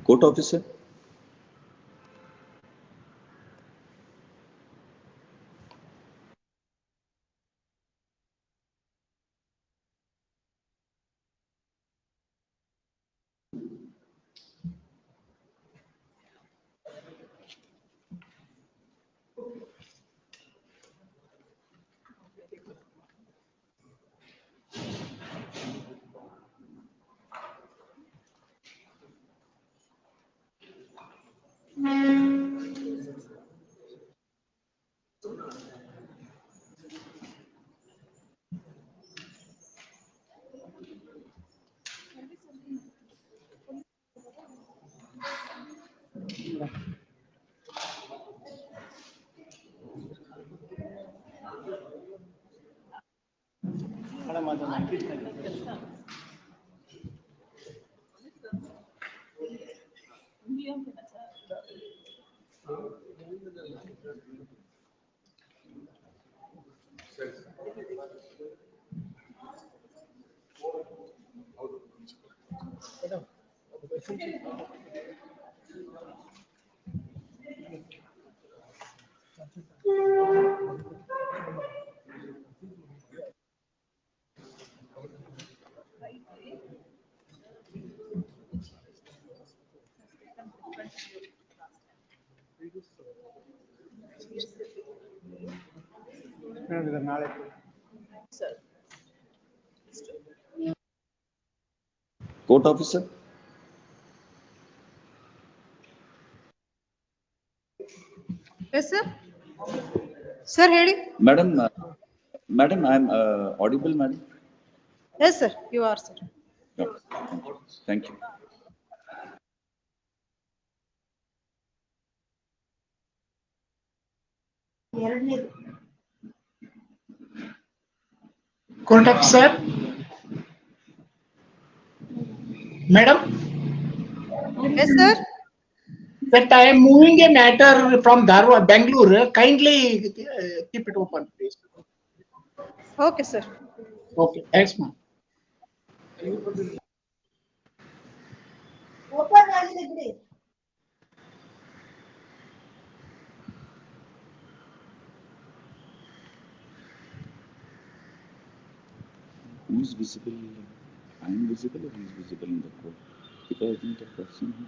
Court officer. Court officer. Yes, sir. Sir, ಹೇಳಿ. Madam, I am audible, madam. Yes, sir. You are, sir. No, thank you. Court officer. Madam. Yes, sir. That I am moving a matter from Dharwad, Bangalore. Kindly keep it open, please. Okay, sir. Okay, thanks, ma'am. Who is visible? I am visible or he is visible in the court? Because I think the person who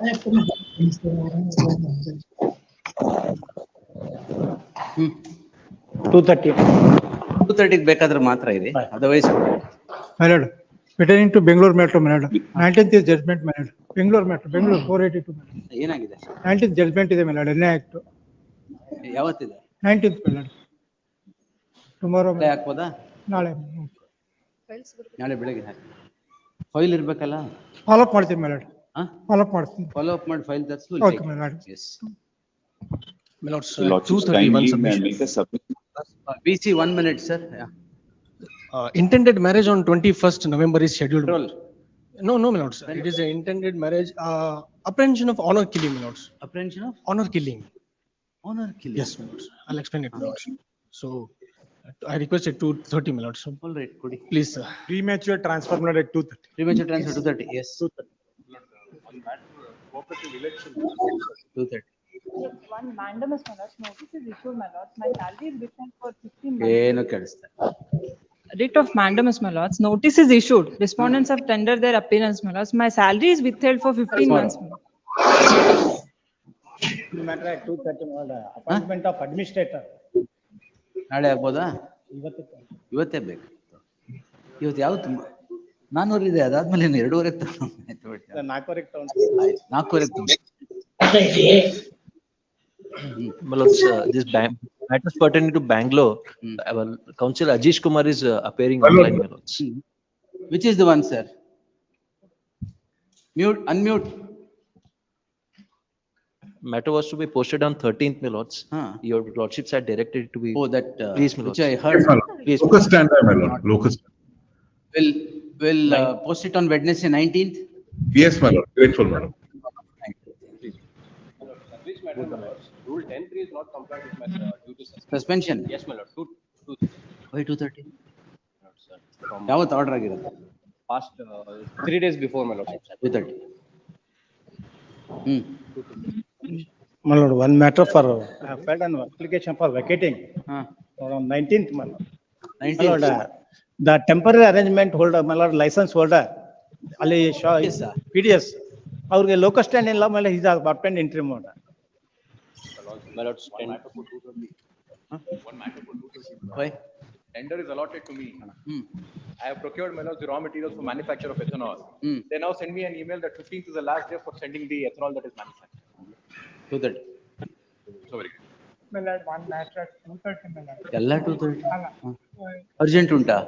230. 230 ಬೇಕಾದ್ರೆ ಮಾತ್ರ ಇದೆ, otherwise My lord, pertaining to Bangalore Metro, my lord. 19th is judgment, my lord. Bangalore Metro, Bangalore 482, my lord. ಏನಾಗಿದೆ? 19th judgment ಇದೆ, my lord. NI Act. ಯಾವತ್ತಿದೆ? 19th, my lord. Tomorrow, my lord. ಹಾಕ್ಬೋದಾ? ನಾಳೆ. ನಾಳೆ ಬೆಳಗ್ಗೆ ಹಾಕಿ. File ಇರ್ಬೇಕಲ್ಲ? Follow up ಮಾಡ್ತೀನಿ, my lord. ಹಾ? Follow up ಮಾಡ್ತೀನಿ. Follow up ಮಾಡಿ ಫೈಲ್ ತರಿಸು. Okay, my lord. Yes. My lords, Your Lordship 231 kindly submission. make a submission. BC 1 minute, sir. Yeah. Intended marriage on 21st November is scheduled. Parole. No, my lords. It is an intended marriage, apprehension of honor killing, my lords. Apprehension of Honor killing. honor killing. Yes, my lords. I'll explain it, my lords. So, I requested 230, my lords. So, All right, ಕೊಡಿ. please, sir. Premature transfer, my lord, at 2:30. Premature transfer 230. Yes. 230. One mandamus, my lords, notice is issued, my lords. My salary is withheld for 15 months. ಏನು ಕೇಳಿಸ್ತಾರೆ? Writ of mandamus, my lords. Notice is issued. Respondents have tendered their appearance, my lords. My salary is withheld for 15 months. my lord. Matter at 230, my lord. Appointment of administrator. ನಾಳೆ ಆಗ್ಬೋದಾ? ಇವತ್ತೇ ಬೇಕು. ಇವತ್ತು ಯಾವತ್ತು? 400 ಇದೆ, ಅದಾದ್ಮೇಲೆ 2:30 ತಗೊಂಡು 4 ತಗೊಂಡು 4:30 My lords, this matters pertaining to Bangalore. Our counsel Ajish Kumar is appearing online, my lords. Which is the one, sir? Mute, unmute. Matter was to be posted on 13th, my lords. Huh. Your lordships are directed to be. Oh, that, Please, my which lords. I heard. Please. Locus standi, my lord, locus. Will post it on Wednesday 19th? Yes, my lord, grateful, my lord. Rule 10(3) is not compliant with my due to Suspension? Yes, my lord. Why 230? ಯಾವತ್ತು order ಆಗಿರೋದು? Past 3 days before, my lord. 230. My lord, one matter for, I have filed an application for vacating Huh. on 19th, my lord. My 19th. lord, the temporary arrangement holder, my lord, license holder, ಅಲ್ಲಿ Yes, sir. PDS, ಅವ್ರಿಗೆ locus stand ಇಲ್ಲ, ಮೇಲೆ is appoint entry mode. My lord, Why? tender is allotted to me. I have procured, my lord, the raw materials for manufacture of ethanol. They now send me an email that 15th is the last day for sending the ethanol that is manufactured. 230. So very good. My lord, one matter at 2:30, my lord. ಎಲ್ಲ 230. Urgent ಉಂಟಾ?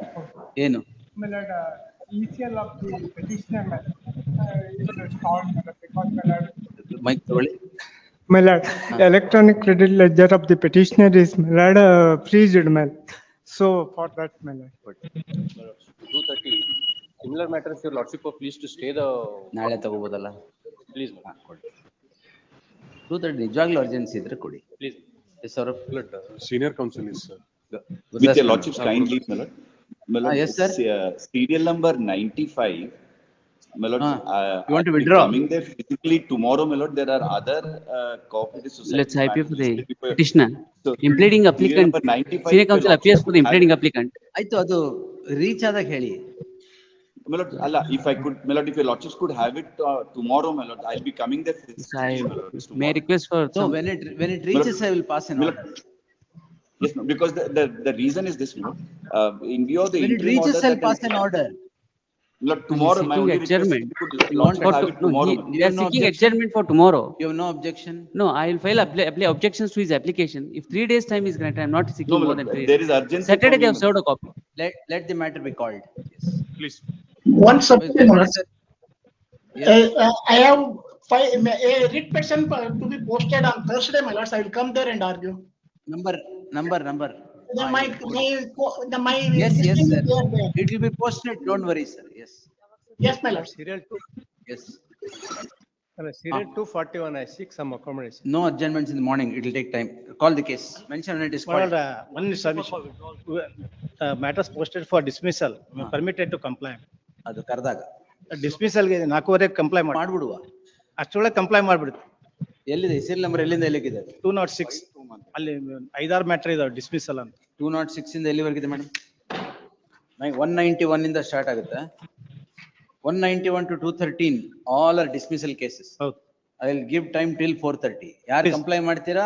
ಏನು? My lord, initial of the petitioner, my lord, is stalled, my lord, because, my lord, mic ತಗೊಳ್ಳಿ. my lord, electronic credit ledger of the petitioner is, my lord, freezed, my lord. So for that, my lord. 230. Similar matters, your lordship of please to stay the. ನಾಳೆ ತಗೋಬೋದಲ್ಲ? Please, my lord. 230 ನಿಜವಾಗ್ಲೂ urgency ಇದ್ರೆ ಕೊಡಿ. Please. Yes, sir. Senior counsel is. With your Lordship's kindly, my lord. My lord, yes, sir. Serial number 95. My lord, You want to withdraw? Coming there physically tomorrow, my lord, there are other cooperative society. Let's hype you for the managers. petitioner. So, Impleading serial applicant, number 95, senior counsel my appears for the lordship impleading have- applicant. ಆಯ್ತು, ಅದು reach ಆದಾಗ ಹೇಳಿ. My lord, Allah, if I could, my lord, if your lordships could have it tomorrow, my lord, I'll be coming there physically, my lord, May I tomorrow. request for No, some, when it reaches, I will pass an My order. lord, yes, no, because the reason is this, my lord. In view of the When it interim reaches, order I'll that pass is- an order. My lord, tomorrow, my seeking only request is adjournment. if you could lordship for have to- it no, tomorrow. my they lord. are no seeking objection? adjournment for tomorrow. You have no objection? No, I will file apply objections to his application. If 3 days time is granted, I am not No, seeking my more lord, than 3 there days. is urgency. for Saturday me, they have my served a copy. Let the matter be called. Yes. Please. One submission, my lord. Yes. I have a writ petition to be posted on Thursday, my lords. I will come there and argue. Number. My. Yes, this yes, thing sir. is there. It will be posted. Don't worry, sir. Yes. Yes, my lords. Serial 2. Yes. Serial 241, I seek some accommodation. No adjournments in the morning. It will take time. Call the case. Mention when it is My called. lord, one submission. Matters posted for dismissal, permitted to comply. ಅದು ಕರೆದಾಗ ಡಿಸ್ಮಿಸಲ್ಗೆ 4:15 comply ಮಾಡಿ ಮಾಡ್ಬಿಡುವ. ಅಷ್ಟೊಳಗೆ comply ಮಾಡ್ಬಿಡುತ್ತೆ. ಎಲ್ಲಿದೆ serial number? ಎಲ್ಲಿಂದ ಎಲ್ಲಿಗಿದೆ? 206 ಅಲ್ಲಿ 5-6 matter ಇದಾವೆ dismissal ಅಂತ. 206 ಇಂದ ಎಲ್ಲಿವರೆಗಿದೆ madam? 191 ಇಂದ ಸ್ಟಾರ್ಟ್ ಆಗುತ್ತೆ. 191 to 213 all are dismissal cases. ಹೌದು. I'll give time till 4:30. ಯಾರು comply ಮಾಡ್ತೀರಾ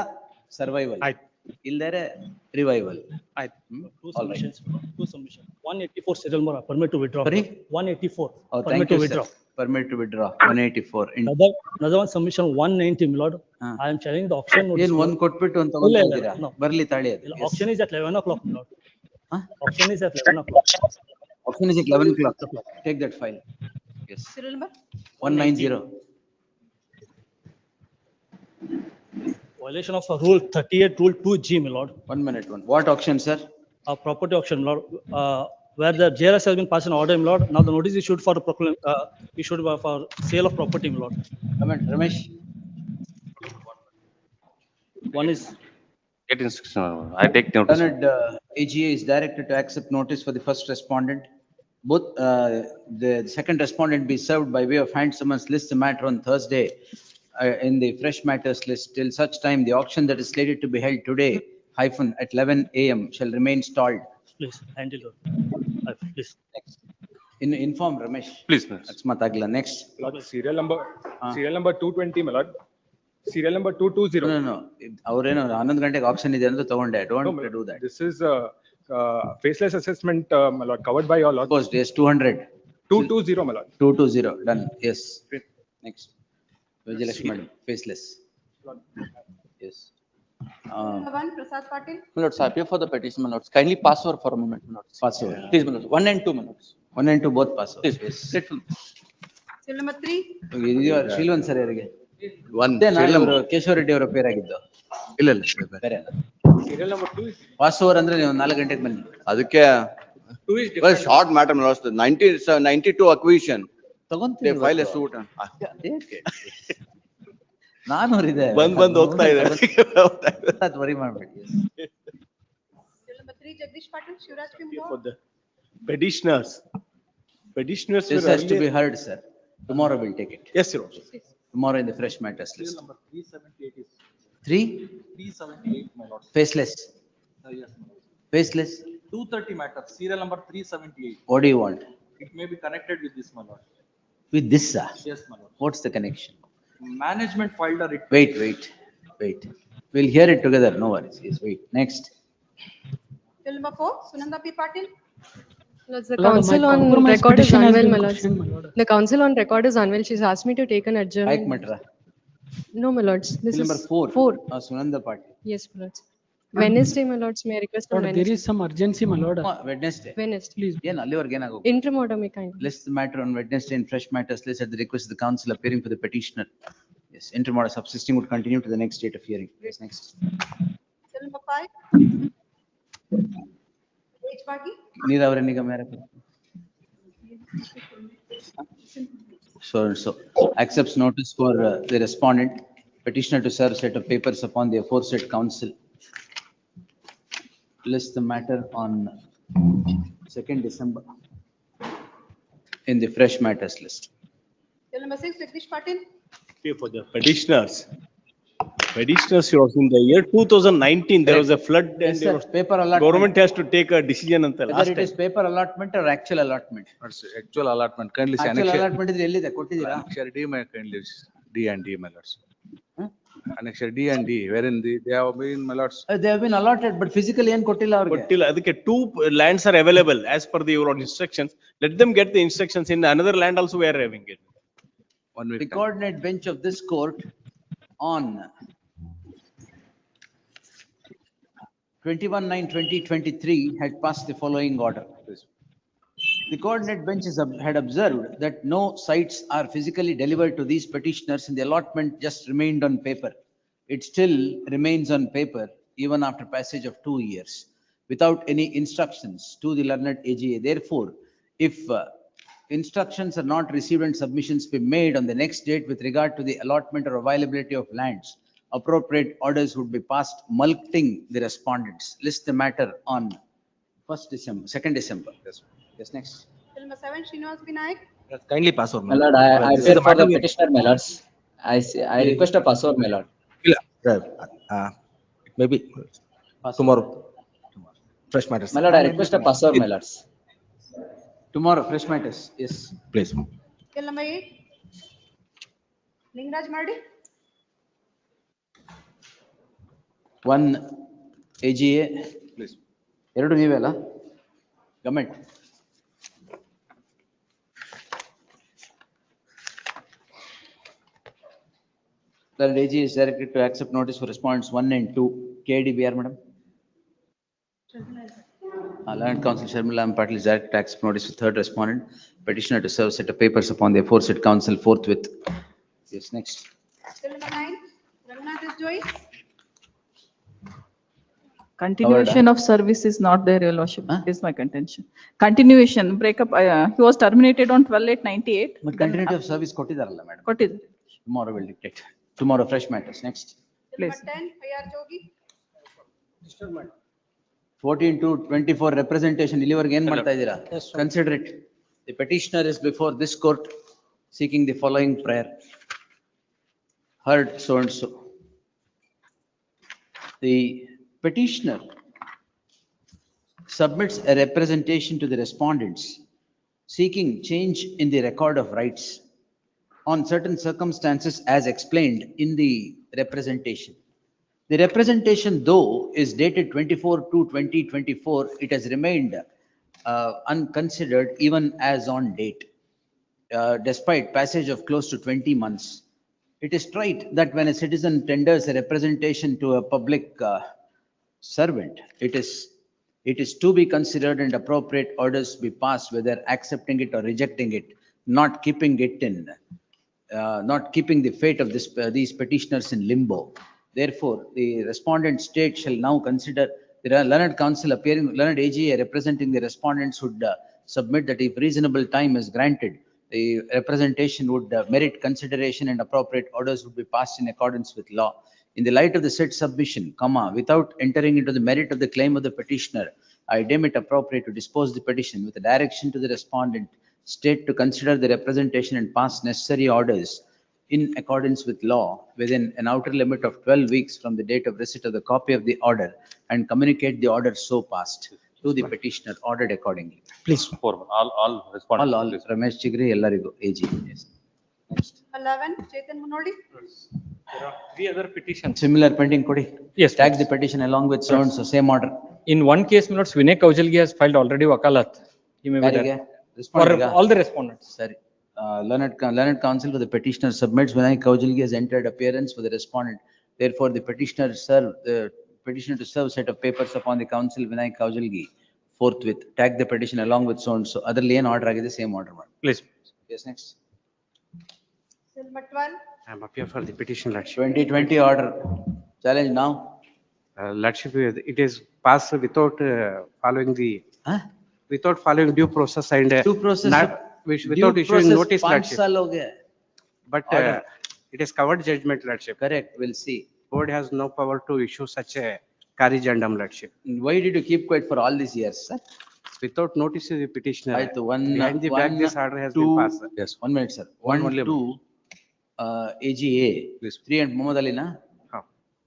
survival. ಆಯ್ತು. ಇಲ್ದರೆ revival. ಆಯ್ತು. Two All right. submissions. 184 serial number permit to withdraw. Sorry? 184. Oh, permit thank to you, sir. withdraw. Permit to withdraw, 184. Another one submission 190, my lord. I am challenging the auction notice. ಏನ್ ಒಂದ್ ಕೊಟ್ಬಿಟ್ಟು ಒಂದ್ ತಗೊಂಡ್ ಹೋಗ್ತೀರಾ? No. ಬರ್ಲಿ ತಾಳಿ ಅದು. The auction is at 11 o'clock, my lord. Huh? Auction is at 11 o'clock. Auction is at 11 o'clock. Take that file. Yes. Serial number? 190. Violation of rule 38, rule 2G, my lord. 1 minute, one. What auction, sir? A property auction, my lord. Where the JRS has been passed an order, my lord. Now the notice issued for issued for sale of property, my lord. Come on, Ramesh. One is Get instruction. I take notice. Learned AGA is directed to accept notice for the first respondent. Both the second respondent be served by way of hand summons, list the matter on Thursday in the fresh matters list. Till such time, the auction that is slated to be held today at 11 AM shall remain stalled. please handle it. Please. Next. Inform Ramesh. Please, please. Aksmat Agla. Next. Serial number 220, my lord. Serial number 220. No. ಅವ್ರೇನೋ 11 ಗಂಟೆಗೆ auction ಇದೆ ಅಂತ ತಗೊಂಡೆ. Don't do that. This is faceless assessment, my lord, covered by your law. Post, yes, 200. 220, my lord. 220, done, yes. Next. Vijayalakshmi madam, faceless. Yes. One, Prasad Patil. My lords, I appear for the petition, my lords. Kindly pass over for a moment, my lords. Pass over. Please, my lords. 1 and 2, my lords. 1 and 2 both pass over. Please, Yes. grateful. Serial number 3. ಶ್ರೀಲ್ವನ್ sir ಯಾರಿಗೆ? One. Keshava Reddy ಅವರ ಪೇರಾಗಿದ್ದು. ಇಲ್ಲ. ಬೇರೆ Serial number 2 is. Pass over ಅಂದ್ರೆ ನೀವು 4 ಗಂಟೆಗೆ ಬನ್ನಿ. ಅದಕ್ಕೆ 2 is different. Short matter 92 acquisition. They ತಗೊಂತೀನಿ. file a suit. ನಾನೂರಿದೆ. ಬಂದ್ ಹೋಗ್ತಾ ಇದೆ. ಅದು ವರಿ ಮಾಡ್ಬೇಡಿ. Serial number 3, Jagdish Patil, Shivraj K. For Mulod. the petitioners. Petitioners This were has to be earlier- heard, sir. Tomorrow we'll take it. Yes, your lordship. Tomorrow in the fresh matters list. Number 378 is. 3, 378, my lord. faceless. Yes, my lord. Faceless. 230 matter, serial number 378. What do you want? It may be connected with this, my lord. With this, sir? Yes, my lord. What's the connection? Management filed a writ. Wait. We'll hear it together. No worries. Yes, wait. Next. Serial number 4, Sunanda P. Patil. Lords, the counsel on record is unwell, my lords. The counsel on record is unwell. She's asked me to take an Hike adjournment. Matra. No, my lords. This Number is 4. 4. Sunanda Patil. Yes, my lords. Wednesday, my lords, may I request on There Wednesday? is some urgency, my lord. Wednesday. Wednesday. Please. ಏನ್ ಅಲ್ಲಿವರೆಗೆ ಏನಾಗೋ? Interim order, may kind. List the matter on Wednesday in fresh matters list at the request of the council appearing for the petitioner. Yes, interim order subsisting would continue to the next date of hearing. Yes, next. Serial number 5. H. Bagi. ನೀರಾವರಿ ನಿಗಮ ಯಾರ? So accepts notice for the respondent petitioner to serve set of papers upon the aforesaid council. List the matter on 2nd December in the fresh matters list. Serial number 6, Jagdish Patil. For the petitioners. Petitioners, your lords, in the year 2019, there was a flood and Yes, sir. there was- Paper allotment. government has to take a decision ಅಂತ Whether last it is time. paper allotment or actual allotment. Actual allotment. Kindly see Actual annexure. allotment ಇದ್ರೆ ಎಲ್ಲಿದೆ ಕೊಟ್ಟಿದ್ದೀರಾ? Annexure D, my kindly D and D, my lords. Annexure D and D, wherein they have been, my lords. They have been allotted, but physically ಏನ್ ಕೊಟ್ಟಿಲ್ಲ ಅವ್ರಿಗೆ. ಕೊಟ್ಟಿಲ್ಲ ಅದಕ್ಕೆ 2 lands are available as per the your instructions. Let them get the instructions in another land also we are having it. 1 week. The coordinate bench of this court on 21/9/2023 had passed the following order. The coordinate bench had observed that no sites are physically delivered to these petitioners and the allotment just remained on paper. It still remains on paper even after passage of 2 years without any instructions to the learned AGA. Therefore, if instructions are not received and submissions be made on the next date with regard to the allotment or availability of lands, appropriate orders would be passed mulcting the respondents. List the matter on 2nd December. Yes, next. Serial number 7, Srinivas B. Naik. Kindly pass over. My lord, I appear for the petitioner, my lords. I request a pass over, my lord. Maybe tomorrow. Fresh matters. My lord, I request a pass over, my lords. Tomorrow, fresh matters. Yes. Please. Serial number 8, Lingaraj Mardi. one AGA. Please. ಎರಡು ನೀವೇ ಅಲ್ಲ? Government. The AG is directed to accept notice for respondents 1 and 2. KDBR, madam. Learned Counsel Sharmila Patil is directed to accept notice for third respondent. Petitioner to serve set of papers upon the aforesaid counsel forthwith. Yes, next. Still number 9, Ranganath Joy. Continuation of service is not there, Your Lordship. Is my contention. Continuation, breakup, he was terminated on 12/8/98. But continuity of service ಕೊಟ್ಟಿದಾರಲ್ಲ madam. Kottidare. Tomorrow will dictate. Tomorrow fresh matters. Next. Number 10, IR Jogi. 14-24 representation ಇಲ್ಲಿವರೆಗೆ ಏನ್ ಮಾಡ್ತಾ ಇದ್ದೀರಾ? Consider it. The petitioner is before this court seeking the following prayer. Heard so and so. The petitioner submits a representation to the respondents seeking change in the record of rights on certain circumstances as explained in the representation. The representation, though, is dated 24/2/2024, it has remained unconsidered even as on date, despite passage of close to 20 months. It is right that when a citizen tenders a representation to a public servant, it is to be considered and appropriate orders be passed, whether accepting it or rejecting it, not keeping it in, not keeping the fate of these petitioners in limbo. Therefore, the respondent state shall now consider the learned counsel appearing, learned AGA representing the respondents would submit that if reasonable time is granted, the representation would merit consideration and appropriate orders would be passed in accordance with law. In the light of the said submission, without entering into the merit of the claim of the petitioner, I deem it appropriate to dispose the petition with a direction to the respondent state to consider the representation and pass necessary orders in accordance with law within an outer limit of 12 weeks from the date of receipt of the copy of the order and communicate the order so passed to the petitioner ordered accordingly. Please, all respond. All, Ramesh Chigri, Ellarigu, AG. Yes. Next. 11, Chetan Munodi. There are 3 other petitions. Similar pending, Kodi. Yes. Tag the petition along with so and so, same order. In one case, my lords, Vinay Kaujalgi has filed already wakalat. He may be there. For all the respondents. Sorry. Learned counsel for the petitioner submits Vinay Kaujalgi has entered appearance for the respondent. Therefore, the petitioner to serve set of papers upon the counsel Vinay Kaujalgi forthwith. Tag the petition along with so and so. Other lane order agide same order. Please. Yes, next. Number 12. I am appear for the petition, Lordship. 2020 order. Challenge now. Lordship, it is passed without following the without following due process and due process without issuing notice, Lordship. साल हो गया. But it is covered judgment, Lordship. Correct. We'll see. Board has no power to issue such a corrigendum, Lordship. Why did you keep quiet for all these years, sir? Without notice to the petitioner. Behind the back, this order has been passed. Yes. 1 minute, sir. 1, 2, AGA. Please. 3 and Muhammad Ali, na?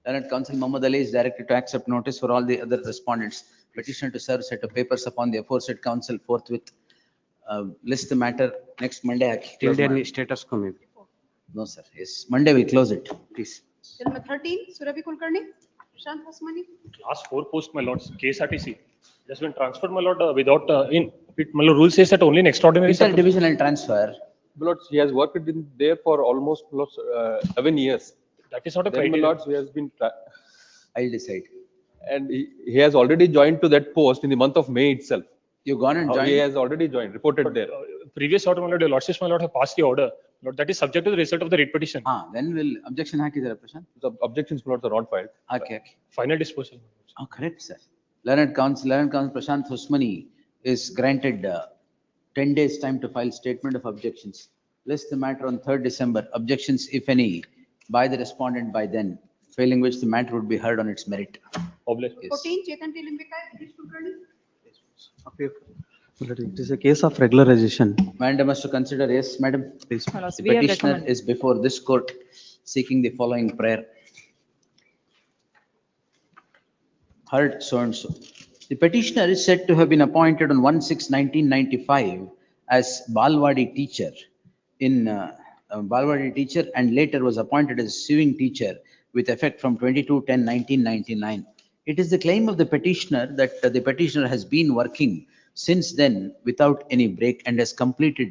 Learned counsel Muhammad Ali is directed to accept notice for all the other respondents. Petitioner to serve set of papers upon the aforesaid counsel forthwith. List the matter next Monday. Till then, status quo maybe. No, sir. Yes. Monday we close it, please. Still number 13, Surabhi Kulkarni. Prashant Hasmani. Last 4 posts, my lords, KSRTC, just been transferred, my lord, without, my lord, rule says that only in extraordinary. Division and transfer. My lords, he has worked in there for almost 7 years. That is not a Then, my criteria. lords, he has been, I'll decide. and he has already joined to that post in the month of May itself. You gone and joined? He has already joined, reported there. Previous order, my lord, your lordships, my lord, have passed the order. Lord, that is subject to the result of the writ petition. Then will objection hakidara, Prashant? The objections, my lords, are not filed. Okay. Final disposal. Oh, correct, sir. Learned counsel Prashant Husmani is granted 10 days time to file statement of objections. List the matter on 3rd December. Objections, if any, by the respondent by then, failing which the matter would be heard on its merit. Yes. 14, Chetan Limbika, Dinesh Kulkarni. It is a case of regularization. Madam must to consider, yes, madam. Please. The petitioner is before this court seeking the following prayer. Heard so and so. The petitioner is said to have been appointed on 1/6/1995 as Balwadi teacher and later was appointed as suing teacher with effect from 22/10/1999. It is the claim of the petitioner that the petitioner has been working since then without any break and has completed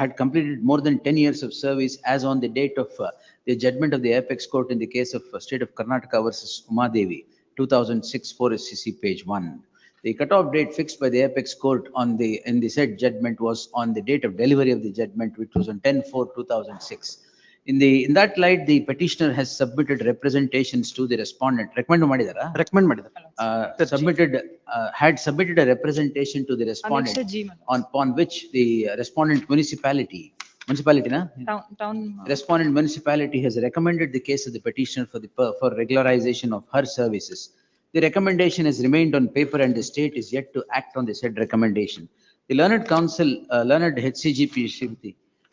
had completed more than 10 years of service as on the date of the judgment of the apex court in the case of state of Karnataka versus Umadevi, 2006 4 SCC page 1. The cutoff date fixed by the apex court in the said judgment was on the date of delivery of the judgment, which was on 10/4/2006. In that light, the petitioner has submitted representations to the respondent. Recommend had submitted a representation to the respondent upon which the respondent municipality respondent municipality has recommended the case of the petitioner for regularization of her services. The recommendation has remained on paper and the state is yet to act on the said recommendation. The learned counsel, learned HCGP Shrimati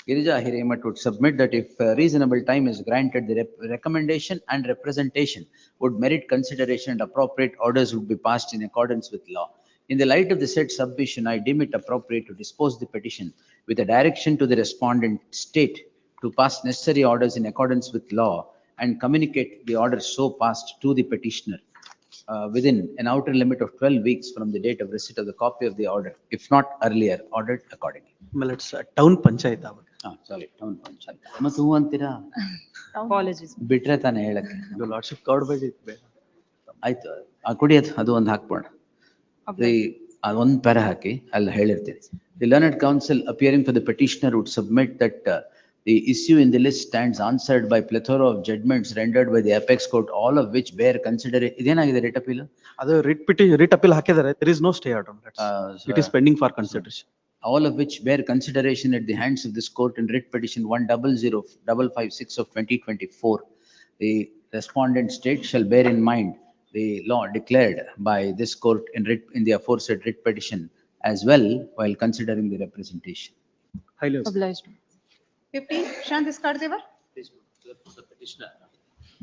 Girija Hiremat would submit that if reasonable time is granted, the recommendation and representation would merit consideration and appropriate orders would be passed in accordance with law. In the light of the said submission, I deem it appropriate to dispose the petition with a direction to the respondent state to pass necessary orders in accordance with law and communicate the orders so passed to the petitioner within an outer limit of 12 weeks from the date of receipt of the copy of the order, if not earlier ordered accordingly. It's town panchayat. Sorry, town panchayat. Mas who antira? Apologies. Bitre tane ಹೇಳಕ್ಕೆ. Your lordship covered by it. ಆಯ್ತು ಕುಡಿಯೋದು ಅದು ಒಂದು ಹಾಕ್ಬೋಣ. ಒಂದು para ಹಾಕಿ ಅಲ್ಲಿ ಹೇಳಿರ್ತೀನಿ. The learned counsel appearing for the petitioner would submit that the issue in the list stands answered by plethora of judgments rendered by the apex court, all of which bear consideration. ಇದೇನಾಗಿದೆ writ appeal? ಅದು writ appeal ಹಾಕಿದ್ದಾರೆ. There is no stay order. It is pending for consideration. All of which bear consideration at the hands of this court in writ petition 1000556 of 2024. The respondent state shall bear in mind the law declared by this court in the aforesaid writ petition as well while considering the representation. Highly Obliged. 15, Shan discard देवर.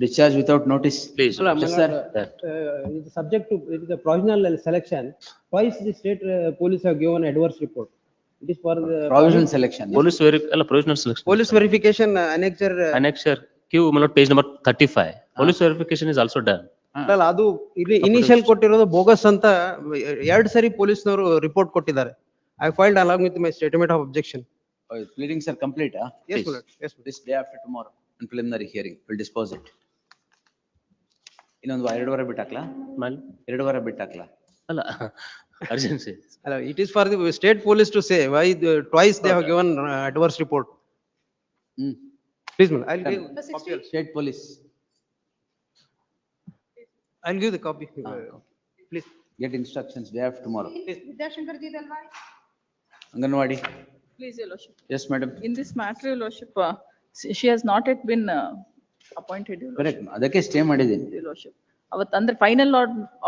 Discharge without notice. Please. Yes, sir. It is subject to it is a provisional selection. Twice the state police have given adverse report. It is for the Provisional selection. Provisional selection. police verification Annexure Q page number 35. Police verification is also done. ಅಲ್ಲ ಅದು ಇಲ್ಲಿ initial ಕೊಟ್ಟಿರೋದು bogus ಅಂತ 2 ಸರಿ ಪೊಲೀಸ್ನವರು report ಕೊಟ್ಟಿದ್ದಾರೆ. I filed along with my statement of objection. Pleadings are complete. Yes, my lord. Yes, this day after tomorrow in preliminary hearing we'll dispose it. ಇನ್ನೊಂದು 2 ವಾರ ಬಿಟ್ಟಾಕ್ಲಾ? 2 ವಾರ ಬಿಟ್ಟಾಕ್ಲಾ? ಅಲ್ಲ urgency. It is for the state police to say why twice they have given adverse report. Please, I'll give copy. State police. I'll give the copy. Please get instructions day after tomorrow. Vidyashankar ji Dalwad. Anganwadi. Please, Your Lordship. Yes, madam. In this matter, Your Lordship, she has not yet been appointed. Your Correct. ಅದಕ್ಕೆ stay ಮಾಡಿದ್ದೀನಿ. Your Lordship. Under final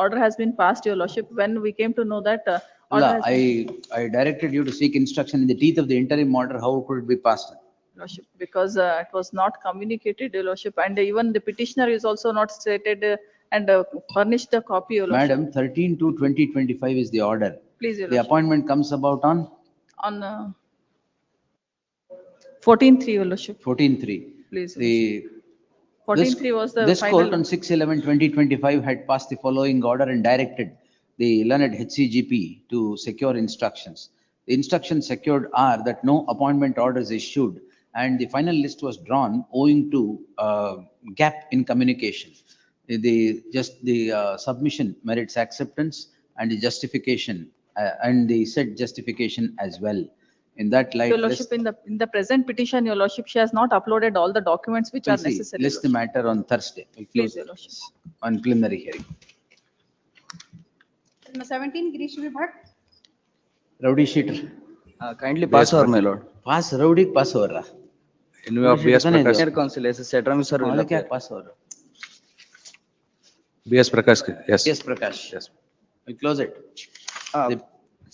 order has been passed, Your Lordship. When we came to know that order has I directed you to seek instruction in the teeth of the interim order. How could it be passed? Lordship, because it was not communicated, Your Lordship, and even the petitioner is also not stated and furnished the copy, Your Lordship. Madam, 13/2/2025 is the order. Please, Your The Lordship. appointment comes about on 14/3, Your Lordship. 14/3. Please. The 14/3 was the this final. court on 6/11/2025 had passed the following order and directed the learned HCGP to secure instructions. The instructions secured are that no appointment orders issued and the final list was drawn owing to gap in communication. The submission merits acceptance and the justification and the said justification as well. In that light, Your Lordship, in the present petition, Your Lordship, she has not uploaded all the documents which are necessary. List the matter on Thursday. Please, Your Lordship. On preliminary hearing. 17, Girish Vibhat. Rowdy sheeter. Kindly pass over, my lord. Pass rowdy pass over. In view of BS Prakash. Senior counsel, etc. Sir, will appear. Pass over. BS Prakash. Yes. Yes, Prakash. Yes. We close it.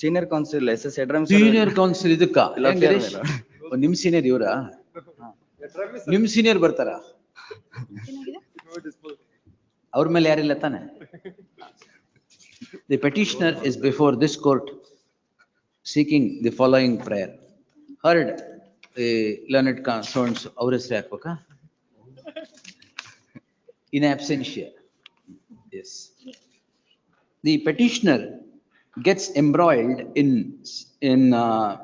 Senior counsel, etc. Senior counsel ಇದಕ್ಕ ನಿಮ್ senior ಇವರ ನಿಮ್ senior ಬರ್ತಾರ ಅವ್ರ ಮೇಲೆ ಯಾರಿಲ್ಲ ತಾನೆ. The petitioner is before this court seeking the following prayer. Heard the learned counsel ಅವ್ರ ಹೆಸರು ಹಾಕ್ಬೇಕಾ? in absentia. Yes. The petitioner gets embroiled in a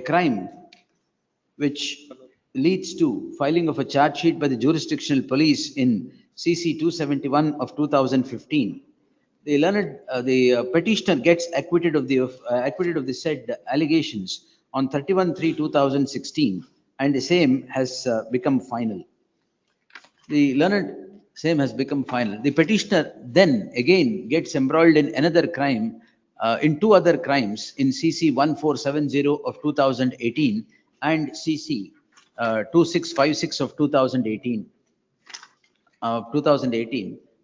crime which leads to filing of a charge sheet by the jurisdictional police in CC 271 of 2015. The petitioner gets acquitted of the said allegations on 31/3/2016, and the same has become final. The petitioner then again gets embroiled in another crime, in two other crimes in CC 1470 of 2018 and CC 2656 of 2018,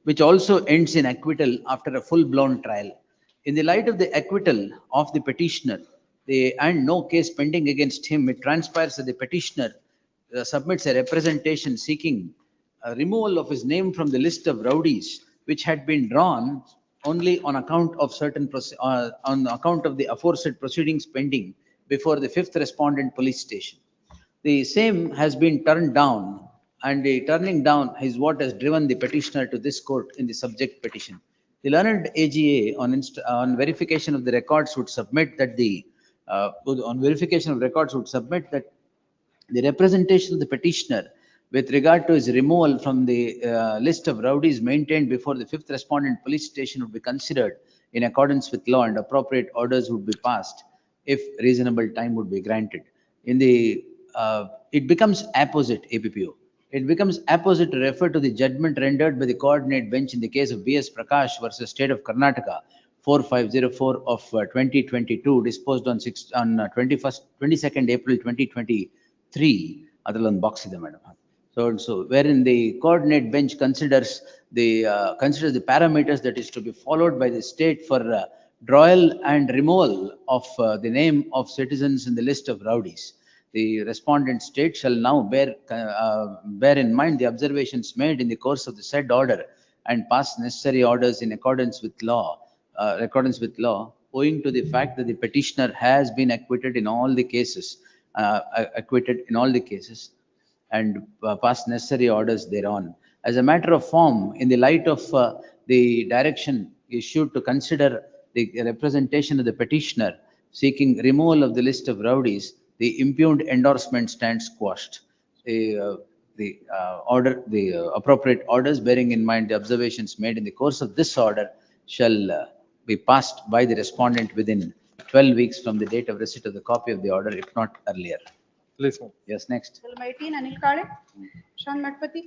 which also ends in acquittal after a full-blown trial. In the light of the acquittal of the petitioner and no case pending against him, it transpires that the petitioner submits a representation seeking removal of his name from the list of rowdies, which had been drawn only on account of on account of the aforesaid proceedings pending before the 5th respondent police station. The same has been turned down, and the turning down is what has driven the petitioner to this court in the subject petition. The learned AGA on verification of the records would submit that the representation of the petitioner with regard to his removal from the list of rowdies maintained before the 5th respondent police station would be considered in accordance with law, and appropriate orders would be passed if reasonable time would be granted. It becomes apposite APPO. It becomes apposite to refer to the judgment rendered by the coordinate bench in the case of B.S. Prakash versus State of Karnataka 4504 of 2022, disposed on 22nd April 2023. Adalon box ide madam. So wherein the coordinate bench considers the parameters that is to be followed by the state for drawal and removal of the name of citizens in the list of rowdies. The respondent state shall now bear in mind the observations made in the course of the said order and pass necessary orders in accordance with law, owing to the fact that the petitioner has been acquitted in all the cases, and pass necessary orders thereon. As a matter of form, in the light of the direction issued to consider the representation of the petitioner seeking removal of the list of rowdies, the impugned endorsement stands quashed. The appropriate orders bearing in mind the observations made in the course of this order shall be passed by the respondent within 12 weeks from the date of receipt of the copy of the order, if not earlier. Please. Yes, next. Bill 18, Anil Kale, Shan Matpati.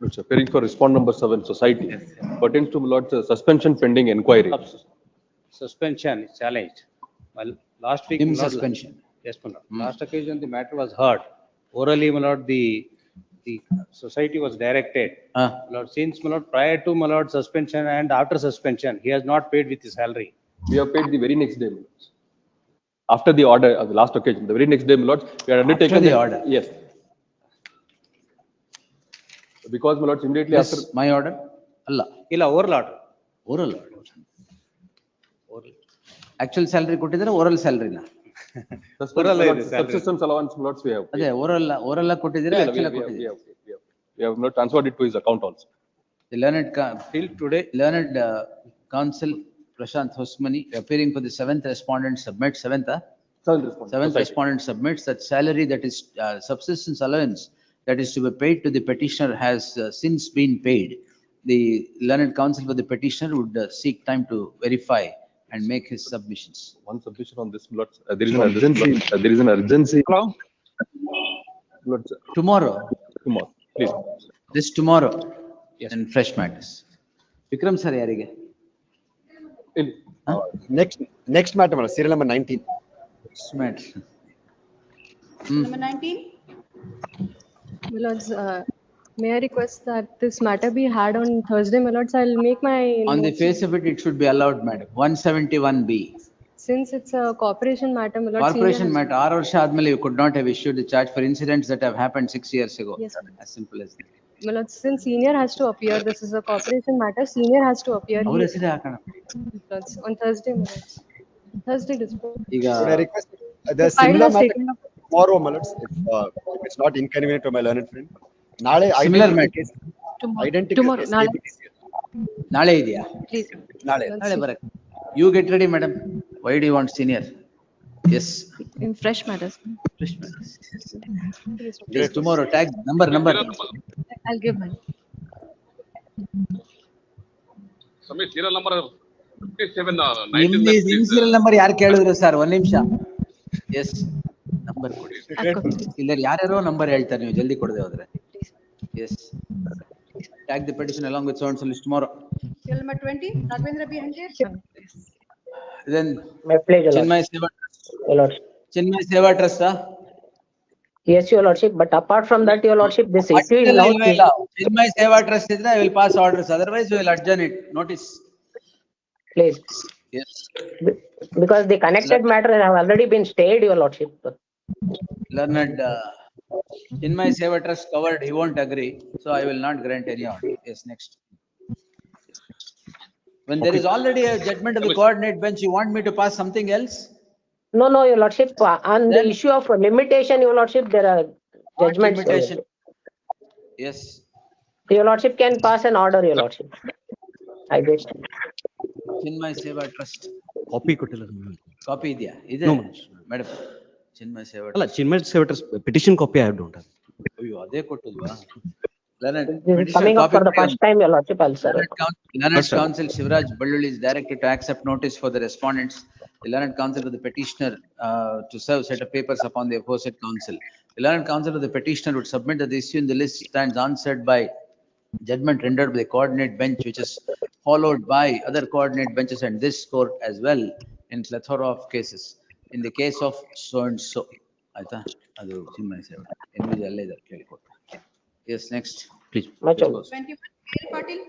It's appearing for respond number 7, society. Pertains to Lord's suspension pending inquiry. Suspension is challenged. Well, last week, suspension. Yes, my lord. Last occasion, the matter was heard. Orally, my lord, the society was directed. My lord, since my lord, prior to my lord suspension and after suspension, he has not paid with his salary. We have paid the very next day, my lords. After the order of the last occasion, the very next day, my lords, we had undertaken the order. Yes. Because, my lords, immediately Yes, after my order. Allah. Illa oral order. Oral order. Actual salary kottidare oral salary na. Subsistence allowance, my lords, we have. Ade oral kottidare actual kottidare. We have not transferred it to his account also. The learned counsel Prashant Hosmani, appearing for the 7th respondent, submits 7th respondent submits that salary, that is subsistence allowance, that is to be paid to the petitioner has since been paid. The learned counsel for the petitioner would seek time to verify and make his submissions. One submission on this, Lord. There is an urgency. There is an urgency. Hello? Lord, Tomorrow. Tomorrow, please. This tomorrow. Yes. And fresh matters. Vikram sir, yarige? Next matter, madam. Serial number 19. Number 19. My lords, may I request that this matter be had on Thursday, my lords? I'll make my... On the face of it, it should be allowed, madam. 171B. Since it's a corporation matter, my lords... Corporation matter. 6 varsha admele you could not have issued the charge for incidents that have happened 6 years ago. Yes, as simple as that. My lords, since senior has to appear, this is a corporation matter, senior has to appear. Our ಹೆಸರೇ ಹಾಕೋಣ. On Thursday, my lords. Thursday disposal. Could I request the similar matter? tomorrow, my lords, if it's not inconvenient to my learned friend. Nale Similar identical matter. case. Tomorrow. Identical Tomorrow. case. Nale. ABTC. ನಾಳೆ ಇದೆಯಾ? Please. Nale. Let's ನಾಳೆ see. ಬರಕ್ಕೆ. You get ready, madam. Why do you want senior? Yes. In fresh matters. Fresh matters. Please. Yes, tomorrow tag number. I'll give mine. Samir, serial number 57, ನಿಮ್ದು serial number ಯಾರು ಕೇಳಿದ್ರು sir? ಒಂದ್ ನಿಮಿಷ. Yes. Number ಕೊಡಿ. ಇಲ್ಲ ಯಾರ್ಯಾರೋ number ಹೇಳ್ತಾರೆ, ನೀವು ಜಲ್ದಿ ಕೊಡದೆ ಹೋದ್ರೆ. Yes. Tag the petition along with so and so list tomorrow. Serial number 20, Raghavendra B. Hanjir. Then My pleasure, Chinmay Seva Your Lordship. Chinmay Seva Trust. Yes, Your Lordship, but apart from that, Your Lordship, this issue is now. Chinmay Seva Trust idre I will pass orders, otherwise we will adjourn it. Notice. Please. Yes. Because the connected matter have already been stayed, Your Lordship. Learned Chinmay Seva Trust covered, he won't agree, so I will not grant any order. Yes, next. When there is already a judgment of the coordinate bench, you want me to pass something else? No, no, Your Lordship, on the issue of limitation, Your Lordship, there are judgments. Limitation. Yes. Your Lordship can pass an order, Your Lordship. I guess. Chinmay Seva Trust. Copy ಕೊಟ್ಟಿಲ್ಲ. Copy ಇದೆಯಾ? ಇದೆ. Madam. Chinmay Seva Trust. ಅಲ್ಲ, Chinmay Seva Trust petition copy I don't have. ಅಯ್ಯೋ, ಅದೇ ಕೊಟ್ಟಿಲ್ವಾ? This is coming up for the first time, Your Lordship, I'll serve. Learned Counsel Shivraj Balluli is directed to accept notice for the respondents. The Learned Counsel of the petitioner to serve set of papers upon the aforesaid counsel. The Learned Counsel of the petitioner would submit that the issue in the list stands answered by judgment rendered by the coordinate bench, which is followed by other coordinate benches and this court as well in plethora of cases. In the case of so and so. ಆಯ್ತಾ? ಅದು Chinmay Seva. Individual ಅಲ್ಲೇ ಇದೆ ಕೇಳಿಕೊಟ್ಟು. Yes, next, please. 21, K. Patil.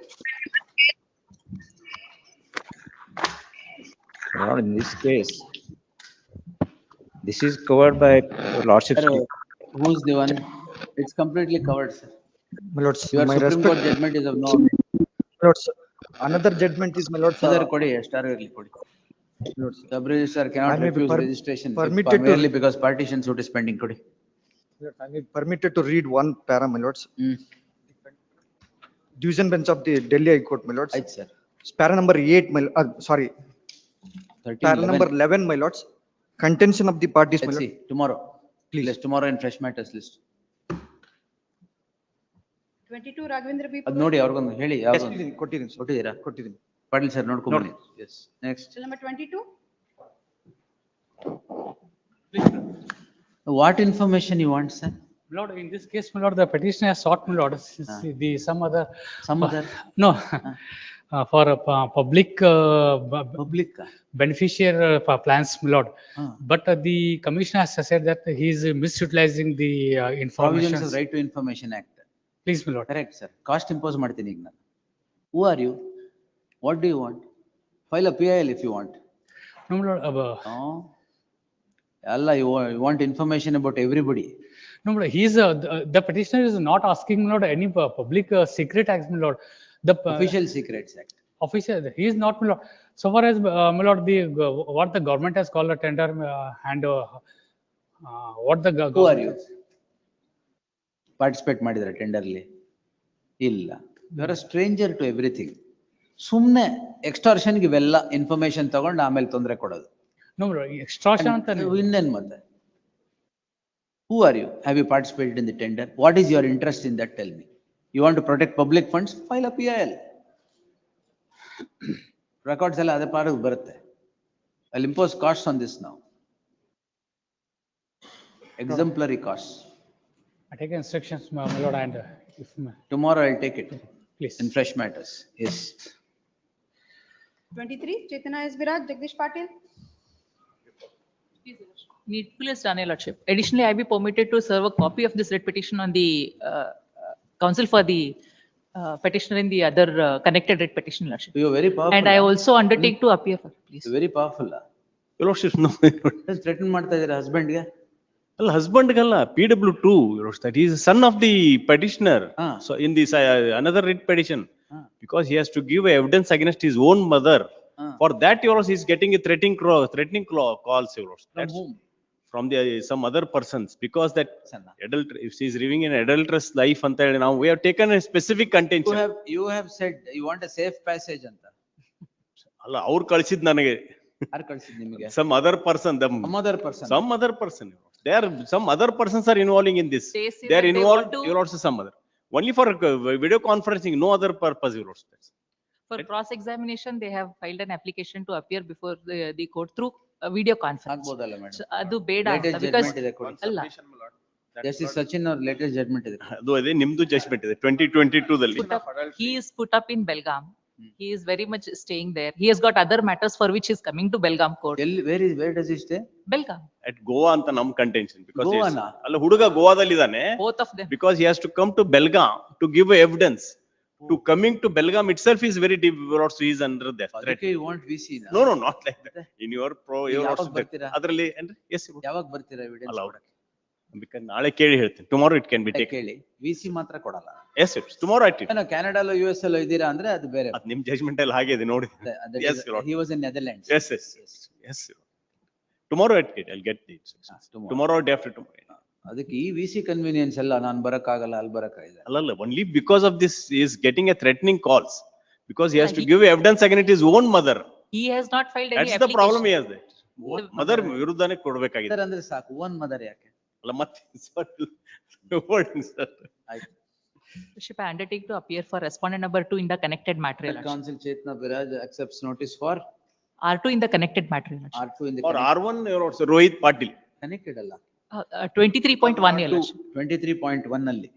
Now, in this case, this is covered by Lordship. Who is the one? It's completely covered, sir. My lords, Your my Supreme respect. Court judgment is of no. My lords, another judgment is, my lords. Other kodi, star early kodi. Sub-registrar cannot refuse registration permitted merely because partition suit is pending kodi. I am permitted to read one para, my lords. Division bench of the Delhi High Court, my lords. Right, sir. Para number 8, sorry. 13, Para number 11, my lords. Contention of the parties, my Let's lords. see, tomorrow. Please. Tomorrow in fresh matters list. 22, Raghavendra B. ಅದು ನೋಡಿ ಅವ್ರಿಗೊಂದು ಹೇಳಿ ಕೊಟ್ಟಿದ್ದೀರಾ? Patil sir ನೋಡ್ಕೊಂಬನ್ನಿ. Yes, next. Serial number 22. What information you want, sir? Lord, in this case, my lord, the petitioner has sought, my lord, some other. No, for public beneficiary plans, my lord. But the commissioner has said that he is misutilizing the information. Provisions of Right to Information Act. Please, my lord. Correct, sir. Cost impose ಮಾಡ್ತೀನಿ ಈಗ ನಾನು. Who are you? What do you want? File a PIL if you want. No, my lord. Allah, you want information about everybody. No, but he is the petitioner is not asking, my lord, any public secret act, my lord. The Official Secrets Act. Official, he is not, my lord. So far as my lord, what the government has called a tender and what the Who are you? Participate ಮಾಡಿದ್ರೆ ಟೆಂಡರ್ಲಿ? ಇಲ್ಲ. You are a stranger to everything. ಸುಮ್ನೆ extortion ಇವೆಲ್ಲ information ತಗೊಂಡು ಆಮೇಲೆ ತೊಂದರೆ ಕೊಡೋದು. No, extortion ಅಂತ ಇನ್ನೇನ್ ಮತ್ತೆ? Who are you? Have you participated in the tender? What is your interest in that? Tell me. You want to protect public funds? File a PIL. Records ಎಲ್ಲ ಅದೇ ಪಾಡಿಗೆ ಬರುತ್ತೆ. I'll impose costs on this now. Exemplary costs. I take instructions, my lord, and tomorrow I'll take it. Please. In fresh matters. Yes. 23, Chaitanya S. Viraj, Jagdish Patil. Needful is done, Your Lordship. Additionally, I be permitted to serve a copy of this writ petition on the counsel for the petitioner in the other connected writ petition, Your Lordship. You are very powerful. And I also undertake to appear for, please. Very powerful. Your Lordship, no. Threaten ಮಾಡ್ತಾ ಇದ್ದೀರಾ husband ಗೆ? ಅಲ್ಲ, husband Galla, PW2, that he is a son of the petitioner. So in this another writ petition, because he has to give evidence against his own mother. For that, Your Lordship, he is getting a threatening calls, Your Lordship. From whom? from the some other persons, because that adult, if she is living in adulterous life, now we have taken a specific contention. You have said you want a safe passage anta. ಅಲ್ಲ ಅವ್ರು ಕಳ್ಸಿದ್ ನನಗೆ. ಯಾರು ಕಳ್ಸಿದ್ ನಿಮಗೆ? Some other person, some other person. Some other persons are involving in this. They are involved, you're also some other. Only for video conferencing, no other purpose, you're also. For cross-examination, they have filed an application to appear before the court through a video conference. ಆಗ್ಬೋದಲ್ಲ madam? So, ಅದು ಬೇಡ ಅಂತ, Latest because judgment ಇದೆ ಕೊಡಿ. ಅಲ್ಲ. Justice Sachin ಅವ್ರ latest judgment ಇದೆ. ಅದು ಅದೇ ನಿಮ್ದು ಜಜ್ಮೆಂಟ್ ಇದೆ 2022 ದಲ್ಲಿ. He is put up in Belgaum. He is very much staying there. He has got other matters for which he is coming to Belgaum court. Where does he stay? Belgaum. At Goa ಅಂತ ನಮ್ contention, because ಗೋವಾನಾ? ಅಲ್ಲ ಹುಡುಗ ಗೋವಾದಲ್ಲಿ ಇದ್ದಾನೆ. Both of them. Because he has to come to Belgaum to give evidence. To coming to Belgaum itself is very deep, also he is under death threat. ಅದಕ್ಕೆ you want VC na? No, not like that. In your also ಅದರಲ್ಲಿ yes. ಯಾವಾಗ ಬರ್ತೀರಾ evidence ಕೊಡಕ್ಕೆ? Because ನಾಳೆ ಕೇಳಿ ಹೇಳ್ತೀನಿ. Tomorrow it can be taken. ಕೇಳಿ VC ಮಾತ್ರ ಕೊಡಲ್ಲ. Yes, tomorrow I take. ಏನೋ ಕೆನಡಾಲೋ US ಅಲ್ಲೋ ಇದ್ದೀರಾ ಅಂದ್ರೆ ಅದು ಬೇರೆ. ಅದು ನಿಮ್ ಜಜ್ಮೆಂಟ್ ಅಲ್ಲಿ ಹಾಗೆ ಇದೆ ನೋಡಿ. Yes, he was in Netherlands. Yes. Tomorrow I'll get the tomorrow day after tomorrow. ಅದಕ್ಕೆ ಈ VC ಕನ್ವೀನಿಯನ್ಸ್ ಎಲ್ಲ ನಾನು ಬರಕ್ಕಾಗಲ್ಲ ಅಲ್ಲಿ ಬರಕ್ಕಾಗಿದೆ. ಅಲ್ಲ, only because of this he is getting a threatening calls, because he has to give evidence against his own mother. He has not filed any application. That's the problem he has there. Mother ವಿರುದ್ಧನೇ ಕೊಡಬೇಕಾಗಿದೆ. ಅಂದ್ರೆ ಸಾಕು, own mother ಯಾಕೆ? ಅಲ್ಲ ಮತ್ತೆ Should I undertake to appear for respondent number 2 in the connected matter? Counsel Chetna Biraj accepts notice for R2 in the connected matter. R2 in the or R1 also Rohit Patil. Connected ಅಲ್ಲ. 23.1 23.1 ಅಲ್ಲಿ.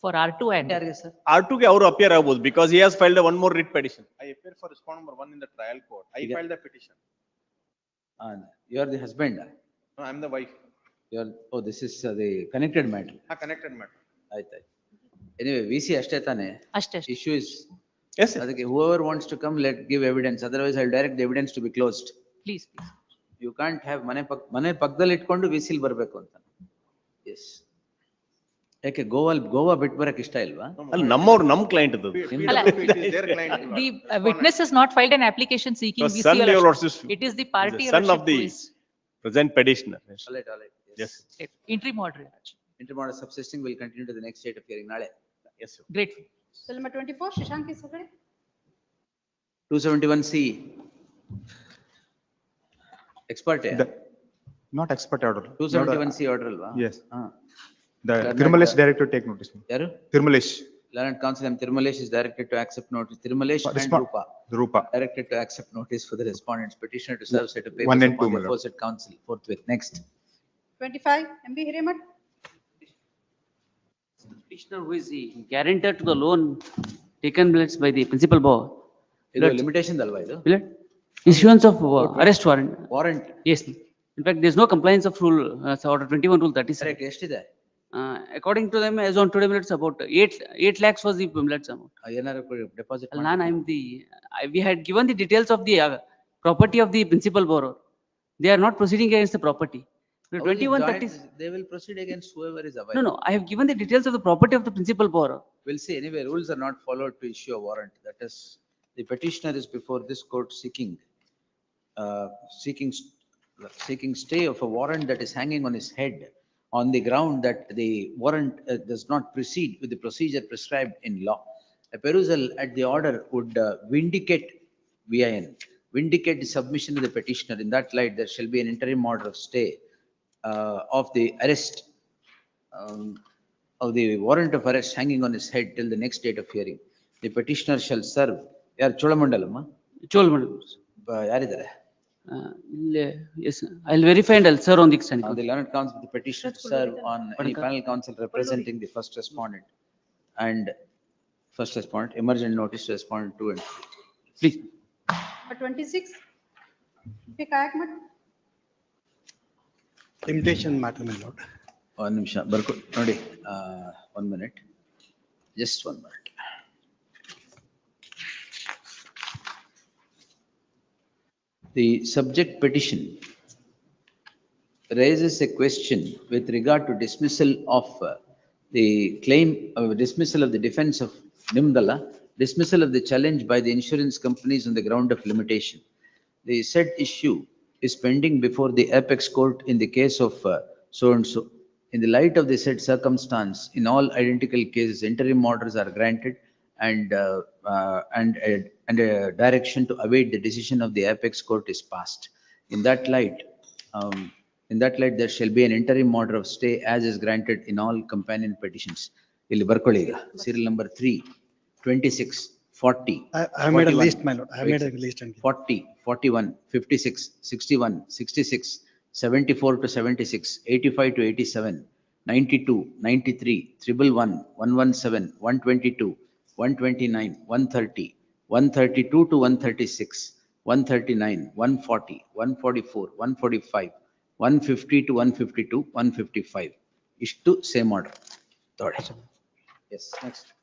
For R2 and R2 ಗೆ ಅವರು appear ಆಗಬಹುದು, because he has filed one more writ petition. I appear for respondent number 1 in the trial court. I filed the petition. You are the husband? No, I am the wife. This is the connected matter. Connected matter. ಆಯ್ತು. Anyway, VC ಅಷ್ಟೇ ತಾನೆ? ಅಷ್ಟೇ. Issue is ಅದಕ್ಕೆ whoever wants to come, give evidence. Otherwise I'll direct the evidence to be closed. Please. You can't have ಮನೆ ಪಕ್ಕದಲ್ಲಿ ಇಟ್ಕೊಂಡು VC ಬರ್ಬೇಕು ಅಂತ. Yes. ಯಾಕೆ ಗೋವಾ ಬಿಟ್ಟು ಬರಕ್ ಇಷ್ಟ ಇಲ್ವಾ? ಅಲ್ಲ, ನಮ್ಮವ್ರು ನಮ್ ಕ್ಲೈಂಟ್ ಅದು. The witness has not filed an application seeking VC. It is the party son of the present petitioner. All right. Yes. Interim order. Interim order subsisting will continue to the next date of hearing ನಾಳೆ. Yes, sir. Great. Cell number 24, Shashank is okay. 271C. Expert. Not expert order. 271C order alva? Yes. The Tirumalesh directed to take notice. Yaru? Tirumalesh. Learned Counsel M. Tirumalesh is directed to accept notice. Tirumalesh and Rupa. Directed to accept notice for the respondent's petitioner to serve set of papers 1 and 2, upon the aforesaid counsel forthwith. Next. 25, MB Hiremat. The petitioner who is the guarantor to the loan taken by the principal borrower. ಇದು limitation ಅಲ್ವಾ ಇದು? Issuance of arrest warrant. Warrant. Yes. In fact, there is no compliance of rule, order 21 rule 37. Correct. ಎಷ್ಟಿದೆ? According to them, as on today, it's about 8 lakhs was the amount. ಏನಾದ್ರು deposit We had given the details of the property of the principal borrower. They are not proceeding against the property. 2130. They will proceed against whoever is available. No, I have given the details of the property of the principal borrower. We'll see. Anyway, rules are not followed to issue a warrant. That is, the petitioner is before this court seeking stay of a warrant that is hanging on his head on the ground that the warrant does not proceed with the procedure prescribed in law. A perusal at the order would vindicate the submission of the petitioner. In that light, there shall be an interim order of stay of the arrest of the warrant of arrest hanging on his head till the next date of hearing. The petitioner shall serve. Yaar Cholamandalam? Cholamandalam. Yaridare? Yes, I'll verify and I'll serve on the extent. The learned counsel, the petitioner to serve on any panel counsel representing the first respondent and first respondent, emergent notice to respondent 2 and 3. Please. 26, MB Kayakmat. Limitation matter, my lord. One ನಿಮಿಷ ಬರ್ಕೊ ನೋಡಿ, 1 minute, just 1 minute. The subject petition raises a question with regard to dismissal of the claim, dismissal of the defense of Nimdala, dismissal of the challenge by the insurance companies on the ground of limitation. The said issue is pending before the apex court in the case of so and so. In the light of the said circumstance, in all identical cases, interim orders are granted and a direction to await the decision of the apex court is passed. In that light, there shall be an interim order of stay as is granted in all companion petitions. Illi barkoli iga. Serial number 3, 26, 40. I have made a 41, list, my lord. I have wait, made a list. 40, 41, 56, 61, 66, 74 to 76, 85 to 87, 92, 93, 111, 117, 122, 129, 130, 132 to 136, 139, 140, 144, 145, 150 to 152, 155. Ishtu same order. Third. Yes, next.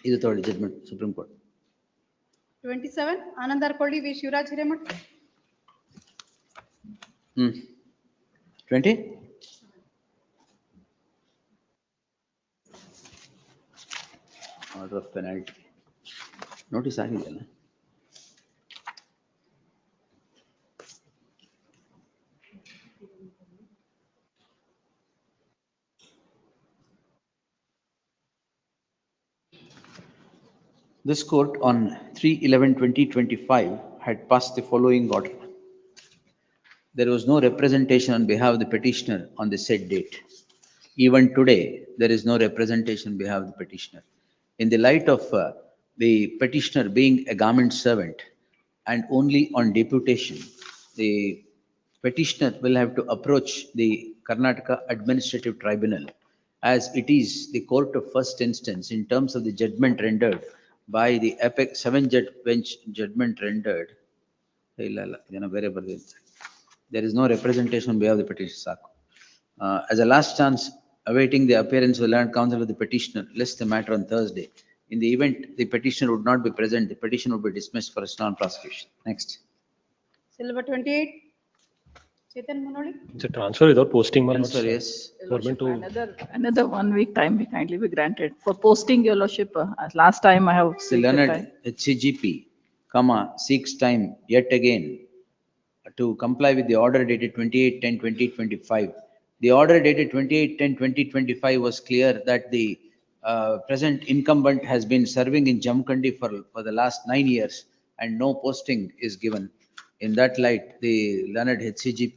This is the third judgment, Supreme Court. 27, Anand Arkoldi v. Shivraj Hiremath. 20? Order of penalty. Notice agidella. This court on 3/11/2025 had passed the following order. There was no representation on behalf of the petitioner on the said date. Even today, there is no representation on behalf of the petitioner. In the light of the petitioner being a government servant and only on deputation, the petitioner will have to approach the Karnataka Administrative Tribunal as it is the court of first instance in terms of the judgment rendered by the apex 7-judge bench judgment rendered. There is no representation on behalf of the petitioner. As a last chance, awaiting the appearance of the learned counsel of the petitioner, list the matter on Thursday. In the event the petitioner would not be present, the petition would be dismissed for its non-prosecution. Next. Seal number 28, Chetan Munoli. It's a transfer without posting. Transfer, yes. Government to Another 1 week time we kindly be granted for posting, your lordship. Last time I have. The learned HCGP, seeks time yet again to comply with the order dated 28/10/2025. The order dated 28/10/2025 was clear that the present incumbent has been serving in Jamkhandi for the last 9 years and no posting is given. In that light, the learned HCGP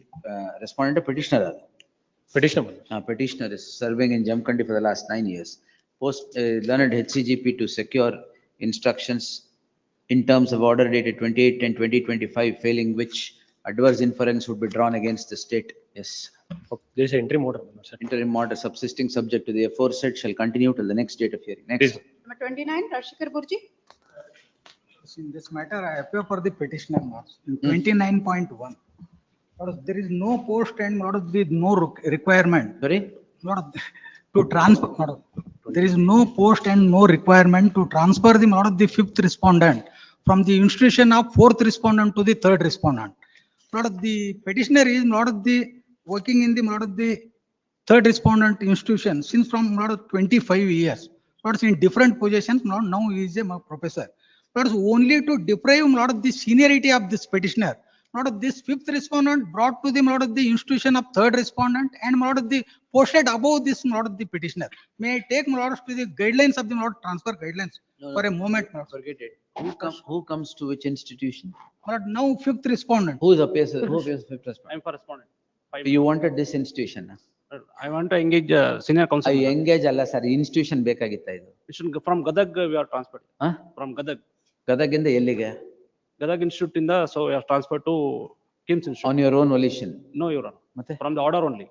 respondent to petitioner. Petitioner is serving in Jamkhandi for the last 9 years. Learned HCGP to secure instructions in terms of order dated 28/10/2025, failing which adverse inference would be drawn against the state. Yes. There is an interim order. Interim order subsisting subject to the aforesaid shall continue till the next date of hearing. Next. Number 29, Rajshekar Burji. In this matter, I appear for the petitioner in 29.1. There is no post and no requirement. Sorry? To transfer. There is no post and no requirement to transfer the fifth respondent from the institution of fourth respondent to the third respondent. The petitioner is working in the third respondent institution since from 25 years. In different positions. Now he is a professor. Only to deprive the seniority of this petitioner. This fifth respondent brought to the institution of third respondent and the posted above this the petitioner. May I take to the guidelines of the transfer guidelines for a moment. Forget it. Who comes to which institution? Now fifth respondent. Who appears fifth respondent? I'm for respondent. You wanted this institution? I want to engage senior counsel. I engage alla sir institution ಬೇಕಾಗಿತ್ತಾ ಇದು? From Gadag we are transferred. From Gadag. ಗದಗಿಂದ ಎಲ್ಲಿಗೆ? Gadag Institute in the so we are transferred to KIMS Institute. On your own volition? No, Your Honor. From the order only.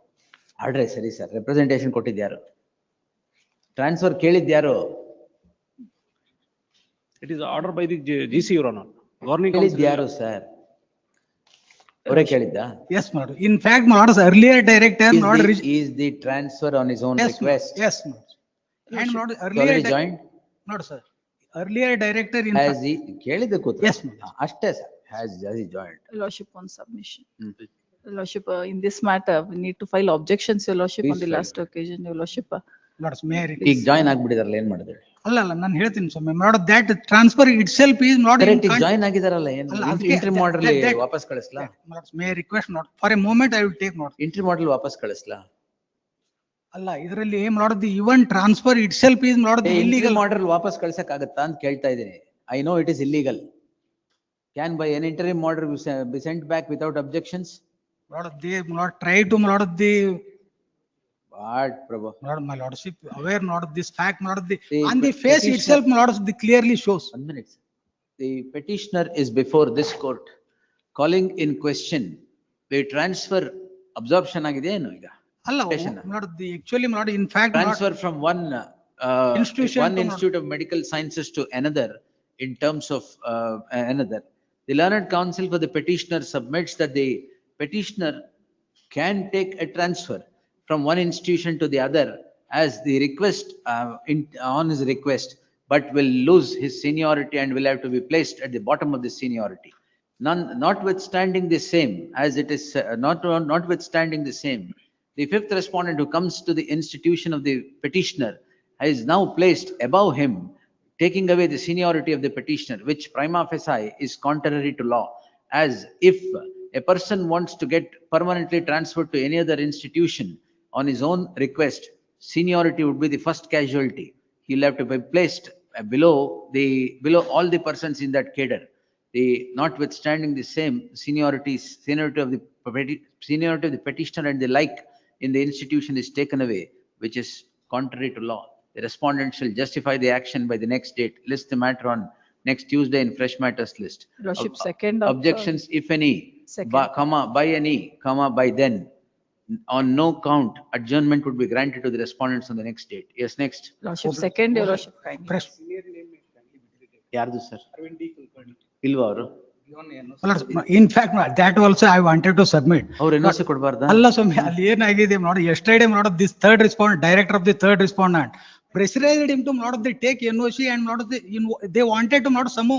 Order ಸರಿ sir. Representation ಕೊಟ್ಟಿದ್ಯಾರು? Transfer ಕೇಳಿದ್ಯಾರು? It is ordered by the GC, Your Honor. Governing council. ಕೇಳಿದ್ಯಾರು sir? ಅವರೇ ಕೇಳಿದ್ದ? Yes, madam. In fact, earlier director is the transfer on his own request? Yes, madam. And earlier joined? Not sir. Earlier director in has he ಕೇಳಿದ ಕೂತು? Yes, madam. ಅಷ್ಟೇ sir. Has he joined? Lordship on submission. Lordship, in this matter, we need to file objections, your lordship, on the last occasion, your lordship. May I ಈಗ join ಆಗ್ಬಿಟ್ಟಿದಾರಲ್ಲ ಏನ್ ಮಾಡಿದ್ರೆ? ಅಲ್ಲ ನಾನು ಹೇಳ್ತೀನಿ ಸ್ವಾಮಿ, ಮಾಡೋದು that transfer itself is not in. Correct, join ಆಗಿದಾರಲ್ಲ ಏನು ಅಲ್ಲ, ಅದಕ್ಕೆ ಇಂಟ್ರಿ ಮಾಡಲಿ that- ವಾಪಸ್ ಕಳಿಸ್ಲಾ? May I request not, for a moment I will take note. Entry ಮಾಡಲ್ ವಾಪಸ್ ಕಳಿಸ್ಲಾ? ಅಲ್ಲ, ಇದರಲ್ಲಿ ಏನ್ ಮಾಡೋದು, even transfer itself is ಮಾಡೋದು ಇಂಟ್ರಿ ಇಲ್ಲಿಗಲ್. ಮಾಡಲ್ ವಾಪಸ್ ಕಳ್ಸಕ್ ಆಗತ್ತಾ ಅಂತ ಕೇಳ್ತಾ ಇದ್ದೀನಿ. I know it is illegal. Can by an interim order be sent back without objections? Try to ಮಾಡೋದು What, Prabhu? my lordship aware not this fact, not the on the face itself, my lordship clearly shows. 1 minute. The petitioner is before this court calling in question the transfer absorption agide eno iga? ಅಲ್ಲ, actually ಮಾಡೋದು in fact Transfer from one institute of medical sciences to another in terms of another. The learned counsel for the petitioner submits that the petitioner can take a transfer from one institution to the other as the request on his request, but will lose his seniority and will have to be placed at the bottom of the seniority. Notwithstanding the same, as it is notwithstanding the same, the fifth respondent who comes to the institution of the petitioner is now placed above him, taking away the seniority of the petitioner, which prima facie is contrary to law. As if a person wants to get permanently transferred to any other institution on his own request, seniority would be the first casualty. He'll have to be placed below all the persons in that cadre. Notwithstanding the same, seniority of the petitioner and the like in the institution is taken away, which is contrary to law. The respondent shall justify the action by the next date. List the matter on next Tuesday in fresh matters list. Lordship, second of, Objections, if any, by any, by then, on no count, adjournment would be granted to the respondents on the next date. Yes, next. Lordship, second, your lordship, kindly. Yardu sir? Ilva avaru? In fact, that also I wanted to submit. ಅವ್ರು NOC ಕೊಡಬಾರ್ದಾ? ಅಲ್ಲ ಸ್ವಾಮಿ, ಅಲ್ಲಿ ಏನಾಗಿದೆ ನೋಡಿ, yesterday ಮಾಡೋದು this third respondent, director of the third respondent pressurized him to ಮಾಡೋದು they take NOC and ಮಾಡೋದು they wanted to ಮಾಡೋದು some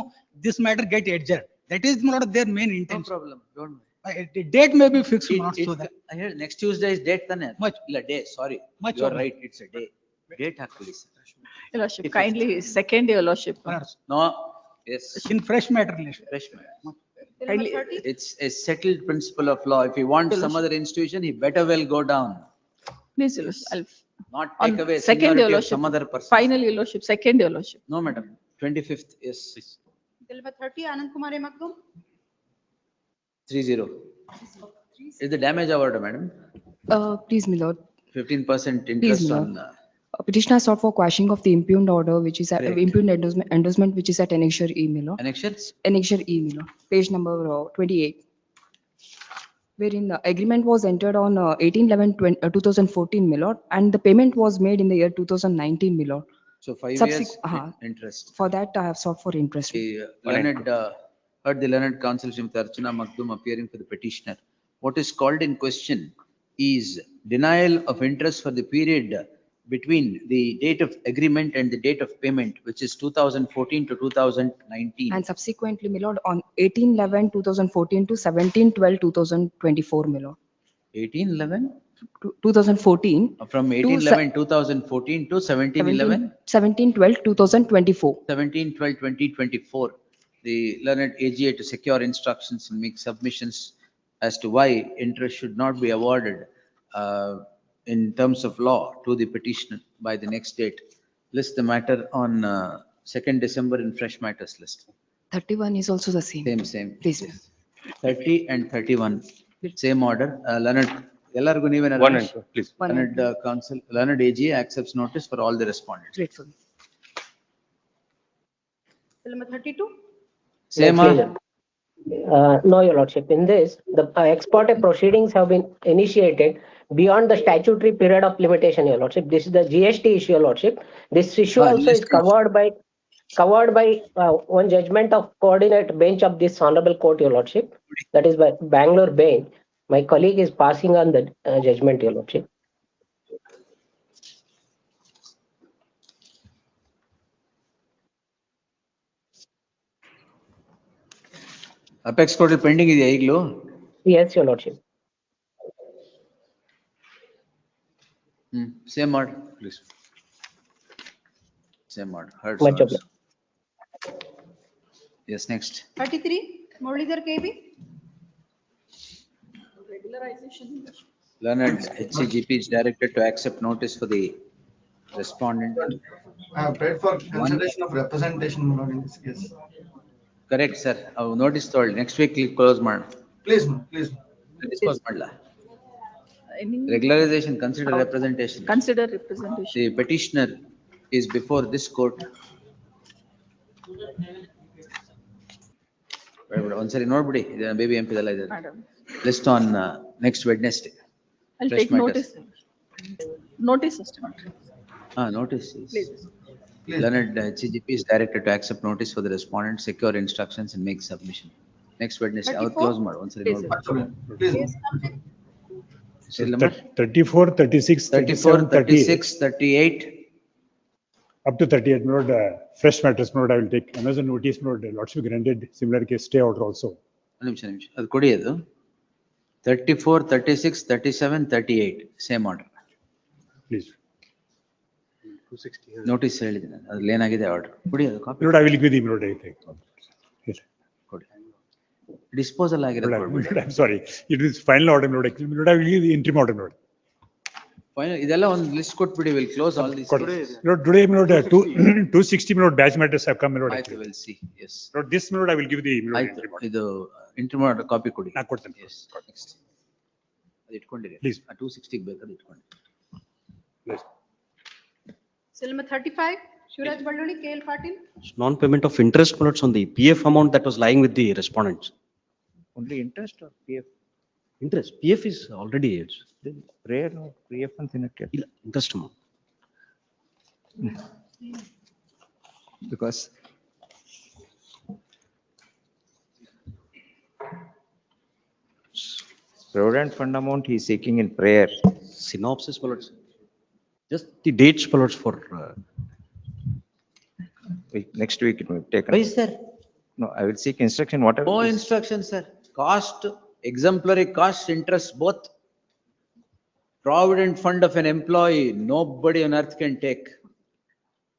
this matter get adjourned. That is ಮಾಡೋದು their main intention. No problem, don't worry. Date may be fixed. So that I heard next Tuesday is date ತಾನೆ? ಇಲ್ಲ day, sorry. You are right, it's a day. Date ಹಾಕಲಿ sir. Your lordship, kindly, second, your lordship. No, yes. In fresh matter list. Fresh matter. Kindly. It's a settled principle of law. If he wants some other institution, he better well go down. Please, your lordship, I'll. Not take away Second, your seniority of lordship. some other person. Final, your lordship, second, your lordship. No, madam. 25th, yes. Bill number 30, Anand Kumar Makdum. 30. Is the damage award, madam? Please, my lord. 15% interest Please, on. Petitioner sought for quashing of the impugned order, which is at impugned endorsement, which is at annexure E, my lord. Annexures? Annexure E, my lord. Page number 28. Wherein the agreement was entered on 18/11/2014, my lord, and the payment was made in the year 2019, my lord. So 5 years interest. For that, I have sought for interest. Heard the learned counsel Srimati Archana Makdum appearing for the petitioner. What is called in question is denial of interest for the period between the date of agreement and the date of payment, which is 2014 to 2019. And subsequently, my lord, on 18/11/2014 to 17/12/2024, my lord. 18/11? 2014. From 18/11/2014 to 17/11? 17/12/2024. 17/12/2024. The learned AGA to secure instructions and make submissions as to why interest should not be awarded in terms of law to the petitioner by the next date. List the matter on 2nd December in fresh matters list. 31 is also the same. Same. Please. Yes. 30 and 31, same order. Learned, ellargu neevena 1 and 2, please. Learned counsel, learned AGA accepts notice for all the respondents. Grateful. Bill number 32. Same. No, your lordship, in this, the ex parte proceedings have been initiated beyond the statutory period of limitation, your lordship. This is the GST issue, your lordship. This issue also is covered by one judgment of coordinate bench of this honorable court, your lordship. That is by Bangalore bench. My colleague is passing on the judgment, your lordship. Apex court pending ಇದೆಯಾ ಈಗಲೂ? Yes, your lordship. Same order, please. Same order, heard. Much so obliged. Yes, next. 33, Muralidhar KB. Learned HCGP is directed to accept notice for the respondent. I have prayed for consideration of representation, my lord, in this case. Correct, sir. Notice told, next week we'll close man. Please, ma'am, please. Dispose madla. Any- Regularization, consider representation. Consider representation. The petitioner is before this court. Once nobody, baby MP Madam, list on next Wednesday. I'll Fresh take matters. notice system. Notice is. Please. Learned HCGP is directed to accept notice for the respondent, secure instructions and make submission. Next Wednesday, I will 34? close more. Once Please. Please, Subject. Serial number? 34, 36, 34, 37, 38. 36, 38. Up to 38, my lord, fresh matters, my lord, I will take another notice, my lord, lordship granted similar case stay order also. ನಿಮಿಷ. ಅದು ಕೊಡಿ ಅದು. 34, 36, 37, 38. Same order. Please. Notice ಹೇಳಿದ್ದೀನಿ ಅದ್ರಲ್ಲಿ ಏನಾಗಿದೆ order ಕೊಡಿ ಅದು copy My lord, I will give the, my lord, I take. Yes. ಕೊಡಿ ಡಿಸ್ಪೋಸಲ್ My ಆಗಿರೋದು lord, ಕೊಡ್ಬಿಡಿ. I'm sorry, it is final order, my lord, actually, my lord, I will give the interim order, my lord. Final ಇದೆಲ್ಲ ಒಂದು list ಕೊಟ್ಬಿಡಿ will close all this. My lord, today, my lord, 260, my lord, batch matters have come, my lord. ಆಯ್ತು actually. Will see. Yes Lord, this, my lord, I will give the, my lord, ಆಯ್ತು interim order. ಇದು ಇಂಟರ್ಮ್ order copy ಕೊಡಿ. ನಾ ಕೊಡ್ತೇನೆ. S next ಅದು ಇಟ್ಕೊಂಡಿರಿ. Please. 260 ಬೇಕಾದ್ರೆ ಇಟ್ಕೊಂಡು. Please. Seal number 35, Shivraj Balloni, KL Patil. Non-payment of interest, my lords, on the PF amount that was lying with the respondents. Only interest or PF? Interest, PF is already, Prayer or PF and Seniority? ಇಲ್ಲ, interest amount. Because Provident fund amount he is seeking in prayer. Synopsis, my lords. Just the dates, my lords, for, Next week it will take. Why is there? No, I will seek instruction, whatever. No it is. instruction, sir. Cost, exemplary cost, interest, both. Provident fund of an employee, nobody on earth can take.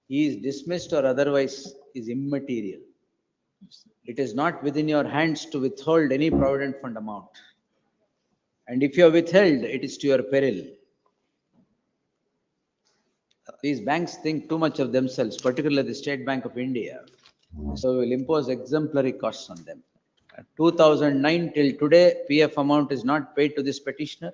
He is dismissed or otherwise is immaterial. It is not within your hands to withhold any provident fund amount. And if you are withheld, it is to your peril. These banks think too much of themselves, particularly the State Bank of India. So we will impose exemplary costs on them. 2009 till today, PF amount is not paid to this petitioner.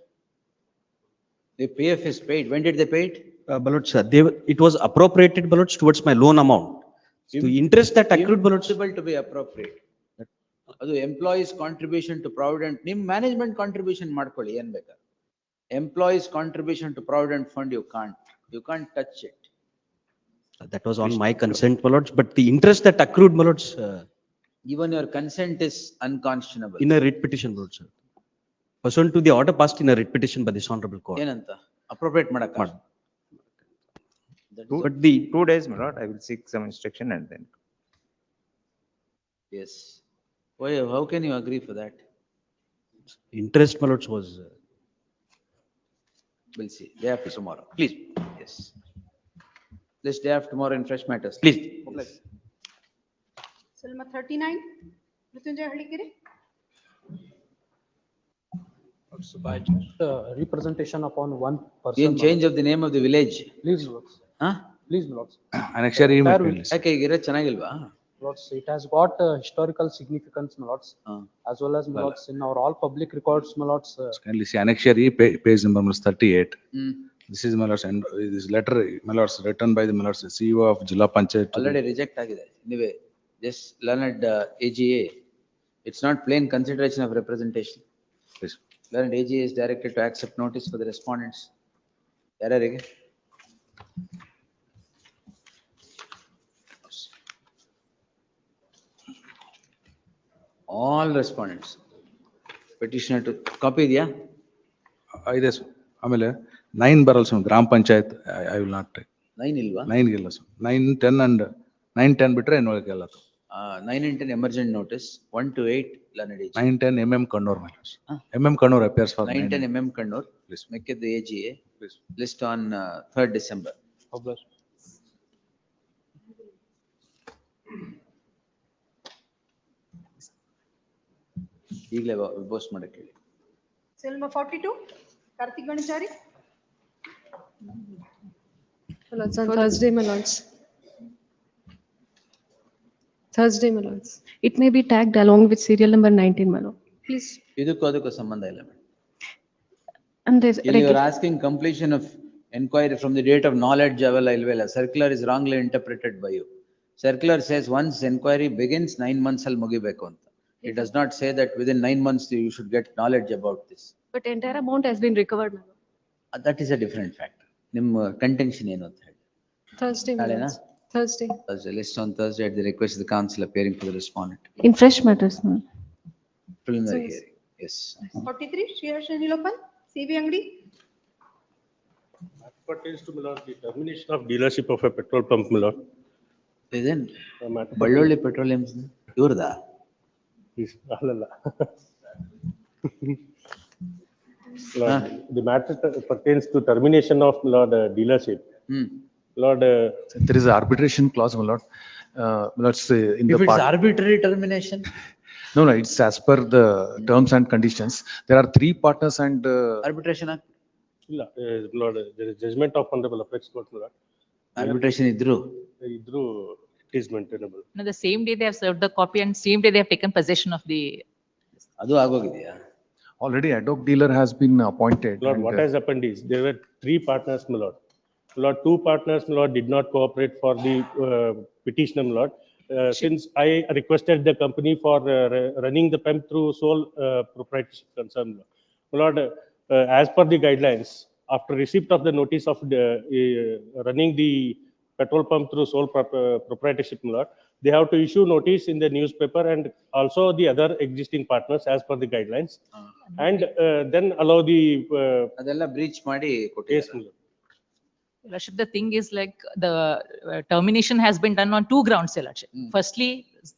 The PF is paid. When did they pay it? my lords, it was appropriated, my lords, towards my loan amount. The interest that accrued, my lords. Impossible to be appropriate. ಅದು employees contribution to provident ನಿಮ್ management contribution ಮಾಡ್ಕೊಳ್ಳಿ ಏನ್ ಬೇಕಾದ್ರೆ. Employees contribution to provident fund you can't touch it. That was on my consent, my lords, but the interest that accrued, my lords, Even your consent is unconscionable. in a writ petition, my lords. Pursuant to the order passed in a writ petition by this honorable court. ಏನಂತ appropriate ಮಾಡಕ್ಕ. But the 2 days, my lord, I will seek some instruction and then. Yes. Why, how can you agree for that? interest, my lords, was, We'll see. Day after tomorrow. Please. Yes. This day after tomorrow in fresh matters. please. Seal number 39, Mrityunjay Halikere. Representation upon one ಏನ್ person. change of the name of the village? Please, lords. Huh? Please, lords. Annexure E Entire materials. ಯಾಕೆ ಈಗ ಇರೋದು ಚೆನ್ನಾಗಿಲ್ವಾ? Lords, it has got historical significance, my lords, as well as, my lords, in our all public records, my lords. Kindly see annexure E, page number was 38. Hmm. This is, my lords, and this letter, my lords, written by the, my lords, CEO of Jilla Panchayat. Already reject ಆಗಿದೆ. Anyway, just learned AGA. It's not plain consideration of representation. Please. Learned AGA is directed to accept notice for the respondents. ಯಾರ್ಯಾರಿಗೆ? All respondents. Petitioner to copy ಇದೆಯಾ? ಇದೆ sir. ಆಮೇಲೆ 9 ಬರಲ್ಲ sir, ಗ್ರಾಮ panchayat, I will not take. 9 ಇಲ್ವಾ? 9 ಇಲ್ಲ sir. 9, 10 and 9, 10 ಬಿಟ್ರೆ ಎಲ್ಲ. 9 and 10 emergent notice, 1 to 8 learned AGA. 9, 10 MM Kannur, my lords. MM Kannur appears for 9, 10 MM Kannur. Please. Make it the AGA. Please. List on 3rd December. ಈಗಲೇ post ಮಾಡಕ್ಕೆ ಹೇಳಿ. Cell number 42, Karthik Ganachari. My lords, on Thursday, my lords. Thursday, my lords. It may be tagged along with serial number 19, my lord. Please. ಇದಕ್ಕೂ ಅದಕ್ಕೂ ಸಂಬಂಧ ಇಲ್ಲ madam. And there's Here you are asking completion of inquiry from the date of knowledge ಅವೆಲ್ಲ ಇಲ್ವಲ್ಲ. Circular is wrongly interpreted by you. Circular says once inquiry begins 9 months ಅಲ್ಲಿ ಮುಗಿಬೇಕು ಅಂತ. It does not say that within 9 months you should get knowledge about this. But entire amount has been recovered, my lord. That is a different factor. ನಿಮ್ಮ contention ಏನು ಅಂತ ಹೇಳಿ. Thursday, my ನಾಳೆನಾ? lords. Thursday. Thursday, list on Thursday at the request of the counsel appearing for the respondent. In fresh matters, my lord. Preliminary So- hearing, yes. 43, Sriharsh Nilopan, CV Angadi. Pertains to, my lord, the termination of dealership of a petrol pump, my lord. Then, ಬಳ್ಳೊಳ್ಳಿ ಪೆಟ್ರೋಲಿಯಮ್ಸ್ ಇವ್ರದಾ? ಅಲ್ಲಲ್ಲ. Lord, the matter pertains to termination of, my lord, dealership. Lord, there is an arbitration clause, my lord. My lord, in If the it's part. arbitrary termination? No, it's as per the terms and conditions. There are 3 partners and. Arbitration act? ಇಲ್ಲ, Lord, there is judgment of honorable apex court, my lord. Arbitration ಇದ್ರು? ಇದ್ರು, it is maintainable. No, the same day they have served the copy and same day they have taken possession of the. ಅದು ಆಗೋಗಿದೆಯಾ? Already ad hoc dealer has been appointed. Lord, and, what has happened is, there were 3 partners, my lord. My lord, 2 partners, my lord, did not cooperate for the petitioner, my lord. Since I requested the company for running the pump through sole proprietorship concern, my lord, as per the guidelines, after receipt of the notice of running the petrol pump through sole proprietorship, my lord, they have to issue notice in the newspaper and also the other existing partners as per the guidelines, and then allow the. ಅದೆಲ್ಲ breach ಮಾಡಿ ಕೊಟ್ಟಿದ್ದಾರೆ. Yes, my lord. Lordship, the thing is like the termination has been done on 2 grounds, Your Lordship. Firstly,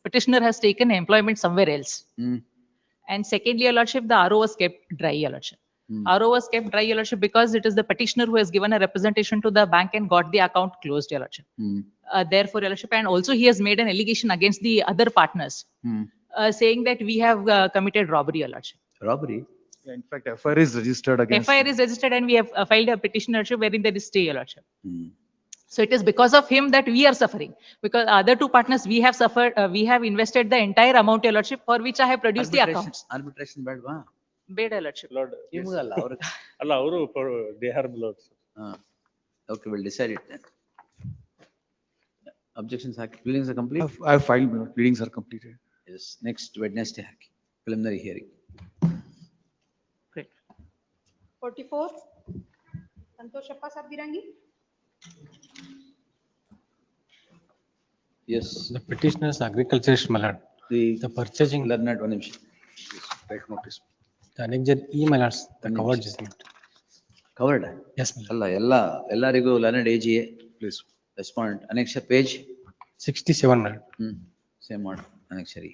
petitioner has taken employment somewhere else. And secondly, Your Lordship, the RO was kept dry, Your Lordship. RO was kept dry, Your Lordship, because it is the petitioner who has given a representation to the bank and got the account closed, Your Lordship. Therefore, Your Lordship, and also he has made an allegation against the other partners, saying that we have committed robbery, Your Lordship. Robbery? Yeah, in fact, FIR is registered against. FIR is registered and we have filed a petition, Your Lordship, wherein there is stay, Your Lordship. So it is because of him that we are suffering, because other 2 partners we have suffered, we have invested the entire amount, Your Lordship, for which I have produced the accounts. Arbitration ಬೇಡವಾ? ಬೇಡ, Your Lordship. Lord, ನಿಮಗಲ್ಲ ಅವ್ರಿಗೆ. ಅಲ್ಲ, ಅವರು they are, my lord. Okay, we'll decide it then. Objections hockey, pleadings are complete? I have filed, my lord. Pleadings are completed. Yes, next Wednesday hockey, preliminary hearing. 44, Santosh Appa Sabbirangi. Yes. The petitioner's agriculturist, my lord. The purchasing. Learned one ನಿಮಿಷ. Take notice. The annexed my lords, the covered judgment. Covered? Yes, my lord. ಅಲ್ಲ, ಎಲ್ಲರಿಗೂ learned AGA. Please. Respond. Annexure page? 67, my lord. Same order, annexure.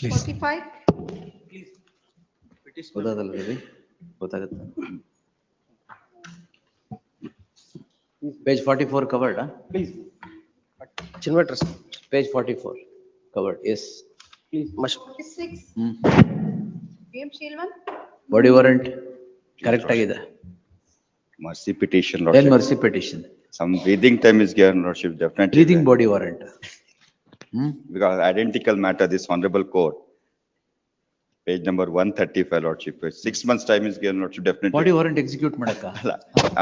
Please. 45, ಗೊತ್ತಾಗಲ್ಲ ರವಿ? ಗೊತ್ತಾಗುತ್ತೆ. Page 44 covered, huh? Please. Page 44 covered, yes. Please. 46, VM Shilwan. Body warrant correct ಆಗಿದೆ. Mercy petition, Then lordship. mercy petition. Some breathing time is given, lordship, definitely. Breathing body warrant. Because identical matter, this honorable court. Page number 135, lordship. 6 months time is given, lordship, definitely. Body warrant execute ಮಾಡಕ್ಕ?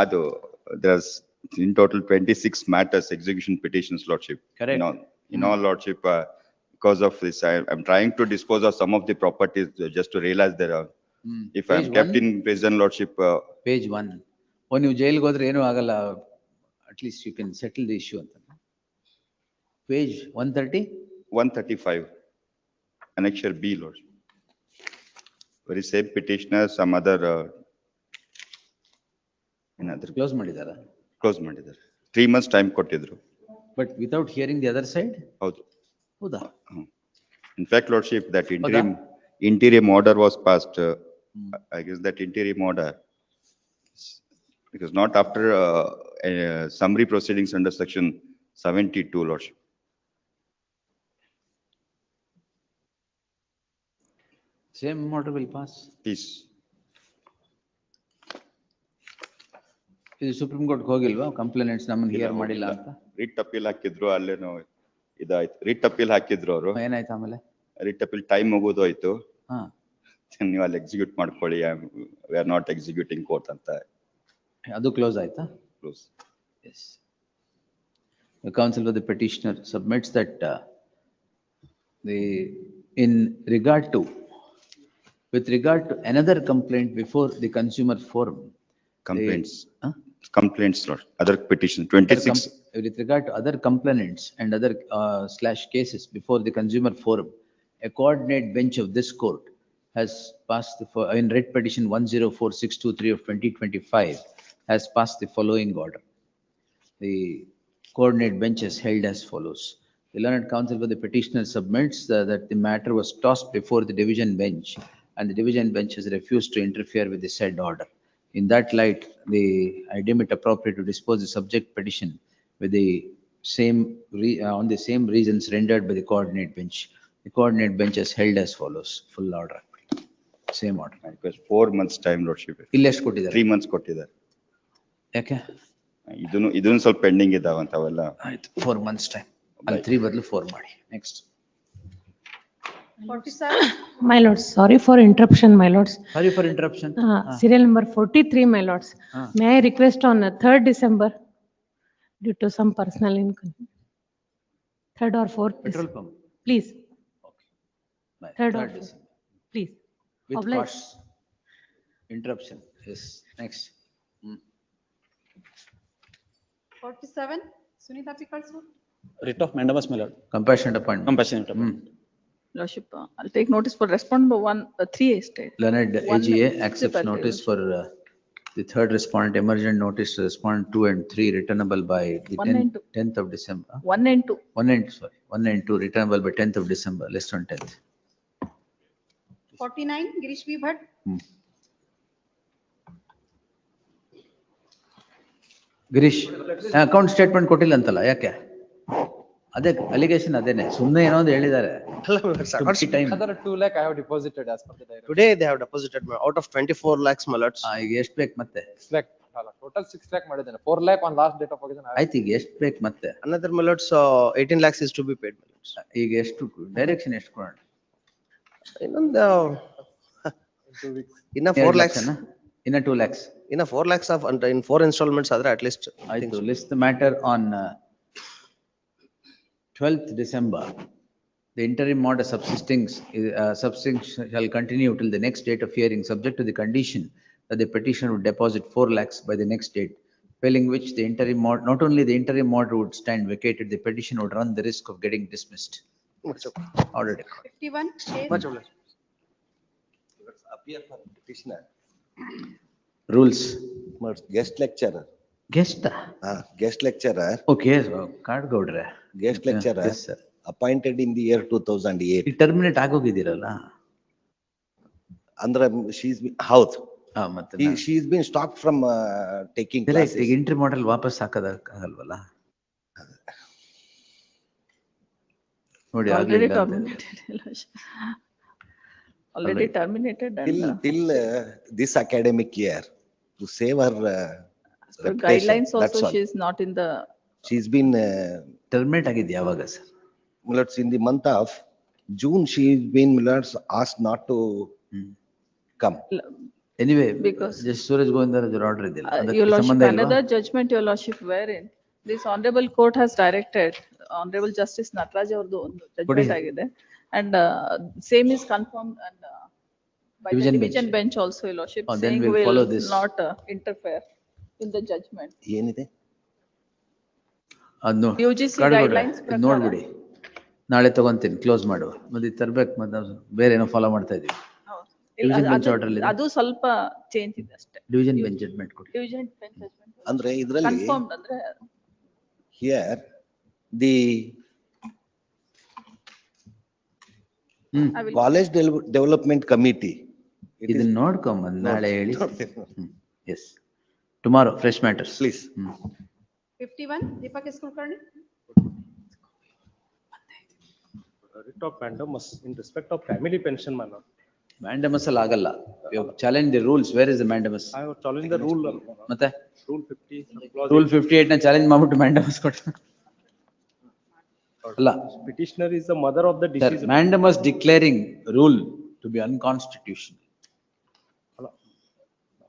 Adu, there's in total 26 matters, execution petitions, lordship. Correct. In all, lordship, because of this, I'm trying to dispose of some of the properties just to realize there are. If I'm Page kept 1? in prison, lordship. Page 1. ನೀವು ಜೈಲಿಗೆ ಹೋದ್ರೆ ಏನೂ ಆಗಲ್ಲ, at least you can settle the issue ಅಂತ. Page 130? 135, annexure B, lordship. Very same petitioner, some other. Another. Close ಮಾಡಿದಾರ? Close ಮಾಡಿದ್ದಾರೆ. 3 months time ಕೊಟ್ಟಿದ್ರು. But without hearing the other side? ಹೌದು. ಹೌದಾ? In fact, lordship, that interim order was passed. I guess that interim order Because not after summary proceedings under section 72, Lordship. Same order will pass. Please. ಇದು supreme court ಹೋಗಿಲ್ವಾ complaints ನಮ್ಮನ್ನ here ಮಾಡಿಲ್ಲ ಅಂತ? Writ appeal ಹಾಕಿದ್ರು, ಅಲ್ಲೇನೋ ಇದಾಯ್ತು. Writ appeal ಹಾಕಿದ್ರು ಅವರು. ಏನಾಯ್ತು ಆಮೇಲೆ? ರಿಟ್ ಅಪೀಲ್ ಟೈಮ್ ಮುಗಿದು ಹೋಯ್ತು. ಹಾ. ನೀವು ಅಲ್ಲಿ ಎಕ್ಸಿಕ್ಯೂಟ್ ಮಾಡ್ಕೊಳ್ಳಿ, we are not executing court ಅಂತ. ಅದು ಕ್ಲೋಸ್ ಆಯ್ತಾ? Close. Yes. The counsel for the petitioner submits that with regard to another complaint before the consumer forum. Complaints, Lord. Other petition 26. With regard to other complainants and other /cases before the consumer forum, a coordinate bench of this court has passed in writ petition 104623 of 2025 has passed the following order. The coordinate bench is held as follows. The learned counsel for the petitioner submits that the matter was tossed before the division bench and the division bench has refused to interfere with the said order. In that light, I deem it appropriate to dispose the subject petition with the same on the same reasons rendered by the coordinate bench. The coordinate bench is held as follows. Full order. Same order. Because 4 months time, Lordship. ಇಲ್ಲಿ ಎಷ್ಟು ಕೊಟ್ಟಿದ್ದಾರೆ? 3 months ಕೊಟ್ಟಿದ್ದಾರೆ. ಯಾಕೆ? ಇದನ್ನು ಸ್ವಲ್ಪ pending ಇದಾವಂತ ಅವೆಲ್ಲ. ಆಯ್ತು, 4 months time. ಅಲ್ಲಿ 3 ಬದಲು 4 ಮಾಡಿ. Next. 47. My lords, sorry for interruption, my lords. Sorry for interruption. Serial number 43, my lords. May I request on 3rd December due to some personal inconvenience? 3rd or 4th? Petrol pump. Please. Okay. 3rd or 4th. December. Please. With Oblige. costs. Interruption. Yes. Next. 47. Sunita Pikalsu. Writ of mandamus, my lord. Compassionate appointment. Compassionate appointment. Lordship, I'll take notice for respondent number 1, 3 estate. Learned One AGA and accepts municipal notice for the third respondent, emergent notice to respondent 2 and 3 returnable by the 1 and 2. 10th of December. 1 and 2. 1 and 2 returnable by 10th of December, less on 10th. 49. Girish V. Bhatt. Girish, account statement ಕೊಟ್ಟಿಲ್ಲ ಅಂತಲ್ಲ, ಯಾಕೆ? ಅದೇ allegation ಅದೇನೆ, ಸುಮ್ಮನೆ ಏನೋ ಒಂದು ಹೇಳಿದ್ದಾರೆ. Another 2 lakh I have deposited as per the directive. Today they have deposited out of 24 lakhs, my lords. ಈಗ ಎಷ್ಟು ಬೇಕು ಮತ್ತೆ? 6 lakh. Total 6 lakh ಮಾಡಿದ್ದೇನೆ. 4 lakh on last date of occasion. ಆಯ್ತು, ಈಗ ಎಷ್ಟು ಬೇಕು ಮತ್ತೆ? Another, my lords, 18 lakhs is to be paid, my lords. ಈಗ ಎಷ್ಟು ಡೈರೆಕ್ಷನ್ ಎಷ್ಟು ಕೊಡೋಣ? ಇನ್ನೊಂದು in 2 weeks. ಇನ್ನ 4 lakhs. ಇನ್ನ 2 lakhs. ಇನ್ನ 4 lakhs of in 4 installments ಆದ್ರೆ at least. ಆಯ್ತು, list the matter on 12th December. The interim order subsistence shall continue till the next date of hearing, subject to the condition that the petitioner would deposit 4 lakhs by the next date, failing which the interim order, not only the interim order would stand vacated, the petition would run the risk of getting dismissed. Ordered. 51. Much obliged. Appear for petitioner. Rules. Guest lecturer. Guest? Guest lecturer. Okay, card gowdre. Guest lecturer. Yes, sir. Appointed in the year 2008. Terminate ಆಗೋಗಿದ್ದೀರಲ್ಲ? ಅಂದ್ರೆ she's been ಹೌದು. ಮತ್ತೆ she's been stopped from taking classes. ಈಗ entry ಮಾಡಲ್ ವಾಪಸ್ ಹಾಕೋದಾಗಲ್ವಲ್ಲ? ನೋಡಿ, already terminated and till this academic year to save her guidelines reputation, also she is not in the. She's been terminate ಆಗಿದ್ದು ಯಾವಾಗ sir? Millards, in the month of June she's been, millards, asked not to come. Anyway, because just Suraj Govindaraj order ಇದೆಯಲ್ಲ, your ಅದಕ್ಕೆ lordship, ಸಂಬಂಧ ಇಲ್ವಾ? another judgment, your lordship, wherein this honorable court has directed, honorable justice Nataraj ಅವ್ರದ್ದು ಒಂದು judgment ಆಗಿದೆ, and same is confirmed and by the division bench also, your lordship, saying will not interfere in the judgment. ಏನಿದೆ? ಅದ್ನು UGC guidelines ಪ್ರಕಾರ ನೋಡ್ಬಿಡಿ, ನಾಳೆ ತಗೊಂತೀನಿ, close ಮಾಡುವ. ಮತ್ತೆ ತರ್ಬೇಕು, ಮತ್ತೆ ಬೇರೆ ಏನೋ ಫಾಲೋ ಮಾಡ್ತಾ ಇದೀವಿ. ಡಿವಿಷನ್ ಬೆಂಚ್ ಆರ್ಡರ್ ಅಲ್ಲಿ ಅದು ಸ್ವಲ್ಪ ಚೇಂಜ್ ಇದೆ ಅಷ್ಟೇ. ಡಿವಿಷನ್ ಬೆಂಚ್ ಜಡ್ಜ್ಮೆಂಟ್ ಕೊಡಿ. ಡಿವಿಷನ್ ಬೆಂಚ್ ಜಡ್ಜ್ಮೆಂಟ್ ಅಂದ್ರೆ ಇದರಲ್ಲಿ ಕನ್ಫರ್ಮ್ಡ್ ಅಂದ್ರೆ here the college development committee ಇದನ್ನ ನೋಡ್ಕೊಂಬಂದ್ ನಾಳೆ ಹೇಳಿ. Yes, Tomorrow, fresh matters. Please. 51, Deepak is Kulkarni. Writ of mandamus in respect of family pension, my lord. Mandamus agalla. You have challenged the rules. Where is the mandamus? I have challenged the rule. ಮತ್ತೆ? Rule 50. clause Rule 58 na challenge ಮಾಡ್ಬಿಟ್ಟು mandamus ಕೊಟ್ಟು. ಅಲ್ಲ. Petitioner is the mother of the Sir, deceased. mandamus declaring rule to be unconstitutional.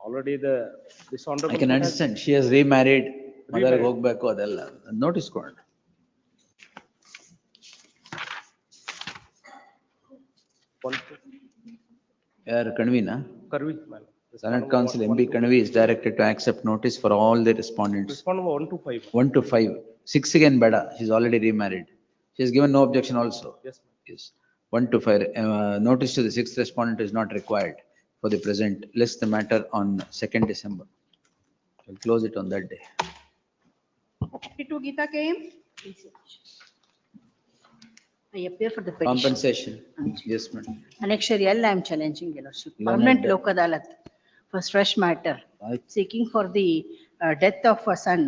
Already this honorable. I can court has- understand. She has remarried. Mother ಹೋಗ್ಬೇಕು ಅದೆಲ್ಲ. Notice ಕೊಡೋಣ. ಯಾರು ಕಣ್ವಿನಾ? Karvi, my lord. Senate Council MB Kanvi is directed to accept notice for all the respondents. Respond number 1 to 5. 1 to 5. 6 again beda. She's already remarried. She has given no objection also. Yes. Yes. 1 to 5. Notice to the 6th respondent is not required for the present. List the matter on 2nd December. We'll close it on that day. 52, Geeta KM. I appear for the petition. Compensation. Yes, madam. Annexure L, I am challenging, Your Lordship. Learned Permanent that. Lok Adalat for fresh matter, seeking for the death of a son,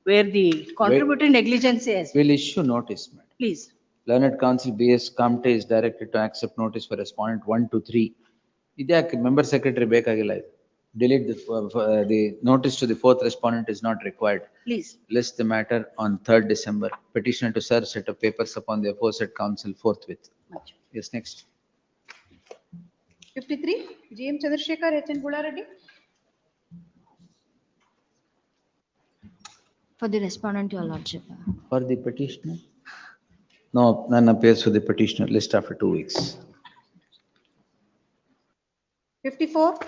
where the contributory negligence is. We'll issue notice, madam. Please. Learned Council BS Kamte is directed to accept notice for respondent 1 to 3. Idyake member secretary ಬೇಕಾಗಿಲ್ಲ ಇದು. Delete the notice to the 4th respondent is not required. Please. List the matter on 3rd December. Petitioner to serve set of papers upon the aforesaid council forthwith. Yes, next. 53, GM Chandrasekhar, HN Bulareddy. For the respondent, Your Lordship. For the petitioner? No, none appears for the petitioner. List after 2 weeks. 54,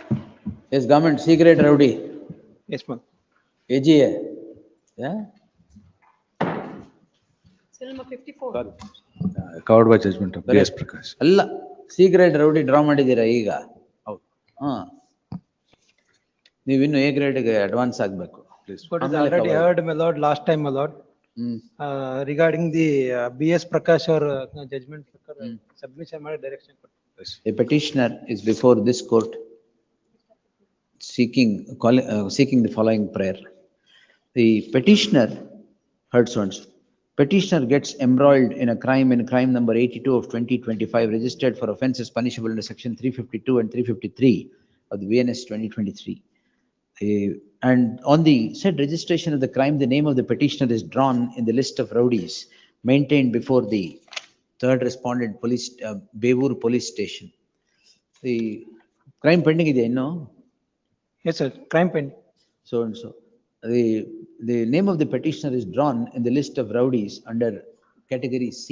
Yes, government, secret rowdy. Yes, ma'am. AGA. Yeah? still number 54. Covered by judgment of Correct. BS Prakash. ಅಲ್ಲ secret rowdy draw ಮಾಡಿದ್ದೀರಾ ಈಗ? ಹಾ. ನೀವಿನ್ನು A ಗ್ರೇಡ್ಗೆ advance ಆಗ್ಬೇಕು. What is already heard, my lord, last time, my lord. Regarding the BS Prakash or judgment submission my direction. A petitioner is before this court seeking the following prayer. The petitioner heard so and so. Petitioner gets embroiled in a crime number 82 of 2025 registered for offences punishable under section 352 and 353 of the VNS 2023. And on the said registration of the crime, the name of the petitioner is drawn in the list of rowdies maintained before the 3rd respondent police, Bevur police station. The crime pending is no? Yes, sir, crime pending. So and so. The name of the petitioner is drawn in the list of rowdies under category C.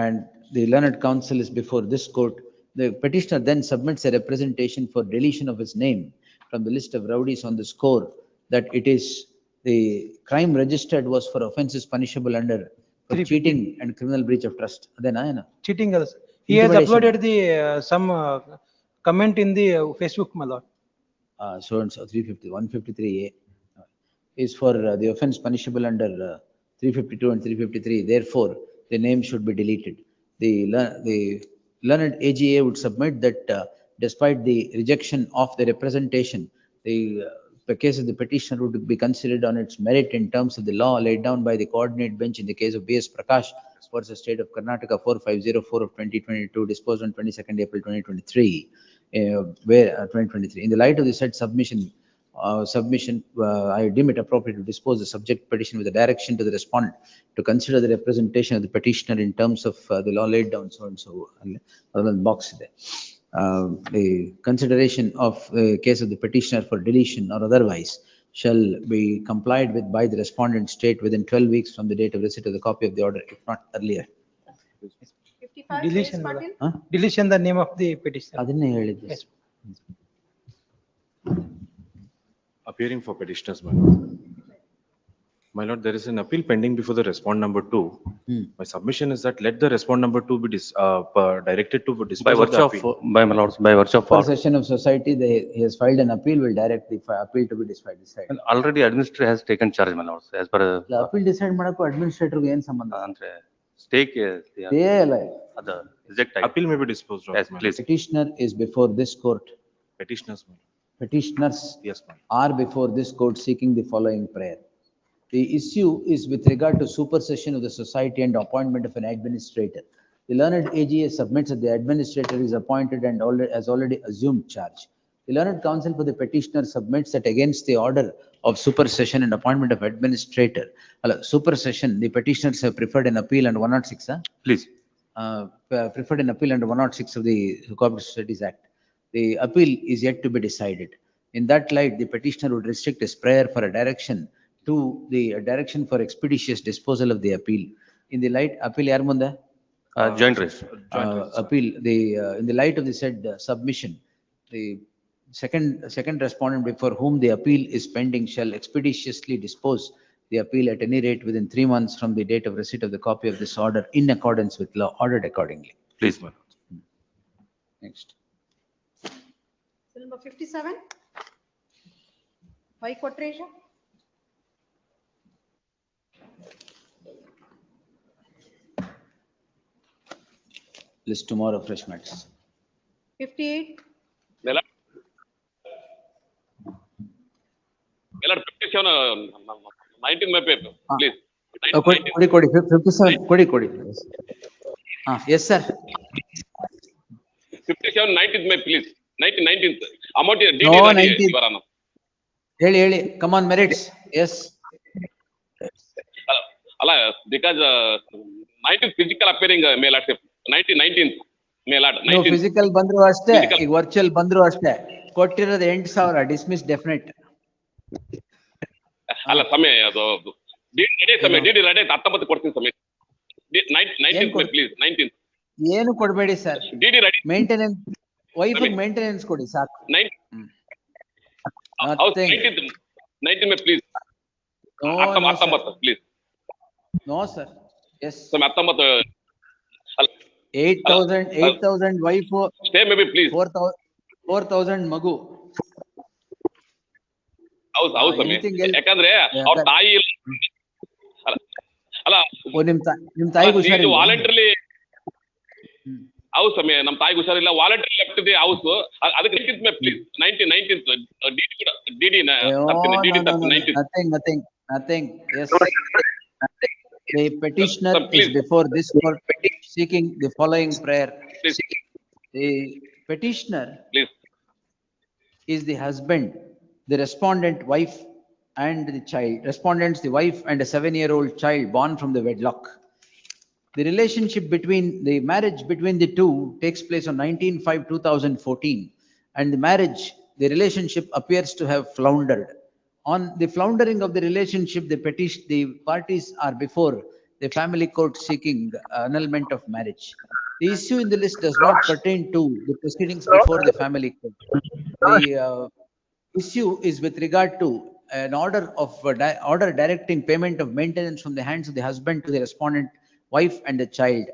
And the learned counsel is before this court. The petitioner then submits a representation for deletion of his name from the list of rowdies on the score that it is the crime registered was for offences punishable under for cheating and criminal breach of trust. Then I know. Cheating. He has uploaded the some comment in the Facebook, my lord. So and so 350, 153A is for the offence punishable under 352 and 353. Therefore, the name should be deleted. The learned AGA would submit that despite the rejection of the representation, the case of the petitioner would be considered on its merit in terms of the law laid down by the coordinate bench in the case of BS Prakash versus State of Karnataka 4504 of 2022, disposed on 22nd April 2023. Where 2023. In the light of the said submission, I deem it appropriate to dispose the subject petition with a direction to the respondent to consider the representation of the petitioner in terms of the law laid down so and so. Box there. The consideration of the case of the petitioner for deletion or otherwise shall be complied with by the respondent state within 12 weeks from the date of receipt of the copy of the order, if not earlier. 55, Deletion, Patil. Deletion the name of the petitioner. ಅದನ್ನೇ ಹೇಳಿದ್ದು. Yes. Appearing for petitioners, my lord. My lord, there is an appeal pending before the respond number 2. My submission is that let the respond number 2 be directed to dispose By of the virtue appeal. of, by my lords, by virtue of. For session of society, he has filed an appeal, will direct the appeal to be decided. And already administrator has taken charge, my lords, as per. The appeal decide ಮಾಡಕ್ಕೂ administrator ಗೆ ಏನು ಸಂಬಂಧ? ಅಂದ್ರೆ stake. Appeal may be disposed of. Yes, please. Petitioner is before this court. Petitioners. petitioners Yes, ma'am. are before this court seeking the following prayer. The issue is with regard to supersession of the society and appointment of an administrator. The learned AGA submits that the administrator is appointed and has already assumed charge. The learned counsel for the petitioner submits that against the order of supersession and appointment of administrator, supersession, the petitioners have preferred an appeal under 106, Please. preferred an appeal under 106 of the Cooperative Societies Act. The appeal is yet to be decided. In that light, the petitioner would restrict his prayer for a direction to the direction for expeditious disposal of the appeal. In the light, appeal yarmunda? Joint raise. Appeal, in the light of the said submission, the second respondent before whom the appeal is pending shall expeditiously dispose the appeal at any rate within 3 months from the date of receipt of the copy of this order in accordance with law, ordered accordingly. Please, ma'am. Next. Bill number 57. High Court Treasurer. List tomorrow, fresh matters. 58. Petition 19 my paper, please. Kodi, 57, Kodi. Yes, sir. 57 19th May, please. 19th. Amount is No, DD 19th. Your Honor. Heli, come on, merits. Yes. Because 19th physical appearing may not 19th may not. No, physical bandru ashte, ಈಗ virtual bandru ashte. ಕೊಟ್ಟಿರೋದು 8,000 dismiss definite. ಅಲ್ಲ ಸಮಯ ಅದು DD ready 19 ಕೊಡ್ತೀನಿ ಸಮಯ 19th May, please. 19th. ಏನು ಕೊಡಬೇಡಿ sir. DD ready. Maintenance wife maintenance ಕೊಡಿ ಸಾಕು. 19th May, please. 19 please. No, sir. Yes. 19 8,000 wife. Stay maybe, please. 4,000 ಮಗು. ಹೌದು ಸಮಯ ಯಾಕಂದ್ರೆ ಅವ್ರ ತಾಯಿ ಅಲ್ಲ ನಿಮ್ ತಾಯಿಗೆ ಹುಷಾರಿಲ್ಲ. ವಾಲಂಟರಿಲಿ ಹೌದು ಸಮಯ ನಮ್ಮ ತಾಯಿಗೆ ಹುಷಾರಿಲ್ಲ ವಾಲಂಟರಿ ಲೆಫ್ಟ್ ದಿ ಹೌಸ್ ಅದಕ್ಕೆ 19th May, please. 19th DD Nothing. Yes. The petitioner is before this court seeking the following prayer. The petitioner is the husband, the respondent wife and the child. Respondents, the wife and a 7-year-old child born from the wedlock. The relationship between the marriage between the two takes place on 19/5/2014, and the relationship appears to have floundered. On the floundering of the relationship, the parties are before the family court seeking annulment of marriage. The issue in the list does not pertain to the proceedings before the family court. The issue is with regard to an order directing payment of maintenance from the hands of the husband to the respondent wife and the child.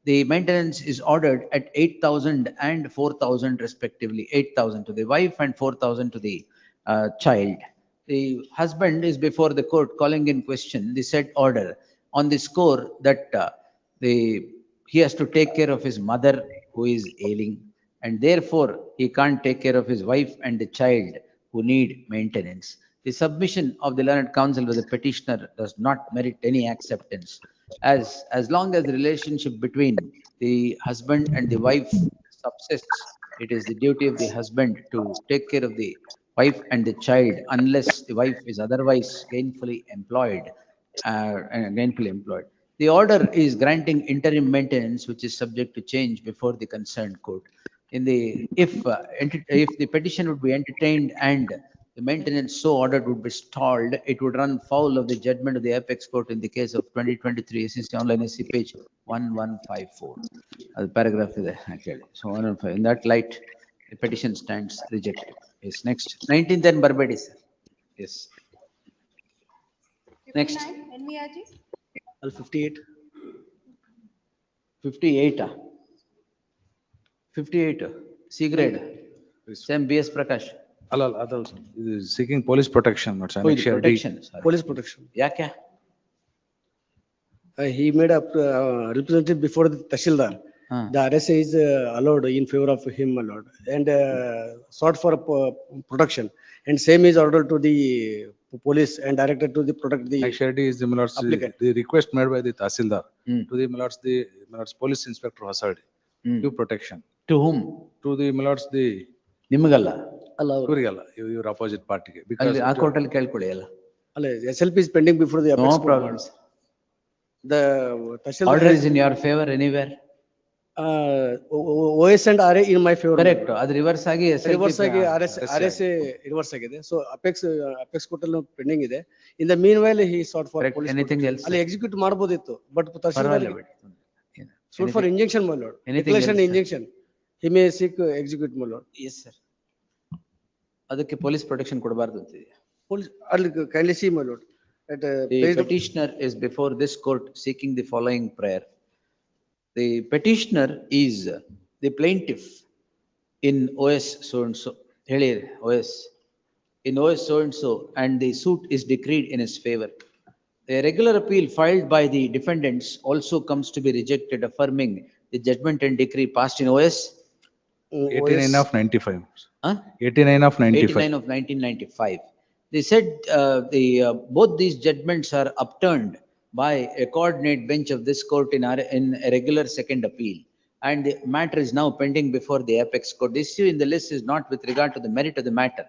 The maintenance is ordered at 8,000 and 4,000 respectively. 8,000 to the wife and 4,000 to the child. The husband is before the court calling in question the said order on the score that he has to take care of his mother who is ailing, and therefore he can't take care of his wife and the child who need maintenance. The submission of the learned counsel with the petitioner does not merit any acceptance. As long as the relationship between the husband and the wife subsists, it is the duty of the husband to take care of the wife and the child unless the wife is otherwise gainfully employed. The order is granting interim maintenance, which is subject to change before the concerned court. If the petition would be entertained and the maintenance so ordered would be stalled, it would run foul of the judgment of the apex court in the case of 2023 SEC online SC page 1154. Paragraph is there actually. So 115. In that light, the petition stands rejected. Yes, next. 19th and Barbadi, sir. Yes. Next. 59, NVRG. 58. 58. 58. C grade. Same BS Prakash. ಅದಲ್ಲ ಇದು seeking police protection Police protection. ಯಾಕೆ? He made a representative before the Tahsildar The RSA is allowed in favor of him, my lord, and sought for protection. And same is ordered to the police and directed to the protect the. Actually, is the Millards, applicant. the request made by the Tahsildar Hmm. to the Millards police inspector Hasard, Hmm. due protection. To whom? To the Millards, the ನಿಮಗಲ್ಲ Kurigala, your opposite party. Because ಅಲ್ಲಿ ಆ ಕೋರ್ಟಲ್ಲಿ ಕೇಳ್ಕೊಳ್ಳಿ ಅಲ್ಲ. ಅಲ್ಲ, SLP is pending before the No apex court. problem. The Tahsildar Order is in your favor anywhere. OS and RA in my favor. Correct. ಅದು reverse ಆಗಿ reverse ಆಗಿ RSA reverse ಆಗಿದೆ. ಸೊ ಅಪೆಕ್ಸ್ ಕೋರ್ಟ್ ಅಲ್ಲಿ pending ಇದೆ. In the meanwhile he sought for Correct. Anything else? ಅಲ್ಲಿ execute ಮಾಡಬಹುದಿತ್ತು, but tahsildar ಪರವಾಗಿಲ್ಲ ಬಿಡಿ. Suit for injection my lord. Anything Declaration else? injunction. He may seek execute my lord. Yes, sir. ಅದಕ್ಕೆ police protection ಕೊಡಬಾರ್ದು ಅಂತಿದೆ. Police ಅಲ್ಲಿ kindly see my lord. At The petitioner is before this court seeking the following prayer. The petitioner is the plaintiff in OS so and so. ಹೇಳಿ OS. In OS so and so, and the suit is decreed in his favor. A regular appeal filed by the defendants also comes to be rejected, affirming the judgment and decree passed in OS. 89 of 95. Huh? 89 of 95. 89 of 1995. They said both these judgments are upturned by a coordinate bench of this court in a regular second appeal, and the matter is now pending before the apex court. The issue in the list is not with regard to the merit of the matter.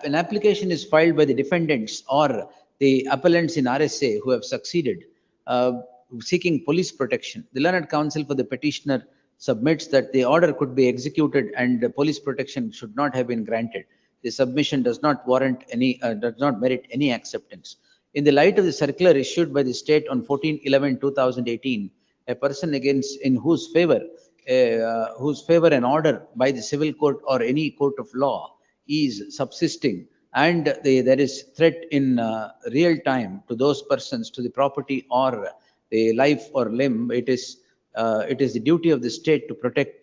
An application is filed by the defendants or the appellants in RSA who have succeeded, seeking police protection. The learned counsel for the petitioner submits that the order could be executed and police protection should not have been granted. The submission does not warrant any, does not merit any acceptance. In the light of the circular issued by the state on 14/11/2018, a person in whose favor an order by the civil court or any court of law is subsisting, and there is threat in real time to those persons, to the property or the life or limb, it is the duty of the state to protect.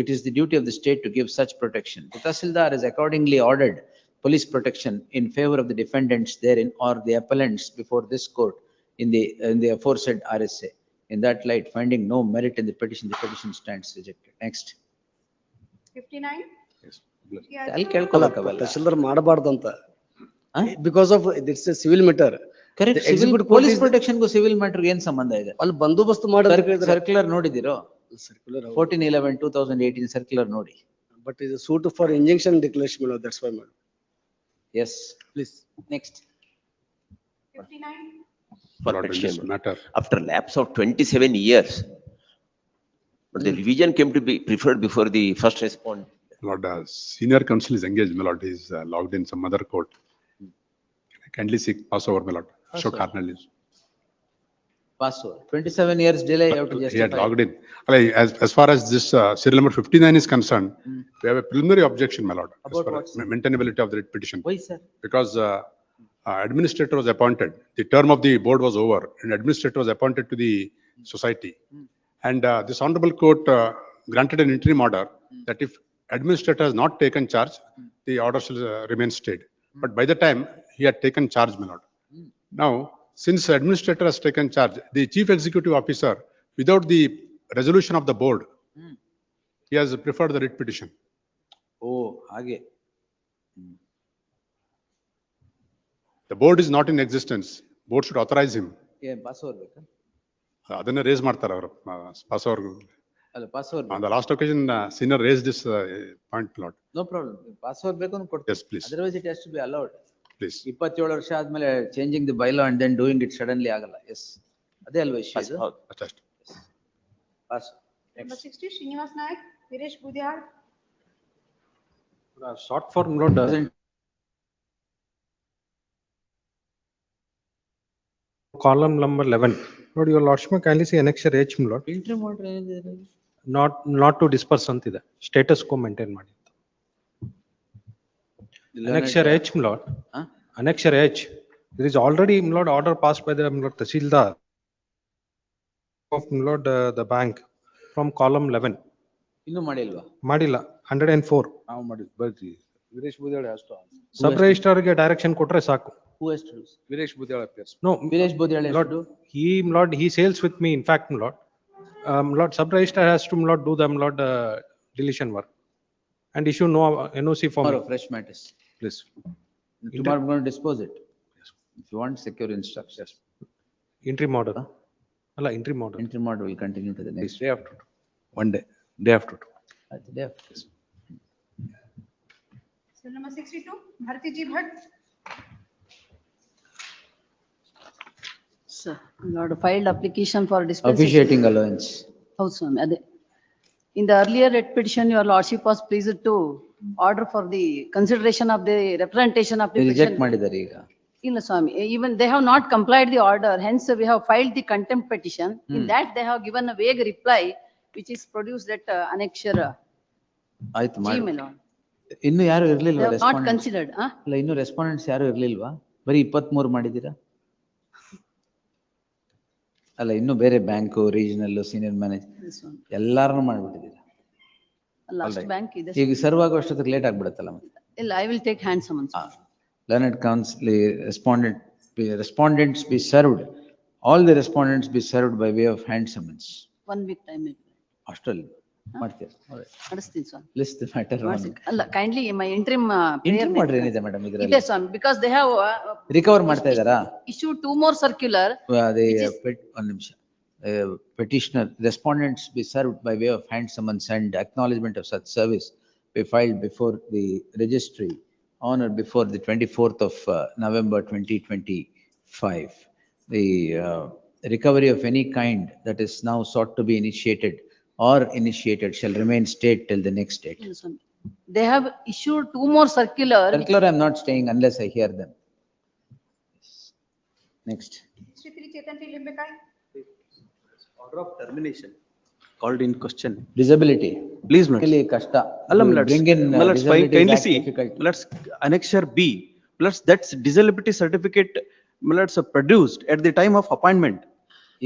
It is the duty of the state to give such protection. The Tahsildar has accordingly ordered police protection in favor of the defendants therein or the appellants before this court in the aforesaid RSA. In that light, finding no merit in the petition stands rejected. Next. 59. ಅಲ್ಲಿ ಕೇಳ್ಕೊಳಕವಲ್ಲ. Tahsildar ಮಾಡಬಾರ್ದಂತ. Because of it's a civil matter. Correct. Civil police protection ಗೂ civil matter ಏನ್ ಸಂಬಂಧ ಇದೆ? ಅಲ್ಲಿ ಬಂದೋಬಸ್ತ್ ಮಾಡೋದಕ್ಕೆ circular ನೋಡಿದಿರೋ? Circular 14/11/2018 circular ನೋಡಿ. But is a suit for injunction declaration, that's why madam. Yes, please. Next. 59. For petition matter. After lapse of 27 years, but the revision came to be preferred before the first respond. Lord, senior counsel is engaged, my lord. He is logged in some other court. Kindly seek pass over, my lord. Show Karnataka. Pass over. 27 years delay, you have to justify. He had logged in. As far as this serial number 59 is concerned, we have a preliminary objection, my lord. About what, sir? Maintainability of the writ petition. Why, sir? Because administrator was appointed, the term of the board was over, and administrator was appointed to the society. And this honorable court granted an interim order that if administrator has not taken charge, the order shall remain stayed. But by the time he had taken charge, my lord. Now, since administrator has taken charge, the chief executive officer, without the resolution of the board, he has preferred the writ petition. Oh, hage. The board is not in existence. Board should authorize him. Yeah, pass over ಬೇಕಾ? ಅದನ್ನ raise ಮಾಡ್ತಾರೆ ಅವರು pass over. ಅಲ್ಲ pass over. On the last occasion, senior raised this point, Lord. No problem. Pass over ಬೇಕು ಅಂತ ಕೊಡ್ತೀವಿ. Yes, please. Otherwise it has to be allowed. Please. 27 ವರ್ಷ ಆದ್ಮೇಲೆ changing the bylaw and then doing it suddenly ಆಗಲ್ಲ. Yes. ಅದೇ ಅಲ್ವಾ issue ಇದು? Attached. Pass. Number 60, Srinivas Nayak, Viresh Budhyar. Short form, Lord. Column number 11. Lord, your lordship, kindly see annexure H, Lord. Interim order ಏನಿದೆ? Not to disperse ಅಂತಿದೆ. Status quo maintain ಮಾಡಿ. Annexure H, Lord. Annexure H. There is already, Lord, order passed by the Lord Tahsildar of Lord the bank from column 11. ಇನ್ನೂ ಮಾಡಿಲ್ವಾ? ಮಾಡಿಲ್ಲ. 104. ನಾವು ಮಾಡಿದ್ವಿ ಬರ್ರಿ. ವೀರೇಶ್ ಬುದ್ಯಾಳ ಅಷ್ಟು. ಸಬ್ ರಿಜಿಸ್ಟ್ರಾರ್ ಗೆ ಡೈರೆಕ್ಷನ್ ಕೊಟ್ರೆ ಸಾಕು. Who has to do? Veeresh ಬುದ್ಯಾಳ appears. No, Viresh Budhyal has to do? Lord, he sails with me, in fact, Lord. Lord, sub-registrar has to, Lord, do the, Lord, deletion work and issue no NOC for me. Tomorrow, fresh matters. Please. Tomorrow I'm going to dispose it. If you want secure instructions. Interim order. Allah, interim order. Interim order will continue to the next. Day after. One day, day after. Day after. Cell number 62, Bharati Ji Bhatt. Sir, Lord, filed application for dispensation. Officiating allowance. House Swami, in the earlier writ petition, your lordship was pleased to order for the consideration of the representation of the Reject petition. ಮಾಡಿದ್ದಾರೆ ಈಗ. Illa Swami, even they have not complied the order, hence we have filed the contempt petition. In that, they have given a vague reply, which is produced at annexure ಆಯ್ತು G, ಮಾಡಿ. my lord. ಇನ್ನು ಯಾರು They ಇರ್ಲಿಲ್ವಾ have not respondent? considered, ಅಲ್ಲ ಇನ್ನು respondents ಯಾರು ಇರ್ಲಿಲ್ವಾ? ಬರೀ 23 ಮಾಡಿದ್ದೀರಾ? ಅಲ್ಲ ಇನ್ನು ಬೇರೆ bank, regional, senior manager This one. ಎಲ್ಲಾರನ್ನು ಮಾಡ್ಬಿಟ್ಟಿದ್ದೀರಾ. Last bank ಇದೆ. ಈಗ ಸರ್ವ್ ಆಗುವಷ್ಟೊತ್ತಿಗೆ ಲೇಟ್ ಆಗ್ಬಿಡುತ್ತಲ್ಲ ಮತ್ತೆ. Illa, I will take hand summons. Learned counsel, respondents be served. All the respondents be served by way of hand summons. 1 week time. ಅಷ್ಟರಲ್ಲಿ ಮಾಡ್ತೀರಾ? ನಡೆಸ್ತೀನಿ ಸ್ವಾಮಿ. List the matter on. ಅಲ್ಲ, kindly my interim Interim order ಏನಿದೆ madam ಇದರಲ್ಲಿ? ಇದೆ ಸ್ವಾಮಿ, because they have recover ಮಾಡ್ತಾ ಇದ್ದಾರಾ? issued 2 more circular. ಒಂದು ನಿಮಿಷ. Petitioner, respondents be served by way of hand summons and acknowledgement of such service be filed before the registry on or before the 24th of November 2025. The recovery of any kind that is now sought to be initiated or initiated shall remain state till the next date. Yes, Swami. They have issued 2 more circular. Circular I am not staying unless I hear them. Next. Shri Chetanti Limbekai. Order of termination called in question. Disability. Please, my Really kashta. Allam, Bring in let's disability kindly is see, difficult. let's annexure B, plus that's disability certificate, let's produced at the time of appointment.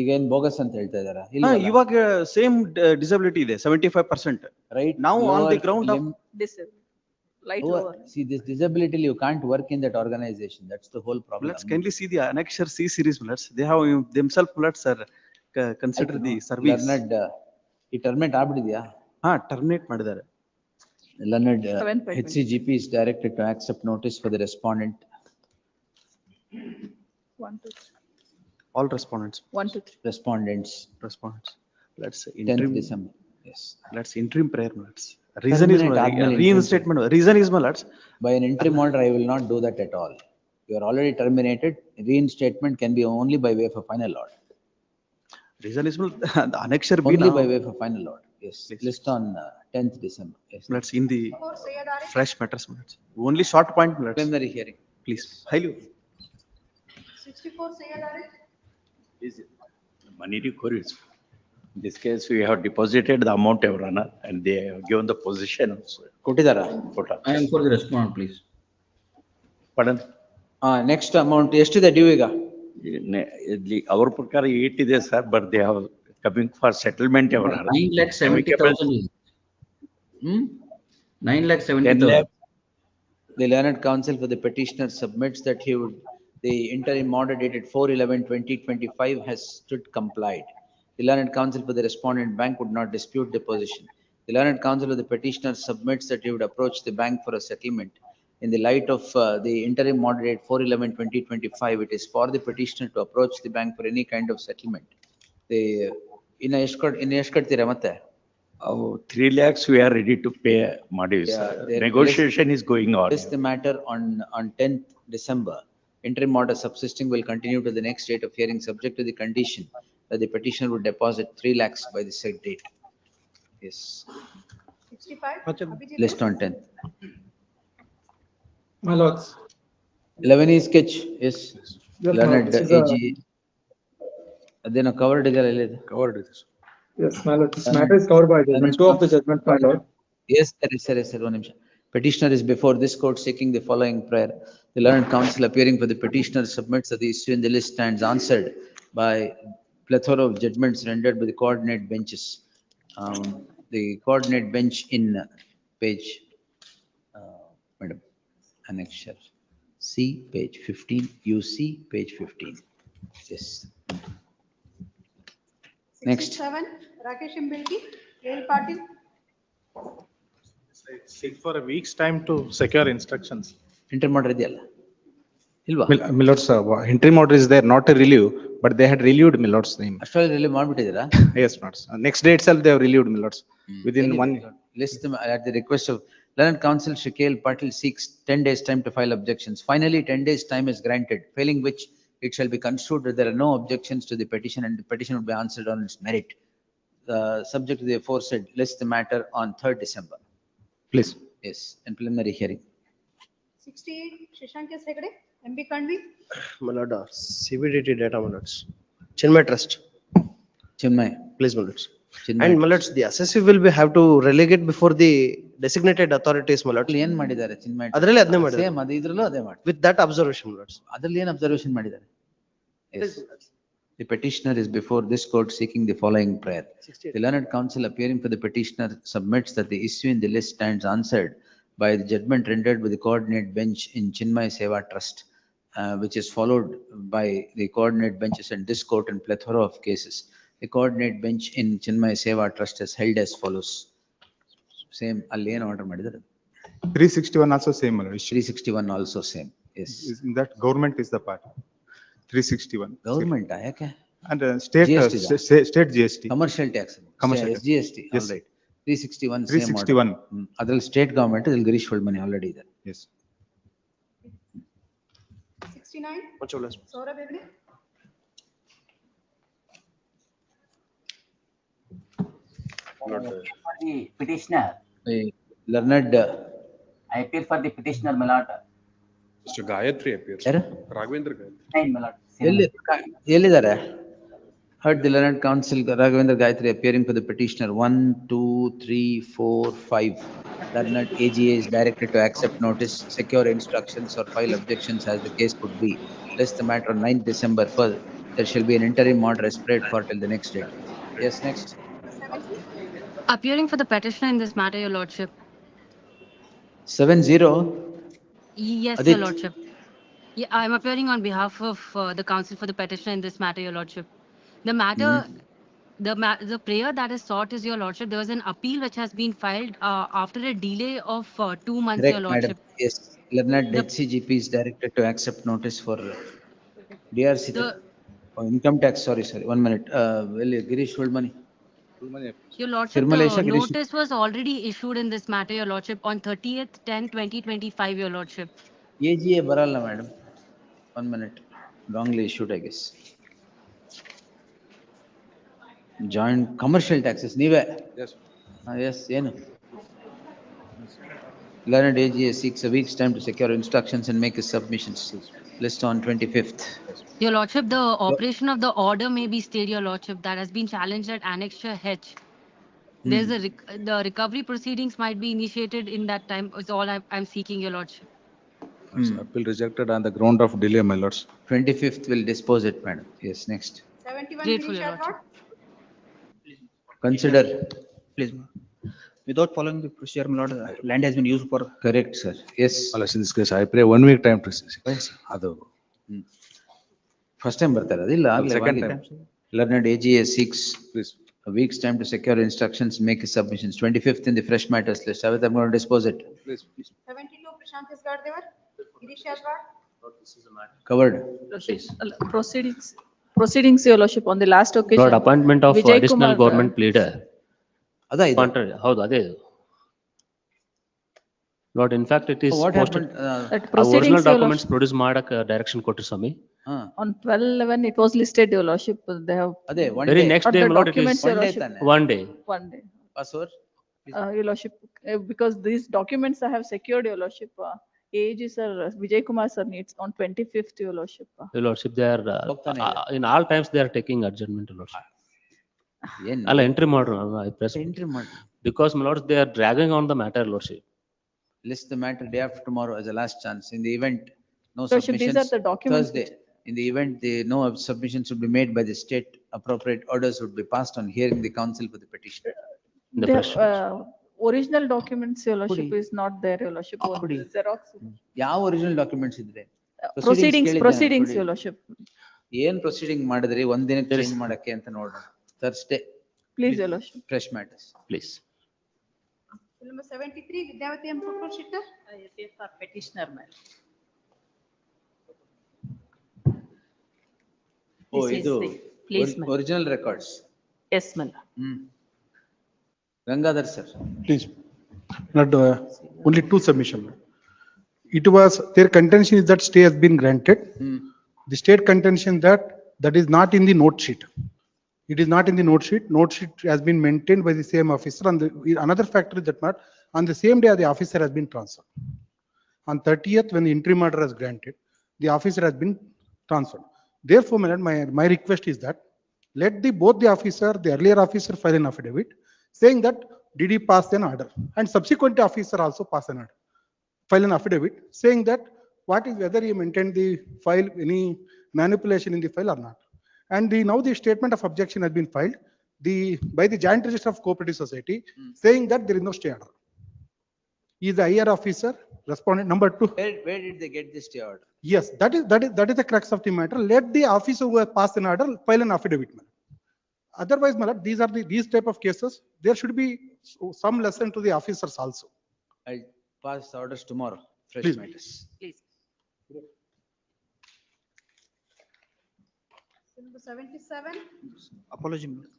ಈಗ ಏನ್ bogus ಅಂತ ಹೇಳ್ತಾ ಇದಾರಾ? ಇವಾಗ same disability ಇದೆ 75%. Right. Now on the ground of Light Oh, over. see, this disability, you can't work in that organization. That's the whole problem. let's kindly see the annexure C series, let's they have themselves, let's consider the service. Learned, ಈ terminate ಆಗ್ಬಿಟ್ಟಿದ್ಯಾ? Terminate ಮಾಡಿದ್ದಾರೆ. Learned, 7.20. HCGP is directed to accept notice for the respondent. 1, 2, 3. All respondents. 1, 2, 3. Respondents. Let's 10th interim, December. Yes. let's interim prayer, let's. Reason is Terminate ಆದ್ಮೇಲೆ reinstatement. Reason is, let's. By an interim order, I will not do that at all. You are already terminated. Reinstatement can be only by way of a final order. Reason is, the annexure B Only now. by way of a final order. Yes. List on 10th December. Yes. Let's in the fresh matters, let's. Only short point, let's. Preliminary hearing. Please. Highly. 64 Sayadare. Money requires. In this case, we have deposited the amount, Your Honor, and they have given the position also. ಕೊಟ್ಟಿದ್ದಾರಾ? I am for the respondent, please. Pardon? Next amount ಎಷ್ಟಿದೆ due ಈಗ? ಇಲ್ಲಿ ಅವ್ರ ಪ್ರಕಾರ 8 ಇದೆ sir, but they have coming for settlement, Your Honor. 9,70,000 is. 9,70,000. The learned counsel for the petitioner submits that he would, the interim order dated 4/11/2025 has stood complied. The learned counsel for the respondent bank would not dispute the position. The learned counsel of the petitioner submits that he would approach the bank for a settlement. In the light of the interim order dated 4/11/2025, it is for the petitioner to approach the bank for any kind of settlement. The ಇನ್ನ ಎಷ್ಟು ಕಟ್ತೀರಾ ಮತ್ತೆ? 3 lakhs we are ready to pay, Madhu, sir. Negotiation is going on. This the matter on 10th December. Interim order subsisting will continue to the next date of hearing, subject to the condition that the petitioner would deposit 3 lakhs by the said date. Yes. 65. List on 10th. My lords. 11 is sketch. Yes. Yes, Learned this is a- AG. Adena covered ಇದೆಯಲ್ಲ ಇಲ್ಲಿ? Covered it. Yes, my lord, this matter is covered by judgment, 2 of the judgment, my lord. Yes, sir, one ನಿಮಿಷ. Petitioner is before this court seeking the following prayer. The learned counsel appearing for the petitioner submits that the issue in the list stands answered by plethora of judgments rendered by the coordinate benches. The coordinate bench in page, madam, annexure C, page 15, UC, page 15. Yes. Next. 67, Rakesh Imbelki, KL Patil. Seek for a week's time to secure instructions. Enter ಮಾಡ್ರಿ ಇದೆಯಲ್ಲ ಇಲ್ವಾ? Milord's interim order is there, not a relieve, but they had relieved Milord's name. ಅಷ್ಟರಲ್ಲಿ relieve ಮಾಡ್ಬಿಟ್ಟಿದ್ದೀರಾ? Yes, Milords. Next day itself, they have relieved Milords within one. List them at the request of Learned Counsel Shri K.L. Patil seeks 10 days time to file objections. Finally, 10 days time is granted, failing which it shall be construed that there are no objections to the petition and the petition will be answered on its merit. Subject to the aforesaid, list the matter on 3rd December. Please. Yes, in preliminary hearing. 68, Shashank S. Hegde, MB Kandvi. My lord, CBDT data, my lords. Chinmay Trust. Chinmay. Please, my lords. Chinmay. And my lords, the assessor will be have to relegate before the designated authorities, my lords. ಏನ್ ಮಾಡಿದ್ದಾರೆ ಚಿನ್ಮಯ? ಅದ್ರಲ್ಲಿ ಅದನ್ನೇ ಮಾಡಿದ್ದಾರೆ. Same ಅದು ಇದ್ರಲ್ಲೂ ಅದೇ ಮಾಡಿ. With that observation, my lords. ಅದ್ರಲ್ಲಿ ಏನ್ ಅಬ್ಸರ್ವೇಷನ್ ಮಾಡಿದ್ದಾರೆ? Yes. The petitioner is before this court seeking the following prayer. The learned counsel appearing for the petitioner submits that the issue in the list stands answered by the judgment rendered by the coordinate bench in Chinmay Seva Trust, which is followed by the coordinate benches in this court and plethora of cases. The coordinate bench in Chinmay Seva Trust is held as follows. Same, ಅಲ್ಲಿ ಏನು order ಮಾಡಿದ್ದಾರೆ? 361 also same, my lord. 361 also same. Yes. In that government is the part. 361. Government ಯಾಕೆ? And state, GST da? state GST. Commercial tax. Commercial tax. GST. Yes. All right. 361. 361. ಅದ್ರಲ್ಲಿ state government ಇಲ್ಲಿ ಗಿರೀಶ್ ಮನಿ already ಇದೆ. Yes. 69, Saurabh Hegde. The petitioner, Learned. I appear for the petitioner, my lord. Mr. Gayatri appears. ಯಾರು? Raghavendra Gayatri. Nine, my lord. ಎಲ್ಲಿದ್ದಾರೆ? Heard the learned counsel Raghavendra Gayatri appearing for the petitioner 1, 2, 3, 4, 5. Learned AGA is directed to accept notice, secure instructions or file objections as the case could be. List the matter on 9th December. Further, there shall be an interim order spread for till the next date. Yes, next. Appearing for the petitioner in this matter, your lordship. 70. Yes, Adit. your lordship. Yeah, I am appearing on behalf of the counsel for the petitioner in this matter, your lordship. The matter, the prayer that is sought is, your lordship, there was an appeal which has been filed after a delay of 2 months, Correct, your lordship. madam. Yes, Learned HCGP is directed to accept notice for DRC. Oh, income tax, sorry, 1 minute. Well, Girish Holdmani. Your lordship, Firmalesha the Girish. notice was already issued in this matter, your lordship, on 30th 10/2025, your lordship. AGA ಬರಲ್ಲ madam. 1 minute. Wrongly issued, I guess. Joint commercial taxes, ನೀವೇ? Yes. Yes, ಏನು? Learned AGA seeks a week's time to secure instructions and make his submissions. List on 25th. Your lordship, the operation of the order may be stayed, your lordship, that has been challenged at Annexure H. There's the recovery proceedings might be initiated in that time, is all I'm seeking, your lordship. Appeal rejected on the ground of delay, my lords. 25th will dispose it, madam. Yes, next. 71, Grateful, Girish your Arwad. Consider. Please, without following the procedure, my lord, land has been used for. Correct, sir. Yes. In this case, I pray 1 week time to see. Adu. First time ಬರ್ತಾರೆ ಅದಿಲ್ಲ ಆಗ್ಲೇ Second ಆಗಿದೆ. time. Learned AGA seeks Please. a week's time to secure instructions and make his submissions. 25th in the fresh matters list. Avit, I'm going to dispose it. Please. 72, Prashant S. Gardevar, Girish Arwad. Covered. Proceedings, your lordship, on the last occasion. Lord, appointment of Vijay additional Kumar, government pleader. ಅದಾ ಇದು? ಹೌದು ಅದೇ ಇದು. Lord, in fact, it is What posted. happened? That Original proceedings, your documents lordship, produce ಮಾಡಕ್ direction ಕೊಟ್ರಿ ಸ್ವಾಮಿ. on 12/11, it was listed, your lordship, they have. ಅದೇ one Very day. next But day, the my lord, it is documents, your one day lordship, ತಾನೆ? 1 day. 1 day. Password? Your lordship, because these documents I have secured, your lordship, AG sir, Vijay Kumar sir needs on 25th, your lordship. Your lordship, they are, ಹೋಗ್ತಾನೆ ಇದೆ. in all times, they are taking adjournment, your lordship. ಏನು? ಅಲ್ಲ, entry ಮಾಡ್ರು, I press. Entry ಮಾಡಿ. Because, my lords, they are dragging on the matter, lordship. List the matter day after tomorrow as a last chance. In the event, no Lordship, these submissions. are the documents Thursday. In the event, no submissions would be made by the state, appropriate orders would be passed on hearing the counsel for the petition. The The fresh. original documents, your lordship, is not there, your lordship. ಕೊಡಿ. Xerox. ಯಾವ original documents ಇದ್ರೆ? Proceedings, ಕೇಳಿದ್ದೆ proceedings, ಕೊಡಿ. your lordship. ಏನ್ proceeding ಮಾಡಿದ್ರಿ ಒಂದ್ ದಿನಕ್ಕೆ change ಮಾಡಕ್ಕೆ ಅಂತ ನೋಡೋಣ. Thursday, Please, your lordship. fresh matters. Please. Bill number 73, Vidyavati M. Proprietor. I appear for petitioner, madam. Oh, This is idu the- please, ma'am. original records. Yes, madam. Gangadhar sir. Please, not, only two submission. It was, their contention is that stay has been granted. The state contention that is not in the note sheet. It is not in the note sheet. Note sheet has been maintained by the same officer. And another factor is that not on the same day the officer has been transferred. On 30th, when the interim order is granted, the officer has been transferred. Therefore, my request is that let both the officer, the earlier officer file an affidavit saying that did he pass an order, and subsequent officer also pass an order. File an affidavit saying that what is whether he maintained the file, any manipulation in the file or not. And now the statement of objection has been filed by the Joint Register of Cooperative Society saying that there is no stay order. He is the higher officer, respondent number 2. Where did they get this stay order? Yes, that is the crux of the matter. Let the officer who has passed an order file an affidavit. Otherwise, these type of cases, there should be some lesson to the officers also. I'll pass the orders tomorrow. Fresh Please. matters. Please. Bill number 77. Apology, my lord.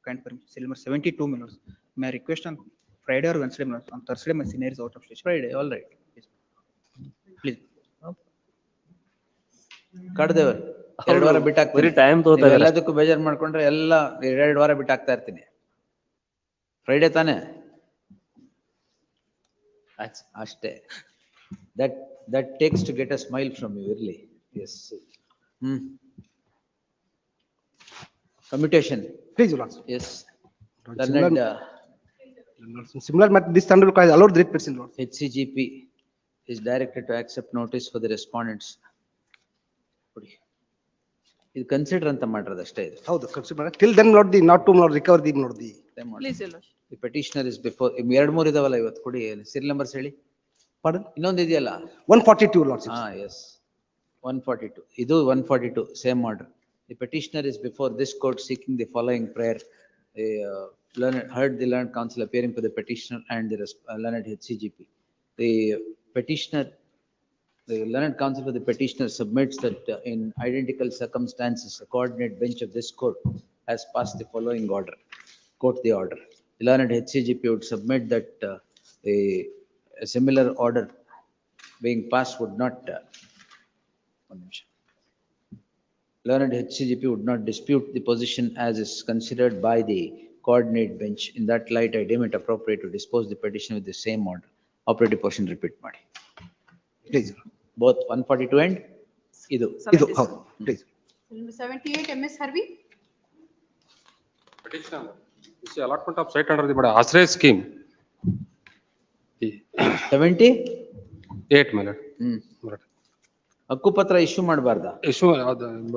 Kind permission. Seal number 72, my lord. May I request on Friday or Wednesday, my lord? On Thursday, my senior is out of station. Friday, all right. Please. ಕಡ್ದೇವ್ರು 2 ವಾರ ಬಿಟ್ಟಾಕ್ತೀನಿ. ಬರೀ time ತಗೋತಾರೆ ಅಷ್ಟೇ. ಎಲ್ಲದಕ್ಕೂ ಬೇಜಾರ್ ಮಾಡ್ಕೊಂಡ್ರೆ ಎಲ್ಲ 2 ವಾರ ಬಿಟ್ಟಾಕ್ತಾ ಇರ್ತೀನಿ. ಫ್ರೈಡೆ ತಾನೆ ಅಷ್ಟೇ. That takes to get a smile from you, really. Yes. Commutation. Please, Your Lordship. Yes. Similar matter, this standard requires allowed the person, Lord. HCGP is directed to accept notice for the respondents. ಇದು consider ಅಂತ ಮಾಡಿರೋದು ಅಷ್ಟೇ ಇದು. ಹೌದು, consider. Till then, Lord, not to recover the Lord. Please, your lordship. The petitioner is before, 2-3 ಇದಾವಲ್ಲ ಇವತ್ತು ಕೊಡಿ, serial numbers ಹೇಳಿ. Pardon? ಇನ್ನೊಂದು ಇದೆಯಲ್ಲ 142, Lordship. Yes. 142. ಇದು 142, same order. The petitioner is before this court seeking the following prayer. Heard the learned counsel appearing for the petitioner and the learned HCGP. The learned counsel for the petitioner submits that in identical circumstances, a coordinate bench of this court has passed the following order. Quote the order. The learned HCGP would submit that a similar order being passed would not, learned HCGP would not dispute the position as is considered by the coordinate bench. In that light, I deem it appropriate to dispose the petition with the same order. Operative portion repeat ಮಾಡಿ. Please. Both 142 and ಇದು. Please. Bill number 78, MS Harvey. Petitioner, this is allotment of site under the Asray scheme. 78, my lord. ಹಕ್ಕುಪತ್ರ issue ಮಾಡಬಾರ್ದಾ? Issue,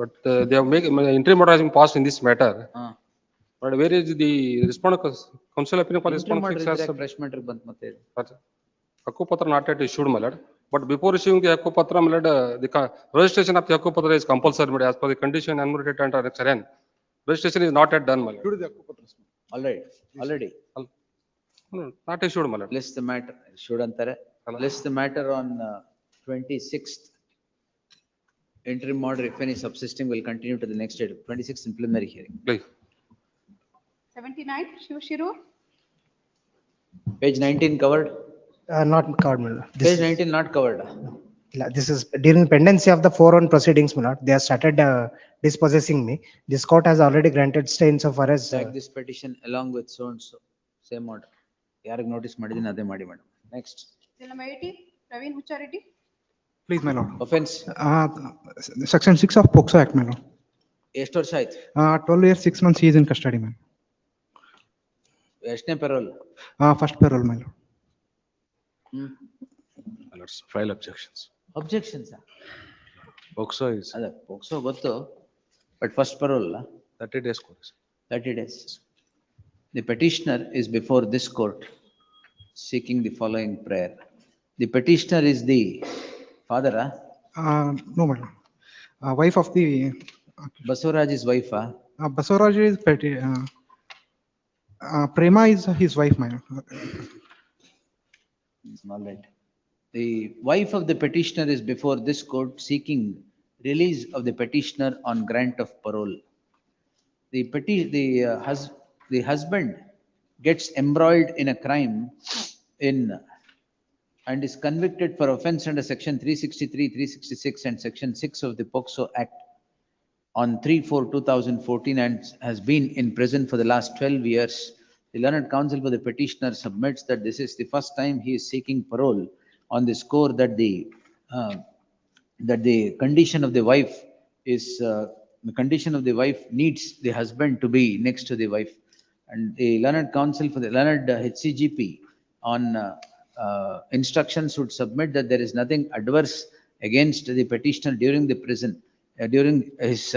but they have made interim order has been passed in this matter. But where is the respondent counsel opinion for respondent fix as fresh matter ಬಂತು ಮತ್ತೆ. Hakkupatra not yet issued, my lord. But before issuing the Hakkupatra, my lord, the registration of the Hakkupatra is compulsory, my lord, as per the condition enumerated under Annex N. Registration is not yet done, my lord. Already. No, not issued, my lord. List the matter, issued ಅಂತಾರೆ. List the matter on 26th. Interim order, if any subsisting, will continue to the next date. 26th in preliminary hearing. Please. 79, Shiv Shirur. Page 19 covered? Not covered, my lord. Page 19 not covered. This is during pendency of the 4-1 proceedings, my lord. They have started dispossessing me. This court has already granted stay insofar as. Take this petition along with so and so, same order. ಯಾರಿಗೆ notice ಮಾಡಿದೀನಿ ಅದೇ ಮಾಡಿ madam. Next. Bill number 80, Praveen Hucharity. Please, my lord. Offense. Section 6 of POCSO Act, my lord. ಎಷ್ಟು ವರ್ಷ ಆಯ್ತು? 12 years, 6 months he is in custody, man. ಎಷ್ಟನೇ payroll? First parole, my lord. File objections. Objections. POCSO is. ಅದ POCSO ಗೊತ್ತು, but first parole 30 days course. 30 days. The petitioner is before this court seeking the following prayer. The petitioner is the father? No, my lord. Wife of the. Basavaraj's wife? Basavaraj is petty, Prema is his wife, my lord. All right. The wife of the petitioner is before this court seeking release of the petitioner on grant of parole. The husband gets embroiled in a crime and is convicted for offense under section 363, 366 and section 6 of the POCSO Act on 3/4/2014 and has been in prison for the last 12 years. The learned counsel for the petitioner submits that this is the first time he is seeking parole on the score that the condition of the wife is the condition of the wife needs the husband to be next to the wife. And the learned counsel for the learned HCGP on instructions would submit that there is nothing adverse against the petitioner during the prison, during his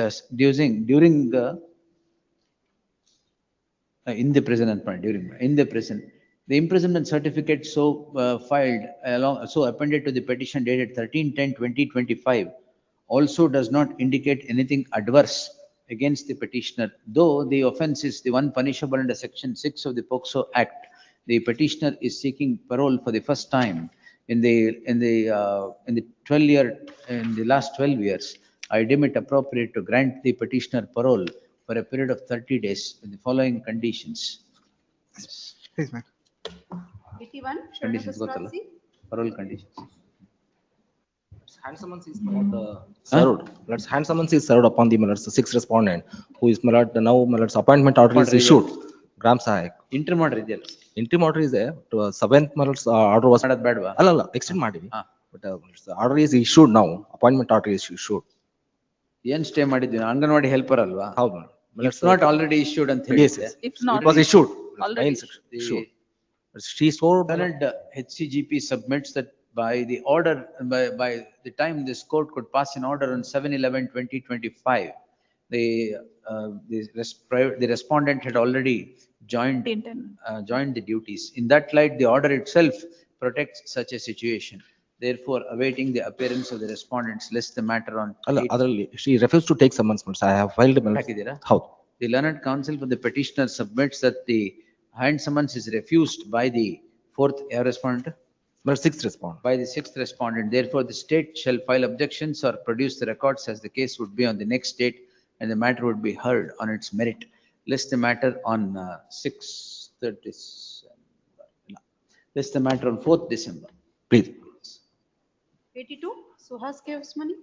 in the prison and in the prison. The imprisonment certificate filed along, so appended to the petition dated 13/10/2025 also does not indicate anything adverse against the petitioner. Though the offense is the one punishable under section 6 of the POCSO Act, the petitioner is seeking parole for the first time in the last 12 years. I deem it appropriate to grant the petitioner parole for a period of 30 days with the following conditions. Please, ma'am. 81, Conditions Sharma Parole conditions. Hand summons is served. Let's hand summons is served upon the sixth respondent, who is now appointment order is issued. Gram Sahayak. Interim order is there. Interim order is there. To seventh order was extend ಮಾಡಿವಿ. But order is issued now. Appointment order is issued. ಏನ್ stay ಮಾಡಿದ್ವಿ anganwadi helper ಅಲ್ವಾ? ಹೌದು. It's not already issued ಅಂತ ಹೇಳಿ. Yes, yes. If not, It was issued. already Issued. She sold. HCGP submits that by the order, by the time this court could pass an order on 7/11/2025, the respondent had already joined the duties. In that light, the order itself protects such a situation. Therefore, awaiting the appearance of the respondents, list the matter on. She refused to take summons. I have filed. How? The learned counsel for the petitioner submits that the hand summons is refused by the fourth respondent. Sixth respondent. By the sixth respondent. Therefore, the state shall file objections or produce the records as the case would be on the next date and the matter would be heard on its merit. List the matter on 6th December. List the matter on 4th December. Please. 82, Suhas gives money.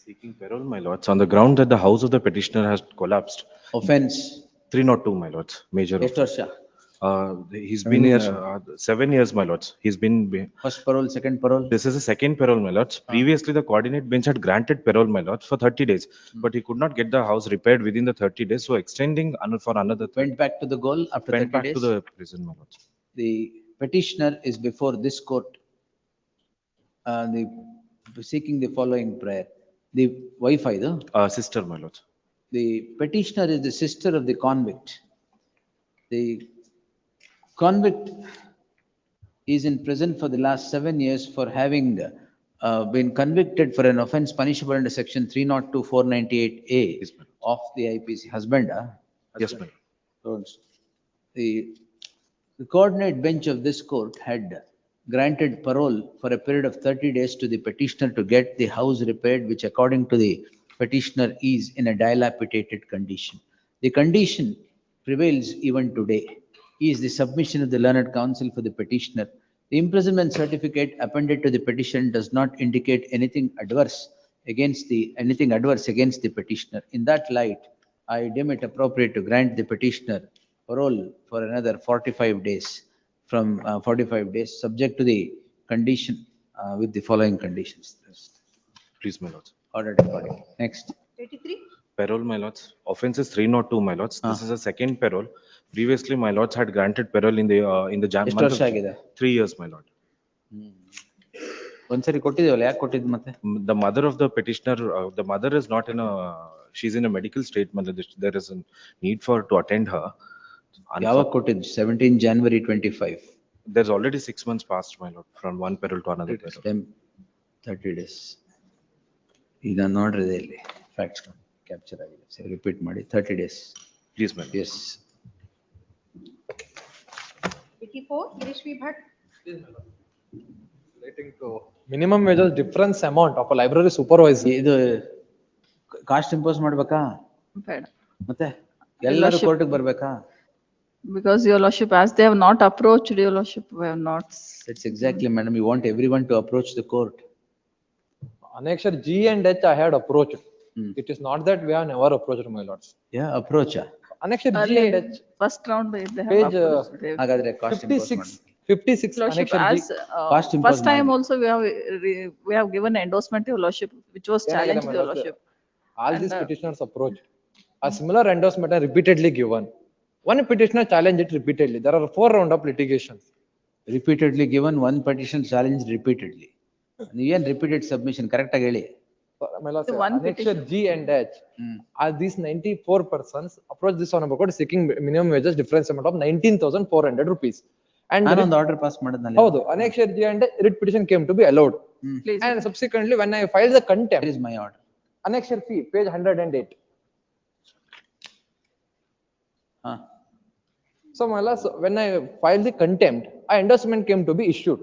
Seeking parole, my lords, on the ground that the house of the petitioner has collapsed. Offense. 302, my lords, major. He's been here 7 years, my lords. He's been. First parole, second parole. This is the second parole, my lords. Previously, the coordinate bench had granted parole, my lords, for 30 days, but he could not get the house repaired within the 30 days. So extending for another. Went back to the goal after 30 days. Went back to the prison, my lords. The petitioner is before this court, seeking the following prayer. The wife either? Sister, my lords. The petitioner is the sister of the convict. The convict is in prison for the last 7 years for having been convicted for an offense punishable under section 302(498)(a) of the IPC. Husband, Yes, my lord. The coordinate bench of this court had granted parole for a period of 30 days to the petitioner to get the house repaired, which according to the petitioner is in a dilapidated condition. The condition prevails even today. Is the submission of the learned counsel for the petitioner. The imprisonment certificate appended to the petition does not indicate anything adverse against the petitioner. In that light, I deem it appropriate to grant the petitioner parole for another 45 days. From 45 days, subject to the condition with the following conditions. Please, my lords. Ordered accordingly. Next. 83, Parole, my lords. Offense is 302, my lords. This is a second parole. Previously, my lords had granted parole in the month of 3 years, my lord. ಒಂದ್ಸರಿ ಕೊಟ್ಟಿದ್ದೇವಲ್ಲ, ಯಾಕೆ ಕೊಟ್ಟಿದ್ದು ಮತ್ತೆ? The mother of the petitioner, the mother is not in a, she's in a medical state, my lord. There is a need for to attend her. ಯಾವಾಗ ಕೊಟ್ಟಿದ್ದು? 17 January 25. There's already 6 months passed, my lord, from one parole to another parole. 30 days. ಈಗ ನೋಡ್ರಿ ಇಲ್ಲಿ facts capture ಆಗಿದೆ. So repeat ಮಾಡಿ 30 days. Please, madam. Yes. 84, Girish V. Bhatt. Relating to minimum wages difference amount of a library supervisor. ಇದು cost impose ಮಾಡ್ಬೇಕಾ? ಬೇಡ. ಮತ್ತೆ ಎಲ್ಲರೂ Lordship. ಕೋರ್ಟಿಗೆ ಬರ್ಬೇಕಾ? Because your lordship, as they have not approached, your lordship, we have not. That's exactly, madam. You want everyone to approach the court. Annexure G and H I had approached. It is not that we have never approached, my lords. Yeah, approach. Annexure G Early, and H. first round, they have Page, approached. They have- ಹಾಗಾದ್ರೆ cost impose 56, ಮಾಡಿ. 56 Lordship, annexure G. as, Cost impose first time ಮಾಡಿ. also we have given endorsement to your lordship, which was Yeah, challenged my to your lords. lordship. All And, these petitioners approached. A similar endorsement are repeatedly given. One petitioner challenged it repeatedly. There are 4 round of litigations. Repeatedly given, one petition challenged repeatedly. ನೀವೇನ್ repeated submission correct ಆಗಿ ಹೇಳಿ. My lord, The one annexure G and H. Are these 94 persons approached this honorable court seeking minimum wages difference amount of 19,400 rupees. And ನಾನೊಂದು order pass ಮಾಡಿದ್ನಲ್ಲ. ಹೌದು, annexure G and writ petition came to be allowed. Please. And subsequently, when I filed the contempt, Here is my order. annexure fee, page 108. So my lord, when I filed the contempt, a endorsement came to be issued.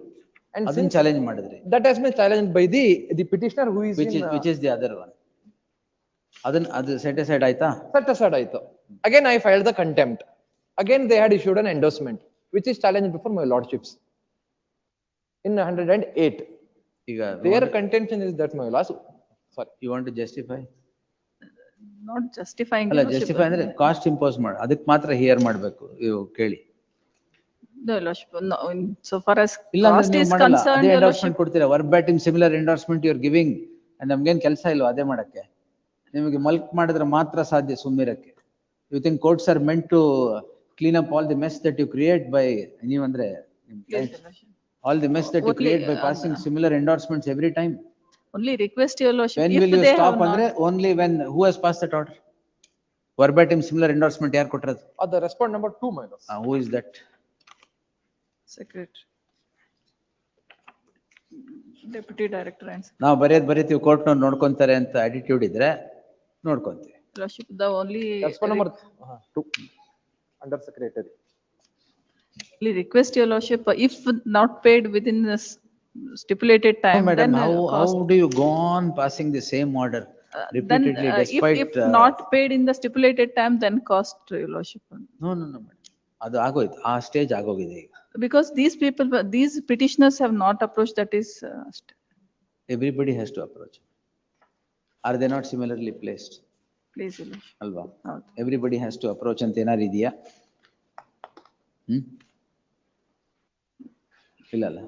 And ಅದನ್ನ since challenge ಮಾಡಿದ್ರಿ. that has been challenged by the petitioner who is Which in, is, which is the other one? ಅದನ್ನ ಅದು set aside ಆಯ್ತಾ? set aside ಆಯ್ತು. Again, I filed the contempt. Again, they had issued an endorsement, which is challenged before my lordships. In 108. ಈಗ Their contention is that my lords, sorry. you want to justify? Not justifying. ಅಲ್ಲ your lordship. justify ಅಂದ್ರೆ cost impose ಮಾಡಿ, ಅದಕ್ಕೆ ಮಾತ್ರ here ಮಾಡ್ಬೇಕು. ಇವು ಕೇಳಿ. No, your lordship, no, so far as ಇಲ್ಲ ಅಂದ್ರೆ cost ನೀವು is ಮಾಡಲ್ಲ. concerned, ಅದೇ your ಎಂಡೋರ್ಸ್ಮೆಂಟ್ lordship. ಕೊಡ್ತೀರಾ. Verbatim similar endorsement you are giving. ನಮ್ಗೇನ್ ಕೆಲಸ ಇಲ್ವಾ ಅದೇ ಮಾಡಕ್ಕೆ? ನಿಮಗೆ ಮಲ್ಕ್ ಮಾಡಿದ್ರೆ ಮಾತ್ರ ಸಾಧ್ಯ ಸುಮ್ಮಿರಕ್ಕೆ. You think courts are meant to clean up all the mess that you create by, ನೀವಂದ್ರೆ Please, your lordship. all the mess that you Only, create by passing similar endorsements every time. Only request your lordship. When if will you they stop have not- andre? Only when, who has passed that order? Verbatim similar endorsement yaar kotradu? The respond number 2, my lord. Who is that? Secretary. Deputy Director and. ನಾವು ಬರೀತೀವಿ court ನವ್ರು ನೋಡ್ಕೊಂತಾರೆ ಅಂತ attitude ಇದ್ರೆ ನೋಡ್ಕೊಂತೀವಿ. Lordship, the only. Respond number 2, under secretary. Only request your lordship, if not paid within the stipulated time, No, madam, then. how do you go on passing the same order Then, repeatedly if despite? not paid in the stipulated time, then cost, your lordship. No, madam. ಅದು ಆಗೋಯ್ತು, ಆ stage ಆಗೋಗಿದೆ ಈಗ. Because these people, these petitioners have not approached, that is. Everybody has to approach. Are they not similarly placed? Please, your lordship. ಅಲ್ವಾ? ಹೌದು. Everybody has to approach ಅಂತ ಏನಾರು ಇದೆಯಾ? ಇಲ್ಲಲ್ಲ.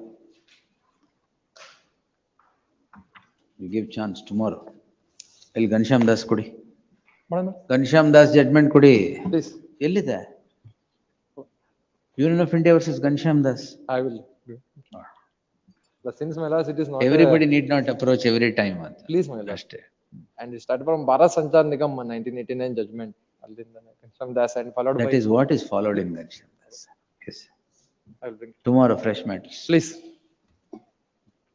You give chance tomorrow. ಇಲ್ಲಿ ಘನಶ್ಯಾಮ್ ದಾಸ್ ಕೊಡಿ. ಘನಶ್ಯಾಮ್ ದಾಸ್ ಜಡ್ಮೆಂಟ್ ಕೊಡಿ. ಎಲ್ಲಿದೆ? Union of India versus Ghanshyam Das. I will. But since my lord, it is not. Everybody need not approach every time. Please, my lord. ಅಷ್ಟೇ. And it started from Bharat Sanchar Nigam 1989 judgment. Ghanshyam Das and followed by. That is what is followed in Ghanshyam Das. Yes. I will bring. Tomorrow fresh matters. Please.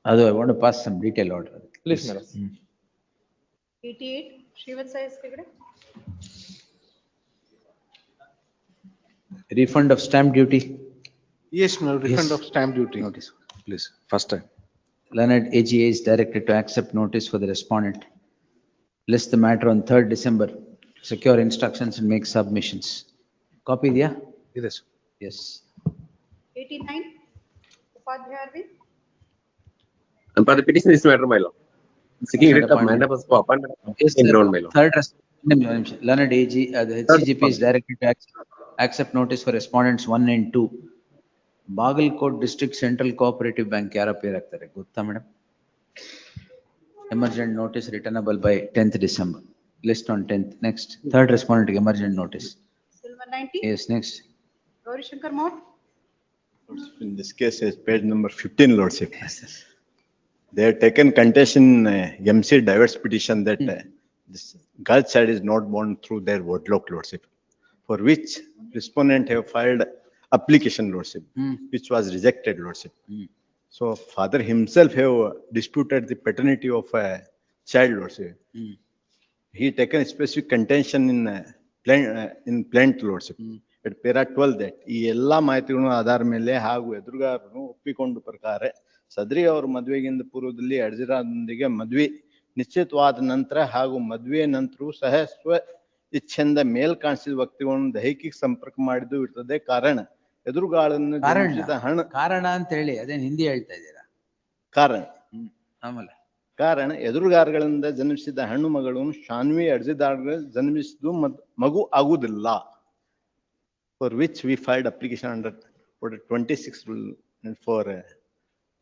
Although I want to pass some detail order. Please, my lord. 88, Srivatsa is Hegde. Refund of stamp duty. Yes, no, refund Yes. of stamp duty. Notice. Please, first time. Learned AGA is directed to accept notice for the respondent. List the matter on 3rd December. Secure instructions and make submissions. Copy diya? Yes. Yes. 89, Upadhyay Arvind. And for the petition is matter, my lord. Seeking writ of mandamus for appointment. Yes, In ground, my lord. Third, Learned AG, the HCGP is directed to accept notice for respondents 1 and 2. Bagalkot District Central Cooperative Bank, ಯಾರ peer ಆಗ್ತಾರೆ ಗೊತ್ತಾ madam? Emergent notice returnable by 10th December. List on 10th. Next, third respondent emergent notice. Silver 90. Yes, next. Gauri Shankar Mott. In this case, is page number 15, lordship. They have taken contention MC diverse petition that this girl child is not born through their wedlock, lordship, for which respondent have filed application, lordship, which was rejected, lordship. So father himself have disputed the paternity of a child, lordship. he taken specific contention in plaint lordship. At para 12 that ಈ ಎಲ್ಲಾ ಮಾಹಿತಿಗಳನ್ನು ಆಧಾರ ಮೇಲೆ ಹಾಗೂ ಎದುರುಗಾರರು ಒಪ್ಪಿಕೊಂಡ ಪ್ರಕಾರ ಸದರಿ ಅವರ ಮದುವೆಗಿಂತ ಪೂರ್ವದಲ್ಲಿ ಅರ್ಜಿದಾರರೊಂದಿಗೆ ಮದುವೆ ನಿಶ್ಚಿತವಾದ ನಂತರ ಹಾಗೂ ಮದುವೆಯ ನಂತರವೂ ಸಹ ಸ್ವ ಇಚ್ಛೆಯಿಂದ ಮೇಲ್ಕಾಣಿಸಿದ ವ್ಯಕ್ತಿಗಳನ್ನು ದೈಹಿಕ ಸಂಪರ್ಕ ಮಾಡಿದ್ದು ಇರ್ತದೆ. ಕಾರಣ ಎದುರುಗಾಳನ್ನು ಜನಿಸಿದ ಹಣ ಕಾರಣ ಅಂತ ಹೇಳಿ ಅದೇನ್ ಹಿಂದಿ ಹೇಳ್ತಾ ಇದ್ದೀರಾ? ಕಾರಣ ಆಮೇಲೆ ಕಾರಣ ಎದುರುಗಾರಗಳಿಂದ ಜನ್ಮಿಸಿದ ಹೆಣ್ಣು ಮಗಳನ್ನು ಶಾನ್ವಿ ಅರ್ಜಿದಾರರು ಜನ್ಮಿಸಿದ್ದು ಮಗು ಆಗುವುದಿಲ್ಲ. For which we filed application under order 26 rule and for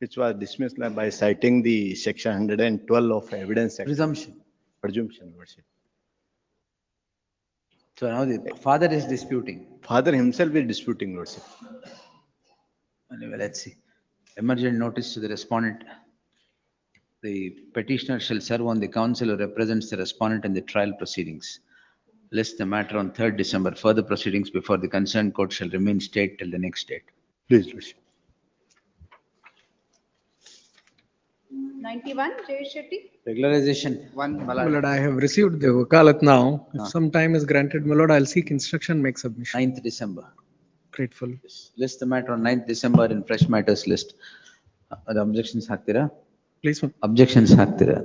which was dismissed by citing the section 112 of Evidence Act. Presumption lordship. So now the father is disputing. Father himself is disputing lordship. Anyway, let's see. Emergent notice to the respondent. The petitioner shall serve on the counsel who represents the respondent in the trial proceedings. List the matter on 3rd December. Further proceedings before the concerned court shall remain stayed till the next date. Please, lordship. 91, Jay Shetty. Regularization. My lord, I have received the wakalat now. If some time is granted, my lord, I'll seek instruction, make submission. 9th December. Grateful. List the matter on 9th December in fresh matters list. The objections haktira? Please, Objections haktira?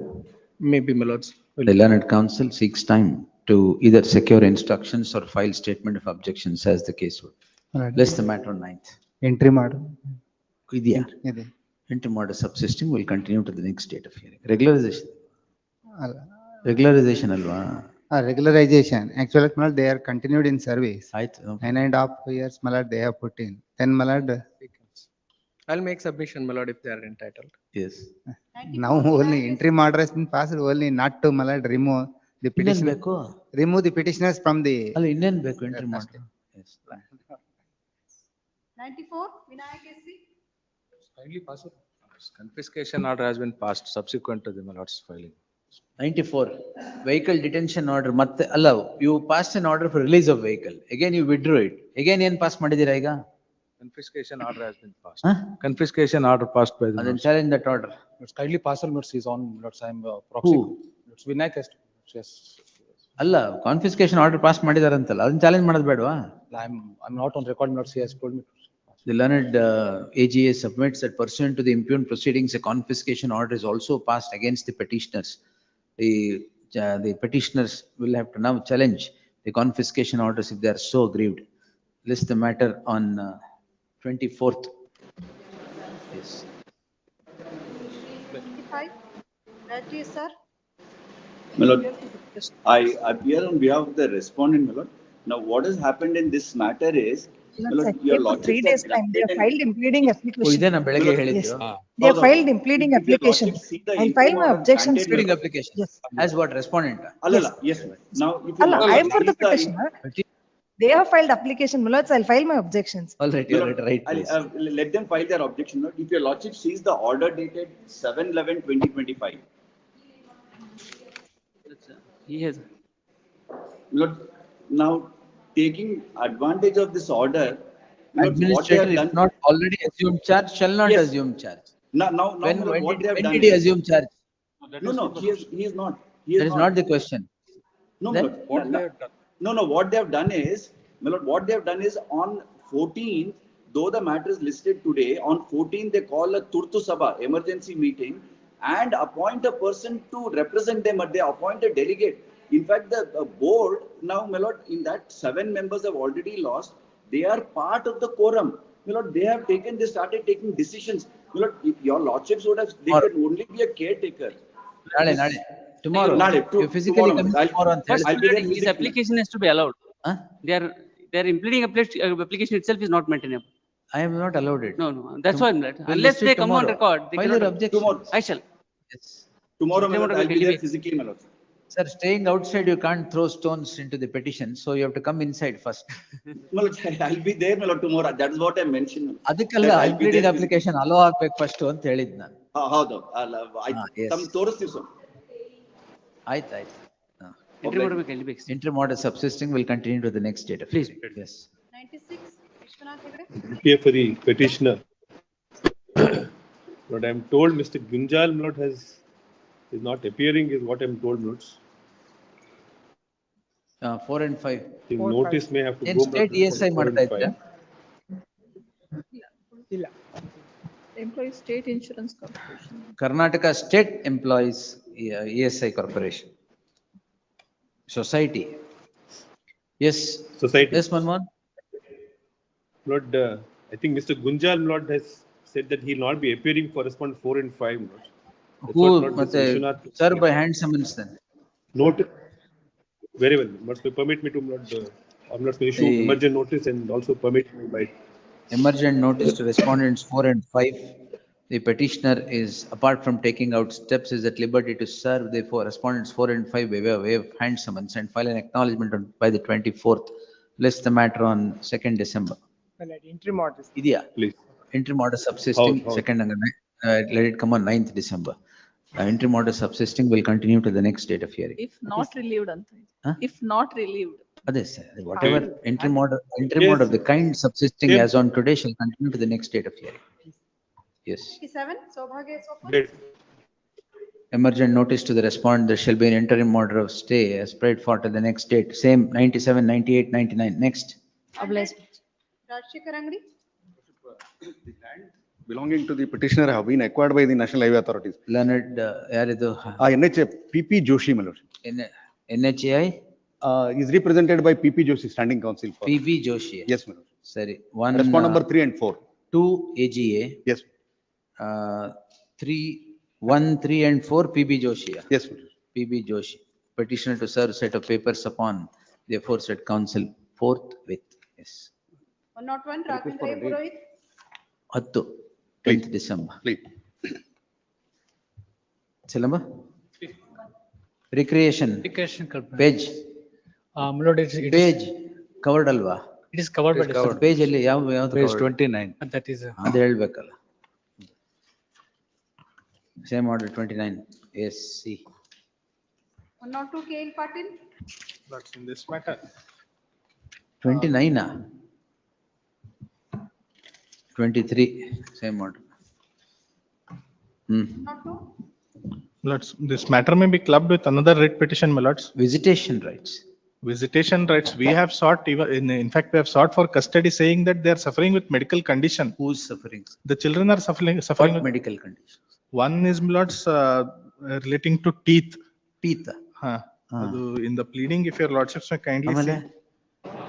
maybe my lords. The learned counsel seeks time to either secure instructions or file statement of objections as the case would. Right. List the matter on 9th. Entry model. Idya. ಇದೆ. Entry order subsisting will continue to the next date of hearing. Regularization. Regularization alva. Regularization, actually, malad, they are continued in service. Right. 9.5 years, malad, they have put in. Then, malad, I'll make submission, my lord, if they are entitled. Yes. now only entry order has been passed, only not to, malad, remove the petition. Remove the petitioners from the. Allo Indian beku entry order. Yes. 94, Vinayak SC. Kindly pass it. Confiscation order has been passed subsequent to the my lord's filing. 94, vehicle detention order. Matte allow, you passed an order for release of vehicle. Again you withdrew it. Again yen pass madidira iga? Confiscation order has been passed. Confiscation order passed by the. Then challenge that order. It's kindly parcel notes is on, notes I am proxy. Who? It's Vinayak SC. Yes. Alla, confiscation order pass ಮಾಡಿದಾರಂತಲ್ಲ ಅದನ್ನ challenge ಮಾಡೋದು ಬೇಡವಾ? I'm not on record, notes he has told me. The learned AGA submits that pursuant to the impugned proceedings, a confiscation order is also passed against the petitioners. The petitioners will have to now challenge the confiscation orders if they are so aggrieved. List the matter on 24th. Yes. 25, Rajesh sir. My lord, I appear on behalf of the respondent, my lord. Now, what has happened in this matter is, my lord, your lordship 3 days time, they have filed impleading application. ಇದನ್ನ ಬೆಳಗ್ಗೆ Yes. ಹೇಳಿದ್ದು. They have filed impleading application. I filed my objections. Impleading application. Yes. As what respondent? Yes, ma'am. Now, if you Allah, I am for the petitioner. They have filed application, my lords, I'll file my objections. All right, you're right, please. Let them file their objection. Lord. If your lordship sees the order dated 7/11/2025. He has. Lord, now taking advantage of this order, Lord, what they Administrator, have if done. not already assumed charge, shall not Yes. assume charge. Now, When what they have when done did he is- assume charge? No, he is not. That is not the question. No, Then? what they have done is, my lord, what they have done is on 14th, though the matter is listed today, on 14th they call a Turtu Sabha, emergency meeting, and appoint a person to represent them, or they appoint a delegate. In fact, the board, now, my lord, in that 7 members have already lost, they are part of the quorum. My lord, they started taking decisions. My lord, if your lordships would have, they can only be a caretaker. Nale. Tomorrow. You physically tomorrow, come tomorrow on First, I'll be there his physically. application has to be allowed. Their impleading application itself is not maintainable. I have not allowed it. No, that's why I'm not. We'll Unless list it they come on tomorrow. record, they File cannot. your objection. Tomorrow. I shall. Yes. Tomorrow, my lord, Tomorrow I'll be there delivery. physically, my lord. Sir, staying outside, you can't throw stones into the petition, so you have to come inside first. My lord, I'll be there, my lord, tomorrow. That is what I mentioned. ಅದಕ್ಕೆಲ್ಲ I'll be impleading there application allow ಆಗ್ಬೇಕು first ಅಂತ ಹೇಳಿದ್ ನಾನು. ಹೌದು yes. ತಮ್ಮ ತೋರಿಸ್ತೀವಿ sir. ಆಯ್ತು. Entry order will be extended. Interim order subsisting will continue to the next date. Please. Yes. 96, Vishwanath Hegde. Here for the petitioner. But I am told Mr. Gunjal Mlot is not appearing is what I am told notes. 4 and 5. The notice may have to ಏನ್ go. State ESI ಮಾಡ್ತಾ ಇದ್ರಾ? ಇಲ್ಲ. Employee State Insurance Corporation. Karnataka State Employees ESI Corporation. Society. Yes. Society. Yes, Manmohan? Lord, I think Mr. Gunjal Lord has said that he will not be appearing for respondent 4 and 5. Lord. That's Who, what Lord ಮತ್ತೆ, Vishwanath- sir by hand summons then? Note, very well, but permit me to Lord, I'm not going to issue The- emergent notice and also permit me by. Emergent notice to respondents 4 and 5. The petitioner is, apart from taking out steps, is at liberty to serve therefore respondents 4 and 5 by way of hand summons and file an acknowledgement by the 24th. List the matter on 2nd December. Well, at interim orders. Idea. Please. Interim order subsisting, How? second, let it come on 9th December. Interim order subsisting will continue to the next date of hearing. If not relieved ಅಂತ ಇದೆ. Huh? If not relieved. Other whatever interim order Yes. of the kind subsisting Yes. as on today shall continue to the next date of hearing. Yes. 57, Sobhagya is open. Date. Emergent notice to the respondent, there shall be an interim order of stay as spread for to the next date. Same 97, 98, 99. Next. Rajshekar Angadi. Belonging to the petitioner have been acquired by the National Highway Authorities. Learned, yaridu? NHA, PP Joshi, my lord. NHAI? Is represented by PP Joshi, standing counsel for. PV Joshi. Yes, my lord. Sorry. One. Respond number 3 and 4. 2 AGA. Yes. 3, 1, 3 and 4 PB Joshi. Yes, my lord. PB Joshi. Petitioner to serve set of papers upon the aforesaid counsel forthwith. Yes. 101, Rakul Ray Purohit. 10th December. Please. Chilamba? Recreation. Recreation company. Page. My lord, Page. Covered alva. It is covered by Covered. Page ಅಲ್ಲಿ ಯಾವ್ದು Page covered? 29. that is ಅದು ಹೇಳ್ಬೇಕಲ್ಲ. Same order 29. Yes, see. 102, KL Patil. That's in this matter. 29. 23. Same order. 102. Lords, this matter may be clubbed with another writ petition, my lords. Visitation rights. Visitation rights, we have sought, even, in fact, we have sought for custody saying that they are suffering with medical condition. Who's suffering? The children are suffering What with. medical conditions? One is, my lords, relating to teeth. Teeth. ಅದು in the pleading, if your lordships may kindly ಆಮೇಲೆ? see.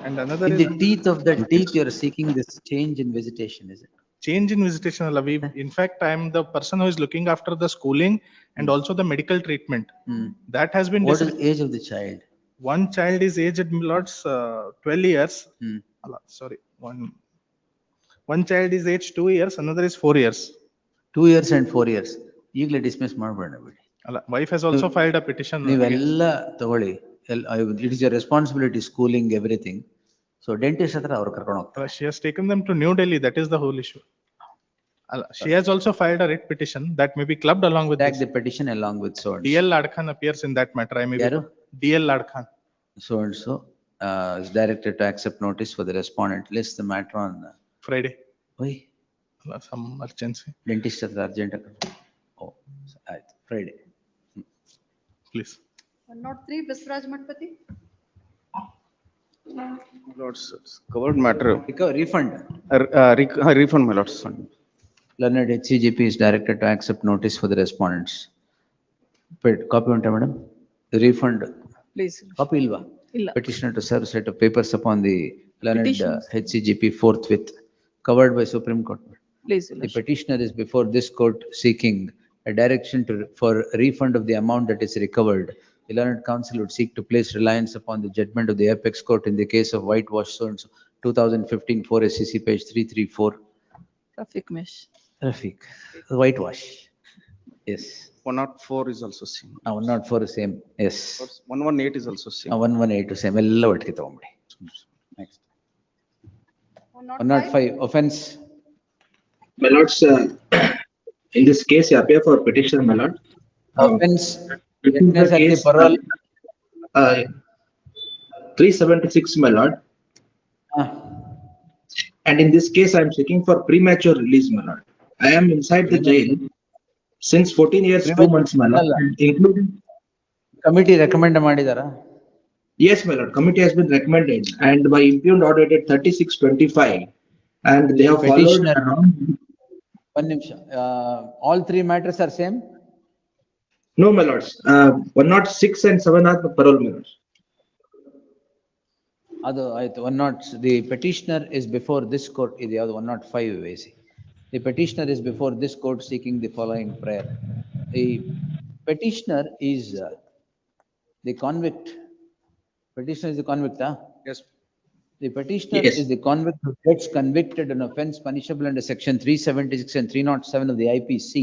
And another In is. the teeth of the teeth, you are seeking this change in visitation, is it? Change in visitation, Allah. In fact, I am the person who is looking after the schooling and also the medical treatment. That has been. What is the age of the child? One child is aged, my lords, 12 years. Allah, sorry, one child is aged 2 years, another is 4 years. 2 years and 4 years. ಈಗಲೇ dismiss ಮಾಡಬೇಡ ಬಿಡಿ. Allah, wife has also filed a petition. ನೀವೆಲ್ಲ ತಗೊಳ್ಳಿ. It is your responsibility, schooling, everything. So dentist ಹತ್ರ ಅವ್ರು ಕರ್ಕೊಂಡು ಹೋಗ್ತಾರೆ. She has taken them to New Delhi, that is the whole issue. Allah, she has also filed a writ petition that may be clubbed along with Tag this. the petition along with so and so. DL Ladkhan appears in that matter. I may be. ಯಾರು? DL Ladkhan. So and so is directed to accept notice for the respondent. List the matter on Friday. Why? Allah, some urgency. Dentist ಹತ್ರ urgent. Oh, ಆಯ್ತು. Friday. Please. 103, Bisraj Matpati. Lords, covered matter. Refund. Refund, my lords. Learned HCGP is directed to accept notice for the respondents. Copy unta madam? Refund. Please. Copy ilva? Illa. Petitioner to serve set of papers upon the learned Petitions. HCGP forthwith, covered by Supreme Court. Please. The petitioner is before this court seeking a direction for refund of the amount that is recovered. The learned counsel would seek to place reliance upon the judgment of the apex court in the case of whitewash so and so 2015 4 SCC page 334. Traffic mesh. Traffic. Whitewash. Yes. 104 is also same. 104 is same. Yes. 118 is also same. 118 is same. ಎಲ್ಲ ಒಟ್ಟಿಗೆ ತಗೊಂಬಿಡಿ. Next. 105 offense. My lords, in this case, you appear for petition, my lord. Offense. This is the case, parole. 376, my lord. And in this case, I am seeking for premature release, my lord. I am inside the jail since 14 years, 2 months, my lord, including. Committee recommend ಮಾಡಿದಾರಾ? Yes, my lord, committee has been recommended and by impugned order dated 36/25, and they have followed Petitioner- around. One ನಿಮಿಷ. All three matters are same? No, my lords, 106 and 7 are the parole, my lords. ಅದು ಆಯ್ತು. 106, the petitioner is before this court, ಇದು ಯಾವುದು 105 ವೇಸಿ. The petitioner is before this court seeking the following prayer. The petitioner is the convict. Petitioner is the convict, huh? Yes. The petitioner Yes. is the convict who gets convicted on offense punishable under section 376 and 307 of the IPC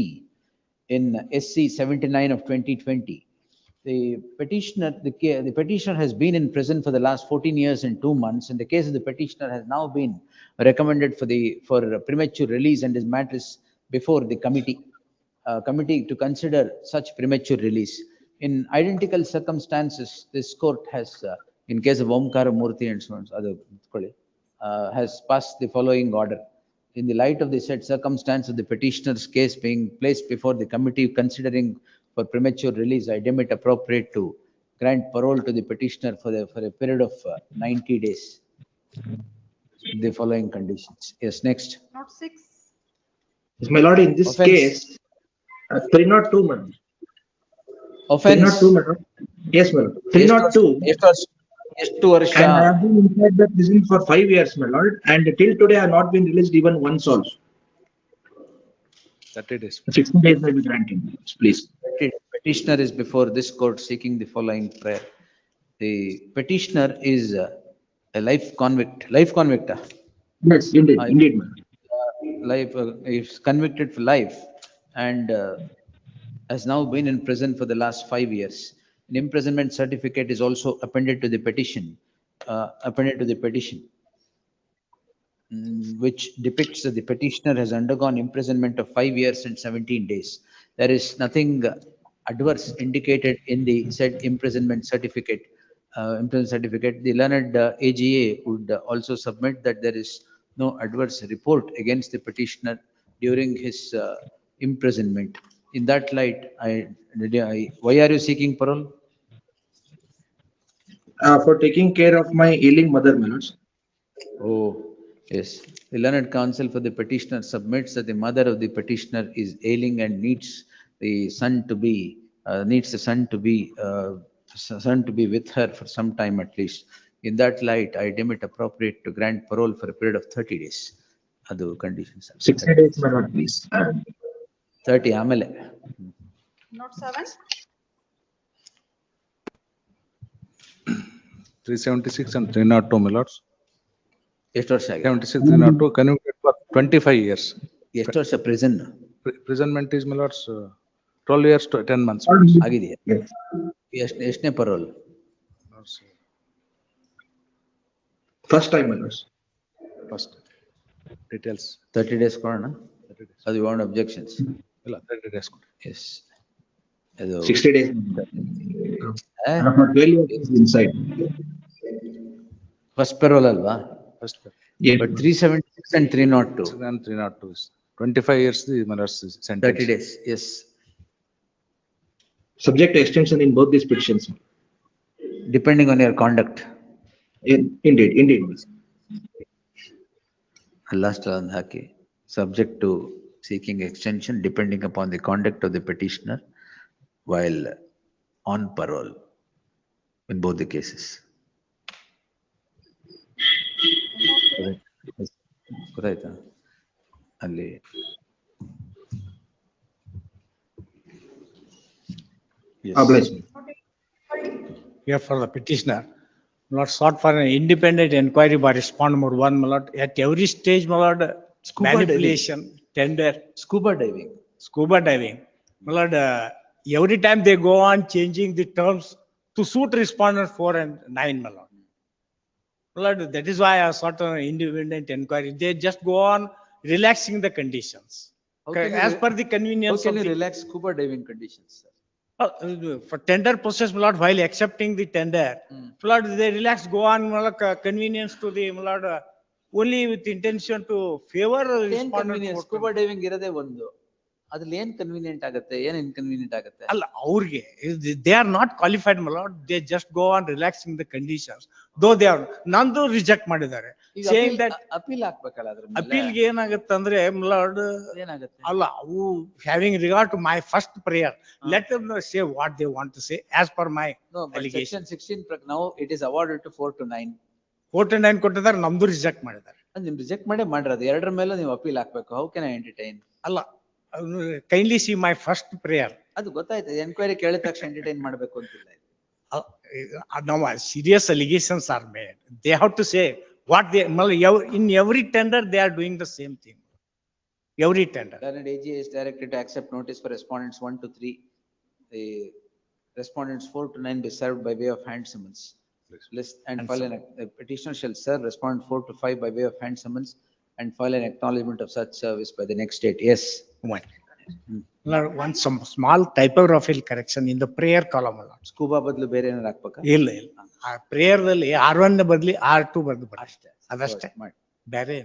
in SC 79 of 2020. The petitioner has been in prison for the last 14 years and 2 months. And the case of the petitioner has now been recommended for premature release, and his matter is before the committee to consider such premature release. In identical circumstances, this court has, in case of Omkara Murthy and so on, has passed the following order. In the light of the said circumstance of the petitioner's case being placed before the committee considering for premature release, I deem it appropriate to grant parole to the petitioner for a period of 90 days. The following conditions. Yes, next. Note 6. Yes, my lord, in this Offense. case, 302, my lord. Offense. 302, my lord. Yes, my lord. 302. ಎಷ್ಟು ವರ್ಷ? And I have been inside the prison for 5 years, my lord, and till today I have not been released even once also. 30 days. 60 days may be granted, please. Petitioner is before this court seeking the following prayer. The petitioner is a life convict. Life convict. Yes, indeed, indeed, my lord. Life is convicted for life and has now been in prison for the last 5 years. An imprisonment certificate is also appended to the petition. Which depicts that the petitioner has undergone imprisonment of 5 years and 17 days. There is nothing adverse indicated in the said imprisonment certificate. The learned AGA would also submit that there is no adverse report against the petitioner during his imprisonment. In that light, why are you seeking parole? For taking care of my ailing mother, my lords. Oh, yes. The learned counsel for the petitioner submits that the mother of the petitioner is ailing and needs the son to be with her for some time at least. In that light, I deem it appropriate to grant parole for a period of 30 days. Adu conditions. 60 days, my lord, please. 30 ಆಮೇಲೆ. Note 7. 376 and 302, my lords. ಎಷ್ಟು ವರ್ಷ ಆಗಿದೆ? 76, 302, convicted for 25 years. ಎಷ್ಟು ವರ್ಷ prison? Imprisonment is, my lords, 12 years to 10 months. ಆಗಿದೆಯಾ? ಎಷ್ಟನೇ parole? First time, my lords. First. Details. 30 days ಕೊಡೋಣ? ಅದು you want objections? ಇಲ್ಲ, 30 days. Yes. ಅದು 60 days. 12 years inside. First parole ಅಲ್ವಾ? First. Yes. But 376 and 302. And 302 is 25 years, the my lords sentence. 30 days, yes. Subject to extension in both these petitions. Depending on your conduct. Indeed, indeed. Last one haki. Subject to seeking extension depending upon the conduct of the petitioner while on parole in both the cases. ಗೊತ್ತಾಯ್ತಾ? ಅಲ್ಲಿ Here for the petitioner, not sought for an independent inquiry by respondent number 1, my lord. At every stage, my lord, manipulation, tender. Scuba diving. Scuba diving. My lord, every time they go on changing the terms to suit respondent 4 and 9, my lord. My lord, that is why I sought an independent inquiry. They just go on relaxing the conditions. Okay, as per the convenience How of can you the. relax scuba diving conditions, sir? For tender process, my lord, while accepting the tender, my lord, they relax, go on, my lord, convenience to the, my lord, only with intention to favor Same respondent. convenience. Scuba diving ಇರದೇ ಒಂದು. ಅದ್ರಲ್ಲಿ ಏನ್ convenient ಆಗತ್ತೆ, ಏನ್ inconvenient ಆಗತ್ತೆ? ಅಲ್ಲ ಅವ್ರಿಗೆ they are not qualified ಮಲಾಡ್, they just go on relaxing the conditions though they are ನಂದು ರಿಜೆಕ್ಟ್ ಮಾಡಿದ್ದಾರೆ. ಸೇಯಿಂಗ್ ದಟ್ ಅಪೀಲ್ ಹಾಕ್ಬೇಕಲ್ಲ ಅದ್ರ ಮೇಲೆ. ಅಪೀಲ್ಗೆ ಏನಾಗುತ್ತೆ ಅಂದ್ರೆ ಮಲಾಡ್ ಏನಾಗತ್ತೆ? ಅಲ್ಲ ಅವು having regard to my first prayer let them say what they want to say as per my allegation. Section 16 now it is awarded to 4 to 9. 4 to 9 ಕೊಟ್ಟಿದ್ದಾರೆ, ನಮ್ದು ರಿಜೆಕ್ಟ್ ಮಾಡಿದ್ದಾರೆ. ನಿಮ್ ರಿಜೆಕ್ಟ್ ಮಾಡೇ ಮಾಡಿರೋದು, ಎರಡರ ಮೇಲೆ ನೀವು ಅಪೀಲ್ ಹಾಕ್ಬೇಕು. How can I entertain? ಅಲ್ಲ kindly see my first prayer. ಅದು ಗೊತ್ತಾಯ್ತು, ಎನ್ಕ್ವೈರಿ ಕೇಳಿದ ತಕ್ಷಣ ಎಂಟರ್ಟೈನ್ ಮಾಡ್ಬೇಕು ಅಂತಿಲ್ಲ. Now serious allegations are made. They have to say what they, in every tender they are doing the same thing. Every tender. Learned AG is directed to accept notice for respondents 1 to 3. The respondents 4 to 9 be served by way of hand summons. List and file the petitioner shall serve respondent 4 to 5 by way of hand summons and file an acknowledgement of such service by the next date. Yes. One some small typographical correction in the prayer column. Scuba ಬದಲು ಬೇರೆ ಏನಾರು ಹಾಕ್ಬೇಕಾ? ಇಲ್ಲ ಆ prayer ದಲ್ಲಿ R1 ಬದಲಿ R2 ಬದಲು ಅಷ್ಟೇ, ಅದಷ್ಟೇ ಮಾಡಿ ಬೇರೆ.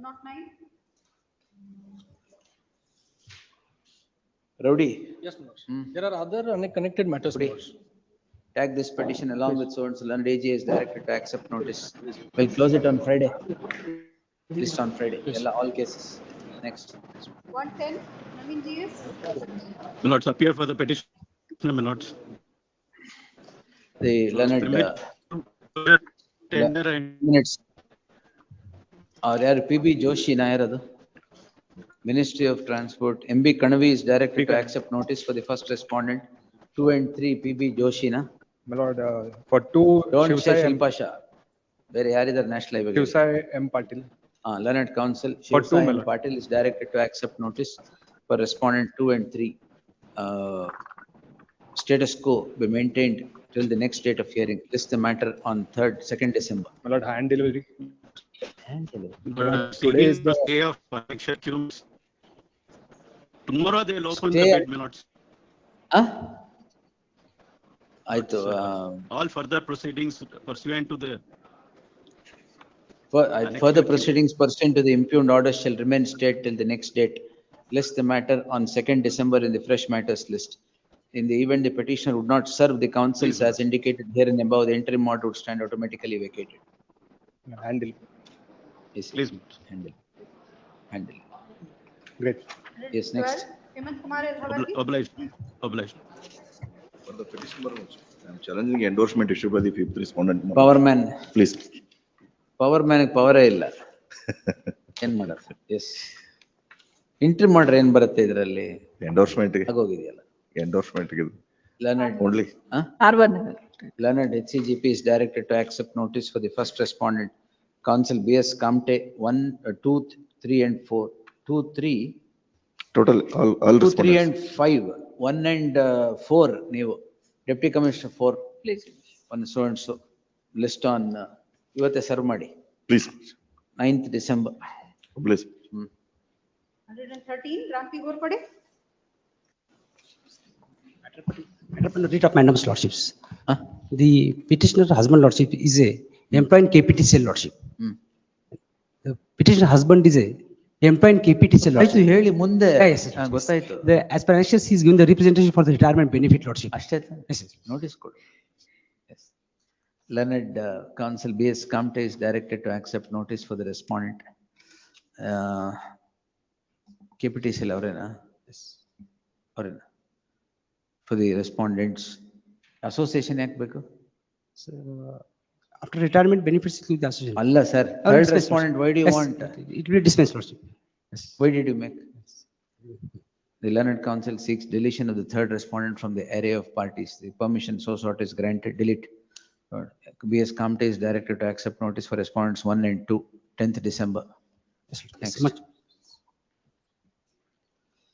Not 9. Rowdy. Yes, my lord. There are other unconnected matters, my lord. Tag this petition along with so and so. Learned AG is directed to accept notice. We'll close it on Friday. List on Friday. All cases. Next. 110, Naveen GS. My lords, appear for the petition, my lords. The learned Tender and minutes. Yaar PB Joshi na yaradu. Ministry of Transport. MB Kanavi is directed to accept notice for the first respondent 2 and 3 PB Joshi na. My lord, for 2. Don't say Shilpa Shah. Where yaridar national highway. Shivsai M. Patil. Learned counsel For two, Shivsai my M. lord. Patil is directed to accept notice for respondent 2 and 3. Status quo be maintained till the next date of hearing. List the matter on 2nd December. My lord, hand delivery. today is the day of election queues. Tomorrow they will open the bid, my lords. ಆಯ್ತು. All further proceedings pursuant to the Further proceedings pursuant to the impugned order shall remain state till the next date. List the matter on 2nd December in the fresh matters list. In the event the petitioner would not serve the councils as indicated here and above, the interim order would stand automatically vacated. Handle. Yes, please. Handle. Great. Yes, next. 12, Hemant Kumar Elhavati. obliged. For the petitioner also, I am challenging endorsement issued by the fifth respondent. Power man. Please. Power man ಪವರೇ ಇಲ್ಲ. ಏನ್ ಮಾಡೋದು? Yes. Entry ಮಾಡ್ರೆ ಏನ್ ಬರುತ್ತೆ ಇದರಲ್ಲಿ? Endorsement ಆಗೋಗಿದೆಯಲ್ಲ. endorsement Learned only. R1. Learned HCGP is directed to accept notice for the first respondent. Counsel BS Kamte 1, 2, 3 and 4. 2, 3. Total all 2, 3 and respondents. 5. 1 and 4 ನೀವು. Deputy Commissioner 4. Please. One so and so. List on ಇವತ್ತೇ serve ಮಾಡಿ. Please. 9th December. Please. 113, Rampi Gorpade. Upon the writ of Madam's lordships. The petitioner husband lordship is a employee in KPTCL lordship. The petitioner husband is a employee in KPTCL lordship. ಆಯ್ತು ಹೇಳಿ ಮುಂದೆ. Yes, yes, yes. ಗೊತ್ತಾಯ್ತು. As per annexures, he is given the representation for the retirement benefit lordship. ಅಷ್ಟೇ. Yes, yes. Notice ಕೊಡು. Yes. Learned counsel BS Kamte is directed to accept notice for the respondent. KPTCL ಅವರೇನಾ? Yes. ಅವರೇನಾ? For the respondents. Association ಯಾಕೆ ಬೇಕು? So, after retirement benefits include the association. ಅಲ್ಲ sir. Third respondent, why do you want? It will be dispensed lordship. Yes. Why did you make? The learned counsel seeks deletion of the third respondent from the array of parties. The permission so sought is granted. Delete. BS Kamte is directed to accept notice for respondents 1 and 2, 10th December. Yes, Next. much.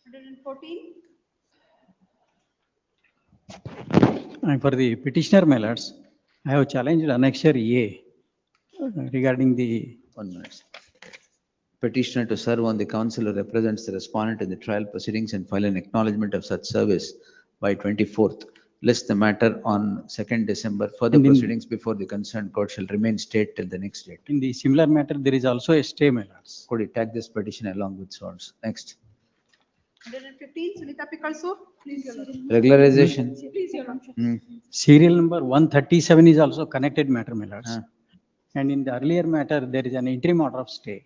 114, For the petitioner, my lords, I have challenged annexure A regarding the. 1 minute. Petitioner to serve on the counsel who represents the respondent in the trial proceedings and file an acknowledgement of such service by 24th. list the matter on 2nd December. Further And in- proceedings before the concerned court shall remain stayed till the next date. In the similar matter, there is also a stay, my lords. Could you tag this petition along with swords? Next. 115, Sunita Pikalso. Please, your lordship. Regularization. Please, your lordship. Serial number 137 is also connected matter, my lords. Ah. And in the earlier matter, there is an interim order of stay.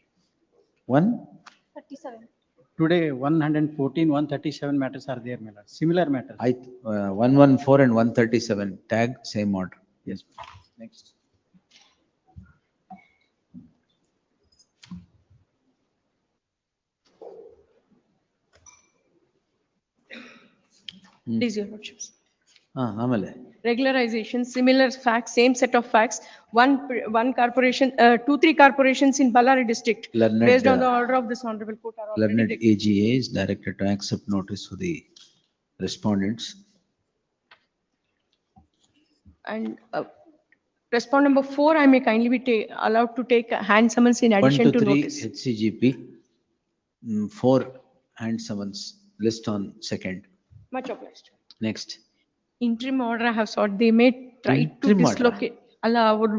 37. Today, 114, 137 matters are there, my lords. Similar matters. 114 and 137 tag same order. Yes. Next. Please, your lordships. ಆಮೇಲೆ Regularization, similar facts, same set of facts. One corporation, 2-3 corporations in Ballari district. Learned, Based on the order of this honorable court are already learned declared. AGA is directed to accept notice for the respondents. And respond number 4, I may kindly be allowed to take hand summons in 1 addition to to 3 notice. HCGP, 4 hand summons list on 2nd. Much obliged. Next. Interim order I have sought, they may try to Interim order. dislocate. Allah would,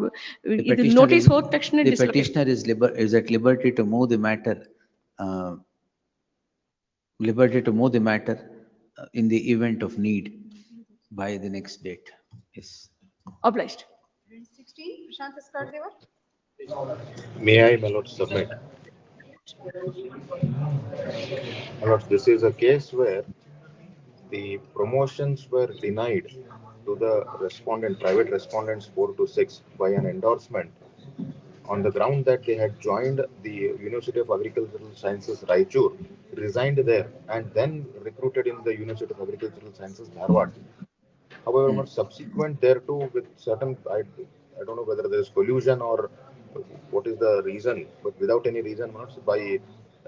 The ಇದು petitioner notice is- ಹೋದ ತಕ್ಷಣ The dislocate. petitioner is at liberty to move the matter, in the event of need by the next date. Yes. Obliged. 16, Prashant Escardevar. May I, my lord, submit? My lord, this is a case where the promotions were denied to the respondent, private respondents 4 to 6 by an endorsement on the ground that they had joined the University of Agricultural Sciences, Raichur, resigned there, and then recruited in the University of Agricultural Sciences, Dharwad. However, subsequent thereto with certain, I don't know whether there is collusion or what is the reason, but without any reason, not by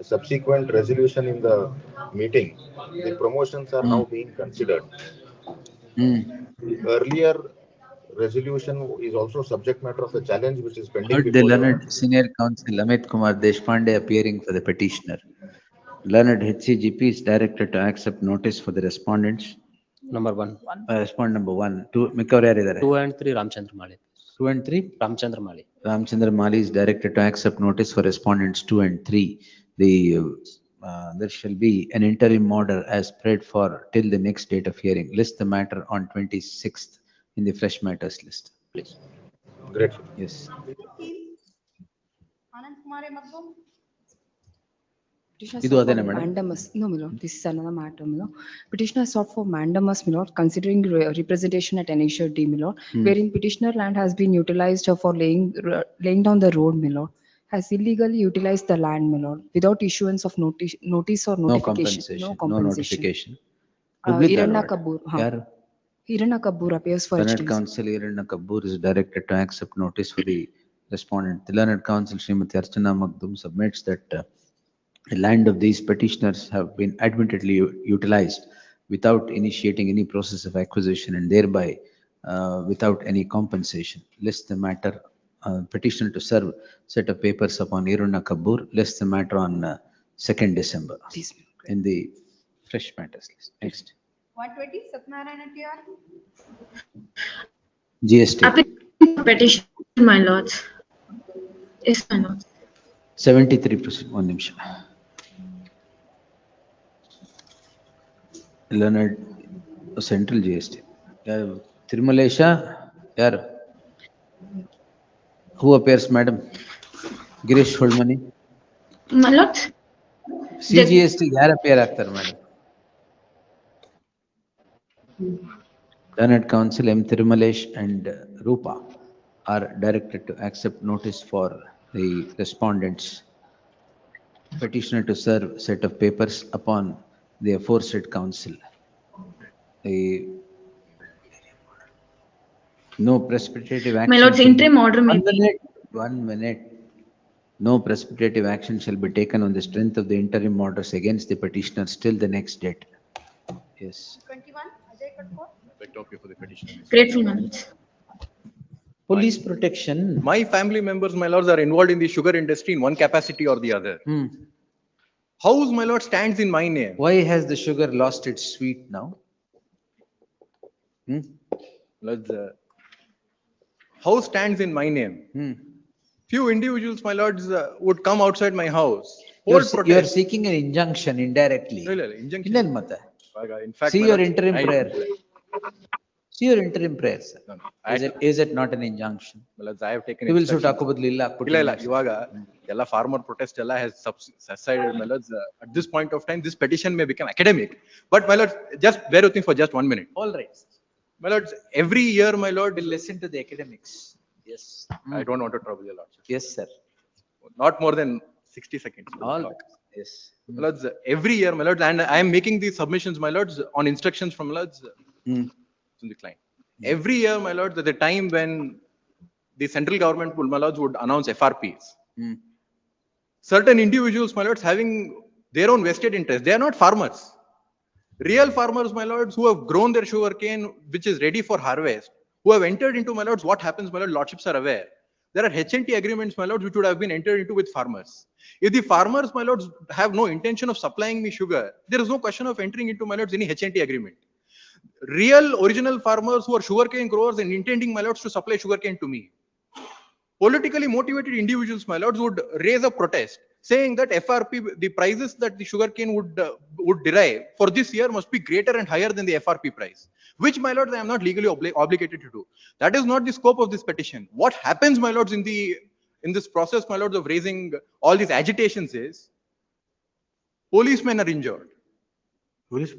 a subsequent resolution in the meeting, the promotions are now being considered. Earlier resolution is also subject matter of a challenge which is pending Heard the before learned senior counsel Amit Kumar Deshpande appearing for the petitioner. Learned HCGP is directed to accept notice for the respondents. Number 1. Respondent number 1. 2 ಮಿಕ್ಕವರು ಯಾರಿದ್ದಾರೆ? 2 and 3 Ramchandra Mali. 2 and 3? Ramchandra Mali. Ramchandra Mali is directed to accept notice for respondents 2 and 3. There shall be an interim order as spread for till the next date of hearing. List the matter on 26th in the fresh matters list, please. Grateful. Yes. Anand Kumar Madhum. ಇದು ಅದೇನಾ madam? Mandamus, no, my lord, this is another matter, my lord. Petitioner sought for mandamus, my lord, considering representation at annexure D, my lord, wherein petitioner land has been utilized for laying down the road, my lord, has illegally utilized the land, my lord, without issuance of notice or No notification. compensation, no notification. Irana Kabur, Yaru? Irana Kabur appears for Learned HDMC. counsel Irana Kabur is directed to accept notice for the respondent. The learned counsel Srimati Archana Magdum submits that the land of these petitioners have been admittedly utilized without initiating any process of acquisition and thereby without any compensation. List the matter, petitioner to serve set of papers upon Iruna Kabur. List the matter on 2nd December in the fresh matters list. Next. 120, Satyanarayana TR. GST. Petition, my lords. Yes, my lords. 73%. One ನಿಮಿಷ. Learned central GST. Thirumalesha, yaar. Who appears, madam? Girish Holdmani. My lords. CGST yaar appear ಆಗ್ತಾರೆ madam? Learned counsel M. Thirumalesh and Rupa are directed to accept notice for the respondents. Petitioner to serve set of papers upon the aforesaid counsel. No precipitative action. My lords, interim order may be. 1 minute. No precipitative action shall be taken on the strength of the interim orders against the petitioner till the next date. Yes. 21, Ajay Katkor. For the petitioner. Grateful, my lords. Police protection. My family members, my lords, are involved in the sugar industry in one capacity or the other. House, my lord, stands in my name. Why has the sugar lost its sweet now? My lords, house stands in my name. Few individuals, my lords, would come outside my house. You are Hold you are protest. seeking an injunction indirectly. No, injunction. Innel matte? In fact, See my your lords, interim I- prayer. See your interim prayer, sir. Is it not an injunction? My lords, I have taken Civil suit instructions. ಹಾಕೋ ಬದಲು ಇಲ್ಲ ಹಾಕ್ಬಿಟ್ಟು ಇಲ್ಲ ಇಲ್ಲ injunction. ಇವಾಗ ಎಲ್ಲ farmer protest ಎಲ್ಲ has subsided, my lords. At this point of time, this petition may become academic. But my lords, just bear with me for just 1 minute. All right. My lords, every year, my lord, We'll listen to the academics. Yes. I don't want to trouble your lordship. Yes, sir. Not more than 60 seconds. All right. Yes. My lords, every year, my lords, and I am making these submissions, my lords, on instructions from lords from the client. Every year, my lords, at the time when the central government, my lords, would announce FRPs, certain individuals, my lords, having their own vested interest, they are not farmers. Real farmers, my lords, who have grown their sugarcane, which is ready for harvest, who have entered into, my lords, what happens, my lord, lordships are aware. There are HNT agreements, my lords, which would have been entered into with farmers. If the farmers, my lords, have no intention of supplying me sugar, there is no question of entering into, my lords, any HNT agreement. Real original farmers who are sugarcane growers and intending, my lords, to supply sugarcane to me. Politically motivated individuals, my lords, would raise a protest saying that FRP, the prices that the sugarcane would derive for this year must be greater and higher than the FRP price, which, my lords, I am not legally obligated to do. That is not the scope of this petition. What happens, my lords, in this process, my lords, of raising all these agitations is policemen are injured. Please,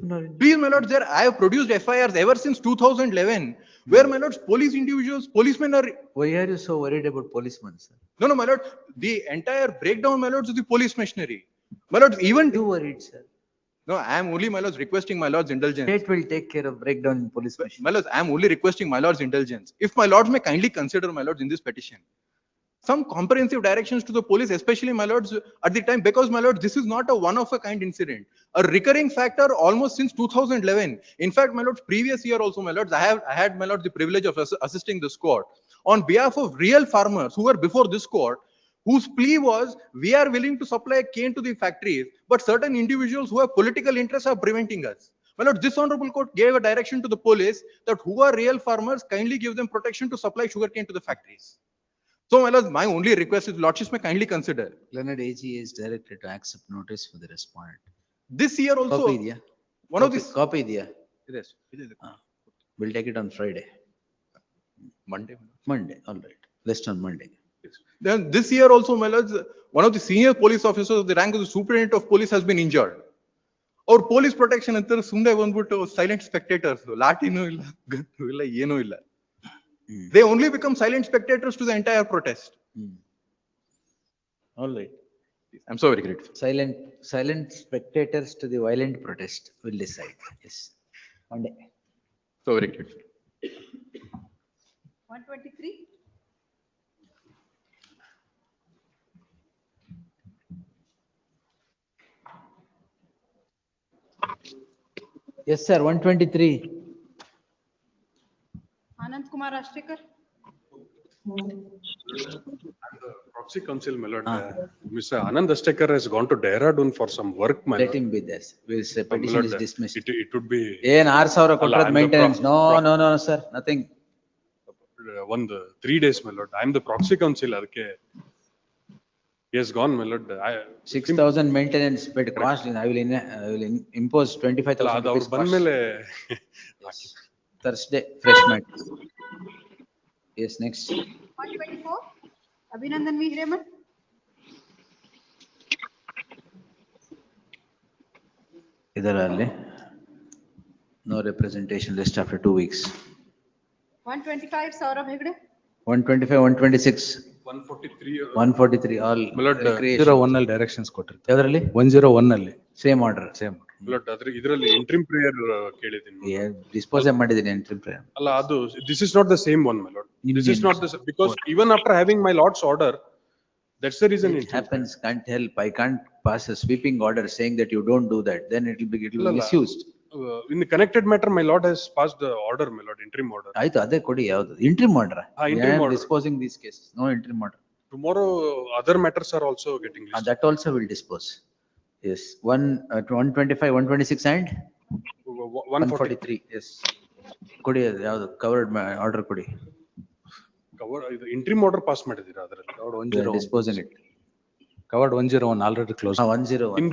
my lords, there I have produced FIRs ever since 2011, where, my lords, policemen are. Why are you so worried about policemen, sir? No, my lord, the entire breakdown, my lords, of the police machinery. My lords, even. You worried, sir. No, I am only, my lords, requesting my lords' indulgence. State will take care of breakdown in police machinery. My lords, I am only requesting my lords' indulgence. If my lords may kindly consider, my lords, in this petition, some comprehensive directions to the police, especially, my lords, at the time, because, my lords, this is not a one-of-a-kind incident, a recurring factor almost since 2011. In fact, my lords, previous year also, my lords, I had, my lords, the privilege of assisting this court on behalf of real farmers who were before this court, whose plea was, we are willing to supply cane to the factories, but certain individuals who have political interests are preventing us. My lord, this honorable court gave a direction to the police that who are real farmers, kindly give them protection to supply sugarcane to the factories. So, my lord, my only request is lordships may kindly consider. Learned AG is directed to accept notice for the respondent. This year also, Copy diya. one of these. Copy diya. Yes. We'll take it on Friday. Monday. All right. List on Monday. Then this year also, my lords, one of the senior police officers of the rank of the superintendent of police has been injured. Our police protection anta sumne bandbittu silent spectators, lathi no illa, gunnu illa, yeno illa. They only become silent spectators to the entire protest. All right. I'm so very grateful. Silent spectators to the violent protest will decide. Yes. Monday. So very grateful. 123. Yes, sir. 123. Anand Kumar Ashtekar. Proxy counsel, my lord, Mr. Anand Ashtekar has gone to Dehradun for some work, my lord. Let him be there. We'll say petition is dismissed. It would be. ಏನು 6,000 ಕೊಟ್ಟರೆ maintenance? No, sir. Nothing. 3 days, my lord. I am the proxy counsel. ಅದಕ್ಕೆ he has gone, my lord. 6,000 maintenance, but cost. I will impose 25,000 rupees cost. Thursday, fresh mat. Yes, next. 124. Abhinandan V. Hireman. ಇದರಲ್ಲಿ no representation list after 2 weeks. 125. Saurabh Hegde. 125, 126. 143 all. My lord, 101 ಅಲ್ಲಿ directions ಕೊಟ್ಟಿರ್ತಾರೆ. ಯಾವ್ದ್ರಲ್ಲಿ? 101 ಅಲ್ಲಿ. Same order. My lord, ಇದರಲ್ಲಿ interim prayer ಕೇಳಿದ್ದೀನಿ. Dispose ಮಾಡಿದ್ದೀನಿ interim prayer. ಅಲ್ಲ ಅದು this is not the same one, my lord. This is not the because even after having my lord's order, that's the reason it happens. Can't help. I can't pass a sweeping order saying that you don't do that. Then it will be misused. In the connected matter, my lord has passed the order, my lord, interim order. ಆಯ್ತು ಅದೇ ಕೊಡಿ ಯಾವುದು interim order. Interim order. Disposing these cases. No interim order. Tomorrow other matters are also getting listed. That also will dispose. Yes. 125, 126 and 143. Yes. ಕೊಡಿ ಅದು ಯಾವ್ದು covered order ಕೊಡಿ. ಇದು interim order pass ಮಾಡಿದ್ದೀರಾ ಅದರಲ್ಲಿ? Covered 101. Disposing it. Covered 101 already closed. 101. In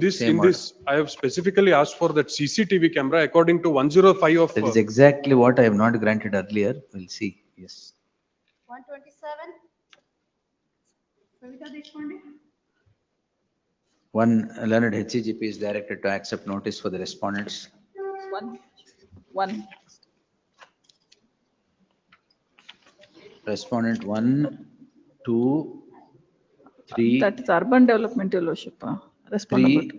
this, I have specifically asked for that CCTV camera according to 105 of. That is exactly what I have not granted earlier. We'll see. Yes. 127. Savita Deshpande. One learned HCGP is directed to accept notice for the respondents. One. Respondent 1, 2, 3. That is urban development, your lordship. Respondent.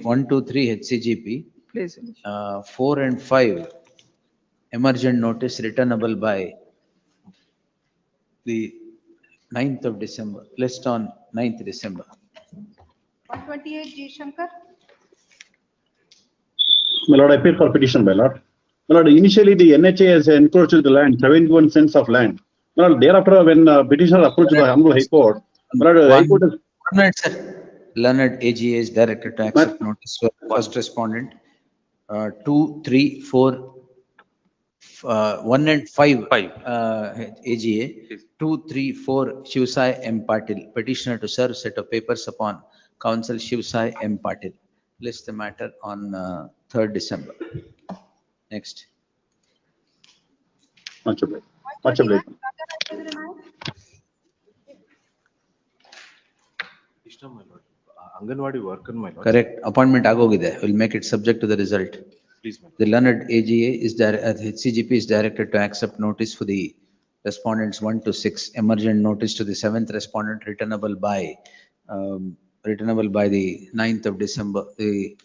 1, 2, 3 HCGP. Please. 4 and 5 emergent notice returnable by the 9th of December, placed on 9th December. 128 G Shankar. My lord, I appeal for petition, my lord. My lord, initially the NHA has encroached the land, 71 cents of land. My lord, thereafter when petitioner approached the Honorable High Court, my lord, High Court is. 1 minute, sir. Learned AGA is directed to accept notice for first respondent. 2, 3, 4, 1 and 5. AGA. 2, 3, 4 Shivsai M. Patil. Petitioner to serve set of papers upon counsel Shivsai M. Patil. List the matter on 3rd December. Next. Much obliged. Anganwadi worker, my lord. Correct. Appointment agogide. We'll make it subject to the result. Please, ma'am. The learned AGA is HCGP is directed to accept notice for the respondents 1 to 6. Emergent notice to the 7th respondent returnable by the 9th of December. The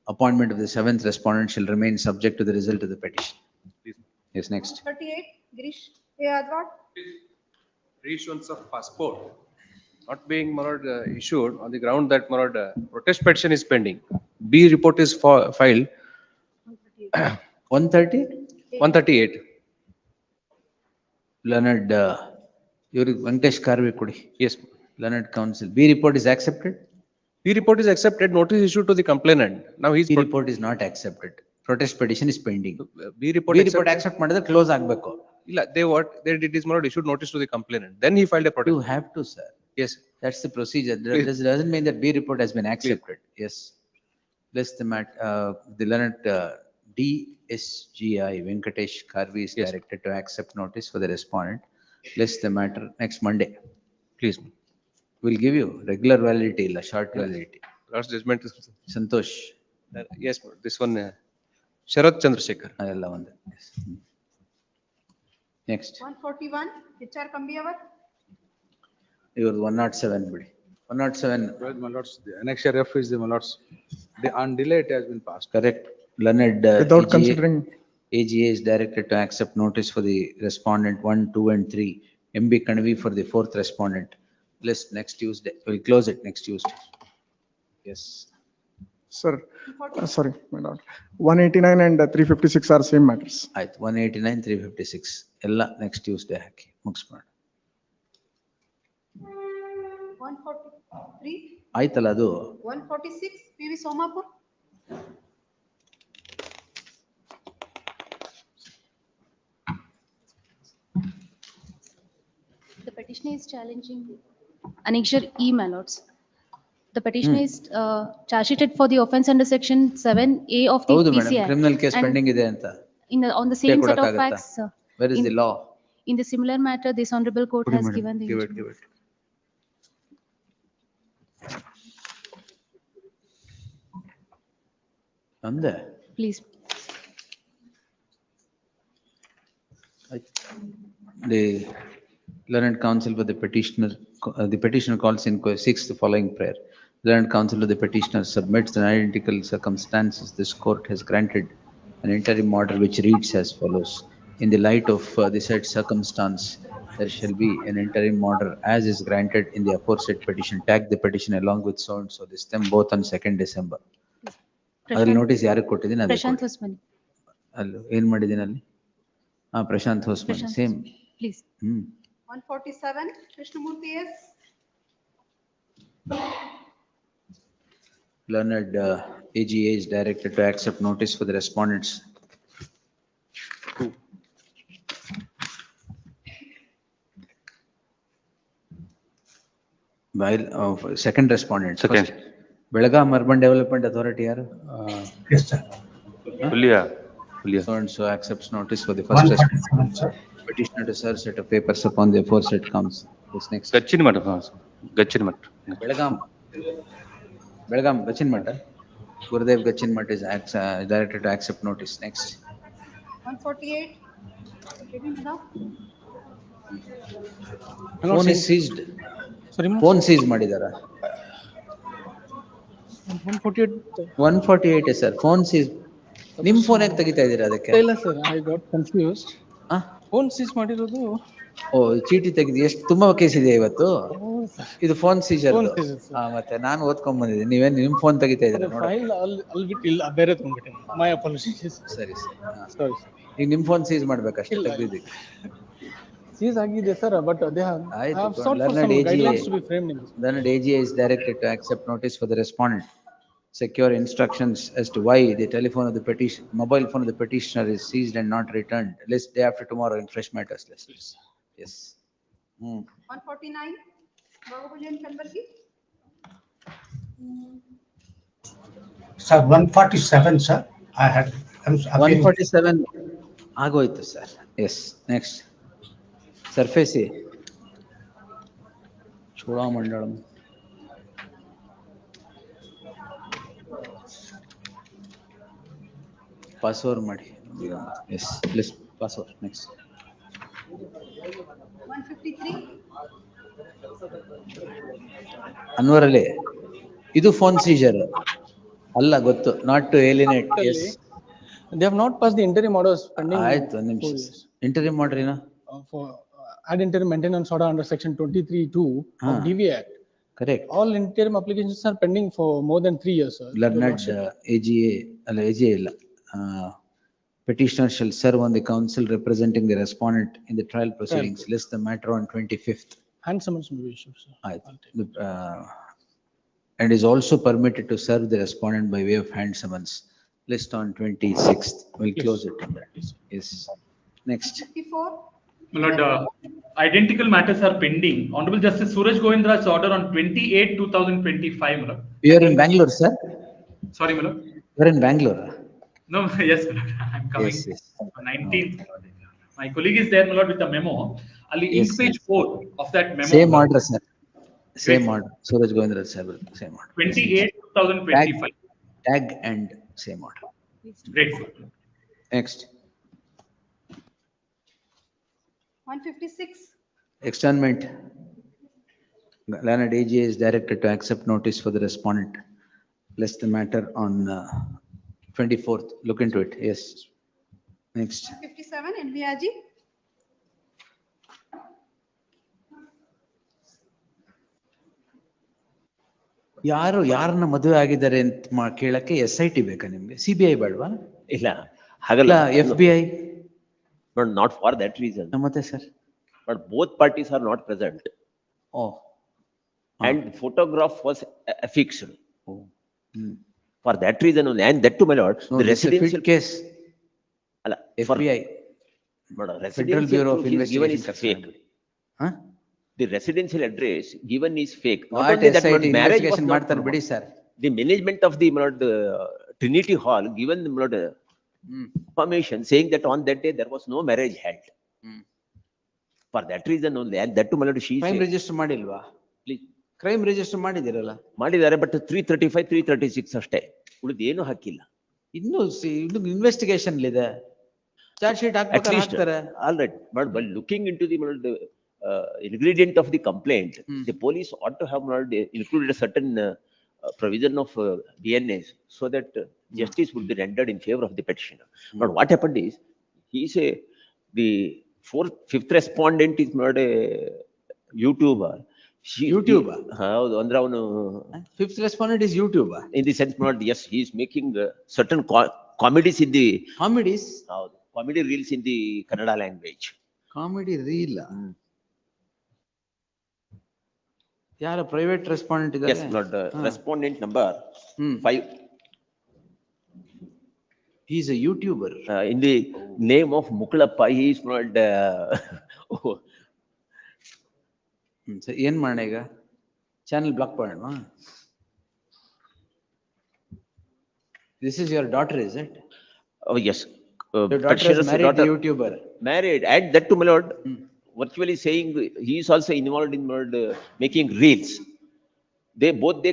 appointment of the 7th respondent shall remain subject to the result of the petition. Please. Yes, next. 38 Girish A. Advard. Reissuance of passport not being issued on the ground that protest petition is pending. B report is filed. 130? 138. Learned, Venkatesh Karve Kudi. Yes. Learned counsel. B report is accepted? B report is accepted. Notice issued to the complainant. Now his B report is not accepted. Protest petition is pending. B report accept madidre close agbeku. Illa, they did is issued notice to the complainant. Then he filed a protest. You have to, sir. Yes. That's the procedure. This doesn't mean that B report has been accepted. Yes. List the the learned DSGI Venkatesh Karvi is directed to accept notice for the respondent. List the matter next Monday. Please. We'll give you regular validity, short validity. Last judgment is Santosh. Yes, this one. Sharat Chandrasekhar. Yes. Next. 141 HR Kambiyavar. Your 107, buddy. 107. Well, my lords, the annexure F is the, my lords, on delay it has been passed. Correct. Learned Without considering. AGA is directed to accept notice for the respondent 1, 2 and 3. MB Kanvi for the 4th respondent. List next Tuesday. We'll close it next Tuesday. Yes. Sir, sorry, my lord. 189 and 356 are same matters. 189, 356. Ella next Tuesday. Mugsmad. 143. Aitala adu. 146 PV Somapur. The petitioner is challenging annexure E, my lords. The petitioner is charged for the offense under section 7A of the ಹೌದು PCI. Madam criminal case And pending ಇದೆ ಅಂತ on the same set of ಕೊಡಕ್ಕಾಗತ್ತಾ? facts, Where is in- the law? in the similar matter, this honorable court has given the. Give it. ಅಂದೆ Please. The learned counsel for the petitioner calls in seeks the following prayer. Learned counsel of the petitioner submits the identical circumstances. This court has granted an interim order which reads as follows. In the light of the said circumstance, there shall be an interim order as is granted in the aforesaid petition. Tag the petition along with so and so. This them both on 2nd December. ಅದ್ರಲ್ಲಿ notice ಯಾರಿಗೆ ಕೊಟ್ಟಿದ್ದೀನಿ ಅದೇ Prashant Hosmani. ಅಲ್ಲಿ ಏನ್ ಮಾಡಿದ್ದೀನಿ ಅಲ್ಲಿ Prashant ಹೋಸ್ಮನ್ same Please. 147 Krishnamurthy S. Learned AGA is directed to accept notice for the respondents 2. While, second respondent. Second. First. Belgaum Urban Development Authority, yaru? Yes, sir. Fulia. So and so accepts notice for the first respondent. 147, sir. Petitioner to serve set of papers upon the aforesaid counsel. Yes, next. Gachinmat. Gachinmat. Belgaum Gachinmat. Gurudev Gachinmat is directed to accept notice. Next. 148. Reading enough? Phone is seized. Sorry, Phone seize ಮಾಡಿದಾರ? 148 sir. Phone seize. ನಿಮ್ phone ಯಾಕೆ ತೆಗಿತಾ ಇದ್ದೀರಾ ಅದಕ್ಕೆ? ಇಲ್ಲ sir, I got confused. Phone seize ಮಾಡಿರೋದು. Oh, ಚೀಟಿ ತೆಗೆದು ಎಷ್ಟು ತುಂಬಾ ಕೇಸ್ ಇದೆ ಇವತ್ತು. ಇದು ಫೋನ್ ಸೀಜರ್. ಮತ್ತೆ ನಾನು ಓದ್ಕೊಂಡ್ ಬಂದಿದ್ದೀನಿ. ನೀವೇನ್ ನಿಮ್ ಫೋನ್ ತೆಗಿತಾ ಇದ್ದೀರಾ ನೋಡಿ. ಫೈಲ್ ಅಲ್ಲಿ ಬಿಟ್ಟು ಇಲ್ಲ ಬೇರೆ ತಗೊಂಡ್ಬಿಟ್ಟೆ. ಮೈ ಅಪಾಲಜೀಸ್. ಸರಿ ಸರಿ. ಈಗ ನಿಮ್ ಫೋನ್ ಸೀಸ್ ಮಾಡ್ಬೇಕಷ್ಟೇ ತೆಗೆದಿದ್ದೀವಿ. ಸೀಸ್ ಆಗಿದೆ sir, but they have sought for some Learned guidelines to be framed in this. Learned AGA is directed to accept notice for the respondent. Secure instructions as to why the telephone of the mobile phone of the petitioner is seized and not returned. List day after tomorrow in fresh matters list. Yes. 149. Bahubulian Kanbargi. Sir, 147, sir. I had. 147 agoytu sir. Yes, next. Surface Cholamandalam. Password ಮಾಡಿ. Yes, please password. Next. 153. ಅನ್ವರಲ್ಲಿ ಇದು phone seizure ಅಲ್ಲ, ಗೊತ್ತು. Not to alienate. Yes. They have not passed the interim orders pending. ಆಯ್ತು, ಒಂದು ನಿಮಿಷ. Interim order ಏನೋ? For ad interim maintenance order under section 23(2) of DV Act. Correct. All interim applications are pending for more than 3 years, sir. Learned AGA, AGA ಇಲ್ಲ. Petitioner shall serve on the counsel representing the respondent in the trial proceedings. List the matter on 25th. Hand summons may be issued, sir. And is also permitted to serve the respondent by way of hand summons. List on 26th. We'll close it on that. Yes. Next. 54. My lord, identical matters are pending. Honorable Justice Suraj Govindra's order on 28/2025, my lord. You are in Bangalore, sir? Sorry, my lord. You are in Bangalore? No, yes, my lord. I'm coming. Yes. On 19th. My colleague is there, my lord, with the memo. Ali, ink page 4 of that memo. Same order, sir. Same order. Suraj Govindra, sir. Same order. 28/2025. Tag and same order. Great, sir. Next. 156. Externment. Learned AGA is directed to accept notice for the respondent. List the matter on 24th. Look into it. Yes. Next. 157. NVRG. ಯಾರನ್ನ ಮದುವೆ ಆಗಿದ್ದಾರೆ ಅಂತ ಕೇಳಕ್ಕೆ SIT ಬೇಕಾ ನಿಮ್ಗೆ? CBI ಬೇಡವಾ? ಇಲ್ಲ ಹಾಗಲ್ಲ. FBI? But not for that reason. ಮತ್ತೆ sir? But both parties are not present. Oh. And photograph was affixed. For that reason only, and that too, my lord, No, the residential case. Alla, FBI. But Federal residential Bureau of proof is given is Investigation. fake. Huh? The residential address given is fake. Not What only that, SIT but marriage was investigation not ಮಾಡ್ತಾರೆ ಬಿಡಿ proven. sir. The management of the Trinity Hall given the information saying that on that day there was no marriage held. For that reason only, and that too, my lord, she Crime said, register ಮಾಡಿಲ್ವಾ? please, Crime register ಮಾಡಿದಿರಲ್ಲ? ಮಾಡಿದ್ದಾರೆ, but 335, 336 ಅಷ್ಟೇ, ಉಳಿದ ಏನು ಹಾಕಿಲ್ಲ. ಇನ್ನು investigation ಇದೆ. Charge sheet At least, ಹಾಕ್ತಾರೆ. all right, but by looking into the ingredient of the complaint, the police ought to have included a certain provision of DNA so that justice would be rendered in favor of the petitioner. But what happened is, the fifth respondent is not a YouTuber. YouTuber? ಹೌದು, ಅಂದ್ರೆ ಅವನು Fifth respondent is YouTuber? in the sense not, yes, he is making certain comedies in the Comedies? ಹೌದು, comedy reels in the Kannada language. Comedy reel? ಯಾರ private respondent ಇದ್ದಾರೆ? Yes, not respondent number 5. He's a YouTuber. In the name of Mukulappa, he is not. So, ಏನ್ ಮಾಡೋಣ ಈಗ? Channel block ಮಾಡೋಣ. This is your daughter, is it? Oh, yes. Your daughter is Petitioner's married daughter. YouTuber. Married. Add that to my lord. Virtually saying he is also involved in my lord, making reels. They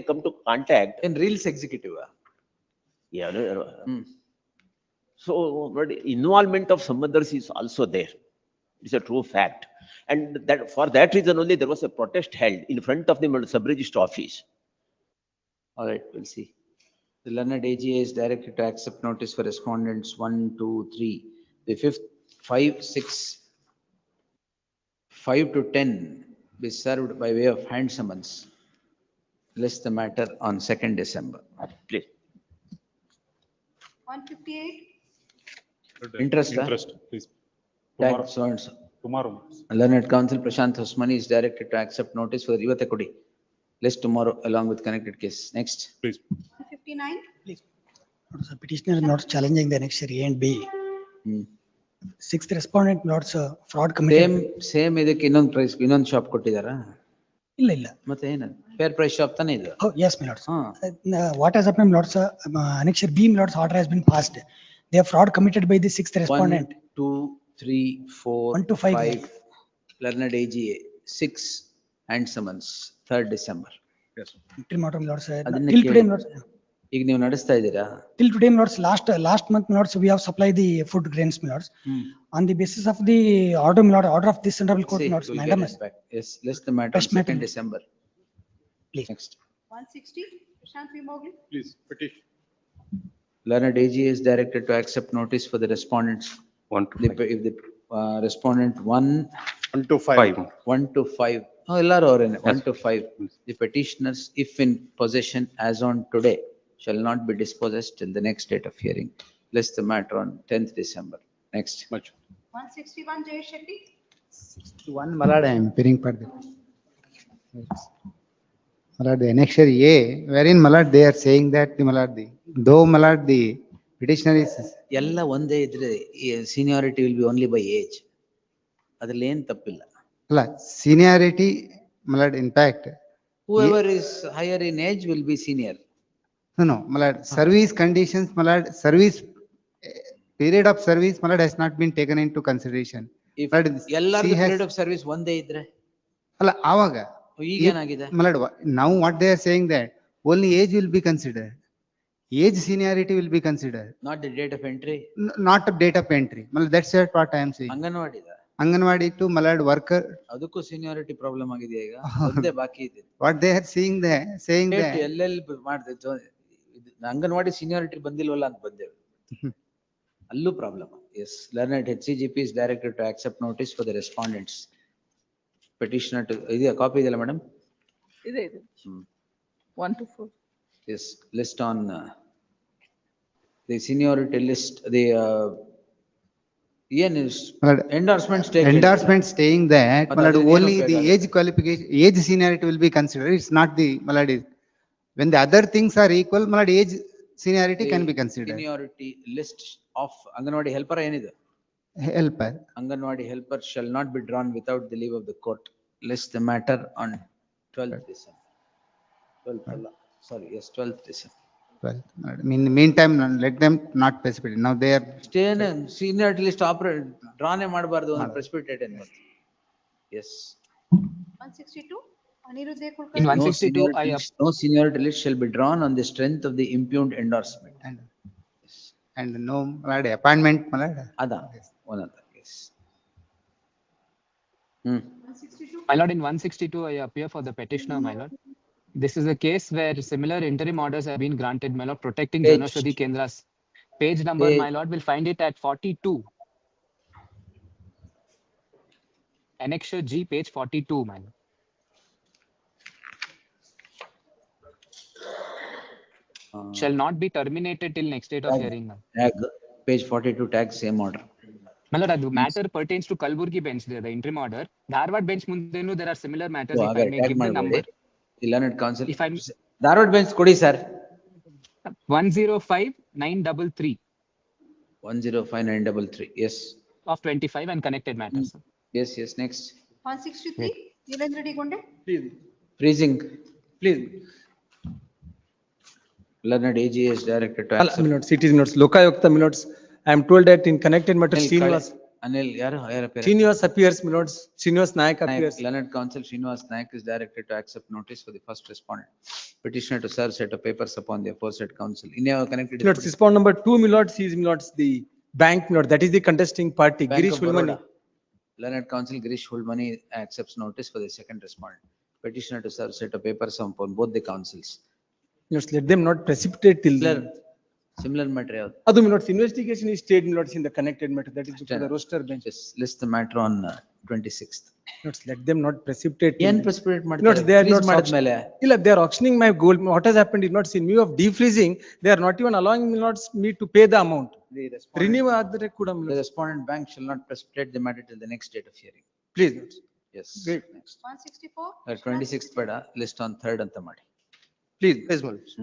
come to contact. In reels executive. Yeah. So but involvement of some others is also there. It's a true fact. And that for that reason only there was a protest held in front of the sub-register office. All right, we'll see. The learned AGA is directed to accept notice for respondents 1, 2, 3. The 5th, 5, 6, 5 to 10 be served by way of hand summons. List the matter on 2nd December. Please. 158. Interest, please. Tax, so and so. Tomorrow. Learned counsel Prashant Hosmani is directed to accept notice for Ivate Kodi. List tomorrow along with connected case. Next. Please. 159. Please. Petitioner is not challenging the annexure A and B. Sixth respondent notes fraud committed. Same ಇದಕ್ಕೆ ಇನ್ನೊಂದು price ಇನ್ನೊಂದು shop ಕೊಟ್ಟಿದ್ದಾರಾ? ಇಲ್ಲ. ಮತ್ತೆ ಏನದು? Fair price shop ತಾನೇ ಇದು? Oh, yes, my lords. What has happened, my lords, annexure B, my lords, order has been passed. They have fraud committed by the sixth respondent. 1, 2, 3, 4, 1 to 5. 5. Learned AGA 6 hand summons 3rd December. Yes. Till mortem, my lords. ಅದನ್ನ Till today, my lords. ಈಗ ನೀವು ನಡೆಸ್ತಾ ಇದ್ದೀರಾ? Till today, my lords, last month, my lords, we have supplied the food grains, my lords. On the basis of the order, my lord, order of this honorable court, my lords, We'll madam. get it back. Yes, list the matter on 2nd December. Please. Next. 160. Prashant V. Mowgli. Please, petition. Learned AGA is directed to accept notice for the respondents. If the respondent 1 to 5. 1 to 5. Oh, ellaru avare 1 to 5. The petitioners, if in possession as on today, shall not be dispossessed till the next date of hearing. List the matter on 10th December. Next. 161. Jay Shetty. 61, my lord, I am appearing for the. My lord, the annexure A, wherein, my lord, they are saying that, my lord, though, my lord, the petitioner is. ಎಲ್ಲ ಒಂದೇ ಇದ್ರೆ seniority will be only by age. ಅದ್ರಲ್ಲಿ ಏನು ತಪ್ಪಿಲ್ಲ. ಅಲ್ಲ, seniority, my lord, in fact. Whoever is higher in age will be senior. No, my lord, service conditions, my lord, service, period of service, my lord, has not been taken into consideration. If ಎಲ್ಲರದು period of service ಒಂದೇ ಇದ್ರೆ. ಅಲ್ಲ, ಆವಾಗ. ಈಗ ಏನಾಗಿದೆ? My lord, now what they are saying that only age will be considered. Age seniority will be considered. Not the date of entry. Not the date of entry. My lord, that's what I am saying. Anganwadi to my lord worker. ಅದಕ್ಕೂ seniority problem ಆಗಿದೆ ಈಗ. ಒಂದೇ ಬಾಕಿ ಇದೆ. What they are saying that. ಎಲ್ಲೆಲ್ಲಿ ಮಾಡಿದೆ anganwadi seniority ಬಂದಿಲ್ವಲ್ಲ ಅಂತ ಬಂದೇವೆ. ಅಲ್ಲೂ problem. Yes, learned HCGP is directed to accept notice for the respondents. Petitioner to ಇದೆಯಾ ಕಾಪಿ ಇದೆಯಲ್ಲ ಮೇಡಮ್? ಇದೆ. 1 to 4. Yes, list on the seniority list, the endorsement staying that, my lord, only the age qualification, age seniority will be considered. It's not the, my lord, when the other things are equal, my lord, age seniority can be considered. Seniority list of Anganwadi helper ಏನಿದೆ? Helper. Anganwadi helper shall not be drawn without the leave of the court. List the matter on 12th December. 12th December. Well, in the meantime, let them not precipitate. Now they are. Stay in seniority list operate, drawn ಮಾಡಬಾರದು ಅಂತ precipitate ಏನು ಮಾಡ್ತೀವಿ? Yes. 162. Aniruddha Kulkarni. In 162, no seniority list shall be drawn on the strength of the impugned endorsement. And no, my lord, appointment, my lord. Ada, one other, yes. My lord, in 162, I appear for the petitioner, my lord. This is a case where similar interim orders have been granted, my lord, protecting Janashwati Kendras. Page number, my lord, will find it at 42. Annexure G, page 42, my lord. Shall not be terminated till next date of hearing. Tag, page 42, tag same order. My lord, the matter pertains to Kalburgi bench, the interim order. Dharwad bench mundenu there are similar matters. If I may give the number. The learned counsel. If I'm Dharwad bench kodi sir. 105933. 105933, yes. of 25 and connected matters. Sir. Yes, yes, next. 163, Nilendra D. Gonde. Please, Freezing, please. learned AG is directed to My accept. lords, it is my lords, Lokayukta, my lords. I am told that in connected matters, Anil, yaru appear? Srinivas appears, my lords, Srinivas Nayak Nayak, appears. learned counsel Srinivas Nayak is directed to accept notice for the first respondent. Petitioner to serve set of papers upon the aforesaid counsel. In your connected. My lords, respond number 2, my lords, is my lords, the bank, my lord, that is the contesting party, Bank Girish of Wilmani. Baroda. Learned counsel Girish Hulmani accepts notice for the second respondent. Petitioner to serve set of papers upon both the counsels. My lords, let them not precipitate till. Similar matter. Adu, my lords, investigation is stayed, my lords, in the connected matter, that is before the roster bench. Just list the matter on 26th. My lords, let them not precipitate. Yen precipitate My lords, they are not. madmele. Illa, they are auctioning my gold. What has happened is not in view of defreezing, they are not even allowing me not me to pay the amount. The respondent bank shall not precipitate the matter till the next date of hearing. Please. Yes. Great. Next. 164. 26th pada list on 3rd anta ಮಾಡಿ. Please. Yes, my lords.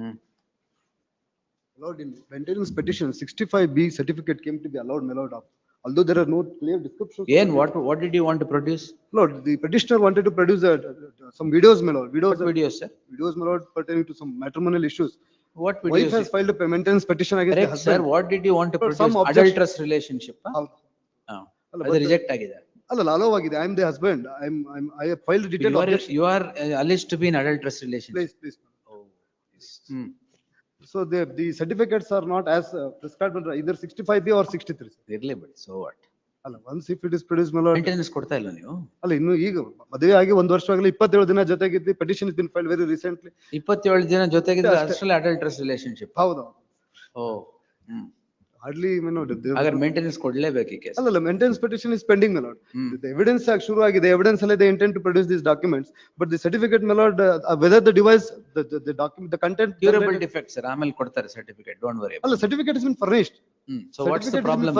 Lord, in maintenance petition, 65B certificate came to be allowed, my lord. Although there are no clear descriptions. Again, what did you want to produce? Lord, the petitioner wanted to produce some videos, my lord. What videos, sir? Videos, my lord, pertaining to some matrimonial issues. What videos? Wife has filed a maintenance petition against the Correct, husband. sir. What did you want to Lord, produce? some objection- Adulterous relationship. ಅದು reject ಆಗಿದೆ. ಅಲ್ಲ, allow ಆಗಿದೆ. I am the husband. I have filed a detailed objection. You are alleged to be in adulterous relationship. Please. Oh, yes. So the certificates are not as prescribed under either 65B or 63. ಇರ್ಲಿ ಬಿಡಿ, so what? ಅಲ್ಲ, once if it is produced, my lord. Maintenance ಕೊಡ್ತಾ ಇಲ್ಲ ನೀವು? ಅಲ್ಲ, ಇನ್ನು ಈಗ ಮದುವೆ ಆಗಿ 1 ವರ್ಷ ಆಗಲಿ, 27 ದಿನ ಜೊತೆಗಿದ್ದು, petition has been filed very recently. 27 ದಿನ ಜೊತೆಗಿದ್ರೆ ಅಷ್ಟರಲ್ಲಿ adulterous relationship. ಹೌದು. Oh. Hardly, you know. ಹಾಗಾದ್ರೆ ಮೇಂಟೆನೆನ್ಸ್ ಕೊಡ್ಲೇಬೇಕು ಈ ಕೇಸ್. ಅಲ್ಲ, maintenance petition is pending, my lord. The evidence ಶುರು ಆಗಿದೆ. Evidence ಅಲ್ಲಿ they intend to produce these documents, but the certificate, my lord, whether the device, the document, the content. Curable defects, sir. ಆಮೇಲೆ ಕೊಡ್ತಾರೆ certificate. Don't worry. ಅಲ್ಲ, certificate has been furnished. So what's the problem?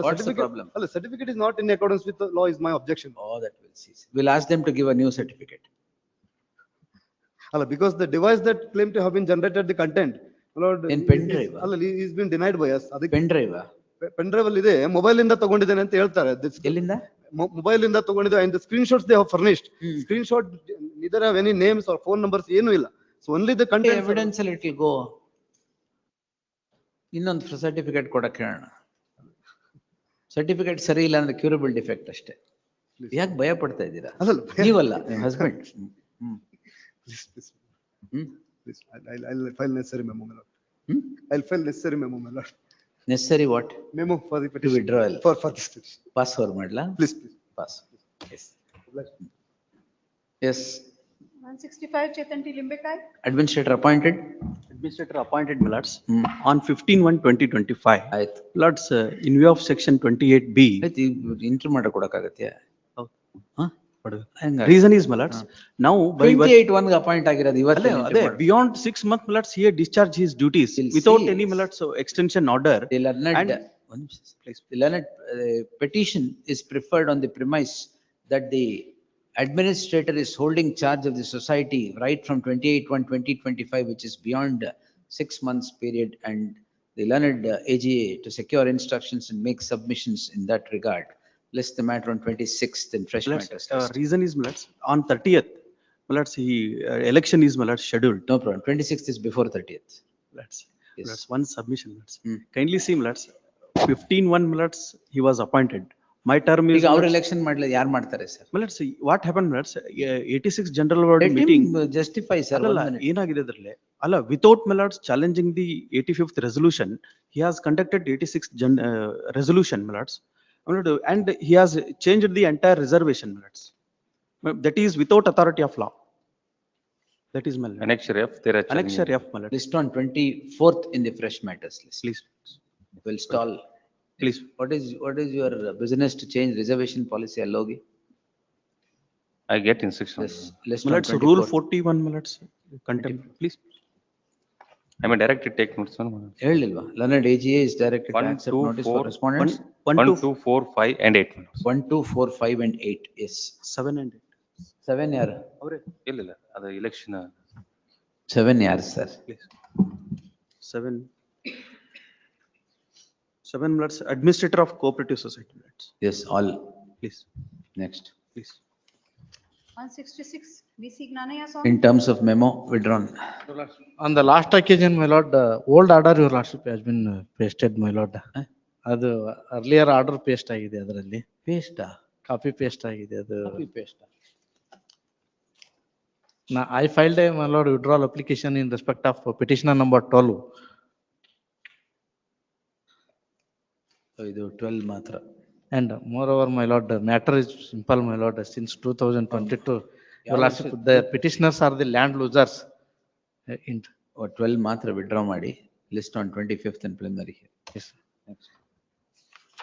What's the problem? ಅಲ್ಲ, certificate is not in accordance with the law is my objection. Oh, that we'll see. We'll ask them to give a new certificate. ಅಲ್ಲ, because the device that claimed to have been generated the content, my lord. In pen drive. ಅಲ್ಲ, he's been denied by us. ಅದಕ್ಕೆ pen drive. Pen drive ಅಲ್ಲಿ ಇದೆ, mobile ಇಂದ ತಗೊಂಡಿದ್ದೇನೆ ಅಂತ ಹೇಳ್ತಾರೆ. ಎಲ್ಲಿಂದ? ಮೊಬೈಲ್ ಇಂದ ತಗೊಂಡಿದ್ದೆ. And the screenshots they have furnished. Screenshot neither have any names or phone numbers, ಏನು ಇಲ್ಲ. So only the content. Evidence ಅಲ್ಲಿ it will go. ಇನ್ನೊಂದು ಸರ್ಟಿಫಿಕೇಟ್ ಕೊಡಕ್ಕೆ ಹೇಳೋಣ. ಸರ್ಟಿಫಿಕೇಟ್ ಸರಿ ಇಲ್ಲ ಅಂದ್ರೆ ಕ್ಯೂರಬಲ್ ಡಿಫೆಕ್ಟ್ ಅಷ್ಟೇ. ಯಾಕೆ ಭಯ ಪಡ್ತಾ ಇದ್ದೀರಾ? ನೀವಲ್ಲ, ನಿಮ್ಮ husband. Please, I'll file necessary memo, my lord. I'll file necessary memo, my lord. Necessary what? Memo for the petition. Withdrawal. For this petition. Pass over ಮಾಡ್ಲಾ? Please. Pass. Yes. Yes. 165, Chetan T. Limbekai. Administrator appointed. Administrator appointed, my lords, on 15/1/2025. Lords, in view of section 28B. Inter ಮಾಡಕ್ ಕೊಡಕ್ಕಾಗತ್ಯಾ? Reason is, my lords, now by 28/1 appoint ಆಗಿರೋದು ಇವತ್ತು. Beyond 6 months, my lords, he had discharged his duties without any, my lords, extension order. The learned petition is preferred on the premise that the administrator is holding charge of the society right from 28/1/2025, which is beyond 6 months period, and the learned AGA to secure instructions and make submissions in that regard. List the matter on 26th in fresh matters. Reason is, my lords, on 30th, my lords, election is, my lords, scheduled. No problem. 26th is before 30th. Yes. One submission, my lords. Kindly see, my lords, 15/1, my lords, he was appointed. My term is. ಈಗ ಅವ್ರ election ಮಾಡಲಿ ಯಾರು ಮಾಡ್ತಾರೆ sir? My lords, what happened, my lords, 86 general ward meeting. Justify sir. ಏನಾಗಿದೆ ಅದರಲ್ಲಿ? ಅಲ್ಲ, without, my lords, challenging the 85th resolution, he has conducted 86th resolution, my lords. And he has changed the entire reservation, my lords. That is without authority of law. That is, my lord. Annexure F, there are. Annexure F, my lord. List on 24th in the fresh matters list. Please. Will stall. Please. What is your business to change reservation policy, Allogi? I get instructions. List My on lords, 24th. rule 41, my lords, contempt, please. I am directed to take notes. ಹೇಳಿಲ್ವಾ? Learned AGA is directed to accept notice for respondents. 1, 2, 4, 5 and 8. 1, 2, 4, 5 and 8. Yes. 7 and 8. 7 ಯಾರು? ಇಲ್ಲ, ಅದು election. 7 ಯಾರು sir? Please. 7. 7, my lords, administrator of cooperative society, my lords. Yes, all. Please, Next. please. 166, VC Gnanaya In Swami. terms of memo, withdrawn. On the last occasion, my lord, old order your lordship has been pasted, my lord. ಅದು earlier order paste ಆಗಿದೆ ಅದರಲ್ಲಿ. Paste copy paste ಆಗಿದೆ ಅದು. Copy paste. I filed a, my lord, withdrawal application in respect of petitioner number 12. So ಇದು 12 ಮಾತ್ರ. And moreover, my lord, the matter is simple, my lord, since 2022, your lordship, the petitioners are the land losers. 12 ಮಾತ್ರ withdraw ಮಾಡಿ. List on 25th and preliminary here. Yes. Next.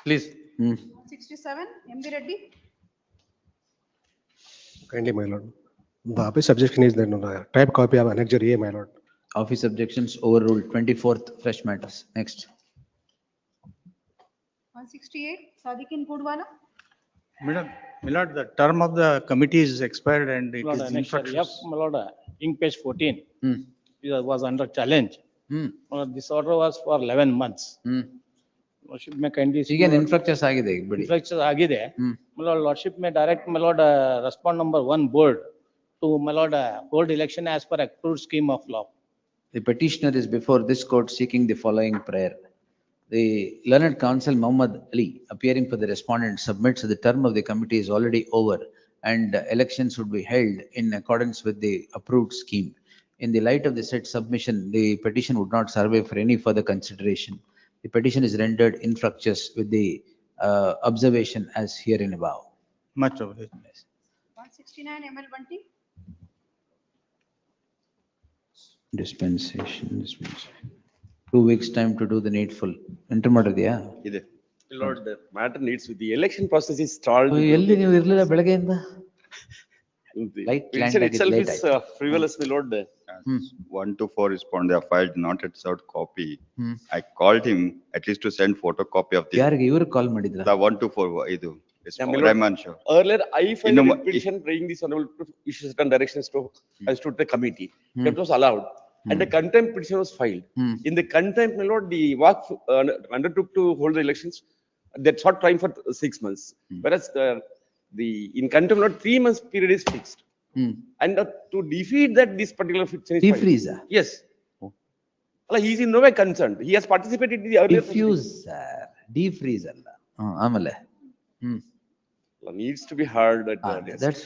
Please. 167, MB Reddy. Kindly, my lord. The office objection is then type copy of annexure A, my lord. Office objections overruled. 24th, fresh matters. Next. 168, Sadikin Pudwala. My lord, the term of the committee is expired and it Lord, is annexure infructuous. F, my lord, in page 14, it was under challenge. This order was for 11 months. Lordship may kindly. Again, infructuous ಆಗಿದೆ ಈಗ ಬಿಡಿ. Infructuous ಆಗಿದೆ. My lord, lordship may direct my lord respond number 1 board to my lord hold election as per approved scheme of law. The petitioner is before this court seeking the following prayer. The learned counsel Muhammad Ali, appearing for the respondent, submits that the term of the committee is already over and elections would be held in accordance with the approved scheme. In the light of the said submission, the petition would not survive for any further consideration. The petition is rendered infructuous with the observation as herein above. Much obliged. 169, ML Bunty. Dispensation. 2 weeks time to do the needful. Enter ಮಾಡಿದ್ಯಾ? ಇದೆ. Lord, the matter needs with the election process is stalled. ಎಲ್ಲಿ ನೀವು ಇರ್ಲಿಲ್ಲ ಬೆಳಗ್ಗೆಯಿಂದ? The Light petition land itself late is frivolous, my lord. 1 to 4 respond, they have filed not yet served copy. I called him at least to send photocopy of the. ಯಾರಿಗೆ ಇವರು ಕಾಲ್ ಮಾಡಿದ್ರ? The 1 to 4 ಇದು. My lord, Ramanshu. earlier I filed Innum- a petition bringing this honorable to issue certain directions to as to the committee. That was allowed. And the contempt petition was filed. In the contempt, my lord, the work undertook to hold the elections. That short time for 6 months. Whereas in contempt, not 3 months period is fixed. And to defeat that, this particular petition is filed. Defreeze? Yes. He is in no way concerned. He has participated in the earlier. Diffuse, defreeze ಅಲ್ಲ. ಆಮೇಲೆ. Needs to be heard. That's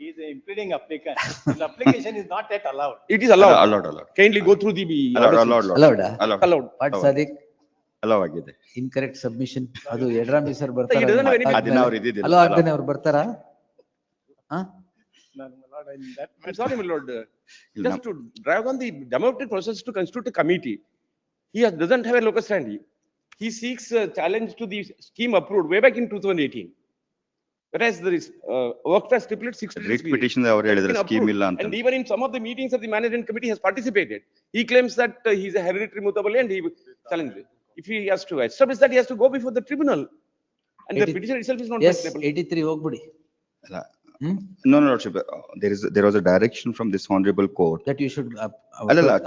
He is a pleading applicant. His application is not yet allowed. It is allowed. Allowed. Kindly go through the. Allowed. Sadiq. Allow ಆಗಿದೆ. Incorrect submission. ಅದು Yadrami sir ಬರ್ತಾರೆ. ಅದನ್ನ ಅವ್ರು ಇದ್ದಿದ್ದಿಲ್ಲ. Hello ಆಗ್ದೇನೆ ಅವ್ರು ಬರ್ತಾರಾ? I'm sorry, my lord. Just to drive on the democratic process to constitute a committee, he doesn't have a locus standi. He seeks a challenge to the scheme approved way back in 2018. Whereas there is work that stipulates 60 days. Writ petition ಅವರು ಹೇಳಿದ್ರೆ scheme ಇಲ್ಲ ಅಂತ. And even in some of the meetings of the management committee has participated. He claims that he is a hereditary mutable and he challenges. If he has to establish that, he has to go before the tribunal. And the petition itself is not. Yes, 83 ಹೋಗ್ಬಿಡಿ. No, Lordship. There was a direction from this honorable court. That you should.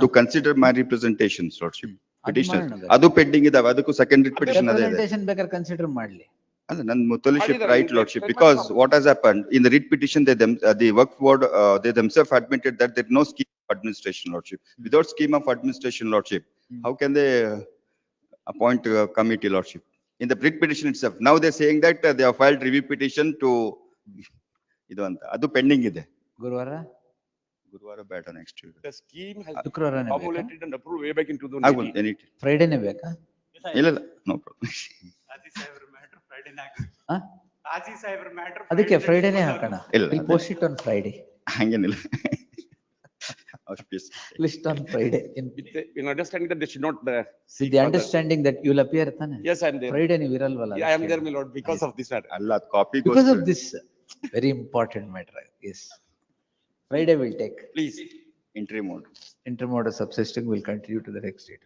To consider my representations, Lordship. Petitioner. ಅದು pending ಇದಾವೆ. ಅದಕ್ಕೂ second writ petition ಅದೇ ಇದೆ. Representation ಬೇಕಾದ್ರೆ consider ಮಾಡ್ಲಿ. ಅಲ್ಲ ನನ್ನ ಮುತ್ತಲಿಶಿಪ್ right, Lordship. Because what has happened in the writ petition, the work board they themselves admitted that there is no scheme of administration, Lordship. Without scheme of administration, Lordship, how can they appoint a committee, Lordship? In the writ petition itself, now they are saying that they have filed review petition to ಇದು ಅಂತ ಅದು pending ಇದೆ. ಗುರುವಾರ ಬೇಡ next week. The scheme has ಶುಕ್ರವಾರನೇ formulated and approved way back in 2018. ಫ್ರೈಡೇನೇ ಬೇಕಾ? ಇಲ್ಲ no problem. ಅದಕ್ಕೆ ಫ್ರೈಡೇನೇ ಹಾಕೋಣ. ಇಲ್ಲ ಪೋಸ್ಟ್ ಇಟ್ ಆನ್ ಫ್ರೈಡೇ. ಹಂಗೇನಿಲ್ಲ. List on Friday. In understanding that they should not. With the understanding that you will appear ತಾನೆ? Yes, I am there. Friday ನೀವು ಇರಲ್ವಲ್ಲ? I am there, my lord, because of this matter. ಅಲ್ಲ copy. Because of this very important matter. Yes. Friday will take. Please. Intermodal subsisting will continue to the next date.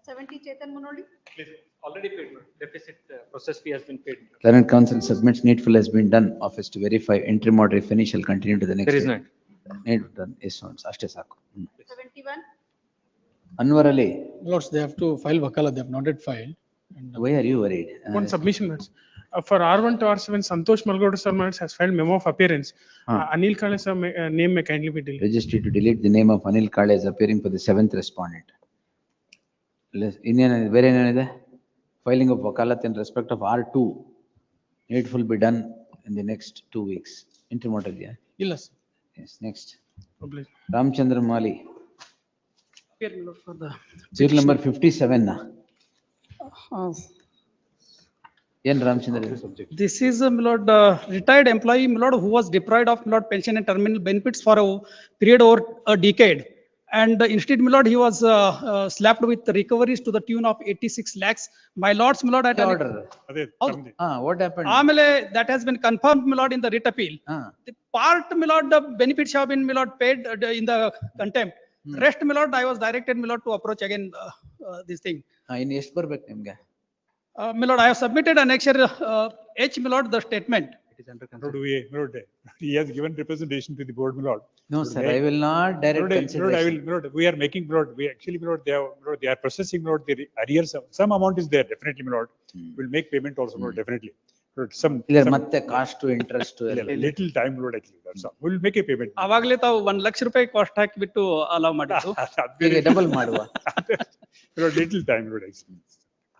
70 Chetan Munoli. Please, already paid. Deficit process fee has been paid. Learned counsel submits needful has been done. Office to verify interim finish shall continue to the next. There is date. not. Need done. Yes, ಅಷ್ಟೇ ಸಾಕು. 71. Anwar Ali, Lords, they have to file wakala, they have not yet filed. And, why are you worried? One submission, Lords. For R1 to R7, Santosh Malgoda sir Lords, has filed memo of appearance. Anil Kale sir name may kindly be deleted. Registry to delete the name of Anil Kale as appearing for the seventh respondent. Where is filing of wakalat in respect of R2? Needful be done in the next 2 weeks. Intermodal, yeah? Yes. Yes, next. Public. Ramchandra Mali, Appear, my lord, for the. serial number 57 na? Yen Ramchandra. This is a retired employee, my lord, who was deprived of my lord pension and terminal benefits for a period over a decade. And instead, my lord, he was slapped with recoveries to the tune of 86 lakhs. My lords, my lord, at Order. What happened? That has been confirmed, my lord, in the writ appeal. The part, my lord, the benefits have been, my lord, paid in the contempt. Rest, my lord, I was directed, my lord, to approach again this thing. In ಎಷ್ಟು ಬರ್ಬೇಕು ನಿಮ್ಗೆ? My lord, I have submitted annexure H, my lord, the statement. Lord, he has given representation to the board, my lord. No, sir, I will not direct consideration. Lord, we are making, Lord, we actually, Lord, they are processing, Lord, the arrears, some amount is there, definitely, my lord. We'll make payment also, Lord, definitely. Lord, some ಮತ್ತೆ cost to interest to little time, Lord, actually, that's all. We'll make a payment. ಅವಾಗಲೇ ತಾವು 1 ಲಕ್ಷ ರೂಪಾಯಿ cost ಹಾಕಿಬಿಟ್ಟು allow ಮಾಡಿದ್ದು. ಈಗ double ಮಾಡುವ. Lord, little time, Lord, actually.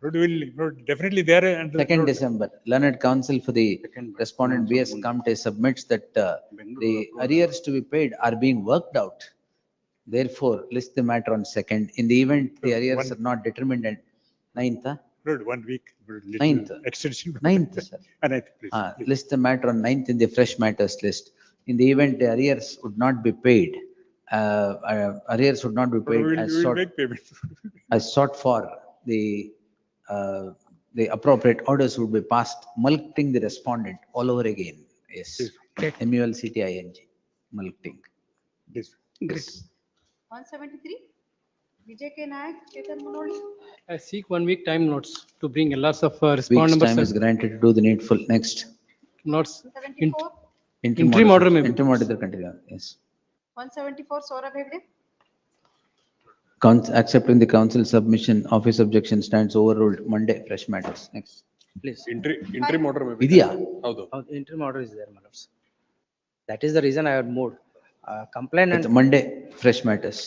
Lord, Lord, definitely there. And 2nd December, learned counsel for the respondent BS Kamte submits that the arrears to be paid are being worked out. Therefore, list the matter on 2nd. In the event the arrears are not determined at 9th. Lord, 1 week. Lord, 9th. Extension. 9th, sir. 9th, please. List the matter on 9th in the fresh matters list. In the event the arrears would not be paid, arrears would not be paid as sought for, the appropriate orders would be passed, mulcting the respondent all over again. Yes. MULCTING, mulcting. Yes. Great. 173, Vijay K. Nayak, Chetan Manoli. I seek 1 week time notes to bring a lots of Week's respondents. time is granted to do the needful. Next. Notes. 74, Interim order may be. Interim order continue. Yes. 174, Saurabh Hegde. Accepting the council submission, office objection stands overruled. Monday, fresh matters. Next, please. Interim order may be. Vidya. Interim order is there, my lords. That is the reason I had moved. Complainant. Monday, fresh matters.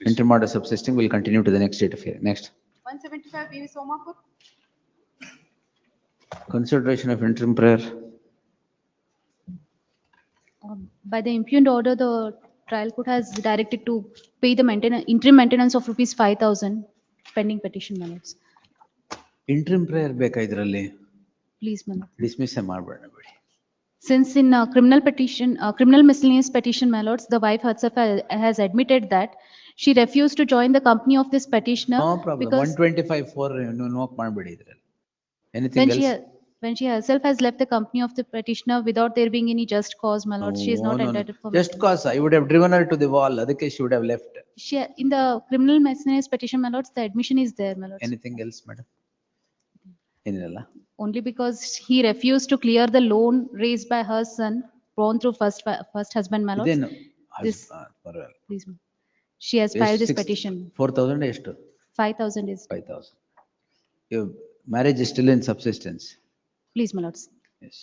Interim order subsisting will continue to the next date of hearing. Next. 175, PV Somapur. Consideration of interim prayer. By the impugned order, the trial court has directed to pay the interim maintenance of rupees 5,000 pending petition, my lords. Interim prayer ಬೇಕಾ ಇದರಲ್ಲಿ? Please, my lord. Dismiss ಮಾಡಬೇಡ. Since in criminal miscellaneous petition, my lords, the wife herself has admitted that she refused to join the company of this petitioner. No problem. Because 125(4) no ಮಾಡಬೇಡಿ ಇದರಲ್ಲಿ. Anything else? When she herself has left the company of the petitioner without there being any just cause, my lord, she is not entitled for. Just cause I would have driven her to the wall. ಅದಕ್ಕೆ she would have left. She, in the criminal miscellaneous petition, my lords, the admission is there, my lords. Anything else, madam? ಏನಿರಲ್ಲ. Only because he refused to clear the loan raised by her son, born through first husband, my lords. ಇದೇನು? This, ಪರವಾಗಿಲ್ಲ. please, ma'am. She has filed this petition. 4,000 ಎಷ್ಟು? 5,000 is. 5,000. Your marriage is still in subsistence. Please, my lords. Yes.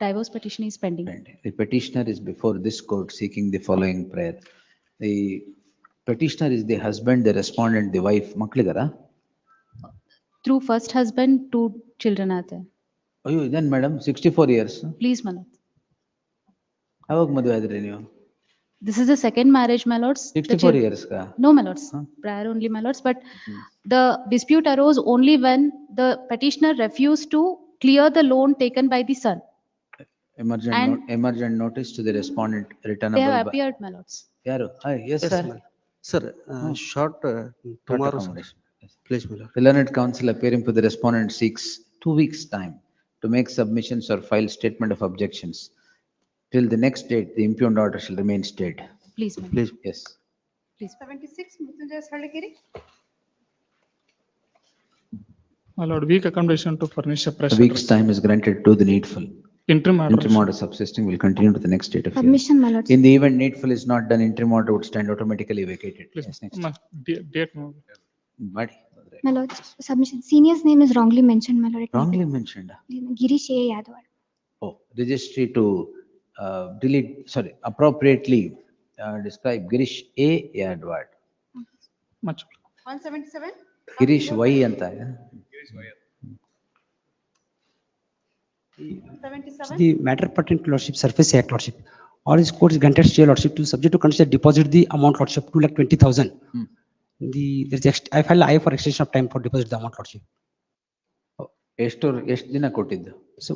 Divorce petition is pending. The petitioner is before this court seeking the following prayer. The petitioner is the husband, the respondent, the wife. ಮಕ್ಕಳಿದಾರಾ? Through first husband, 2 children are there. ಅಯ್ಯೋ ಇದೇನು madam 64 years? Please, my lord. ಯಾವಾಗ ಮದುವೆ ಆದ್ರಿ ನೀವು? This is the second marriage, my lords. 64 years ka? No, my lords. Prior only, my lords. But the dispute arose only when the petitioner refused to clear the loan taken by the son. Emergent notice to the respondent returnable. They have appeared, my lords. Yaru? Yes, sir. Sir, short tomorrow, please, my lord. The learned counsel appearing for the respondent seeks 2 weeks' time to make submissions or file statement of objections. Till the next date, the impugned order shall remain stayed. Please, ma'am. Please, yes. Please. 76, Mrityunjay Saligiri. My lord, week accommodation to furnish a fresh. A week's time is granted to the needful. Interim order. Interim order subsisting will continue to the next date of hearing. Submission, my lords. In the event needful is not done, interim order would stand automatically vacated. Please, Yes, next. date no. Madi. My lords, submission. Senior's name is wrongly mentioned, my lord. It may Wrongly be- mentioned. Girish A. Yadwad. Oh, registry to delete, sorry, appropriately describe Girish A. Yadwad. Much. 177. Girish Y anta. 77. The matter pertinent to lordship, surface act lordship. All his court is granted stay lordship to subject to consider deposit the amount lordship 2,20,000. I filed I for extension of time for deposit the amount lordship. ಎಷ್ಟು ದಿನ ಕೊಟ್ಟಿದ್ದು? So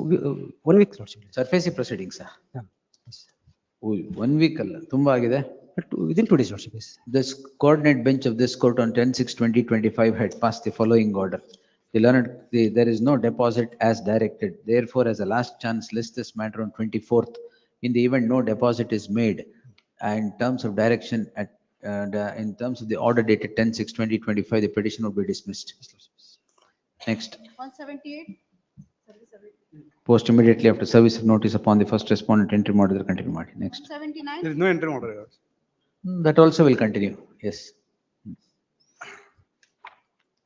1 week lordship. SARFAESI proceedings Yeah. 1 week ಅಲ್ಲ, ತುಂಬಾ ಆಗಿದೆ. But within 2 days lordship. Yes. This coordinate bench of this court on 10/6/2025 had passed the following order. There is no deposit as directed. Therefore, as a last chance, list this matter on 24th. In the event no deposit is made, and terms of direction in terms of the order dated 10/6/2025, the petition will be dismissed. Next. 178. Post immediately after service of notice upon the first respondent, interim order continue. Next. 179. There is no interim order. That also will continue. Yes.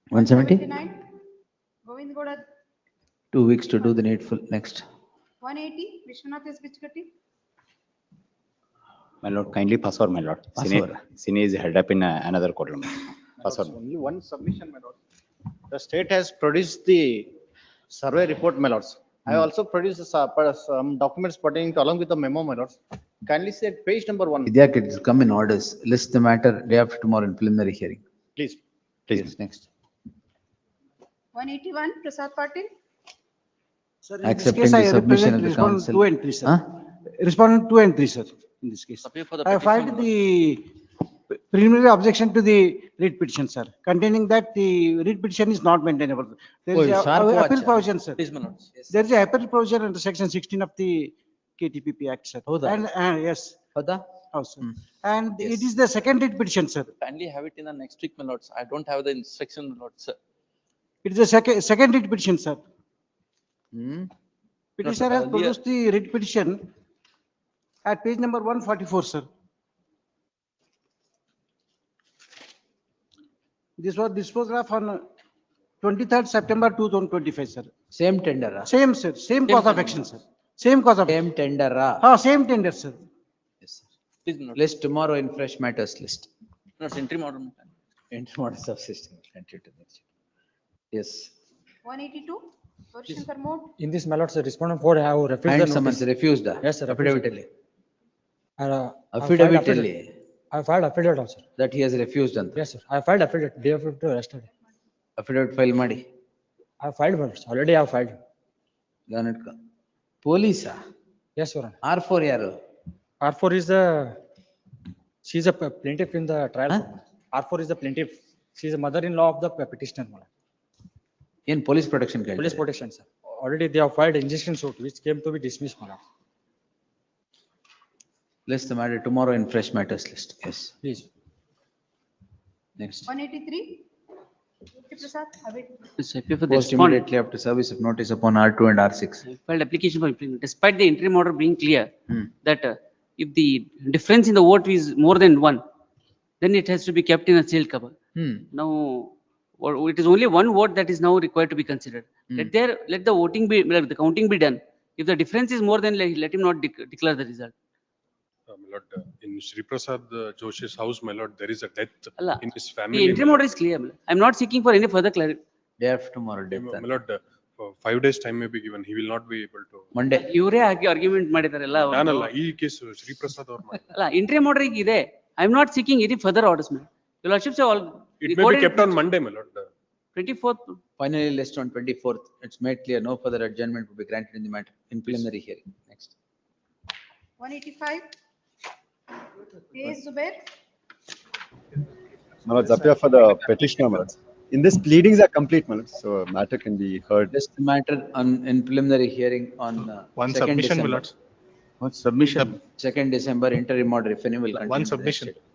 170. 179. Govind Goda. 2 weeks to do the needful. Next. 180. Vishwanath S. Bichkati. My lord, kindly pass over, my lord. Pass over. Sine is held up in another courtroom. Pass over. Only one submission, my lord. The state has produced the survey report, my lords. I also produced some documents pertaining to along with the memo, my lords. Kindly say page number 1. Idyak, it will come in orders. List the matter day after tomorrow in preliminary hearing. Please. Please. Next. 181. Prasad Patil. Sir, in this Accepting case, the I submission represent of the respondent counsel. 2 and 3, sir. Huh? Respondent 2 and 3, sir, in this case. I filed the preliminary objection to the writ petition, sir, containing that the writ petition is not maintainable. There is Oh, a sharp watch, appeal sir. provision, sir. Please, my lords. There is a appeal provision under section 16 of the KTPP Act, sir. Howda? And yes. Howda? Oh, sir. And it is the second writ petition, sir. Kindly have it in the next week, my lords. I don't have the instruction, my lords, sir. It is the second writ petition, sir. Petitioner has earlier- produced the writ petition at page number 144, sir. This was disposed of on 23rd September 2025, sir. Same tender. Same, sir. Same cause of action, sir. Same cause of. Same tender. Same tender, sir. Yes, sir. Please, my lords. List tomorrow in fresh matters list. No, it's interim order. Interim order subsisting. Continue to next. Yes. 182. Varshankar Mode. In this, my lords, the respondent 4 have refused And the summons notice. refused. Yes, sir. Affidavit. I Affidavit. filed affidavit also. That he has refused. Anta. Yes, sir. I filed affidavit day after yesterday. Affidavit file ಮಾಡಿ. I filed, my lords. Already I have filed. ಗಮನಕ್ಕೆ. ಪೊಲೀಸಾ? Yes, sir. R4 ಯಾರು? R4 is she is a plaintiff in the trial. R4 is the plaintiff. She is a mother-in-law of the petitioner, my lord. ಏನ್ police protection ಕೇಳ್ತಾರೆ? Police protection, sir. Already they have filed injunction suit which came to be dismissed, my lord. List the matter tomorrow in fresh matters list. Yes. Please. Next. 183. Prasad, have it. For the Post respondent, immediately after service of notice upon R2 and R6. filed application for imprisonment. Despite the interim order being clear that if the difference in the vote is more than 1, then it has to be kept in a sealed cover. Now, it is only 1 vote that is now required to be considered. Let the voting be, the counting be done. If the difference is more than, let him not declare the result. My lord, in Shri Prasad Joshi's house, my lord, there is a death Allah. in his The family. interim order is clear. I am not seeking for any further clarity. Day after tomorrow, death. My lord, for 5 days time may be given. He will not be able to. Monday. ಇವರೇ argument ಮಾಡಿದಾರಲ್ಲ ಅವರು. ನಾನಲ್ಲ, ಈ case Shri Prasad ಅವ್ರು ಮಾಡಿ. ಅಲ್ಲ interim order ಈಗ ಇದೆ. I am not seeking any further orders, man. Your lordships have all. It may be kept on Monday, my lord. 24th. Finally list on 24th. It's made clear no further adjournment will be granted in the matter in preliminary hearing. Next. 185. A. Zubair. My lords, appear for the petitioner, my lords. In this, pleadings are complete, my lords, so matter can be heard. List the matter in preliminary hearing on One 2nd submission, my December. lords. What submission? 2nd December interim order, if any will continue. One to the submission. next date.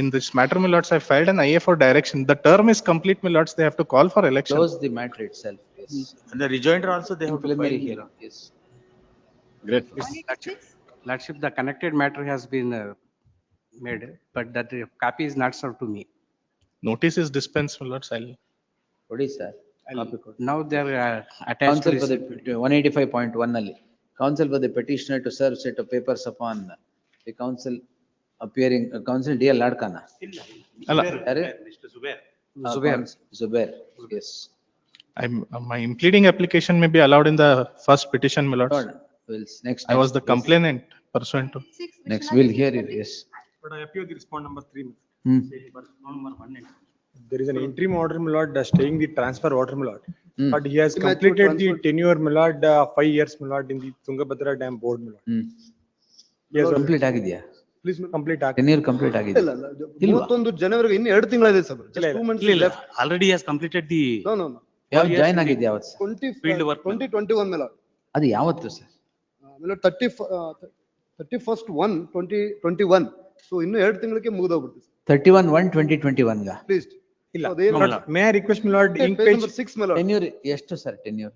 In this matter, my lords, I filed an IA for direction. The term is complete, my lords. They have to call for election. Close the matter itself. Yes. And the rejoinder also they In have to preliminary file. hearing. Yes. Great. 186. Lordship, the connected matter has been made, but that copy is not served to me. Notice is dispensed, my lords. I'll. What is that? Now they are attached Counsel to for this. the 185.1 ನಲ್ಲಿ. Counsel for the petitioner to serve set of papers upon the counsel appearing, counsel DL Ladkana. ಅಲ್ಲ. Zubair, yes. My pleading application may be allowed in the first petition, my lords. Next. I was the complainant pursuant to. Next, we'll hear you, yes. But I appeal the respond number 3. Hmm. Number 1. There is an interim order, my lord, staying the transfer order, my lord. Hmm. But he has completed the tenure, my lord, 5 years, my lord, in the Tungabhadra Dam board, my lord. He has Complete ಆಗಿದೆಯಾ? Please complete. Tenure complete ಆಗಿದೆ. ಇಲ್ವಾ? 31 ಜನವರಿಗೆ ಇನ್ನು 2 ತಿಂಗಳಿದೆ sir. Just 2 months left. Already has completed the. No. ಯಾವಾಗ join ಆಗಿದ್ಯಾ ಯಾವತ್ತು? 2021 ಮೇಲೆ. ಅದು ಯಾವತ್ತು ಸರ್? ಆಮೇಲೆ 31st 1 2021. ಸೊ ಇನ್ನು 2 ತಿಂಗಳಿಗೆ ಮುಗಿದೋಗ್ಬಿಡುತ್ತೆ ಸರ್. 31/1/2021 ಗಾ? Please. ಇಲ್ಲ. May I request, my lord, in page page number 6, my lord. Tenure ಎಷ್ಟು sir tenure?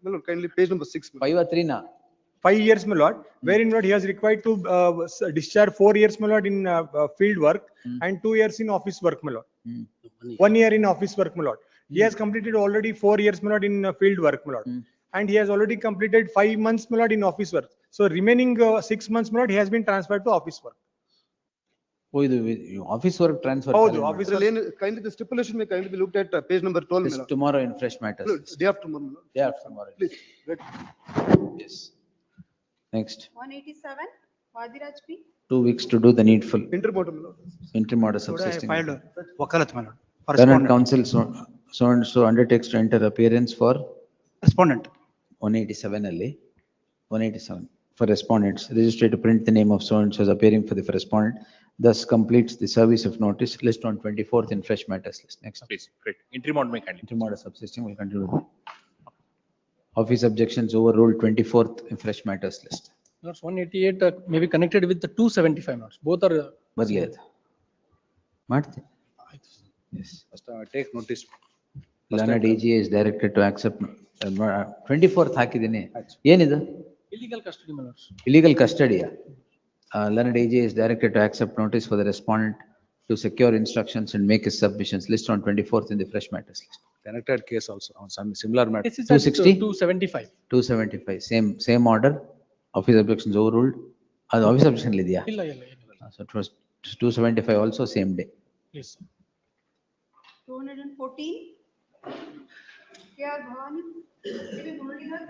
My lord, kindly page number 6. 53 ನಾ? 5 years, my lord, wherein lord he has required to discharge 4 years, my lord, in field work and 2 years in office work, my lord. 1 year in office work, my lord. He has completed already 4 years, my lord, in field work, my lord. And he has already completed 5 months, my lord, in office work. So remaining 6 months, my lord, he has been transferred to office work. ಓ ಇದು office work transfer. ಹೌದು, office work. Kindly the stipulation may kindly be looked at page number 12, my lord. Tomorrow in fresh matters. Day after tomorrow, my lord. Day after tomorrow. Please. Great. Yes. Next. 187, Vadiraj P. 2 weeks to do the needful. Interim order, my lord. Interim order Today I subsisting. filed wakalat, my lord. For Current respondent. counsel so and so undertakes to enter appearance for Respondent. 187 ಅಲ್ಲಿ 187 for respondents registered to print the name of so and so as appearing for the respondent, thus completes the service of notice list on 24th in fresh matters list. Next. Please, great. Interim order may kindly. Interim order subsisting will continue. Office objections overruled 24th in fresh matters list. Lords, 188 may be connected with the 275 lords. Both are. ಬರ್ಲಿ ಅದು ಮಾಡ್ತೀನಿ. Yes. Take notice. Learned AG is directed to accept 24th ಹಾಕಿದ್ದೀನಿ. ಏನಿದು? Illegal custody, my lords. Illegal custody. Learned AG is directed to accept notice for the respondent to secure instructions and make his submissions. List on 24th in the fresh matters list. Connected case also on some similar matter. This is at 260? 275. 275, same order. Office objections overruled. ಅದು office objection ಇದೆಯಾ? ಇಲ್ಲ. So it was 275 also same day. Please. 214. KR Bhavani. Maybe Muralidhar.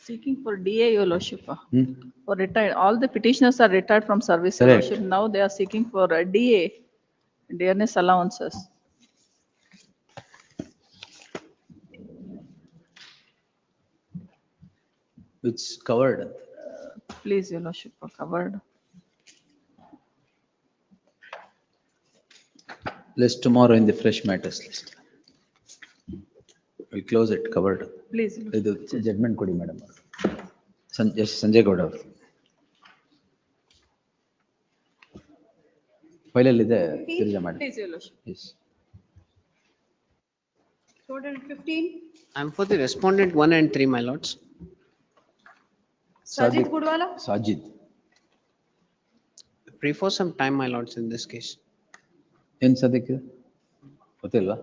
Seeking for DA, your lordship. For retired, all the petitioners are retired from service, your Correct. lordship. Now they are seeking for a DA, dearness allowances. It's covered. Please, your lordship, covered. List tomorrow in the fresh matters list. We close it, covered. Please. ಇದು judgement ಕೊಡಿ madam. Sanjay Gowda ಅವರು. ಫೈಲಲ್ಲಿ ಇದೆ Girija madam. Please, your lordship. Yes. 215. I'm for the respondent 1 and 3, my lords. Sajid Gudwala. Sajid. Pray for some time, my lords, in this case. ಏನ್ ಸದ್ಯಕ್ಕೆ ಗೊತ್ತಿಲ್ವಾ?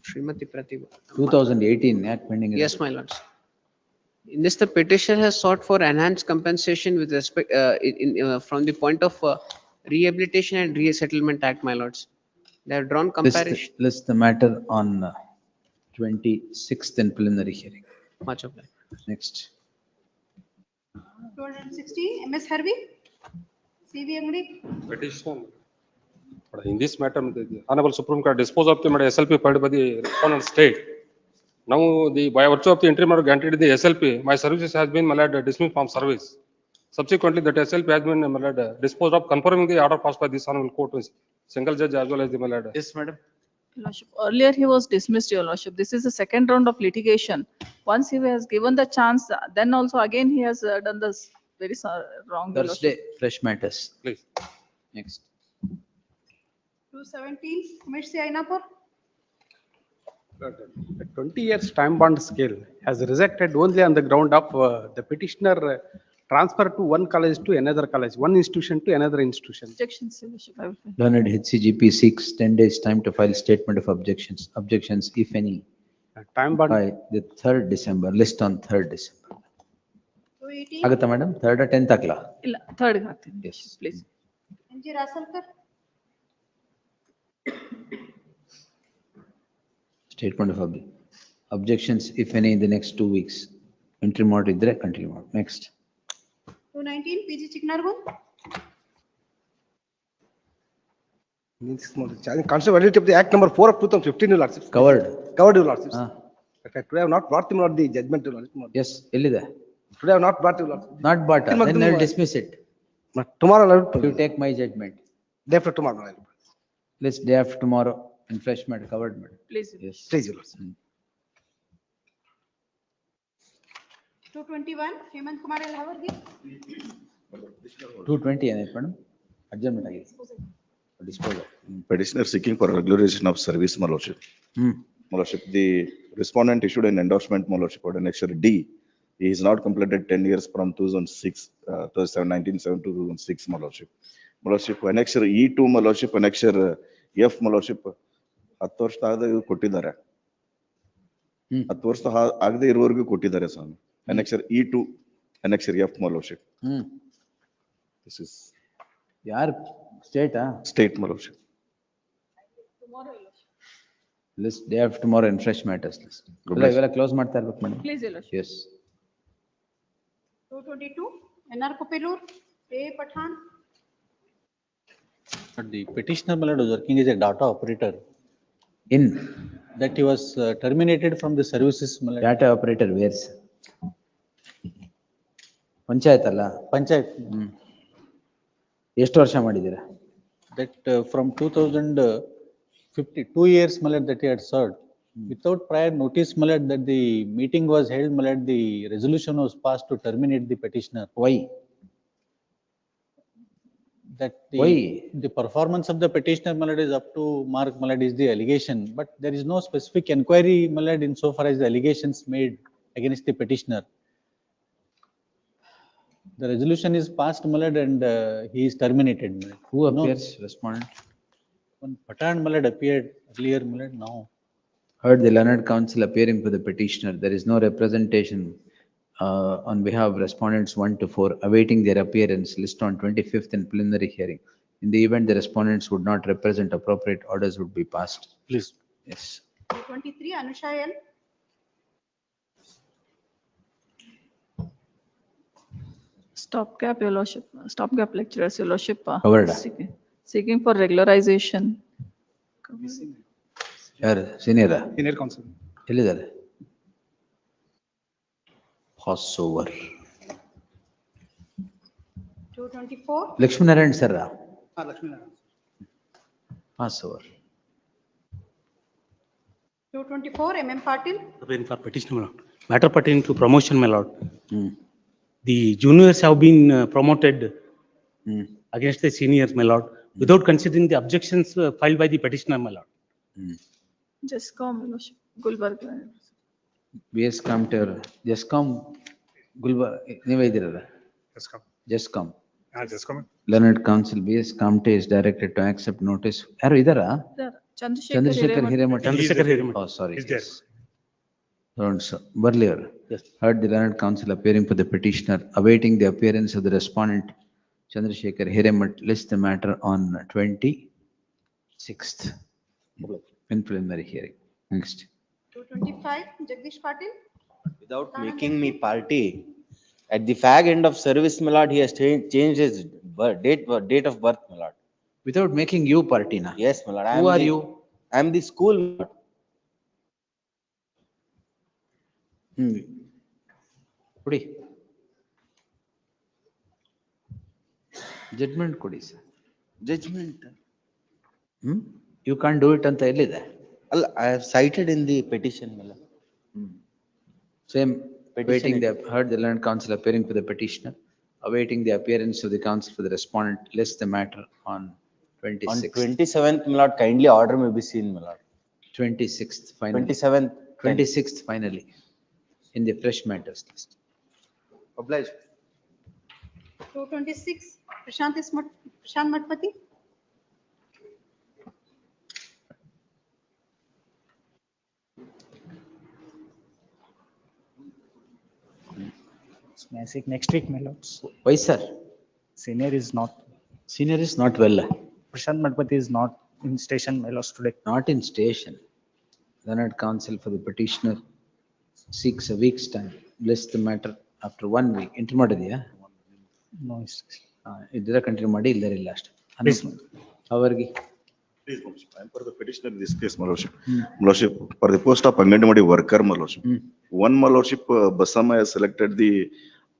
Srimati Pratibha. 2018 ಯಾಕೆ pending ಇದೆ? Yes, my lords. In this, the petitioner has sought for enhanced compensation with respect, from the point of Rehabilitation and Resettlement Act, my lords. They have drawn comparison. List the matter on 26th in preliminary hearing. Much of that. Next. 260. MS Harvey. CV Angadi. Petition. But in this matter, the Honorable Supreme Court disposed of the matter SLP filed by the respondent state. Now, by virtue of the interim order granted the SLP, my services has been dismissed from service. Subsequently, that SLP has been disposed of, confirming the order passed by this Honorable Court, single judge as well as the malad. Yes, madam. Your lordship, earlier he was dismissed, your lordship. This is the second round of litigation. Once he has given the chance, then also again he has done this very wrong. Your Thursday, lordship. fresh matters. Please. Next. 217, Commerce Ainapur. The 20 years time bond scale has rejected only on the ground of the petitioner transfer to one college to another college, one institution to another institution. Objections, Your Worship, I will file. Learned HCGP seeks 10 days time to file statement of objections, if any, Time bond. by the 3rd December, list on 3rd December. 218, Agata madam, 3rd or 10th akla? ಇಲ್ಲ, third ಗೆ ಹಾಕ್ತೀನಿ. Yes. Please. NG Rasalkar. Statement of objections, if any, in the next 2 weeks. Entry mod idre continue mod. Next. 219, PG Chignargun. Constitutional validity of the Act number 4 of 2015, Your Lordship. Covered. Covered, Your Lordship. Ah. Today I have not brought him on the judgment, Your Lordship. Yes, illide. Today I have not brought, Your Lordship. Not bought, Tomorrow- then I'll dismiss it. But tomorrow I will. You take my judgment. Day after tomorrow I will. Let's day after tomorrow, in fresh matter, covered matter. Please. Yes. Please, Your Lordship. 221, Hemant Kumar L. Havargi. 220 ಏನಾಯ್ತು madam? Adjournment ಆಗಿದೆ. Disposal. Petitioner seeking for regularization of service, my lordship. My lordship, the respondent issued an endorsement, my lordship, for annexure D. He has not completed 10 years from 2006, 1997 to 2006, my lordship. My lordship, annexure E2, my lordship, annexure F, my lordship, 10 ವರ್ಷ ಆಗದೆ ಇದು ಕೊಟ್ಟಿದ್ದಾರೆ. 10 ವರ್ಷ ಆಗದೆ ಇರುವವರೆಗೂ ಕೊಟ್ಟಿದ್ದಾರೆ ಸ್ವಾಮಿ. Annexure E2, annexure F, my lordship. This is ಯಾರ್ ಸ್ಟೇಟಾ? state, my lordship. List day after tomorrow in fresh matters list. ಇವೆಲ್ಲ ಕ್ಲೋಸ್ ಮಾಡ್ತಾ ಇರ್ಬೇಕು madam. Please, Your Lordship. Yes. 222, NR Kopilur, A. Pathan. But the petitioner my lord was working as a data operator. In? That he was terminated from the services. My lord. Data operator where? Panchayat ಅಲ್ಲ? Panchayat. ಎಷ್ಟು ವರ್ಷ ಮಾಡಿದ್ದೀರಾ? That from 2050, 2 years my lord that he had served. Without prior notice my lord that the meeting was held my lord, the resolution was passed to terminate the petitioner. Why? That Why? the performance of the petitioner my lord is up to mark my lord is the allegation, but there is no specific inquiry my lord insofar as the allegations made against the petitioner. The resolution is passed my lord and he is terminated my lord. Who appears respondent? One Pathan my lord appeared earlier my lord, now. Heard the learned counsel appearing for the petitioner. There is no representation on behalf of respondents 1 to 4 awaiting their appearance. List on 25th in preliminary hearing. In the event the respondents would not represent, appropriate orders would be passed. Please. Yes. 223, Anusha L. Stopgap, Your Lordship. Stopgap lecturers, Your Lordship. Covered. Seeking for regularization. ಯಾರು? Senior? Senior counsel. ಎಲ್ಲಿದ್ದಾರೆ? Pass over. 224, Lakshminarayan sir Lakshmi. Pass over. 224, MM Patil. For petition, my lord. Matter pertaining to promotion, my lord. The juniors have been promoted against the seniors, my lord, without considering the objections filed by the petitioner, my lord. Just come, Your Lordship. Gulbarga. BS Camter, just come. Gulbar, ನೀವೇ ಇದ್ದೀರಲ್ಲ? Just come. Just come. Learned counsel BS Camte is directed to accept notice. ಯಾರು ಇದ್ದಾರಾ? Chandrashekhar Hiremath. Chandrasekhar Hiremat. Oh, sorry. Is there? Don't so. Burley. Yes. Heard the learned counsel appearing for the petitioner, awaiting the appearance of the respondent, Chandrasekhar Hiremat, list the matter on 26th in preliminary hearing. Next. 225, Jagdish Patil. Without making me party, at the fag end of service, my lord, he has changed his date of birth, my lord. Without making you party, na? Yes, my lord. Who are you? I am the school, my lord. ಕೊಡಿ. Judgment ಕೊಡಿ sir. Judgment. You can't do it ಅಂತ ಎಲ್ಲಿದೆ? I have cited in the petition, my lord. Same, Petition waiting the, heard the learned counsel appearing for the petitioner, awaiting the appearance of the counsel for the respondent, list the matter on On 26th, 27th, my lord, kindly order may be seen, my lord. 26th finally. 27th. 26th finally, in the fresh matters list. Obliged. 226, Prashant Matpati. May I seek next week, my lords? Why, sir? Senior is not, Senior is not well. Prashant Matpati is not in station, my lords, today. Not in station. Learned counsel for the petitioner seeks a week's time. Bless the matter after 1 week. Enter ಮಾಡಿದ್ಯಾ? No, it's- ಇದ್ರೆ continue ಮಾಡಿ ಇಲ್ಲದೇ ಇಲ್ಲ ಅಷ್ಟೇ. Please. ಅವರಿಗೆ Please, my lordship. I am for the petitioner in this case, my lordship. My lordship, for the post of Anganwadi worker, my lordship. One, my lordship, Basama has selected the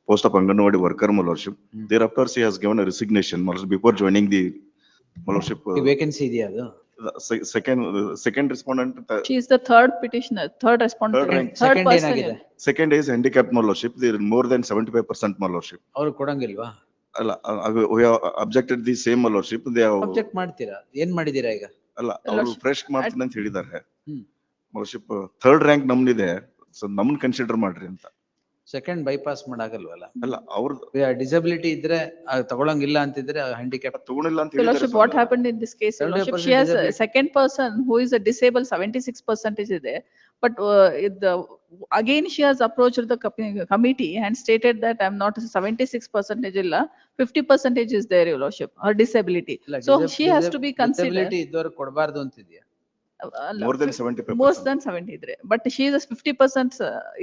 post of Anganwadi worker, my lordship. Thereafter, she has given a resignation, my lordship, before joining the, my lordship. Vacancy ಇದೆಯಾ ಅದು? Second respondent. She is the third petitioner, third respondent, Third rank. third Second person. ಏನಾಗಿದೆ? Second is handicapped, my lordship. There is more than 75%, my lordship. ಅವ್ರು ಕೊಡಂಗಿಲ್ವಾ? ಅಲ್ಲ, we have objected the same, my lordship. They have. Object ಮಾಡ್ತೀರಾ? ಏನ್ ಮಾಡಿದೀರಾ ಈಗ? ಅಲ್ಲ, ಅವರು fresh ಮಾಡ್ತೀನಿ ಅಂತ ಹೇಳಿದ್ದಾರೆ. ಮೋರ್ಶಿಪ್ ಥರ್ಡ್ ರ್ಯಾಂಕ್ ನಮ್ದಿದೆ, ಸೊ ನಮ್ಮನ್ನ ಕನ್ಸಿಡರ್ ಮಾಡ್ರಿ ಅಂತ. ಸೆಕೆಂಡ್ ಬೈಪಾಸ್ ಮಾಡಾಗಲ್ವಲ್ಲ? ಅಲ್ಲ, ಅವ್ರ ಡಿಸಬಿಲಿಟಿ ಇದ್ರೆ ತಗೊಳಂಗಿಲ್ಲ ಅಂತಿದ್ರೆ ಹ್ಯಾಂಡಿಕ್ಯಾಪ್ ತಗೊಳಿಲ್ಲ ಅಂತ Your ಹೇಳಿದ್ದಾರೆ. Lordship, what happened in this case, Your Lordship, she has a second person who is a disabled, 76% is there. But again, she has approached the committee and stated that I'm not 76% illa, 50% is there, Your Lordship, her disability. So she has to be considered. Disability ಇದ್ದವ್ರು ಕೊಡಬಾರ್ದು ಅಂತಿದ್ಯಾ? More than 75%. More than 70 ಇದ್ರೆ, but she is 50%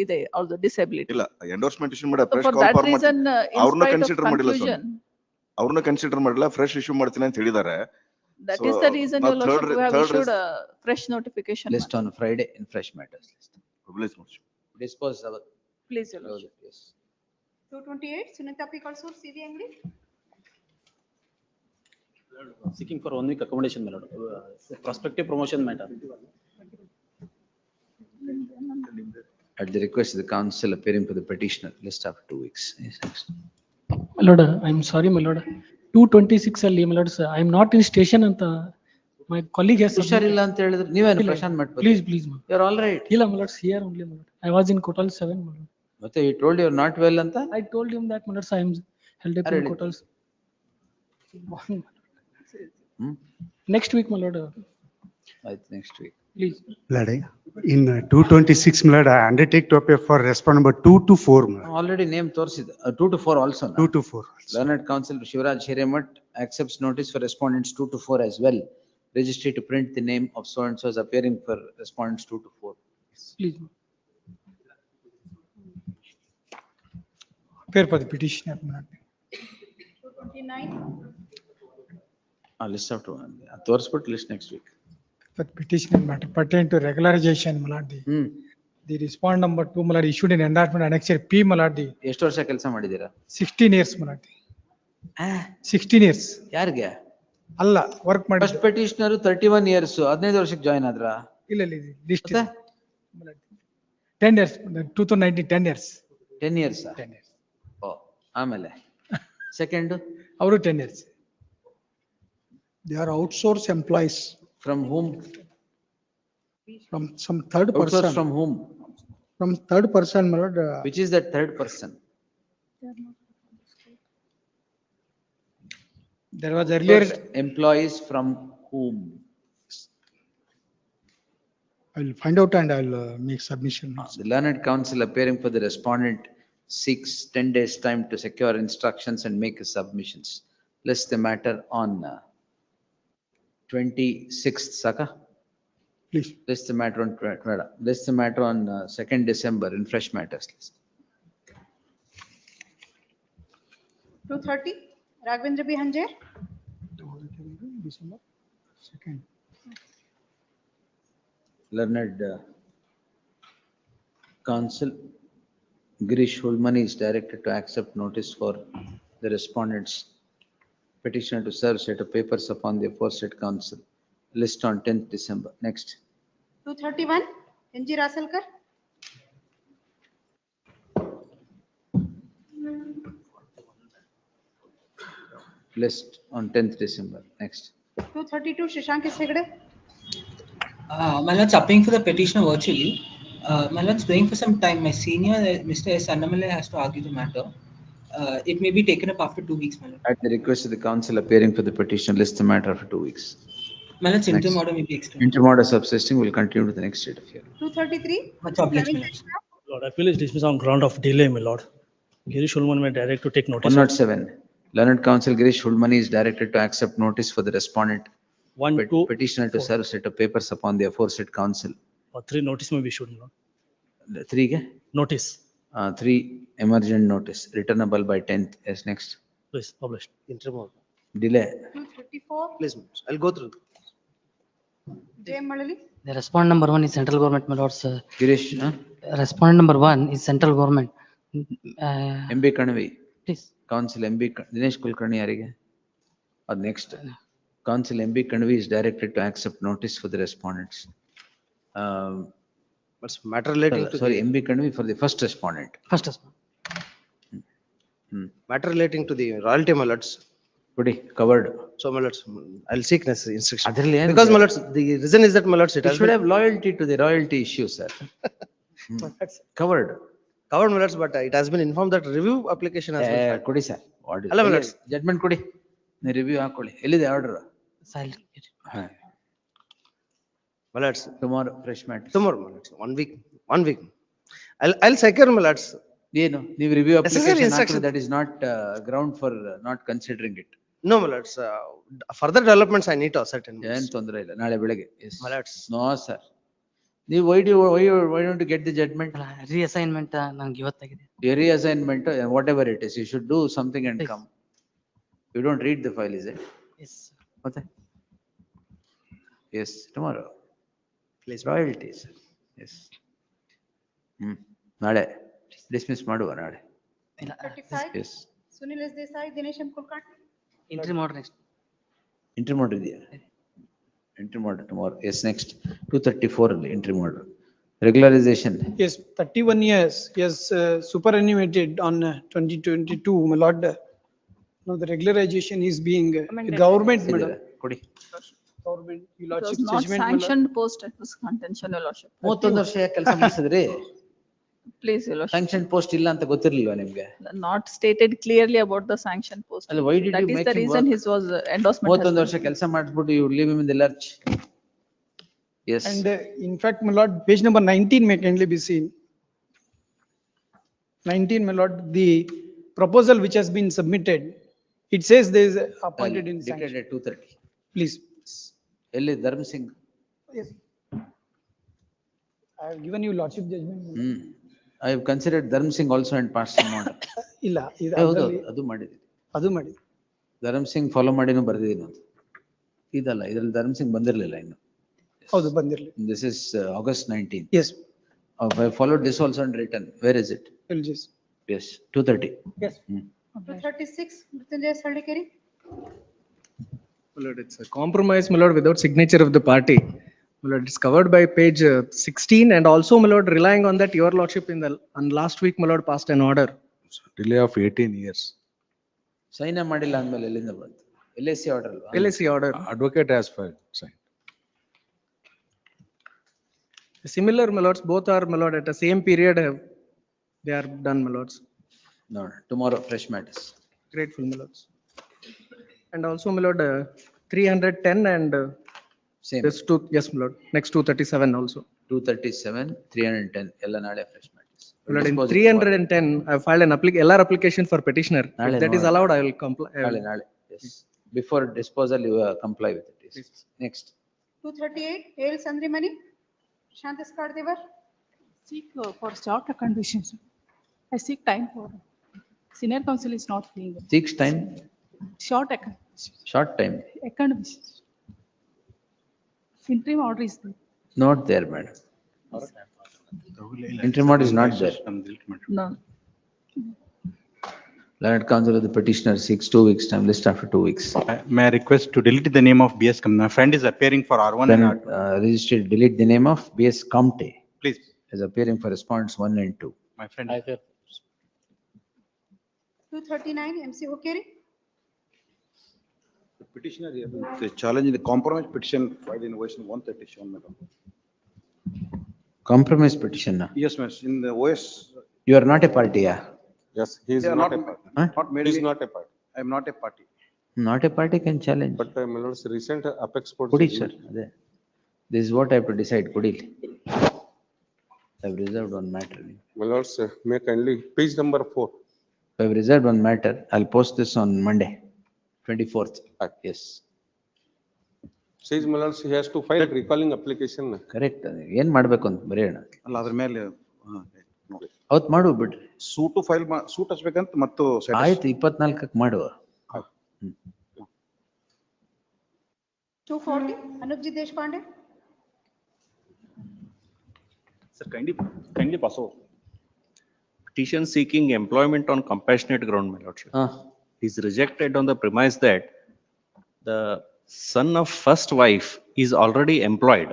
ಇದೆ also disability. ಇಲ್ಲ, endorsement issue ಮಾಡಿ So fresh for call that form reason, in ಅವ್ರನ್ನ spite of consider ಮಾಡಿಲ್ಲ ಸ್ವಾಮಿ. confusion, ಅವ್ರನ್ನ ಕನ್ಸಿಡರ್ ಮಾಡಿಲ್ಲ, ಫ್ರೆಶ್ ಇಶ್ಯೂ ಮಾಡ್ತೀನಿ ಅಂತ ಹೇಳಿದ್ದಾರೆ. that So, is the reason, now Your Lordship, third- we have third issued is- a fresh notification. List on Friday in fresh matters list. Obliged, Lordship. Dispose of. Please, Your Lordship. 228, Sunita P. Kalsoor, CV Angli. Seeking for 1 week accommodation, my lord. Prospective promotion matter. At the request of the council appearing for the petitioner, list after 2 weeks. Yes, next. My lord, I'm sorry, my lord. 226 ಅಲ್ಲಿ, my lord, I am not in station ಅಂತ my colleague has. ಹುಷಾರಿಲ್ಲ ಅಂತ ಹೇಳಿದ್ರೆ ನೀವೇನು ಪ್ರಶಾಂತ್ ಮಾಡ್ಬೋದು? Please, please, my lord. You're all right. ಇಲ್ಲ, my lord, here only, my lord. I was in Kotal 7, my lord. ಮತ್ತೆ he told you you're not well ಅಂತ? I told him that, my lord, I am held up in Kotal. Next week, my lord. ಆಯ್ತು, next week. Please. Lord, in 226, my lord, I undertake to appear for respondent number 2 to 4, my lord. Already name ತೋರಿಸಿದೆ. 2 to 4 also. 2 to 4. Learned counsel Shivraj Hiremat accepts notice for respondents 2 to 4 as well. Registry to print the name of so and so as appearing for respondents 2 to 4. Please. Appear for the petitioner. 229, List after one. ತೋರಿಸ್ಬಿಟ್ಟು list next week. For the petitioner matter pertaining to regularization, my lord. The respondent number 2, my lord, issued an endorsement annexure P, my lord. ಎಷ್ಟು ವರ್ಷ ಕೆಲಸ ಮಾಡಿದ್ದೀರಾ? 16 years, my lord. 16 years. ಯಾರಿಗೆ? ಅಲ್ಲ, work ಮಾಡಿ. First petitioner 31 years, 15 ವರ್ಷಕ್ಕೆ join ಆದ್ರ? ಇಲ್ಲ, list 10 years, 2019, 10 years. 10 years. 10 years. ಓ, ಆಮೇಲೆ ಸೆಕೆಂಡ್ ಅವರು 10 years. They are outsourced employees. From whom? From some third Outsourced person. from whom? From third person, my lord. Which is that third person? There was earlier. Employees from whom? I will find out and I will make submission. The learned counsel appearing for the respondent seeks 10 days time to secure instructions and make his submissions. List the matter on 26th, Saka. Please. List the matter on 2nd December in fresh matters list. 230, Raghavendra B. Hanjer. December 2nd. Learned counsel Girish Hulmani is directed to accept notice for the respondents petitioner to serve set of papers upon the aforesaid counsel. List on 10th December. Next. 231, NG Rasalkar. List on 10th December. Next. 232 Shashank Segde. My lord's appearing for the petitioner virtually. My lord's going for some time. My senior, Mr. S. Annamale, has to argue the matter. It may be taken up after 2 weeks, my lord. At the request of the counsel appearing for the petition, list the matter for 2 weeks. My lord's interim Next. order may be extended. Interim order subsisting will continue to the next date of hearing. 233. Much obliged, my lord. Lord, appeal is dismissed on ground of delay, my lord. Girish Ulman may direct to take notice. 107, learned counsel Girish Hulmani is directed to accept notice for the respondent petitioner to serve set of papers upon the aforesaid counsel. 3 notice may be issued, my lord. 3 ke? Notice, 3 emergent notice returnable by 10th. Yes, next. please, published. Interim order. Delay. 234. Please, I'll go through. J. Malali. The respondent number 1 is central government, my lords. Girish, Respondent number 1 is central government. MB Kanavi. Please. Counsel MB Dinesh Kulkarni yarige? Or next. Counsel MB Kanavi is directed to accept notice for the respondents. What's matter relating to Sorry, MB Kanavi for the first respondent. First respondent. matter relating to the royalty, my lords. Covered. So, my lords, I'll seek necessary instruction. Adರಲ್ಲಿ ಏನು Because, my lords, the reason is that, my lords, it You has should been have loyalty to the royalty issue, sir. Covered. covered, my lords, but it has been informed that review application has been filed. ಕೊಡಿ sir. ಅಲ್ಲ, my lords. Judgement ಕೊಡಿ. ನೀವು review ಹಾಕೊಳ್ಳಿ. ಎಲ್ಲಿದೆ order? Silent. My lords. Tomorrow fresh matter. Tomorrow, my lords. 1 week. 1 week. I'll secure, my lords. ಏನು? ನೀವು review Necessary application instruction. ಹಾಕಿದ್ರೆ that is not ground for not considering it. No, my lords. Further developments I need to ascertain. ಏನು ತೊಂದರೆ ಇಲ್ಲ. ನಾಳೆ ಬೆಳಗ್ಗೆ. My lords. No, sir. ನೀವು why don't you get the judgment? Reassignment ನಂಗೆ ಇವತ್ತಾಗಿದೆ. Reassignment, whatever it is, you should do something and come. You don't read the file, is it? Yes. ಮತ್ತೆ? Yes, tomorrow. Please. Royalties. Yes. ನಾಳೆ dismiss ಮಾಡುವ ನಾಳೆ. 35. Yes. Sunil S. Desai, Dinesh M. Kulkarni. Interim order next. Interim order ಇದೆಯಾ? Interim order tomorrow. Yes, next. 234 ಅಲ್ಲಿ interim order. Regularization. Yes, 31 years, yes, superannuated on 2022, my lord. Now the regularization is being, the government, madam. ಕೊಡಿ. Government, your It was lordship not judgment, my lord. sanctioned post, it was contention, your lordship. 31 ವರ್ಷ ಯಾಕೆ ಕೆಲಸ ಮಾಡಿಸಿದ್ರಿ? Please, your lordship. Sanction post ಇಲ್ಲ ಅಂತ ಗೊತ್ತಿರ್ಲಿಲ್ವಾ ನಿಮ್ಗೆ? Not stated clearly about the sanction post. ಅಲ್ಲ, why did That you is make the him reason work? his was endorsement. has 31 been- ವರ್ಷ ಕೆಲಸ ಮಾಡಿಸ್ಬಿಟ್ಟು you leave him in the lurch. Yes. And in fact, my lord, page number 19 may kindly be seen. 19, my lord, the proposal which has been submitted, it says there is appointed in sanction. Declared at 2:30. Please. ಎಲ್ಲಿ Dharam Singh? Yes. I have given you lordship judgment. my lord. I have considered Dharam Singh also and passed some order. ಇಲ್ಲ, ಇದು ಹೌದು, ಅದ್ರಲ್ಲಿ- ಅದು ಮಾಡಿದ್ದೀನಿ. ಅದು ಮಾಡಿ. Dharam Singh follow ಮಾಡಿನೂ ಬರ್ದಿದ್ದೀನಿ ಅಂತ. ಇದಲ್ಲ, ಇದ್ರಲ್ಲಿ ಧರ್ಮ್ ಸಿಂಗ್ ಬಂದಿರಲಿಲ್ಲ ಇನ್ನು. ಹೌದು, ಬಂದಿರಲಿ. This is August 19. Yes, I followed this also and written. Where is it? we'll just. Yes, 2:30. Yes. 236 Mrityunjay Saldikeri. My lord, it's a compromise, my lord, without signature of the party. My lord, it's covered by page 16, and also, my lord, relying on that, your lordship on last week, my lord, passed an order. Delay of 18 years. Sign ಮಾಡಿಲ್ಲ ಅಂದ್ಮೇಲೆ ಎಲ್ಲಿಂದ ಬಂತು? LSC order ಅಲ್ವಾ? LSC order. Advocate has filed, signed. Similar, my lords, both are, my lord, at the same period, they are done, my lords. No, tomorrow fresh matters. Grateful, my lords. And also, my lord, 310 and Same. this two, yes, my lord, next 237 also. 237, 310 ಎಲ್ಲ ನಾಳೆ fresh matters. My lord, in Dispose it 310, I filed an LR application for petitioner. ನಾಳೆ If that is ನೋಡೋಣ. allowed, I will comply. ನಾಳೆ. Yes. Before disposal, you comply with it. Yes. Next. 238 AL Sandrimani. Shantis Kardevar. Seek for short conditions. I seek time for, senior counsel is not being, 6 time, short short time. economics. Interim order is there. Not there, madam. Interim order is not there. No. Learned counsel of the petitioner seeks 2 weeks time, list after 2 weeks. May I request to delete the name of BS Kamte? My friend is appearing for R1 Then and R2. registered, delete the name of BS Kamte Please, as appearing for respondents 1 and 2. my friend. 239 MC Hokeri. The Petitioner here, they challenge the compromise petition filed in OS 137, madam. Compromise petition. Yes, ma'am, in the OS. You are not a party, yeah? Yes, he is They are not a party. Huh? Not made. He is not a party. I am not a party. Not a party can challenge. But my lord's recent apex court Kudi, sir. judgment. Adhe. This is what I have to decide. Kudi. I have reserved one matter. My lords, may kindly, page number 4. I have reserved one matter. I'll post this on Monday, 24th. Yes. Says my lords, he has to file recalling application. Correct. ಏನ್ ಮಾಡ್ಬೇಕು ಅಂತ ಬರೆಯೋಣ. ಅಲ್ಲ ಅದ್ರ ಮೇಲೆ ನೋಡಿ. ಅವತ್ತು ಮಾಡು ಬಿಡ್ರಿ. ಸೂಟು ಫೈಲ್ ಸೂಟ್ ಹಚ್ಬೇಕಂತ ಮತ್ತು ಆಯ್ತು 24ಕ್ಕೆ ಮಾಡುವ. 240, Anupji Deshpande. Sir, kindly pass over. Petition seeking employment on compassionate ground, my lordship. Is rejected on the premise that the son of first wife is already employed.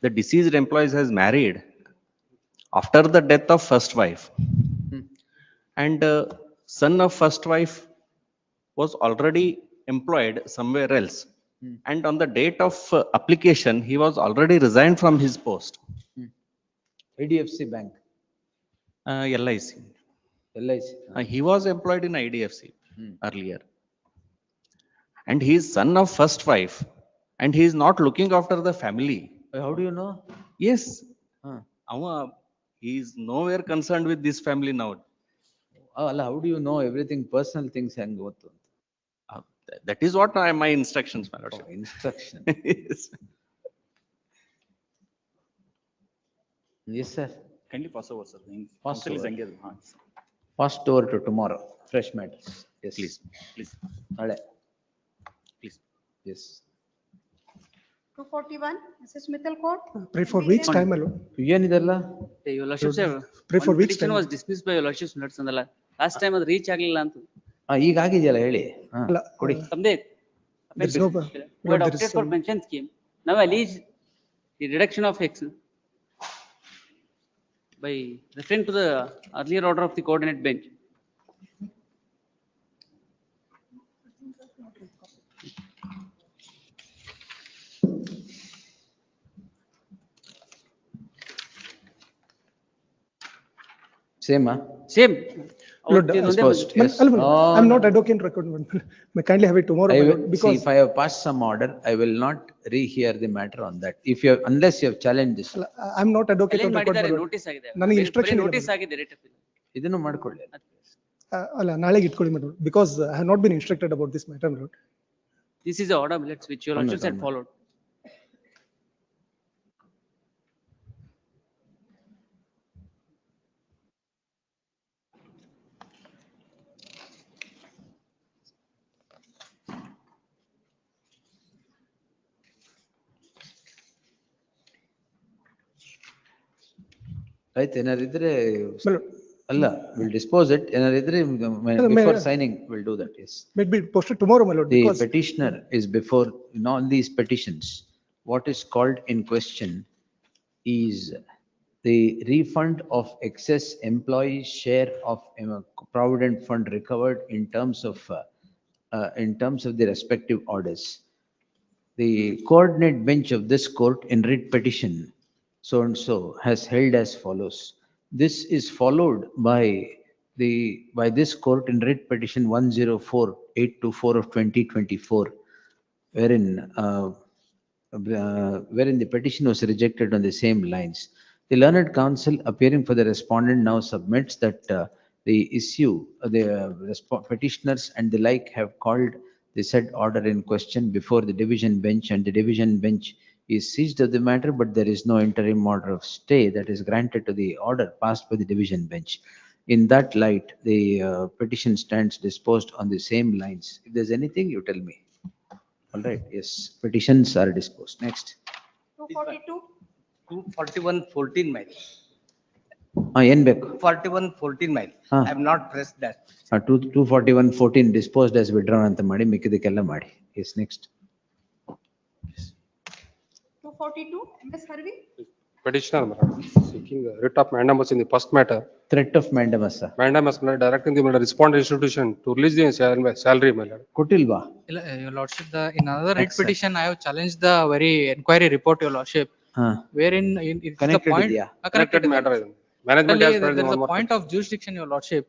The deceased employee has married after the death of first wife. And son of first wife was already employed somewhere else. And on the date of application, he was already resigned from his post. IDFC Bank. LIC. LIC. He was employed in IDFC earlier. And he is son of first wife. And he is not looking after the family. How do you know? Yes. He is nowhere concerned with this family now. How do you know everything personal things and go to? That is what my instructions, my lordship. Instruction. Yes. Yes, sir. Kindly pass over, sir. Pass Counsel is over. engaged. Passed over to tomorrow. Fresh matters. Yes. Please. Nale. Please. Yes. 241, Mrs. Mittal Court. Pray for weeks time alone. ಏನಿದೆಲ್ಲ? Your lordship, sir. Pray for one weeks petition time. was dismissed by your lordship minutes ಅಂದಲ್ಲ. Last time ಅದು reach ಆಗ್ಲಿಲ್ಲ ಅಂತ. ಈಗ ಆಗಿದೆಯಲ್ಲ ಹೇಳಿ. ಕೊಡಿ. Someday. There is no. We had opted for pension scheme. Now allege the reduction of X by referring to the earlier order of the coordinate bench. Same, Same. Lord, Disposed, yes. I'm not advocating recruitment. May kindly have it tomorrow, I my will, lord, see, because if I have passed some order, I will not rehear the matter on that. If you have, unless you have challenged this. I'm not advocating Challenge recruitment. ಮಾಡಿದ್ದಾರೆ, notice ಆಗಿದೆ. ನನಗೆ instruction ಇಲ್ಲ notice madam. ಆಗಿದೆ rate of ಇದನ್ನು ಮಾಡ್ಕೊಳ್ಳಿ. ಅಲ್ಲ ನಾಳೆಗೆ ಇಟ್ಕೊಳ್ಳಿ madam, because I have not been instructed about this matter, my lord. This is the order minutes which your lordship had followed. ಆಯ್ತು, ಏನಾದ್ರು ಇದ್ರೆ ಅಲ್ಲ, we'll dispose it. ಏನಾದ್ರು ಇದ್ರೆ before signing, we'll do that, yes. May be posted tomorrow, my lord, The because petitioner is before, in all these petitions, what is called in question is the refund of excess employee share of provident fund recovered in terms of the respective orders. The coordinate bench of this court in writ petition so and so has held as follows. This is followed by this court in writ petition 104-824 of 2024, wherein the petition was rejected on the same lines. The learned counsel appearing for the respondent now submits that the issue, the petitioners and the like have called the said order in question before the division bench, and the division bench is seized of the matter, but there is no interim order of stay that is granted to the order passed by the division bench. In that light, the petition stands disposed on the same lines. If there's anything, you tell me. All right, yes, petitions are disposed. Next. 242, 241-14 mile. ಏನ್ ಬೇಕು? 41-14 mile. I have not pressed that. 241-14 disposed as withdrawn ಅಂತ ಮಾಡಿ, ಮಿಕ್ಕಿದಕ್ಕೆಲ್ಲ ಮಾಡಿ. Yes, next. 242, Ms. Harvi. Petitioner, my lord, seeking writ of mandamus in the first matter. Threat of mandamus. Mandamus, my lord, directing the respondent institution to release the salary, my lord. Kotilva. Your lordship, in another writ Accept. petition, I have challenged the very inquiry report, your lordship, wherein it is the Connected point. idea. Connected matter. Management has There filed is one a more point petition. of jurisdiction, your lordship,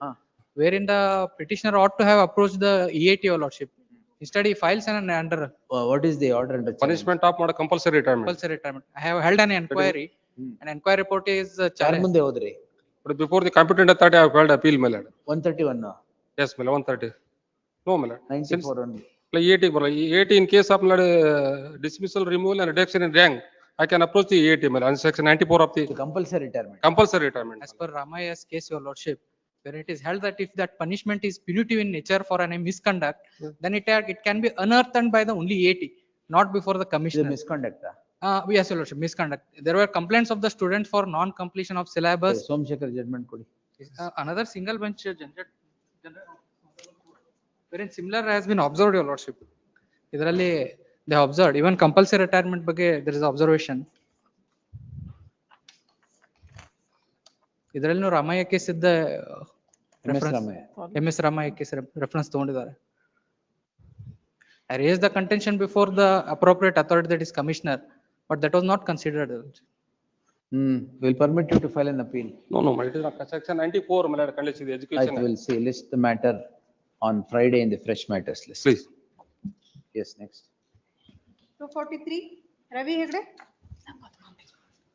wherein the petitioner ought to have approached the EAT, your lordship. Instead, he files an under What is the order under Punishment of not a compulsory retirement. compulsory retirement. I have held an inquiry. An inquiry report is challenged. ಮುಂದೆ ಹೋದ್ರಿ But before the competent authority, I have filed appeal, my lord. 131 Yes, my lord, 130. No, my lord. 94 only. Like 80, my lord. 80 in case of my lord, dismissal, removal and reduction in rank, I can approach the 80, my lord, and section 94 of the compulsory retirement. compulsory retirement. As per Ramaya's case, your lordship, where it is held that if that punishment is punitive in nature for any misconduct, then it can be unearthed by the only EAT, not before the Is commissioner. misconduct. Yes, your lordship, misconduct. There were complaints of the students for non-completion of syllabus. Somshekar judgment kodi. Another single bench wherein similar has been observed, your lordship. Idralli they have observed even compulsory retirement ಬಗ್ಗೆ there is observation. ಇದರಲ್ಲಿ Ramaiah case ಇದ್ದ MS Ramaiah case reference ತಗೊಂಡಿದ್ದಾರೆ. I raised the contention before the appropriate authority, that is commissioner, but that was not considered. Will permit you to file an appeal. No, it is not. Section 94, my lord, conducts the education. I will see, list the matter on Friday in the fresh matters list. Please. Yes, next. 243, Ravi Hegde.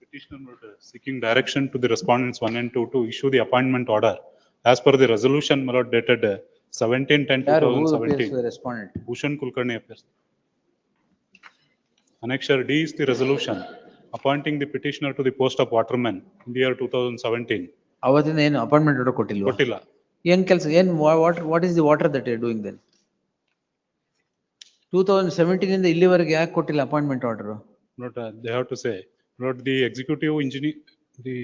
Petitioner seeking direction to the respondents 1 and 2 to issue the appointment order as per the resolution, my lord, dated 17/10/2017. Respondent. Bhushan Kulkarni appears. Annexure D is the resolution appointing the petitioner to the post of waterman in the year 2017. ಅವತ್ತಿನ ಏನು appointment order ಕೊಟ್ಟಿಲ್ವಾ? ಕೊಟ್ಟಿಲ್ಲ. ಏನ್ ಕೆಲಸ ಏನ್ what is the water that you are doing then? 2017 ಇಂದ ಇಲ್ಲಿವರೆಗೆ ಯಾಕೆ ಕೊಟ್ಟಿಲ್ಲ appointment order? Not they have to say, not the executive engineer, the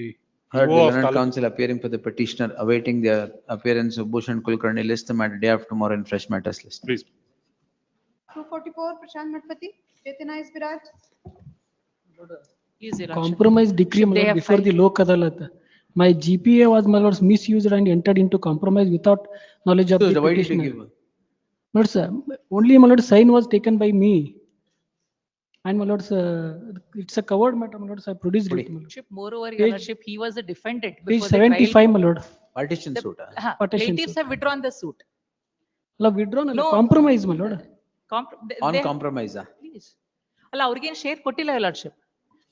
Heard EO the of learned Taluk- counsel appearing for the petitioner, awaiting the appearance of Bhushan Kulkarni. List the matter day after tomorrow in fresh matters list. Please. 244, Prashant Matpati, Chetina S. Viraj. Compromise decree my lord, before the Lok Adalat. My GPA was my lord's misused and entered into compromise without knowledge of So the why did you petitioner. give? Lord sir, only my lord sign was taken by me. And my lord sir, it's a covered matter, my lord sir, I produced it. my lord. Moreover, Page- your lordship, he was a defendant Page before the trial. 75 my lord. Partition The- suit. Partition Plaintiffs suit. have withdrawn the suit. ಅಲ್ಲ withdrawn ಅಲ್ಲ, No. compromise my lord. On compromise. Please. ಅಲ್ಲ ಅವ್ರಿಗೇನು share ಕೊಟ್ಟಿಲ್ಲ your lordship.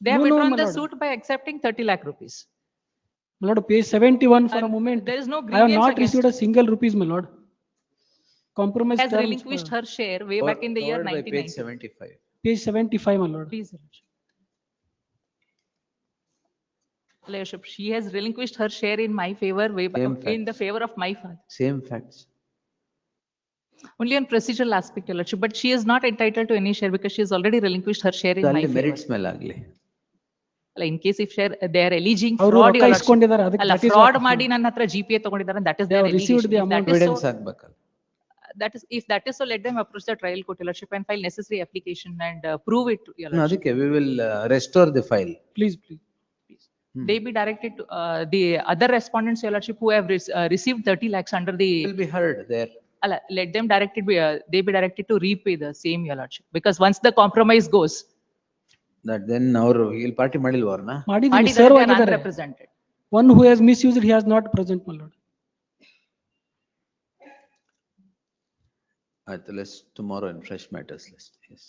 They have No, no, withdrawn my the lord. suit by accepting 30 lakh rupees. My lord, page 71 for a And moment. there is no I have grievance not against received a single rupees, my lord. Compromise Has terms, relinquished her share way back in the year Covered by page 1990. 75. Page 75, my lord. Please, your lordship. Your lordship, she has relinquished her share in my favor way back Same in the favor of my father. Same facts. Only on procedural aspect, your lordship, but she is not entitled to any share because she has already relinquished her share in my ಅಲ್ಲಿ favor. Merits ಮೇಲೆ ಆಗ್ಲಿ. ಅಲ್ಲ, in case if share they are alleging ಅವ್ರು fraud, ರೊಕ್ಕ your lordship. ಇಸ್ಕೊಂಡಿದ್ದಾರೆ, ಅದಕ್ಕೆ ಅಲ್ಲ, that is fraud what- ಮಾಡಿ ನನ್ನ ಹತ್ರ GPA ತಗೊಂಡಿದ್ದಾರೆ, that is They their have received allegation. the If amount. that is so, Evidence ಆಗ್ಬೇಕಲ್ಲ. that is, if that is so, let them approach the trial court, your lordship, and file necessary application and prove it, your No, lordship. ಅದಕ್ಕೆ we will restore the file. Please, please. They be directed to the other respondents, your lordship, who have received 30 lakhs under the. Will be heard there. Alla, let them they be directed to repay the same, your lordship, because once the compromise goes, That then ಅವರು ಇಲ್ಲಿ party ಮಾಡಿಲ್ವ ಅವ್ರನ್ನ? ಮಾಡಿದ್ದೀವಿ, ಮಾಡಿದ್ದಾರೆ, serve they are ಆಗಿದ್ದಾರೆ. unrepresented. One who has misused, he has not present, my lord. ಆಯ್ತು, let's tomorrow in fresh matters list. Yes.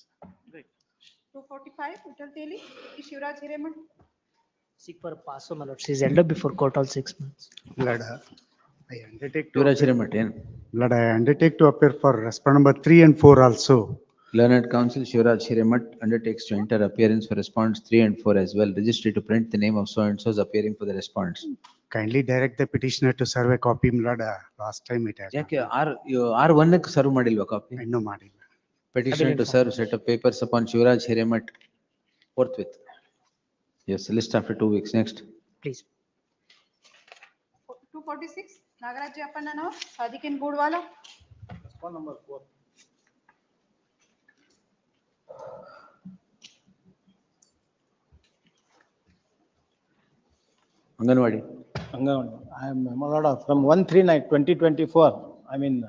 245, Vital Teli, Shivraj Hireman. Seek for a pass, my lord. She is elder before court all 6 months. Lord, I undertake to. Shivraj Hiremat ಏನು? Lord, I undertake to appear for respondent number 3 and 4 also. Learned counsel Shivraj Hiremat undertakes to enter appearance for response 3 and 4 as well. Registry to print the name of so and so is appearing for the response. Kindly direct the petitioner to serve a copy, Lord. Last time it has. ಯಾಕೆ R1 serve ಮಾಡಿಲ್ವಾ copy? ಇನ್ನೂ ಮಾಡಿಲ್ಲ. Petitioner to serve set of papers upon Shivraj Hiremat forthwith. Yes, list after 2 weeks. Next. Please. 246, Nagaraj Appannanavar, Sadikin Budwala. Number 4. Anganwadi. Anganwadi. I am, my lord, from 1/3/2024, I'm in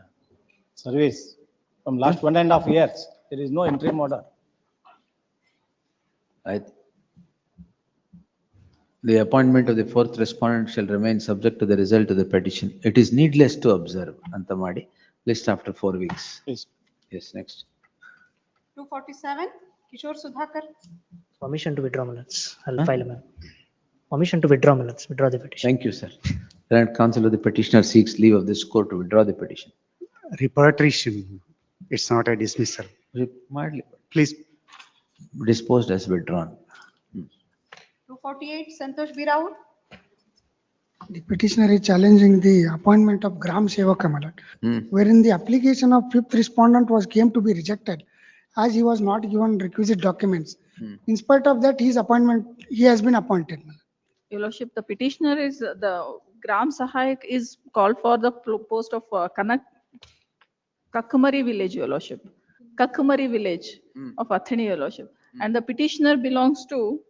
service. From last 1.5 years, there is no interim order. The appointment of the fourth respondent shall remain subject to the result of the petition. It is needless to observe. Antamadi. List after 4 weeks. Yes. Yes, next. 247, Kishore Sudhakar. Permission to withdraw minutes. I'll file a memo. Permission to withdraw minutes, withdraw the petition. Thank you, sir. Current counsel of the petitioner seeks leave of this court to withdraw the petition. Repatriation, it's not a dismissal. Please. Disposed as withdrawn. 248, Santosh Biraud. The petitioner is challenging the appointment of Gram Sevaka, my lord, wherein the application of fifth respondent came to be rejected as he was not given requisite documents. In spite of that, he has been appointed. Your Lordship, the petitioner is, the Gram Sahayak is called for the post of Kakumari village, Your Lordship. Kakumari village of Atheni, Your Lordship. And the petitioner belongs to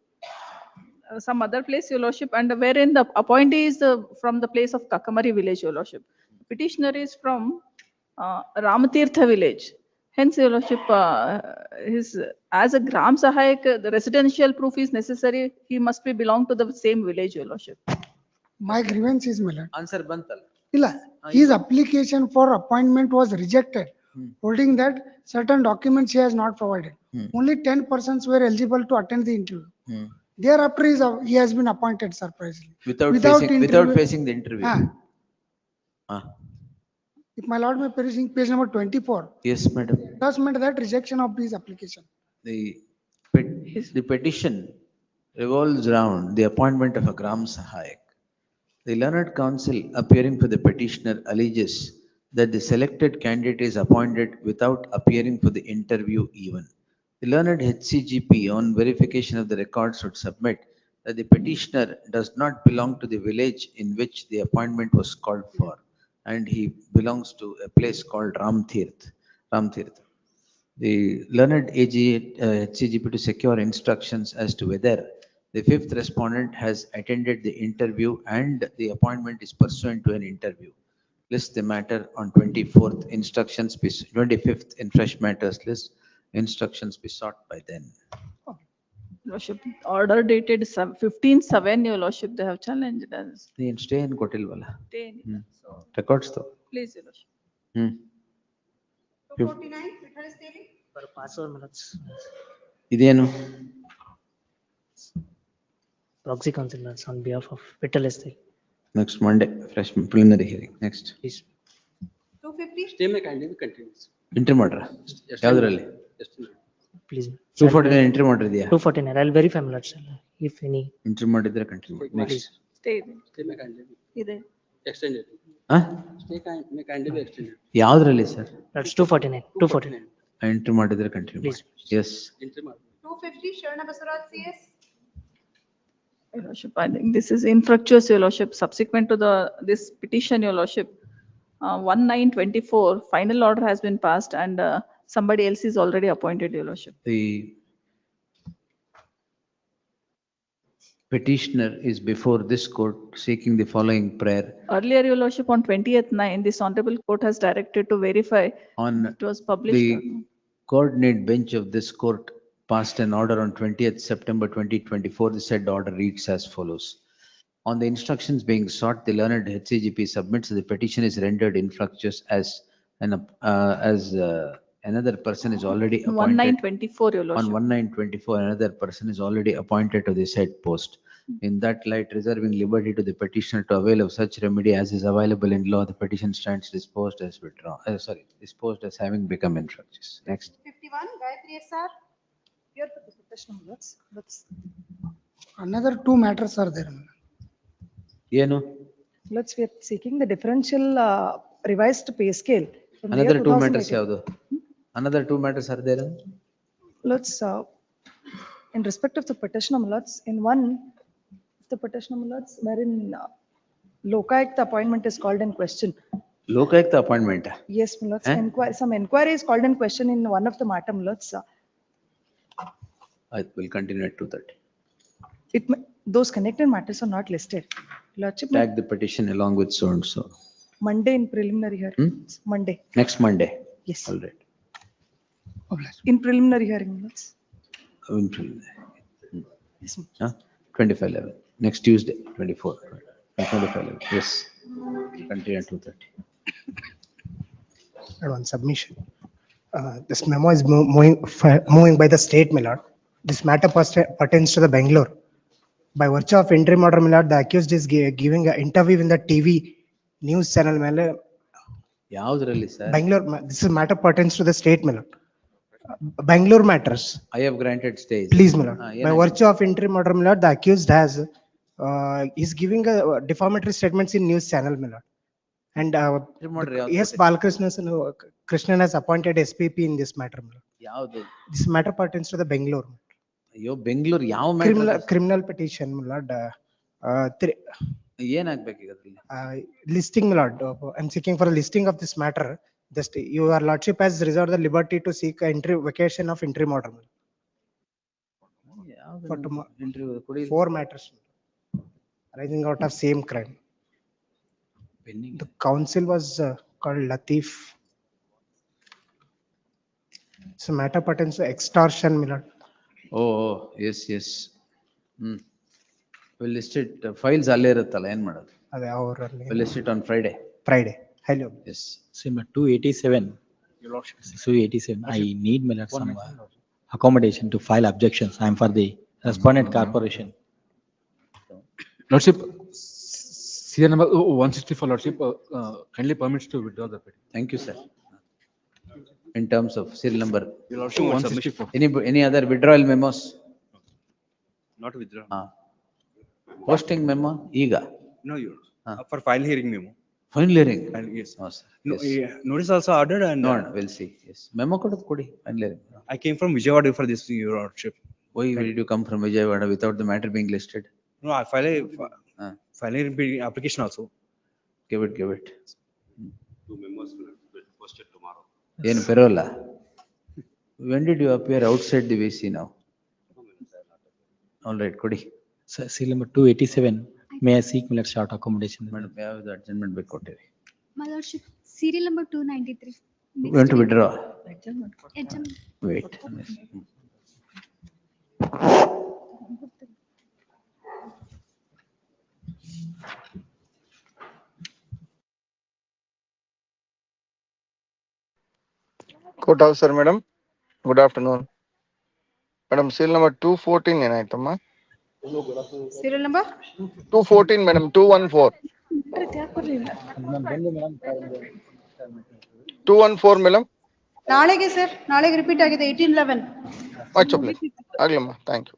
some other place, Your Lordship, and wherein the appointee is from the place of Kakumari village, Your Lordship. Petitioner is from Ramatirtha village. Hence, Your Lordship, as a Gram Sahayak, the residential proof is necessary. He must be belong to the same village, Your Lordship. My grievance is, my lord. Answer Bantal. His application for appointment was rejected, holding that certain documents he has not provided. Only 10 persons were eligible to attend the interview. Thereafter, he has been appointed surprisingly. Without facing the interview. If my lord may perusing page number 24. Yes, madam. Thus meant that rejection of his application. The petition revolves around the appointment of a Gram Sahayak. The learned counsel appearing for the petitioner alleges that the selected candidate is appointed without appearing for the interview even. The learned HCGP on verification of the records would submit that the petitioner does not belong to the village in which the appointment was called for, and he belongs to a place called Ramtirth. The learned HCGP to secure instructions as to whether the fifth respondent has attended the interview and the appointment is pursuant to an interview. List the matter on 24th, instructions be 25th in fresh matters list. Instructions be sought by then. Lordship, order dated 15/7, Your Lordship, they have challenged us. Stay in Kotilwala. Stay in, so, Records though. please, Your Lordship. 249, Vittal Steli. For password minutes. Idenu. Proxy counsel minutes on behalf of Vittal Estate. Next Monday, fresh preliminary hearing. Next. Please. 250. Stay may kindly be continuous. Interim order. Yavrali. Please. 249 interim order idea. 249. I'll verify, my lord, sir, if any. Interim order idea continue. Next. Stay. Stay may kindly be Ide. extended. Stay may kindly be extended. Yavrali sir. That's 249. 249. Interim order idea continue. Please. Yes. Interim order. 250, Sharna Basuraj CS. Your Lordship, I think this is infructuous, Your Lordship. Subsequent to this petition, Your Lordship, 1924, final order has been passed and somebody else is already appointed, Your Lordship. The petitioner is before this court seeking the following prayer. Earlier, Your Lordship, on 20th/9, this honorable court has directed to verify On it was published. the coordinate bench of this court passed an order on 20th September 2024. The said order reads as follows. On the instructions being sought, the learned HCGP submits the petition is rendered infructuous as another person is already appointed. 1924, Your Lordship. On 1924, another person is already appointed to the said post. In that light, reserving liberty to the petitioner to avail of such remedy as is available in law, the petition stands disposed as disposed as having become infructuous. Next. 51, Gayatri SR. Here for the petition, let's. Another two matters are there. We are seeking the differential revised pay scale. from the year Another two matters 2018. Another two matters are there. Let's, in respect of the petitioner, let's, in one, the petitioner, let's, wherein Lokayukta appointment is called in question. Lokayukta appointment. Yes, let's, some inquiry is called in question in one of the matter, let's. I will continue at 2:30. Those connected matters are not listed. Lordship, Tag the petition along with so and so. Monday in preliminary hearing. Monday, Next Monday. yes, All right. in preliminary hearing. Lords. Yes, ma'am. 25/11. Next Tuesday, 24. 25/11. Yes. Continue at 2:30. On submission. This memo is moving by the state, my lord. This matter pertains to the Bangalore. By virtue of interim order, my lord, the accused is giving an interview in the TV news channel. ಯಾವ್ದ್ರಲ್ಲಿ sir? Bangalore, this is matter pertains to the state, my lord. Bangalore matters. I have granted stay. Please, my lord. By ಏನಾಗಿದೆ? virtue of interim order, my lord, the accused is giving a defamatory statements in news channel, my lord. And yes, Krishnan has appointed SPP in this matter, my lord. ಯಾವ್ದು? This matter pertains to the Bangalore. ಅಯ್ಯೋ ಬೆಂಗಳೂರು ಯಾವ Criminal petition, my lord. ಏನಾಗ್ಬೇಕೀಗ ಅದ್ರಲ್ಲಿ? Listing, my lord. I'm seeking for a listing of this matter. Just your lordship has reserved the liberty to seek vacation of interim order. For tomorrow, 4 matters arising out of same crime. The counsel was called Latif. So matter pertains to extortion, my lord. Oh, yes, yes. We'll list it. Files ಅಲ್ಲೇ ಇರುತ್ತಲ್ಲ ಏನ್ ಮಾಡೋದು? ಅದೇ ಅವರಲ್ಲಿ. We'll list it on Friday. Hello. Yes. Sim 287. Your lordship. 287. I need my lord some accommodation to file objections. I am for the respondent corporation. Lordship, serial number 164, Lordship, kindly permits to withdraw the petition. Thank you, sir. In terms of serial number. Your Lordship, 164. Any other withdrawal memos? Not withdrawn. Posting memo ಈಗ? No, for file hearing memo. File hearing? Yes. Oh, sir. No, Yes. notice also ordered and. No, we'll see. Yes. Memo ಕೊಡಿ file hearing. I came from Vijayawada for this, your lordship. Why did you come from Vijayawada without the matter being listed? No, I file application also. Give it. 2 members will be posted tomorrow. ಏನು Parole? When did you appear outside the VC now? All right, ಕೊಡಿ. Serial number 287. May I seek my lord short accommodation? Madam, ಯಾವ್ದು adjournment ಬೇಕು ಕೊಟ್ಟಿರಿ? My lordship, serial number 293. You want to withdraw? Adjournment. Wait. Court officer, madam. Good afternoon. Madam, serial number 214 ಏನಾಯ್ತಮ್ಮ? Serial number? 214, madam, 214. 214, madam. ನಾಳೆಗೆ sir, ನಾಳೆಗೆ repeat ಆಗಿದೆ 1811. ಅಚ್ಚಾ please. ಆಗ್ಲಮ್ಮ, thank you.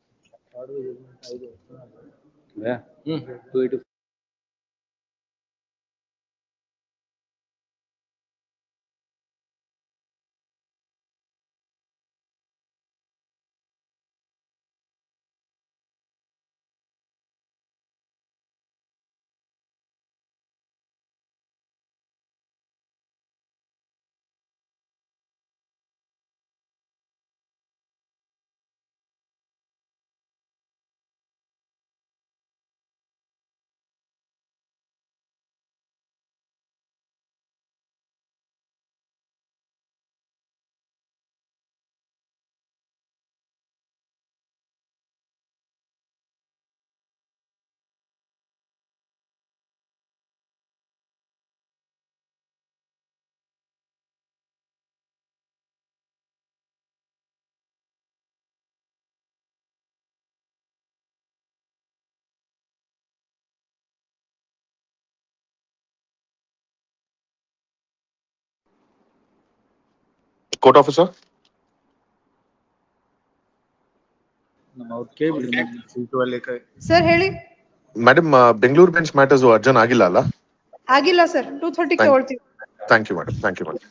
Court officer? Sir ಹೇಳಿ. Madam, Bangalore bench matters adjourn ಆಗಿಲ್ಲ ಅಲ್ಲ? ಆಗಿಲ್ಲ ಸರ್, 2:30 ಗೆ ಹೊರಡ್ತೀವಿ. Thank you, madam. Thank you, madam.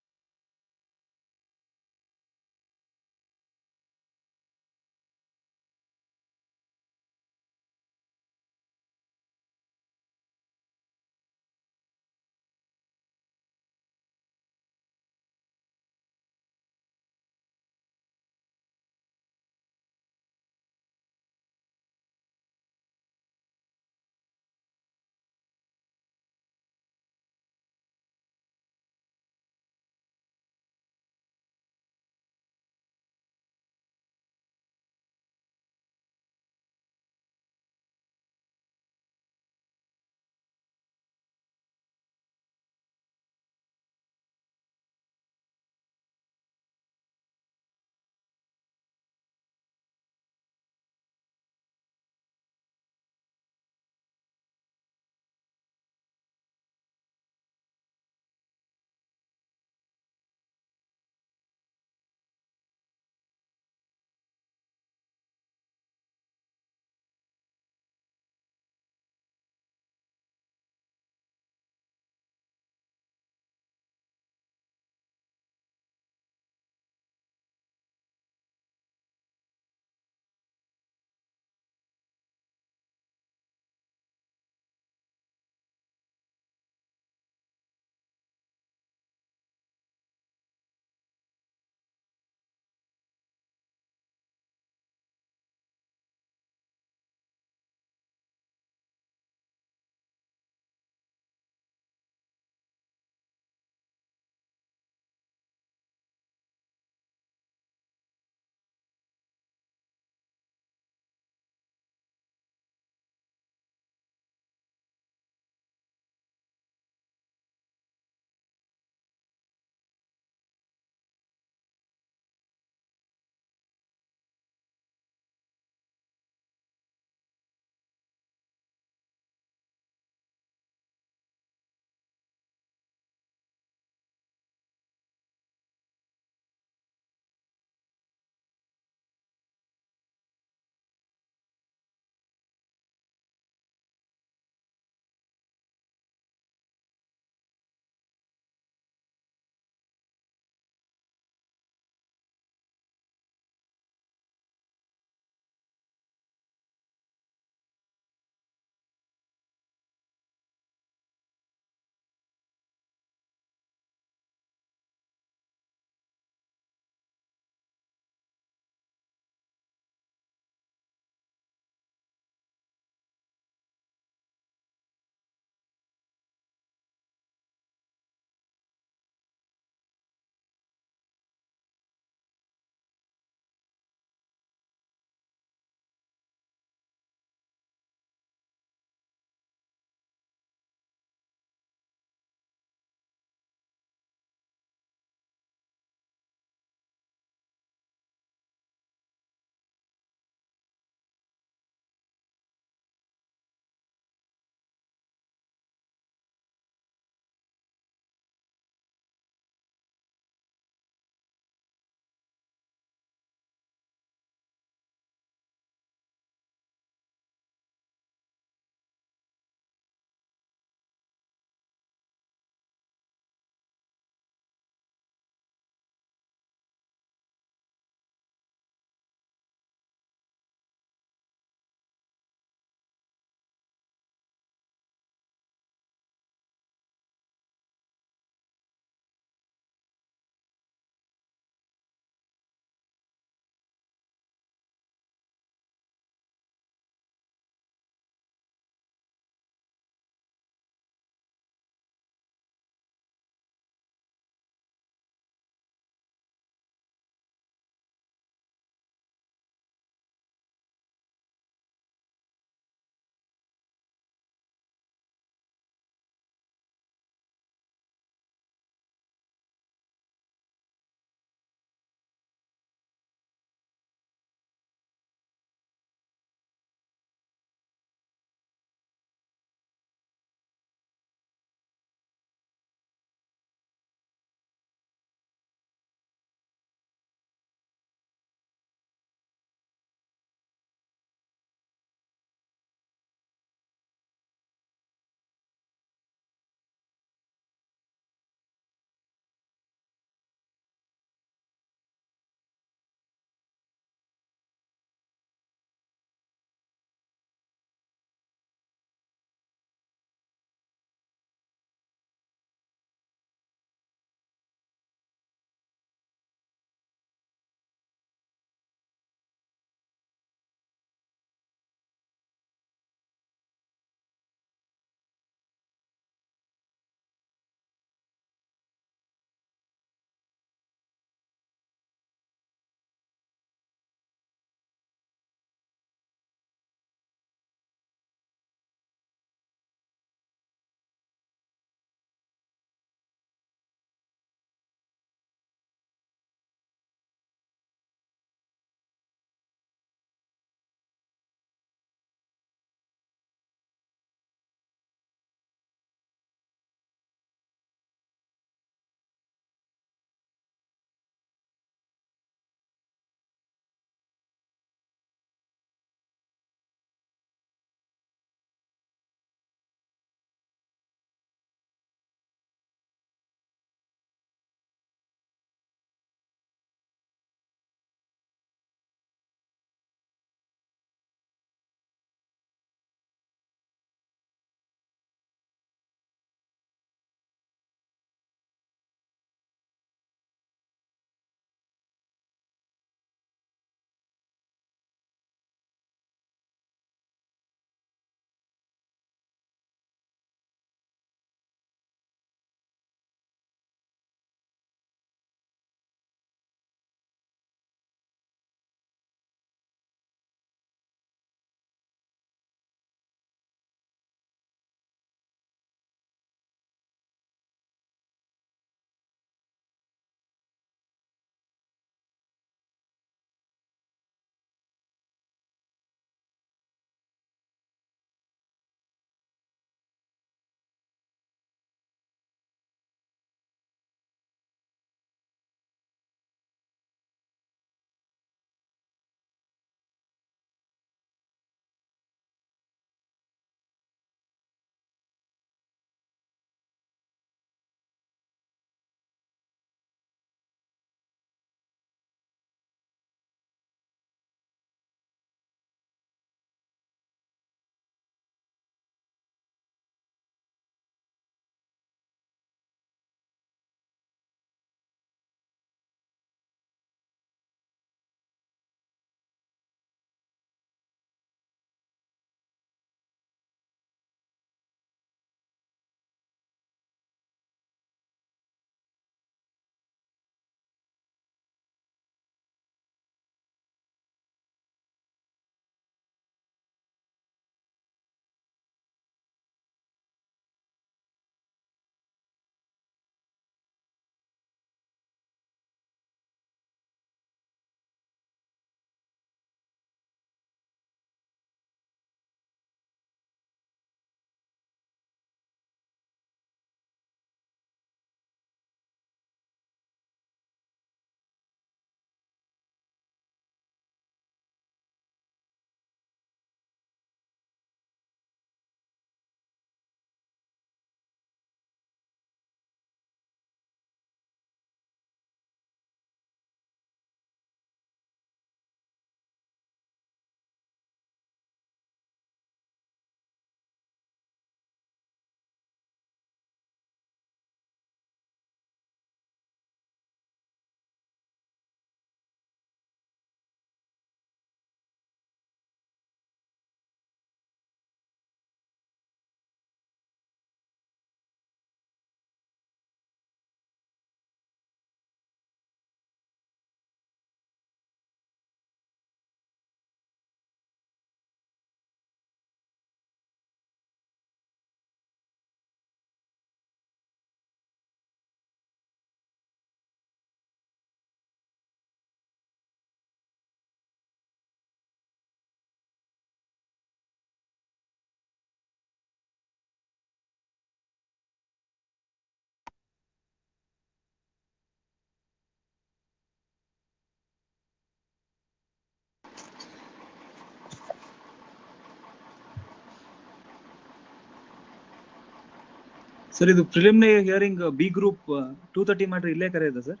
Sir ಇದು preliminary hearing B group 230 matter ಇಲ್ಲೇ ಕರೆಯದ ಸರ್?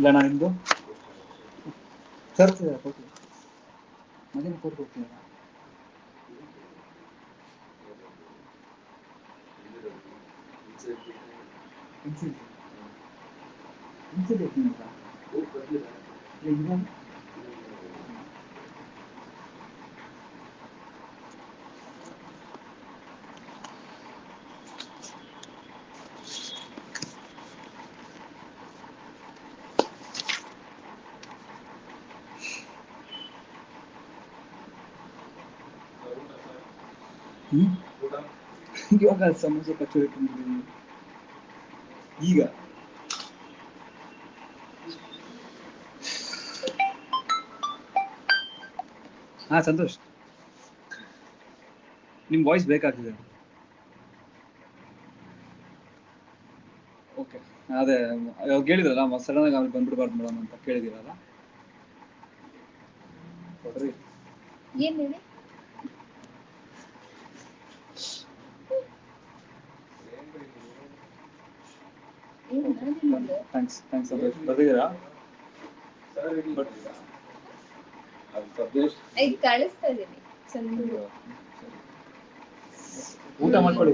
ಇಲ್ಲ ನಾನು ನಿಮ್ದು ಸರ್ ಮಧ್ಯಾಹ್ನ ಕೋರ್ಟ್ ಹೋಗ್ತೀನಿ. ಇವಾಗ ಸಮೋಸ ಕಚೋರಿ ತಿಂದಿದ್ದೀನಿ ಈಗ. ಹಾ ಸಂತೋಷ್, ನಿಮ್ ವಾಯ್ಸ್ ಬ್ರೇಕ್ ಆಗ್ತಿದೆ. ಓಕೆ, ಅದೇ ಕೇಳಿದ್ರಲ್ಲ ಸಡನ್ ಆಗಿ ಅವ್ರಿಗೆ ಬಂದ್ಬಿಡ್ಬಾರ್ದು ಮೇಡಮ್ ಅಂತ ಕೇಳಿದಿರಲ್ಲ. ಕೊಡ್ರಿ. ಏನ್ ಹೇಳಿ? ಥ್ಯಾಂಕ್ಸ್ ಸಂತೋಷ್. ಬರ್ತಿದ್ದೀರಾ? ಕಳಿಸ್ತಾ ಇದೀನಿ. ಊಟ ಮಾಡ್ಕೊಳ್ಳಿ,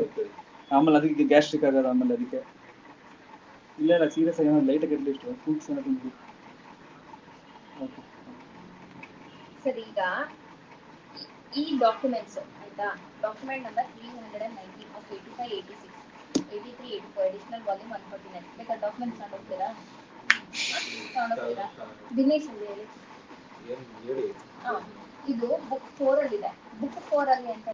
ಆಮೇಲೆ ಅದಕ್ಕೆ ಗ್ಯಾಸ್ಟ್ರಿಕ್ ಆಗೋದು ಆಮೇಲೆ ಅದಕ್ಕೆ. ಇಲ್ಲ ಸೀರಿಯಸ್ ಆಗಿ ಲೈಟ್ ಆಗಿ ಅಟ್ಲೀಸ್ಟ್ ಫ್ರೂಟ್ಸ್ ಏನೋ ತಿನ್ಬೇಕು. ಓಕೆ ಸರಿ, ಈಗ ಈ ಡಾಕ್ಯುಮೆಂಟ್ಸ್ ಆಯ್ತಾ, document number 390 of 85, 86, 83, 84, additional volume 149. ಬೇಕಾದ್ರೆ ಡಾಕ್ಯುಮೆಂಟ್ಸ್ ತಗೊಂಡೋಗ್ತೀರಾ? ದಿನೇಶ್ ಅಂತ ಹೇಳಿ. ಇದು ಬುಕ್ 4 ಅಲ್ಲಿ ಇದೆ. ಬುಕ್ 4 ಅಲ್ಲಿ ಅಂತ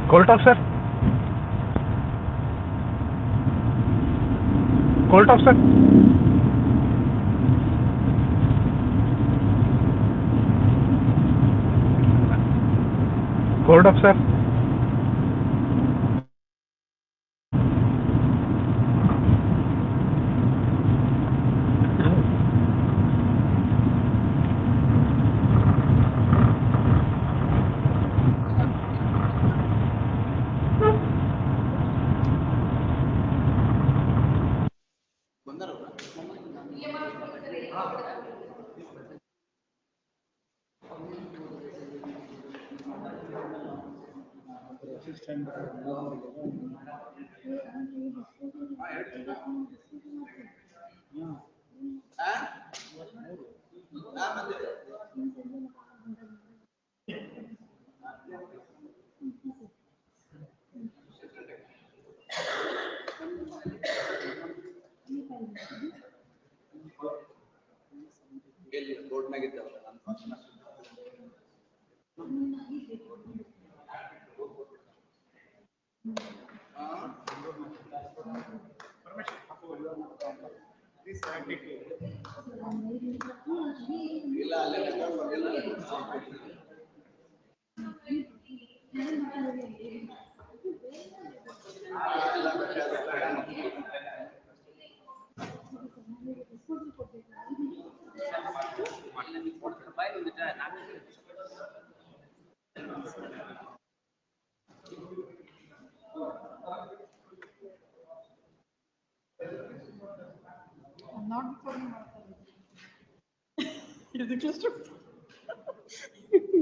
Court of, sir. Court of, sir. Court of, sir.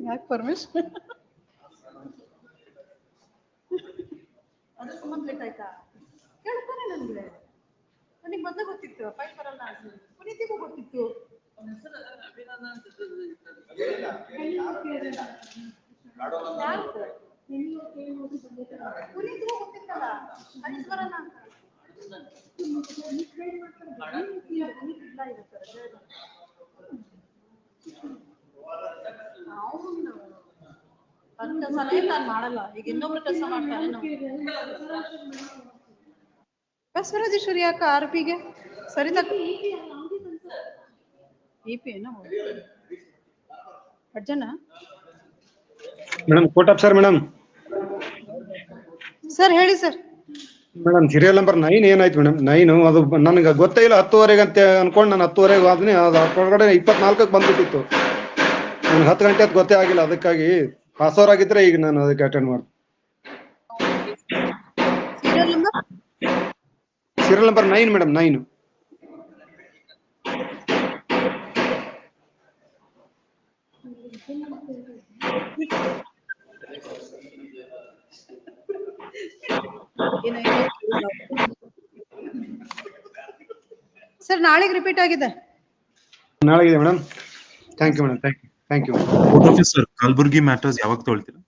ಯಾಕೆ ಪರ್ಮಿಷನ್ ಅದು ಸಂಬಂಧ ಲೇಟ್ ಆಯ್ತಾ ಕೇಳ್ತಾನೆ ನನಗೆ ಮೊದಲೇ ಗೊತ್ತಿತ್ತು ಫೈಲ್ ಬರಲ್ಲ ಪುನೀತಿಗೂ ಗೊತ್ತಿತ್ತು ಪುನೀತಿಗೂ ಗೊತ್ತಿತ್ತಲ್ಲ ಫೈಲ್ಸ್ ಬರಲ್ಲ ಅಂತ ಅಂತ ಸಲಹೆ ನಾನು ಮಾಡಲ್ಲ ಈಗ ಇನ್ನೊಬ್ರು ಕೆಲಸ ಮಾಡ್ತಾರೆ ಬಸವರಾಜೇಶ್ವರಿ ಯಾಕ ಆರ್ಪಿಗೆ ಸರಿತಾ ಇಪಿ ಏನೋ ಅಜ್ಜನ madam court of sir madam sir ಹೇಳಿ ಸರ್ ಮೇಡಮ್ ಸೀರಿಯಲ್ ನಂಬರ್ 9 ಏನಾಯ್ತು ಮೇಡಮ್ 9 ಅದು ನನಗೆ ಗೊತ್ತೇ ಇಲ್ಲ 10:30 ಅಂತ ಅನ್ಕೊಂಡು ನಾನು 10:30 ಆದ್ನಿ ಅದು ಹೊರಗಡೆ 24ಕ್ಕೆ ಬಂದ್ಬಿಟ್ಟಿತ್ತು ನನಗೆ 10 ಗಂಟೆ ಅಂತ ಗೊತ್ತೇ ಆಗಿಲ್ಲ ಅದಕ್ಕಾಗಿ ಪಾಸ್ ಆಗಿದ್ರೆ ಈಗ ನಾನು ಅದಕ್ಕೆ ಅಟೆಂಡ್ ಮಾಡ್ತೀನಿ ಸೀರಿಯಲ್ ನಂಬರ್ 9 ಮೇಡಮ್ 9 ಸರ್ ನಾಳೆಗೆ ರಿಪೀಟ್ ಆಗಿದೆ ನಾಳೆಗೆ madam thank you madam thank you court officer Kalaburagi matters ಯಾವಾಗ ತಗೊಳ್ತೀರಾ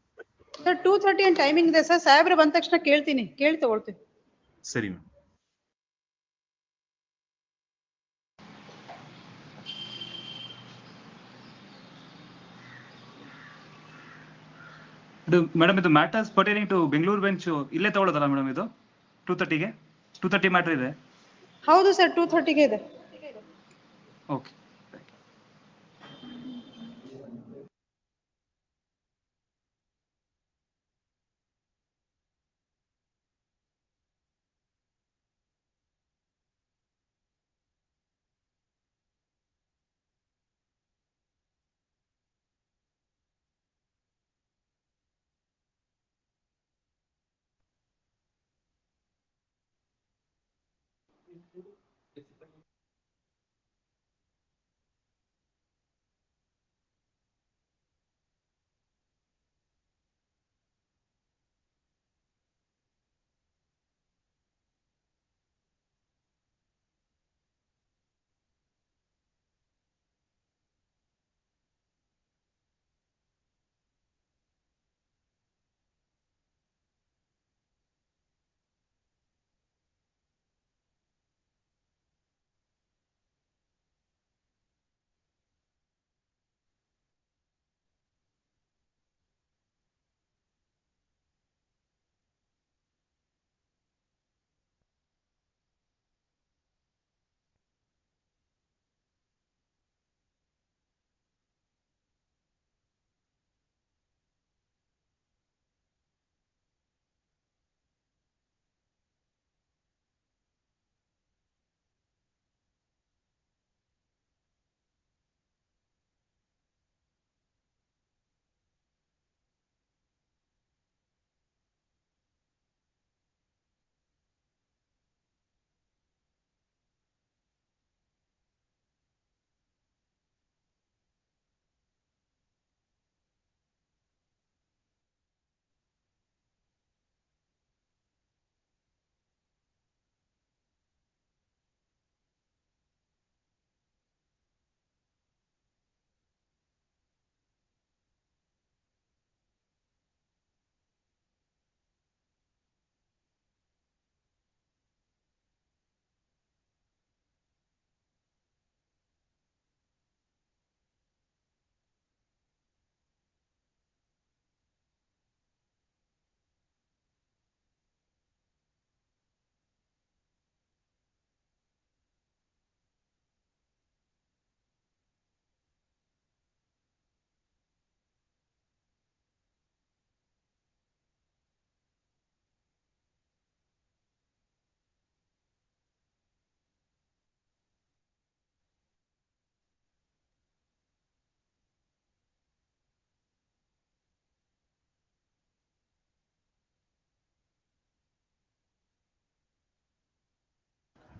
ಸರ್ 2:30 ಅಂತ ಟೈಮಿಂಗ್ ಇದೆ ಸರ್ ಸಾಹೇಬ್ರೆ ಬಂದ ತಕ್ಷಣ ಕೇಳಿ ತಗೊಳ್ತೀನಿ ಸರಿ ಮ್ಯಾಮ್ ಇದು ಮೇಡಮ್ ಇದು matters pertaining to Bengaluru bench ಇಲ್ಲೇ ತಗೊಳ್ಳೋದಲ್ಲ ಮೇಡಮ್ ಇದು 2:30ಗೆ 2:30 ಮ್ಯಾಟರ್ ಇದೆ ಹೌದು ಸರ್ 2:30ಗೆ ಇದೆ okay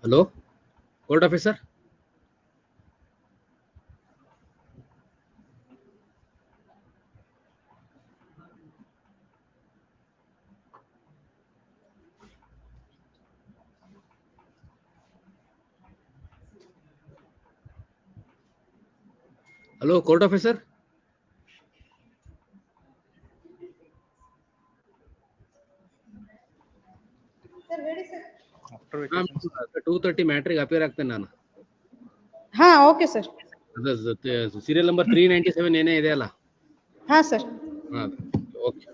Hello, court officer. Hello, court officer. After 2:30 ಮ್ಯಾಟ್ರಿಗೆ ಅಪಿಯರ್ ಆಗ್ತೇನೆ ನಾನು. ಹಾ, ಓಕೆ ಸರ್. ಅದು ಸೀರಿಯಲ್ ನಂಬರ್ 397 ಏನೇ ಇದೆ ಅಲ್ಲ. ಹಾ ಸರ್. ಹಾ, okay.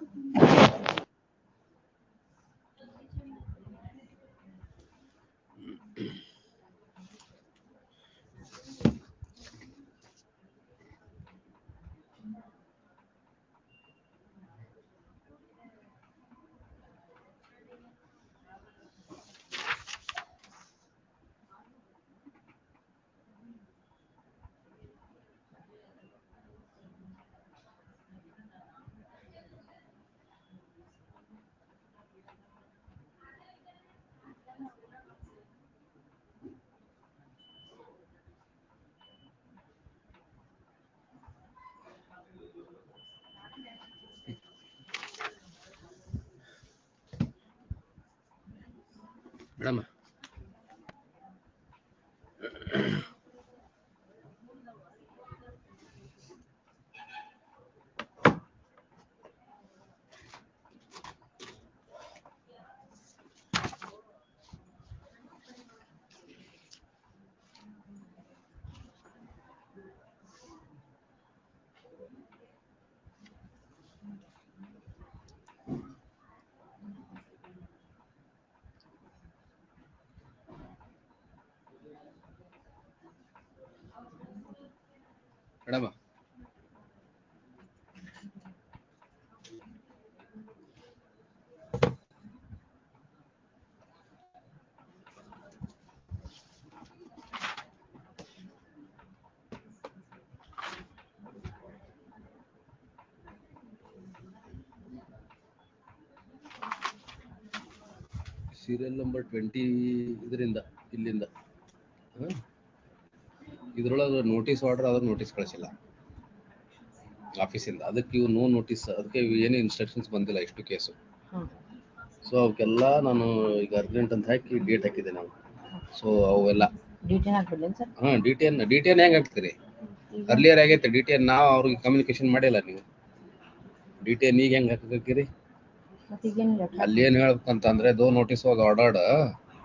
Madam, madam serial number 20 ಇದರಿಂದ ಇಲ್ಲಿಂದ ಇದ್ರೊಳಗೆ ನೋಟಿಸ್ ಆರ್ಡರ್ ಆದ್ರೆ ನೋಟಿಸ್ ಕಳಿಸಿಲ್ಲ ಆಫೀಸಿಂದ. ಅದಕ್ಕೆ ಇವು ನೋ ನೋಟಿಸ್, ಅದಕ್ಕೆ ಏನು ಇನ್ಸ್ಟ್ರಕ್ಷನ್ಸ್ ಬಂದಿಲ್ಲ ಇಷ್ಟು ಕೇಸು. ಸೊ ಅವಕ್ಕೆಲ್ಲ ನಾನು ಈಗ ಅರ್ಜೆಂಟ್ ಅಂತ ಹಾಕಿ ಡೇಟ್ ಹಾಕಿದ್ದೆ ನಾವು. ಸೊ ಅವೆಲ್ಲ ಹಾ ಡಿ ಟಿ ಎನ್ ಹೆಂಗೆ ಹಾಕ್ತೀರಿ? ಅರ್ಲಿಯರ್ ಆಗೈತೆ ಡಿ ಟಿ ಎನ್. ನಾವು ಅವ್ರಿಗೆ ಕಮ್ಯುನಿಕೇಶನ್ ಮಾಡಿಲ್ಲ. ನೀವು ಡಿ ಟಿ ಎನ್ ಈಗ ಹೆಂಗೆ ಹಾಕಿರಿ? ಅಲ್ಲಿ ಏನು ಹೇಳ್ಬೇಕಂತಂದ್ರೆ ದೋ notice was ordered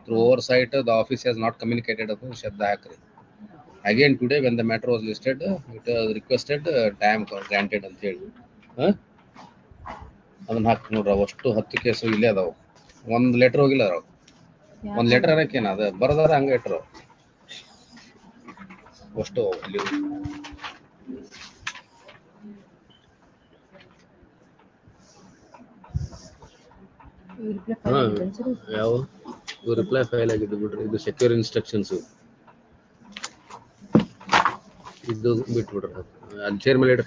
through over site the office has not communicated ಅಂತ ಶಬ್ದ ಹಾಕ್ರಿ. Again today when the matter was listed it requested time granted ಅಂತ ಹೇಳಿ ಅದನ್ನ ಹಾಕಿ ನೋಡ್ರಿ. ಅಷ್ಟು 10 ಕೇಸು ಇಲ್ಲೇ ಅದಾವು. ಒಂದು ಲೆಟರ್ ಹೋಗಿಲ್ಲ ಅದ್ರಾಗ. ಒಂದು ಲೆಟರ್ ಅನ್ನಕ್ಕೇನ ಅದ ಬರದಾರ ಹಂಗೆ ಇಟ್ರು ಅಷ್ಟು ಇಲ್ಲಿ. ಯಾವ ರಿಪ್ಲೈ ಫೈಲ್ ಆಗಿದ್ದು ಬಿಡ್ರಿ. ಇದು ಸೆಕ್ಯೂರ್ ಇನ್ಸ್ಟ್ರಕ್ಷನ್ಸ್ ಇದು ಬಿಟ್ಬಿಡ್ರಿ. ಅಲ್ಲಿ ಚೇರ್ ಮೇಲೆ ಇಡ್ರಿ.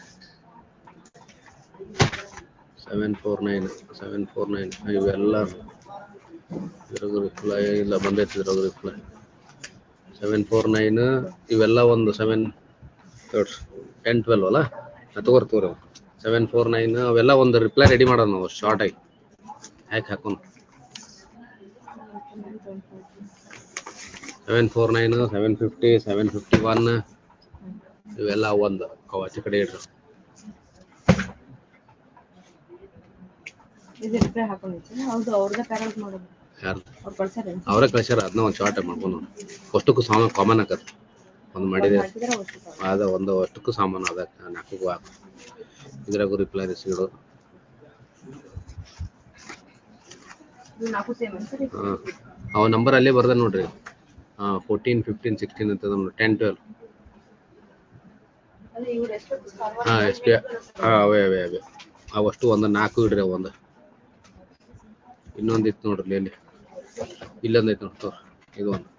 749 ಇವೆಲ್ಲ ಇದ್ರಾಗ ರಿಪ್ಲೈ ಇಲ್ಲ ಬಂದೈತಿ. ಇದ್ರಾಗ ರಿಪ್ಲೈ 749 ಇವೆಲ್ಲ ಒಂದು 7 10 12 ಅಲ್ಲ ತಗೋರಿ 749 ಅವೆಲ್ಲ ಒಂದು ರಿಪ್ಲೈ ರೆಡಿ ಮಾಡೋದು ನಾವು ಶಾರ್ಟ್ ಆಗಿ ಯಾಕೆ ಹಾಕೋಣ. 749 750 751 ಇವೆಲ್ಲ ಒಂದು ಆಚೆ ಕಡೆ ಇಡ್ರಿ. ಅವರೇ ಕಳ್ಸ್ಯಾರ. ಅದನ್ನ ಒಂದು ಶಾರ್ಟ್ ಮಾಡ್ಕೊಂಡು ಅಷ್ಟಕ್ಕೂ ಸಾಮಾನು ಕಾಮನ್ ಆಗತ್ತೆ. ಒಂದು ಮಾಡಿದೆ ಅದ ಒಂದು ಅಷ್ಟಕ್ಕೂ ಸಾಮಾನು ಅದ. ನಾಲ್ಕು ಇದ್ರಾಗೂ ರಿಪ್ಲೈ ರಿಸೀವ್ಡು ಅವ ನಂಬರ್ ಅಲ್ಲೇ ಬರ್ದ ನೋಡ್ರಿ. 14 15 16 ಅಂತ 10 12 ಎಸ್ ಪಿ ಅವೇ ಅವಷ್ಟು ಒಂದು 4 ಇಡ್ರಿ. ಒಂದು ಇನ್ನೊಂದು ಇತ್ತು ನೋಡ್ರಿ ಇಲ್ಲಿ ಇಲ್ಲೊಂದು ಐತೆ ನೋಡ್ರಿ. ಇದು ಒಂದು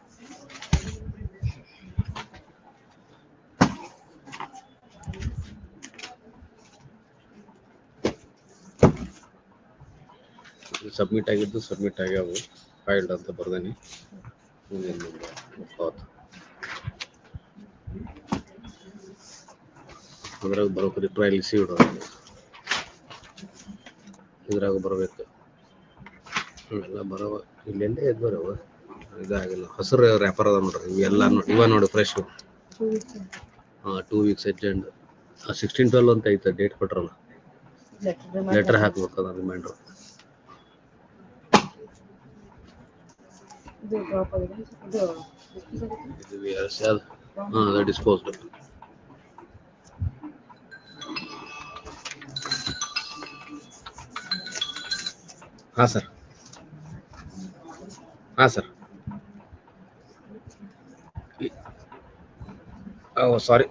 ಸಬ್ಮಿಟ್ ಆಗಿದ್ದು ಸಬ್ಮಿಟ್ ಆಗ್ಯಾವು ಫೈಲ್ಡ್ ಅಂತ ಬರ್ದೇನಿ. ಅದ್ರಾಗ ಬರೋಕ್ರಿ ಟ್ರಯಲ್ ಸೀಡ್ ಇದ್ರಾಗ ಬರಬೇಕು ಇವೆಲ್ಲ ಬರವ ಇಲ್ಲೆಲ್ಲೇ ಎದ್ದು ಬರವ ಇದಾಗಿಲ್ಲ ಹಸಿರು ರ್ಯಾಪರ್ ಅದ ನೋಡ್ರಿ ಇವೆಲ್ಲ ಇವ ನೋಡಿ ಫ್ರೆಶ್ 2 weeks ಎಜೆಂಡ್ 16/12 ಅಂತ ಐತೆ ಡೇಟ್ ಕೊಟ್ರಲ್ಲ ಲೆಟರ್ ಹಾಕ್ಬೇಕು ಅದ ರಿಮೈಂಡರ್ ಡಿಸ್ಪೋಸ್ಡ್ ಹಾಂ ಸರ್ ಹಾಂ sir oh sorry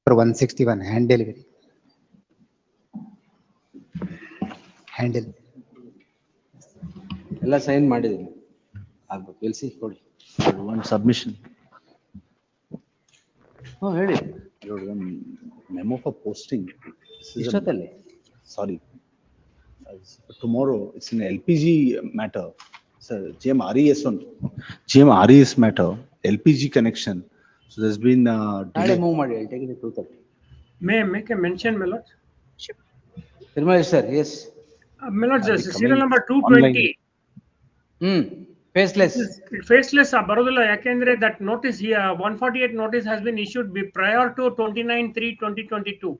For 161, hand delivery. Handle. ಎಲ್ಲ ಸೈನ್ ಮಾಡಿದ್ದೀನಿ ಆಗ್ಬೇಕು ವಿಲ್ ಸಿ ಕೊಡಿ One submission. ಹೇಳಿ Lord, one memo for posting. This is a- ಇಷ್ಟೊತ್ತಲ್ಲಿ Sorry. Tomorrow, it's an LPG matter. Sir, GMRES one. GMRES matter, LPG connection. So there's been ನಾಳೆ delay. Move ಮಾಡಿ I'll take it to 2:30. May I make a mention, my lord? Tirumala sir, yes. My lord, Are they serial coming number 220. Faceless. Faceless ಬರೋದಿಲ್ಲ ಯಾಕೆಂದ್ರೆ that notice here 148 notice has been issued prior to 29/3/2022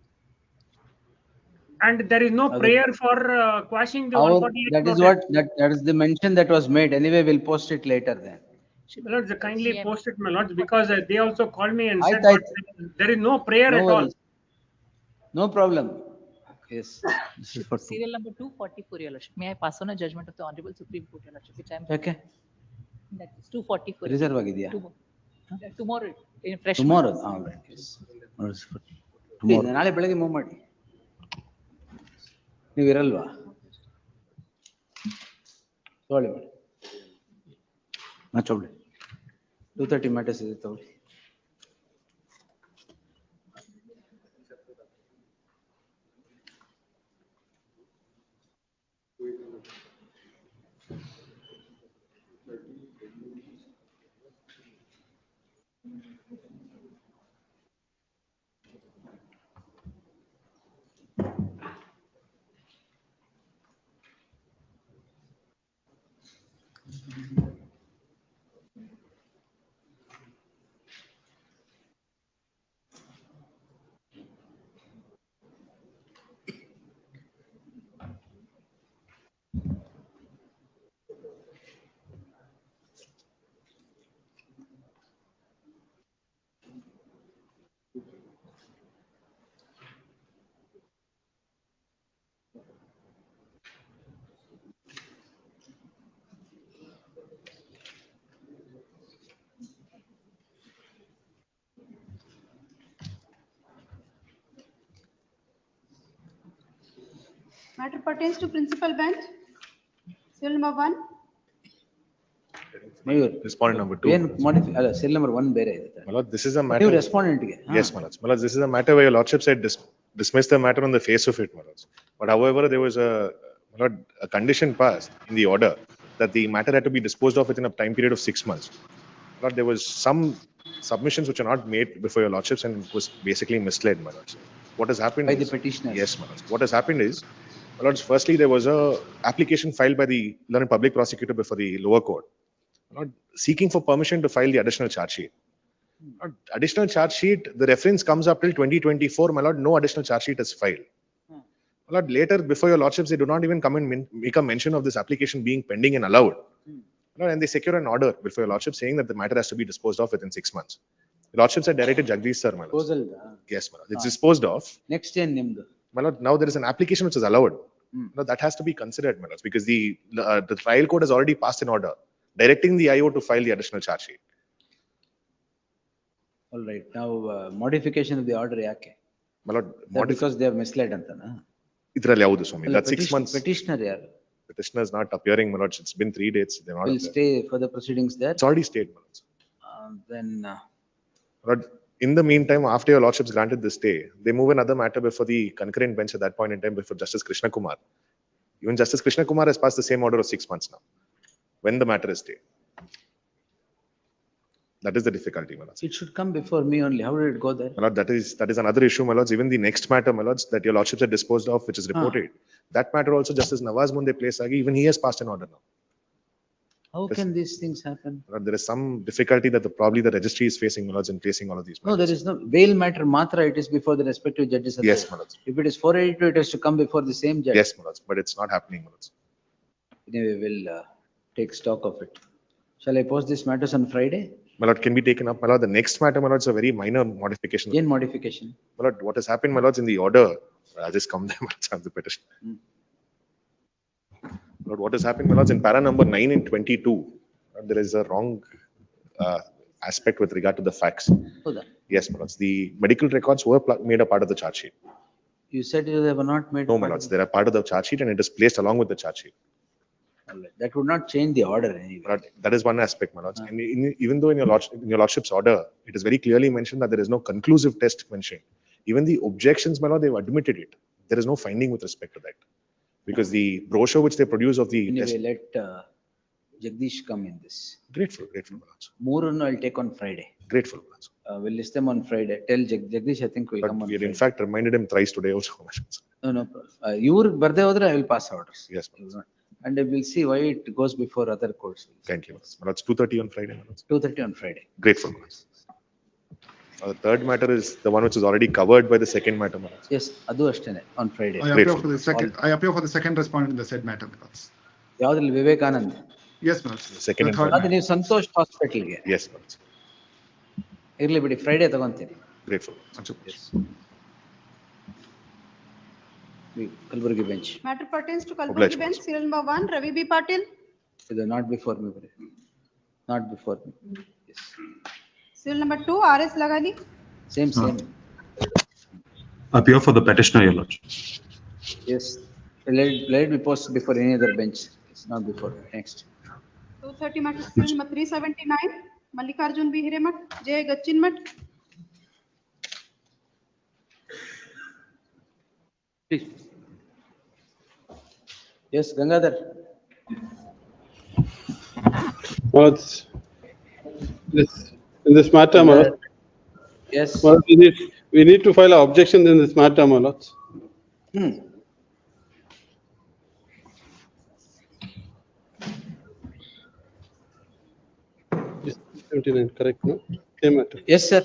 and there is no prayer for quashing the 148 That is notice. what that is the mention that was made. Anyway, we'll post it later then. My lords, kindly post it, my lords, because they also called me and said Right. there is no prayer No at all. worries. No problem. Yes. This is for Serial number 244, Your Lordship. May I pass on a judgment of the Honorable Supreme Court, Your Lordship, which I am. Okay. That is 244. Reserve ಆಗಿದೆಯಾ? Tomorrow, in fresh. Tomorrow. All right. Yes. Tomorrow. ನಾಳೆ ಬೆಳಗ್ಗೆ move ಮಾಡಿ. ನೀವು ಇರಲ್ವಾ? ತಗೊಳ್ಳಿ ಮಾಡಿ. 2:30 matters ಇದೆ ತಗೊಳ್ಳಿ. Matter pertains to principal bench. Serial number 1. Respondent number 2. ಏನು ಮಾಡಿಫೈ ಅಲ್ಲ serial number 1 ಬೇರೆ ಇದೆ. My lord, this is a matter. ನೀವು respondent ಗೆ. Yes, my lord. My lord, this is a matter where your lordship said dismiss the matter on the face of it, my lord. But however, there was my lord, a condition passed in the order that the matter had to be disposed of within a time period of 6 months. My lord, there was some submissions which are not made before your lordships and it was basically misled, my lord. What has happened By the is, petitioner. Yes, my lord. What has happened is, my lords, firstly, there was a application filed by the learned public prosecutor before the lower court, not seeking for permission to file the additional charge sheet. Additional charge sheet, the reference comes up till 2024, my lord, no additional charge sheet is filed. My lord, later, before your lordships, they do not even come and make a mention of this application being pending and allowed. My lord, and they secure an order before your lordship saying that the matter has to be disposed of within 6 months. The lordships had directed Jagdish sir, my lord. Yes, my lord. It's disposed of. Next ಏನ್ ನಿಮ್ದು? My lord, now there is an application which is allowed. No, that has to be considered, my lord, because the trial court has already passed an order directing the IO to file the additional charge sheet. All right. Now modification of the order ಯಾಕೆ? My lord, because they have misled ಅಂತನಾ? ಇದ್ರಲ್ಲಿ ಯಾವುದು ಸ್ವಾಮಿ? That's 6 months. Petitioner ಯಾರು? Petitioner is not appearing, my lord. It's been 3 days. They're not. Will stay for the proceedings there. It's already stayed, my lord. Then. But in the meantime, after your lordships granted this stay, they move another matter before the concurrent bench at that point in time before Justice Krishna Kumar. Even Justice Krishna Kumar has passed the same order of 6 months now, when the matter is stayed. That is the difficulty, my lords. It should come before me only. How did it go there? My lord, that is another issue, my lords. Even the next matter, my lords, that your lordships are disposed of, which is reported. That matter also, Justice Nawaz Munde place agi, even he has passed an order now. How can these things happen? There is some difficulty that probably the registry is facing, my lords, in placing all of these matters. No, there is no bail matter matra. It is before the respective judges. Yes, my lords. If it is 482, it has to come before the same judge. Yes, my lords, but it's not happening, my lords. Anyway, we'll take stock of it. Shall I post these matters on Friday? My lord, can be taken up. My lord, the next matter, my lord, is a very minor modification. In modification. My lord, what has happened, my lords, in the order, I'll just come there, my lords, the petition. Lord, what has happened, my lords, in para number 9 and 22, there is a wrong aspect with regard to the facts. Yes, my lords. The medical records were made a part of the charge sheet. You said they were not made. No, my lords, they are part of the charge sheet and it is placed along with the charge sheet. That would not change the order anyway. But that is one aspect, my lords. And even though in your lordship's order, it is very clearly mentioned that there is no conclusive test mentioned. Even the objections, my lord, they've admitted it. There is no finding with respect to that. Because the brochure which they produce of the Anyway, test. let Jagdish come in this. Grateful, my lords. Moorunu I'll take on Friday. Grateful, my lords. We'll list them on Friday. Tell Jagdish, I think we'll come on We had in Friday. fact reminded him thrice today also. No problem. You birthday hodre, I will pass orders. Yes, my lords. And we'll see why it goes before other courts. Thank you, my lords. 2:30 on Friday, my lords. 2:30 on Friday. Grateful, my lords. The third matter is the one which is already covered by the second matter, my lords. Yes, adu ashtene on Friday. I appear for the second. I appear for the second respondent in the said matter, my lords. Yaudರಲ್ಲಿ Vivekanand. Yes, my lords. Second and third third. ಅದು ನೀವು ಸಂತೋಷ್ ಹಾಸ್ಪಿಟಲ್ಗೆ. Yes, my lords. ಇರ್ಲಿ ಬಿಡಿ Friday ತಗೊಂತೀನಿ. Grateful. Kalburgi bench. Matter pertains to Kalburgi bench, serial number 1, Ravi B. Patil. Not before me. Not before me. Yes. Serial number 2, R.S. Lagani. Same. Appear for the petitioner, your lordship. Yes. Let it be posted before any other bench. It's not before. Next. 230 matter, serial number 379, Mallikarjun B. Hiremat, J. Gachinmat. Yes, Gangadhar. In this matter, my lord. Yes. We need to file an objection in this matter, my lord. Yes, 79, correct, no? Same matter. Yes, sir.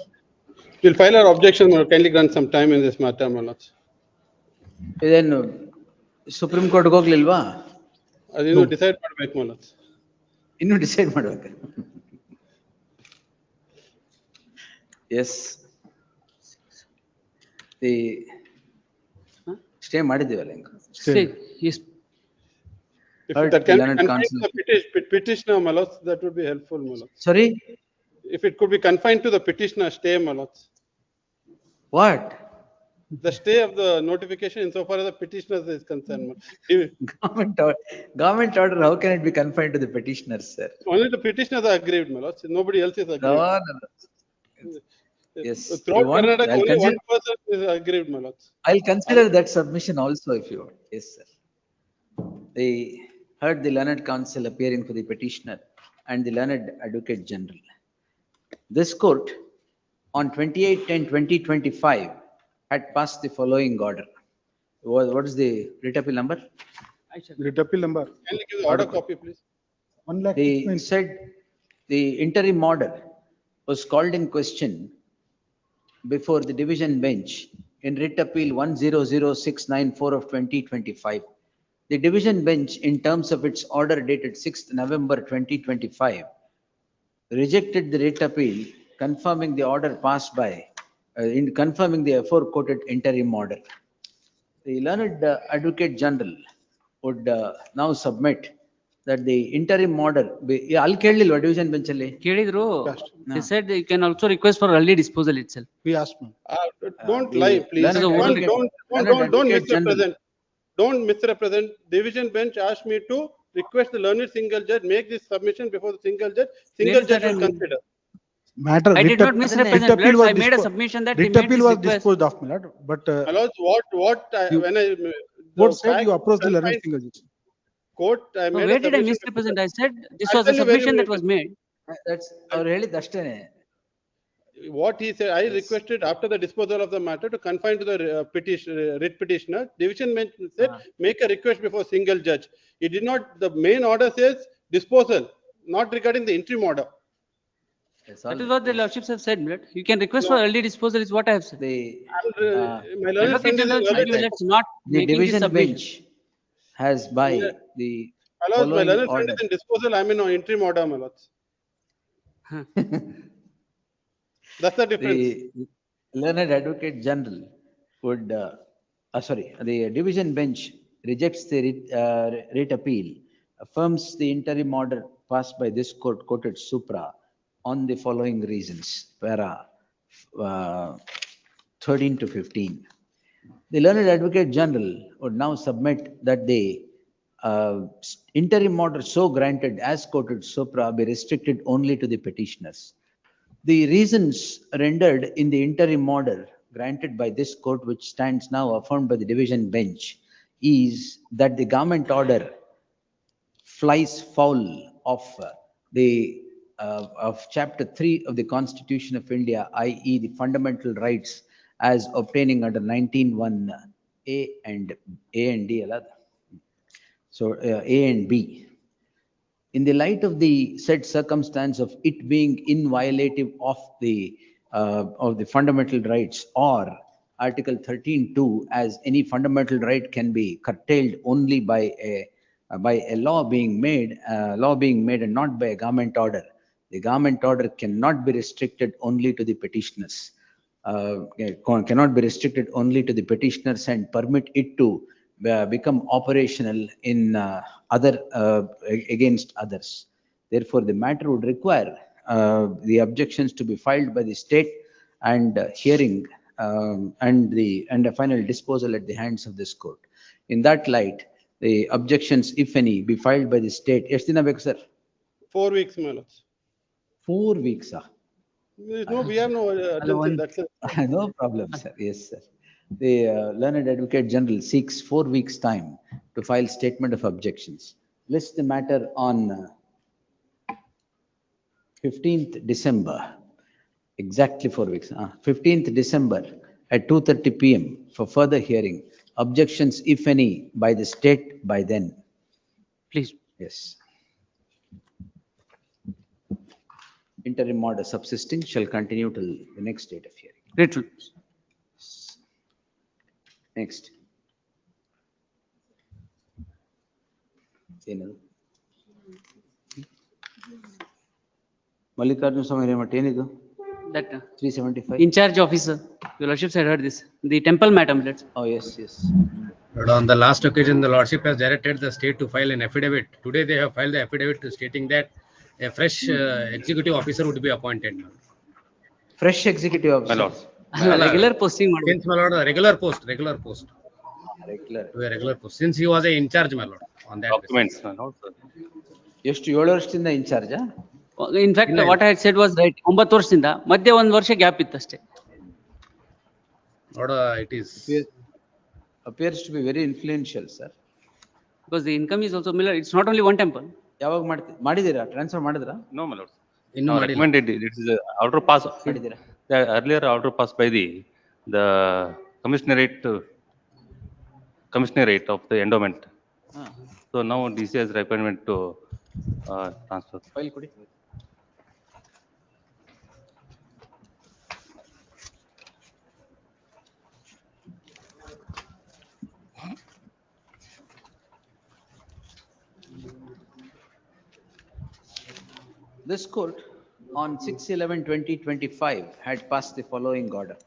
We'll file our objection, my lord. Kindly grant some time in this matter, my lord. Then Supreme Court ಹೋಗ್ಲಿಲ್ವಾ? ಅದೇನು decide ಮಾಡ್ಬೇಕು, my lord. ಇನ್ನು decide ಮಾಡ್ಬೇಕು. Yes. The stay ಮಾಡಿದ್ದೀವಲ್ಲ ಈಗ. Stay. Yes. If that can be confined to the petitioner, my lord, that would be helpful, my lord. Sorry? If it could be confined to the petitioner, stay, my lord. What? The stay of the notification insofar as the petitioner is concerned. Government order, how can it be confined to the petitioners, sir? Only the petitioners are aggrieved, my lord. Nobody else is aggrieved. No. Yes. Throughout Karnataka, only one person is aggrieved, my lord. I'll consider that submission also if you want. Yes, sir. They heard the learned counsel appearing for the petitioner and the learned advocate general. This court on 28/10/2025 had passed the following order. What is the writ appeal number? Writ appeal number. Can you give the order copy, please? They said the interim order was called in question before the division bench in writ appeal 100694 of 2025. The division bench, in terms of its order dated 6th November 2025, rejected the writ appeal, confirming the order passed by, in confirming the aforequoted interim order. The learned advocate general would now submit that the interim order ಅಲ್ಲಿ ಕೇಳಲಿಲ್ವಾ division bench ಅಲ್ಲಿ ಕೇಳಿದ್ರು. They said you can also request for early disposal itself. We asked. Don't lie, please. Don't misrepresent. Don't misrepresent. Division bench asked me to request the learned single judge make this submission before the single judge. Single judge will consider. Matter. I did not misrepresent. I made a submission that writ appeal was disposed of, my lord. But when I court said you approached the learned single judge. Court, I made. Where did I misrepresent? I said this was the submission that was made. That's ಅವ್ರು ಹೇಳಿದ್ದು ಅಷ್ಟೇನೆ. What he said, I requested after the disposal of the matter to confine to the writ petitioner. Division bench said make a request before single judge. It did not. The main order says disposal, not regarding the interim order. That is what the lordships have said, Milord. You can request for early disposal is what I have said. My learned friend is not the division bench has by the my learned friend is in disposal. I mean, interim order, my lords. That's the difference. The learned advocate general would, the division bench rejects the writ appeal, affirms the interim order passed by this court quoted supra on the following reasons. Para 13 to 15. The Learned Advocate General would now submit that the interim order so granted as quoted supra be restricted only to the petitioners. The reasons rendered in the interim order granted by this court, which stands now affirmed by the division bench, is that the government order flies foul of chapter 3 of the Constitution of India, i.e. the fundamental rights as obtaining under 19(1) A and D. So A and B. In the light of the said circumstance of it being inviolative of the fundamental rights, or Article 13(2), as any fundamental right can be curtailed only by a law being made, and not by a government order. The government order cannot be restricted only to the petitioners. Cannot be restricted only to the petitioners and permit it to become operational in against others. Therefore, the matter would require the objections to be filed by the state, and hearing and a final disposal at the hands of this court. In that light, the objections, if any, be filed by the state. Yes, sir. 4 weeks, my lords. 4 weeks, sir. No, we have no urgency. That's it. No problem, sir. Yes, sir. The Learned Advocate General seeks 4 weeks' time to file statement of objections. List the matter on 15th December, exactly 4 weeks. 15th December at 2:30 p.m. for further hearing. Objections, if any, by the state by then. Please. Yes. Interim order subsisting shall continue till the next date of hearing. Grateful. Next. Mallikarjun Swami Remat, ಏನಿದು? That 375. in charge officer, your lordships had heard this. The temple madam. Oh, yes, yes. But on the last occasion, the lordship has directed the state to file an affidavit. Today, they have filed the affidavit stating that a fresh executive officer would be appointed. Fresh executive officer. Regular posting. Since, my lord, regular post. Regular. To a regular post. Since he was a in charge, my lord, on that documents. ಎಷ್ಟು 7 ವರ್ಷದಿಂದ in charge? In fact, what I had said was right. 9 ವರ್ಷದಿಂದ ಮಧ್ಯೆ 1 ವರ್ಷ gap ಇತ್ತು ಅಷ್ಟೇ. It is appears to be very influential, sir. Because the income is also similar. It's not only one temple. ಯಾವಾಗ ಮಾಡಿದಿರಾ? Transfer ಮಾಡಿದ್ರಾ? No, my lord. Recommended. It is order pass. The earlier order passed by the commissionerate of the endowment. So now DC has recommended to transfer. File kodi. This court on 6/11/2025 had passed the following order.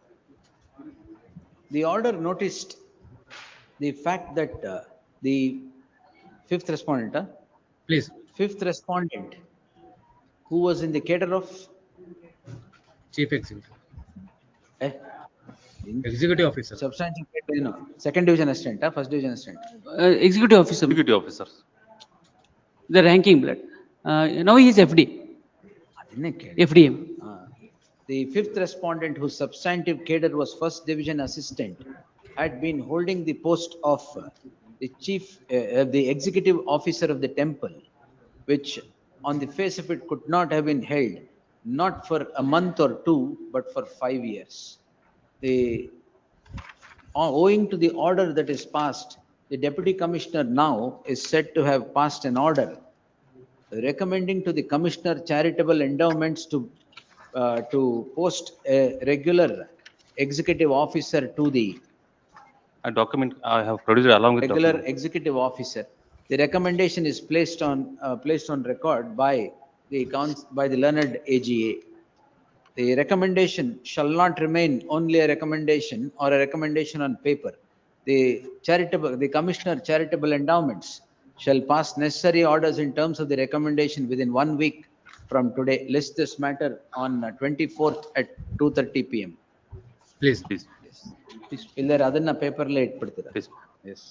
The order noticed the fact that the fifth respondent, please, fifth respondent, who was in the cadre of chief executive, executive officer, substantive cadre, no, second division assistant, first division assistant, executive officer. Executive officers. The ranking blood. Now he is FD. FDM. The fifth respondent, whose substantive cadre was first division assistant, had been holding the post of the executive officer of the temple, which on the face of it could not have been held, not for a month or two, but for 5 years. Owing to the order that is passed, the deputy commissioner now is said to have passed an order recommending to the commissioner charitable endowments to post a regular executive officer to the A document I have produced along with regular document. executive officer. The recommendation is placed on record by the learned AGA. The recommendation shall not remain only a recommendation or a recommendation on paper. The commissioner charitable endowments shall pass necessary orders in terms of the recommendation within 1 week from today. List this matter on 24th at 2:30 PM. Please. Illera adanna paper le itbiಡ್ತೀರಾ? Yes.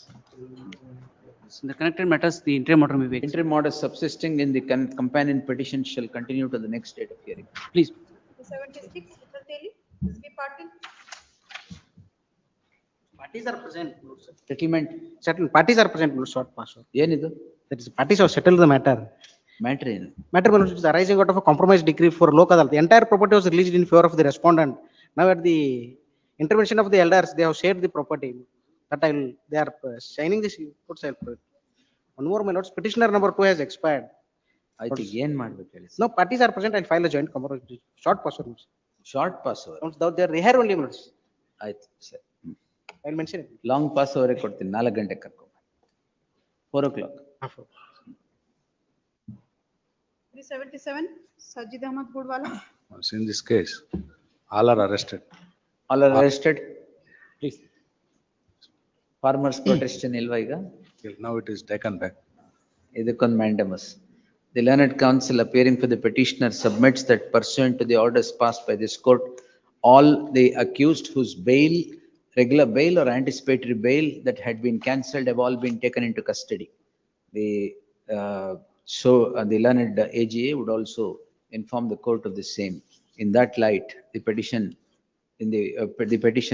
The connected matters, the interim order may be. Interim order subsisting in the companion petition shall continue to the next date of hearing. Please. 276, Mr. Teli, SB Patil. Parties are present. Settlement. Settled. Parties are present. Short password. ಏನಿದು? That is, parties have settled the matter. Matter ಏನು? Matter is arising out of a compromise decree for local health. The entire property was released in favor of the respondent. Now at the intervention of the elders, they have shared the property. That they are signing this. One more, my lords. Petitioner number 2 has expired. ಆಯ್ತು ಏನ್ ಮಾಡ್ಬೇಕು ಹೇಳಿ? No, parties are present. I'll file a joint compromise. Short password. Short password. They are here only, my lords. ಆಯ್ತು ಸರಿ. I'll mention it. Long pass ಅವರೇ ಕೊಡ್ತೀನಿ 4 ಗಂಟೆಗೆ ಕರ್ಕೊಂಡು 4 o'clock. 377, Sajid Ahmad Budwala. In this case, all are arrested. All are arrested. Please. Farmers protestation ilva ಈಗ? Now it is taken back. ಇದಕ್ಕೊಂದು mandamus. The learned counsel appearing for the petitioner submits that pursuant to the orders passed by this court, all the accused whose bail, regular bail or anticipatory bail that had been cancelled have all been taken into custody. The learned AGA would also inform the court of the same. In that light, the petition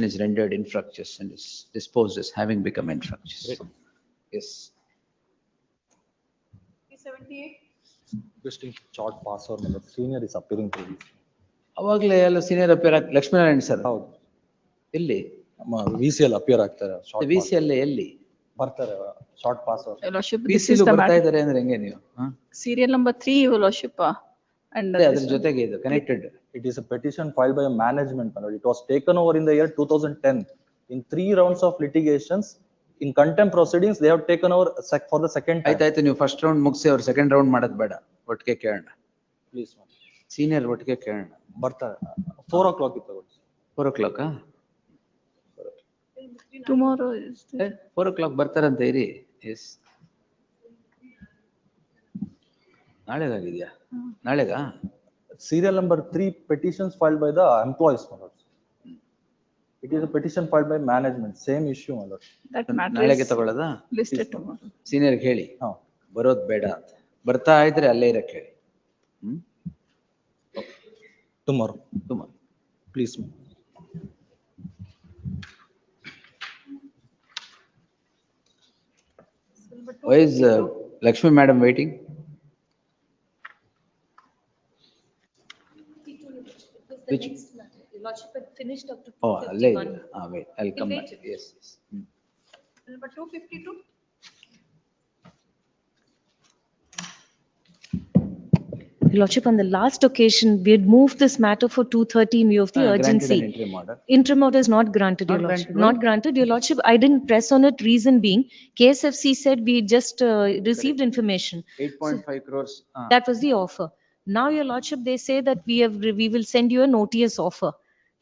is rendered infructuous and is disposed as having become infructuous. Yes. 378. Requesting short pass or senior is appearing to you. ಅವಾಗಲೇ ಎಲ್ಲ senior appear Lakshminarayana sir. ಹೌದು. ಎಲ್ಲಿ? VCL appear ಆಗ್ತಾರೆ. VCL ಎಲ್ಲಿ? ಬರ್ತಾರೆ short pass. Your Lordship, this VCL is the ಬರ್ತಾ matter. ಇದ್ದಾರೆ ಅಂದ್ರೆ ಹೆಂಗೆ ನೀವು? Serial number 3, Your Lordship. And ಅದ್ರ ಜೊತೆಗೆ ಇದು connected. It is a petition filed by a management. It was taken over in the year 2010. In 3 rounds of litigations, in contempt proceedings, they have taken over for the second time. ಆಯ್ತಾಯ್ತು, ನೀವು first round ಮುಗಿಸಿ ಅವ್ರು second round ಮಾಡೋದು ಬೇಡ, ಒಟ್ಟಿಗೆ ಕೇಳೋಣ. Please. Senior ಒಟ್ಟಿಗೆ ಕೇಳೋಣ. ಬರ್ತಾರೆ 4 o'clock ಇತ್ತು. 4 o'clock? tomorrow is there. 4 o'clock ಬರ್ತಾರಂತ ಇರಿ. S. ನಾಳೆಗಾಗಿದೆಯಾ? ನಾಳೆಗಾ? Serial number 3 petitions filed by the employees. It is a petition filed by management. Same issue. That matter ನಾಳೆಗೆ is ತಗೊಳ್ಳೋದಾ? listed tomorrow. ಸೀನಿಯರ್ ಹೇಳಿ ಬರೋದು ಬೇಡ ಅಂತ. ಬರ್ತಾ ಇದ್ರೆ ಅಲ್ಲೇ ಇರಕ್ಕೆ ಹೇಳಿ. Tomorrow. Please. Why is Lakshmi madam waiting? Which? Lordship had finished up to Oh, 251. wait, I'll come back. Wait. Yes. Number 252. Lordship, on the last occasion, we had moved this matter for 2:30 in view of the Granted urgency. an interim order. Interim order is not granted, Your Not Lordship. granted, Not granted, Your Lordship. I didn't press on it. Reason being, KSFC said we just received information. 8.5 crores. That was the offer. Now, Your Lordship, they say that we will send you an OTS offer.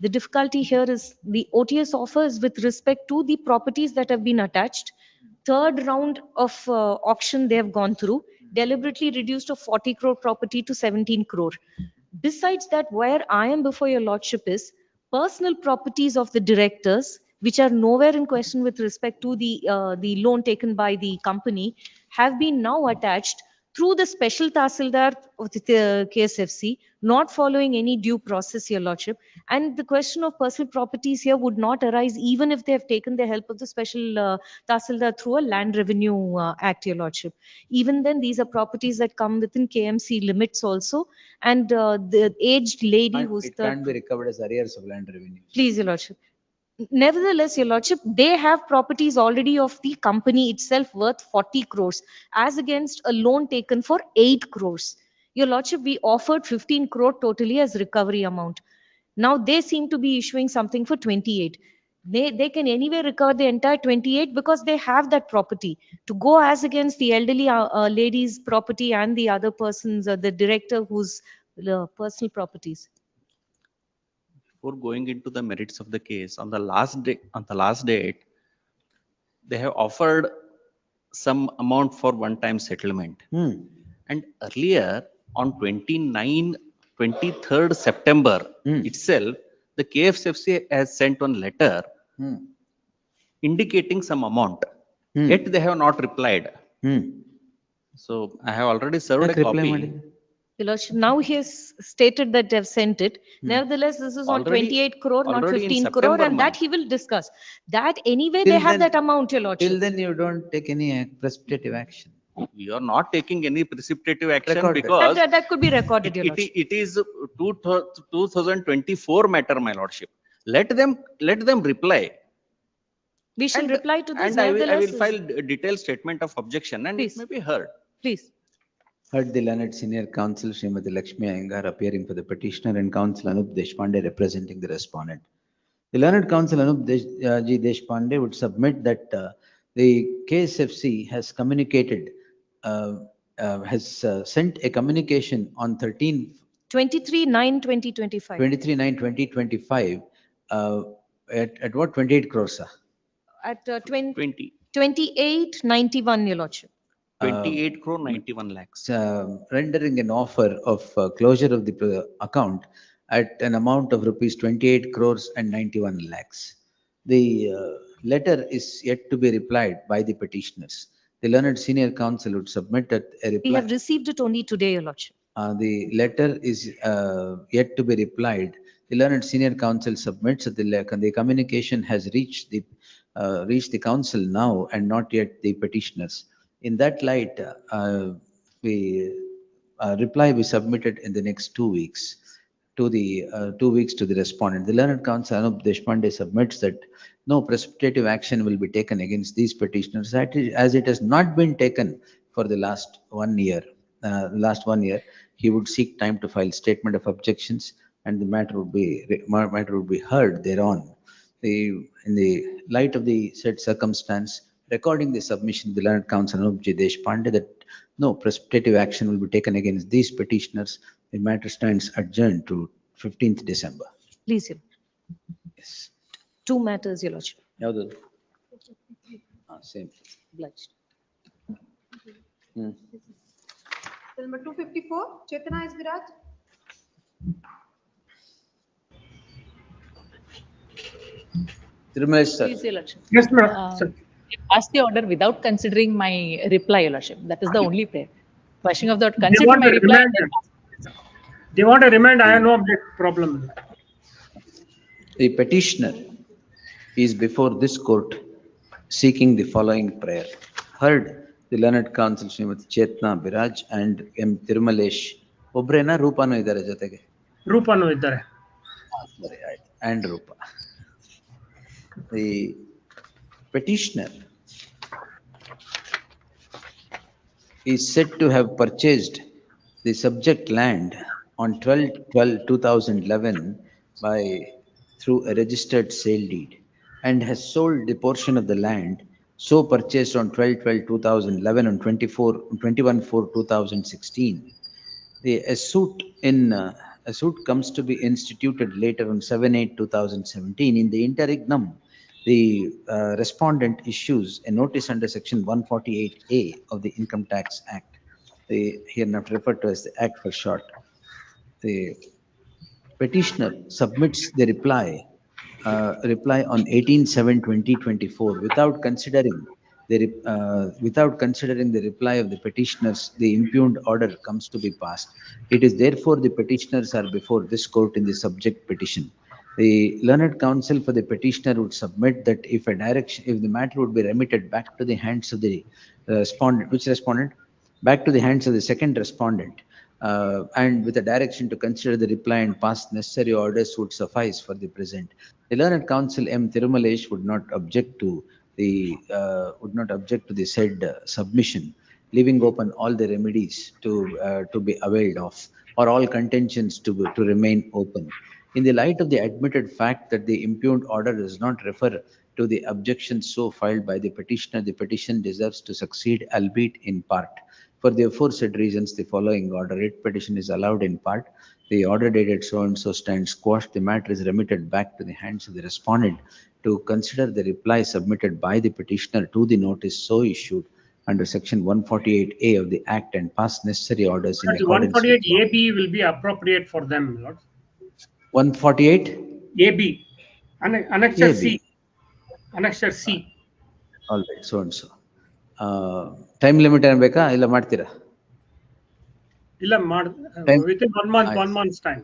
The difficulty here is the OTS offer is with respect to the properties that have been attached. Third round of auction they have gone through, deliberately reduced a 40 crore property to 17 crore. Besides that, where I am before Your Lordship is personal properties of the directors, which are nowhere in question with respect to the loan taken by the company, have been now attached through the special tahsildar of the KSFC, not following any due process, Your Lordship. And the question of personal properties here would not arise even if they have taken the help of the special tahsildar through a land revenue act, Your Lordship. Even then, these are properties that come within KMC limits also. And the aged lady who's It can't be recovered as arrears of land revenue. Please, Your Lordship. Nevertheless, Your Lordship, they have properties already of the company itself worth 40 crores as against a loan taken for 8 crores. Your Lordship, we offered 15 crore totally as recovery amount. Now they seem to be issuing something for 28. They can anyway recover the entire 28 because they have that property. To go as against the elderly lady's property and the other person's, the director whose personal properties. Before going into the merits of the case, on the last date, they have offered some amount for one-time settlement. And earlier, on 23rd September itself, the KFCFC has sent one letter indicating some amount. Yet they have not replied. So I have already served a copy. Your Lordship, now he has stated that they have sent it. Nevertheless, this is on Already- 28 crore, not already in 15 crore, September and that month. he will discuss. That anyway, Till they have then- that amount, Your Till Lordship. then, you don't take any precipitative action. We are not taking any precipitative action Recorded. because That could be recorded, Your it Lordship. is 2024 matter, my lordship. Let them reply. We shall reply to this. And I will Nevertheless, file a detailed statement of objection and Please. it may be heard. please. Heard the learned senior counsel Srimati Lakshmi Iyengar appearing for the petitioner and counsel Anup Deshpande representing the respondent. The learned counsel Anup G. Deshpande would submit that the KSFC has communicated, sent a communication on 23/9/2025. 23/9/2025 at what 28 crores, sir? At 2891, Your Lordship. 28 crore 91 lakhs. Rendering an offer of closure of the account at an amount of rupees 28 crores and 91 lakhs. The letter is yet to be replied by the petitioners. The learned senior counsel would submit a We reply. have received it only today, Your Lordship. The letter is yet to be replied. The learned senior counsel submits that the communication has reached the council now and not yet the petitioners. In that light, reply we submitted in the next 2 weeks to the 2 weeks to the respondent. The learned counsel Anup Deshpande submits that no precipitative action will be taken against these petitioners as it has not been taken for the last 1 year. He would seek time to file statement of objections and the matter would be heard thereon. In the light of the said circumstance, recording the submission of the learned counsel Anup G. Deshpande that no precipitative action will be taken against these petitioners, the matter stands adjourned to 15th December. Please, Your Yes. 2 matters, Your Lordship. Yavadu? Same. Obliged. Number 254, Chetana is Viraj. Tirumala, sir. Please, Your Lordship. Yes, ma'am. Sir. Pass the order without considering my reply, Your Lordship. That is the only prayer. Question of that, They consider want my a reply. remand. They want a remand. I have no problem. The petitioner is before this court seeking the following prayer. Heard the learned counsel Srimati Chetna Biraj and M. Tirumalesh. Obrena Rupanu idare jotege. Rupanu iddare. Sorry, and Rupa. The petitioner is said to have purchased the subject land on 12/12/2011 through a registered sale deed and has sold the portion of the land so purchased on 12/12/2011 and 21/4/2016. A suit comes to be instituted later on 7/8/2017. In the interregnum, the respondent issues a notice under section 148A of the Income Tax Act. Here not referred to as the Act for short. The petitioner submits the reply on 18/7/2024 without considering the reply of the petitioners. The impugned order comes to be passed. It is therefore the petitioners are before this court in the subject petition. The learned counsel for the petitioner would submit that if the matter would be remitted back to the hands of the respondent, which respondent? Back to the hands of the second respondent, and with a direction to consider the reply and pass necessary orders would suffice for the present. The learned counsel M. Tirumalesh would not object to the said submission, leaving open all the remedies to be availed of, or all contentions to remain open. In the light of the admitted fact that the impugned order does not refer to the objections so filed by the petitioner, the petition deserves to succeed, albeit in part. For the aforesaid reasons, the following order: writ petition is allowed in part. The order dated so and so stands quashed. The matter is remitted back to the hands of the respondent to consider the reply submitted by the petitioner to the notice so issued under section 148A of the Act and pass necessary orders in But accordance with 148 law. AB will be appropriate for them, Lord. 148 AB, Annexure C. AB. Annexure C. All right, so and so. Time limit ಏನು ಬೇಕಾ ಇಲ್ಲ ಮಾಡ್ತೀರಾ? ಇಲ್ಲ within 1 month, 1 month's time.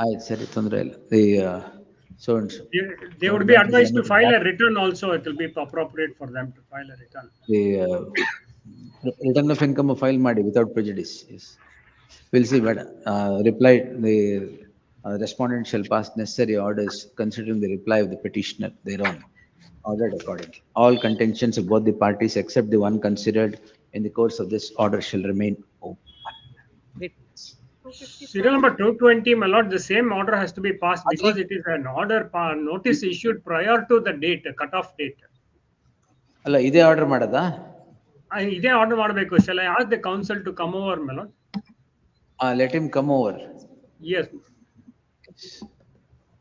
ಆಯ್ತು ಸರಿ, ತೊಂದರೆ ಇಲ್ಲ. The so and so. They would be advised to file a return also. It will be appropriate for them to file a return. The return of income file ಮಾಡಿ without prejudice. Yes. We'll see, but reply the respondent shall pass necessary orders considering the reply of the petitioner thereon, ordered accordingly. All contentions of both the parties except the one considered in the course of this order shall remain open. Serial number 220, my lord, the same order has to be passed because it is an order notice issued prior to the date, cutoff date. ಅಲ್ಲ ಇದೇ order ಮಾಡದಾ? ಇದೇ order ಮಾಡಬೇಕು. Shall I ask the counsel to come over, my lord? Let him come over. Yes.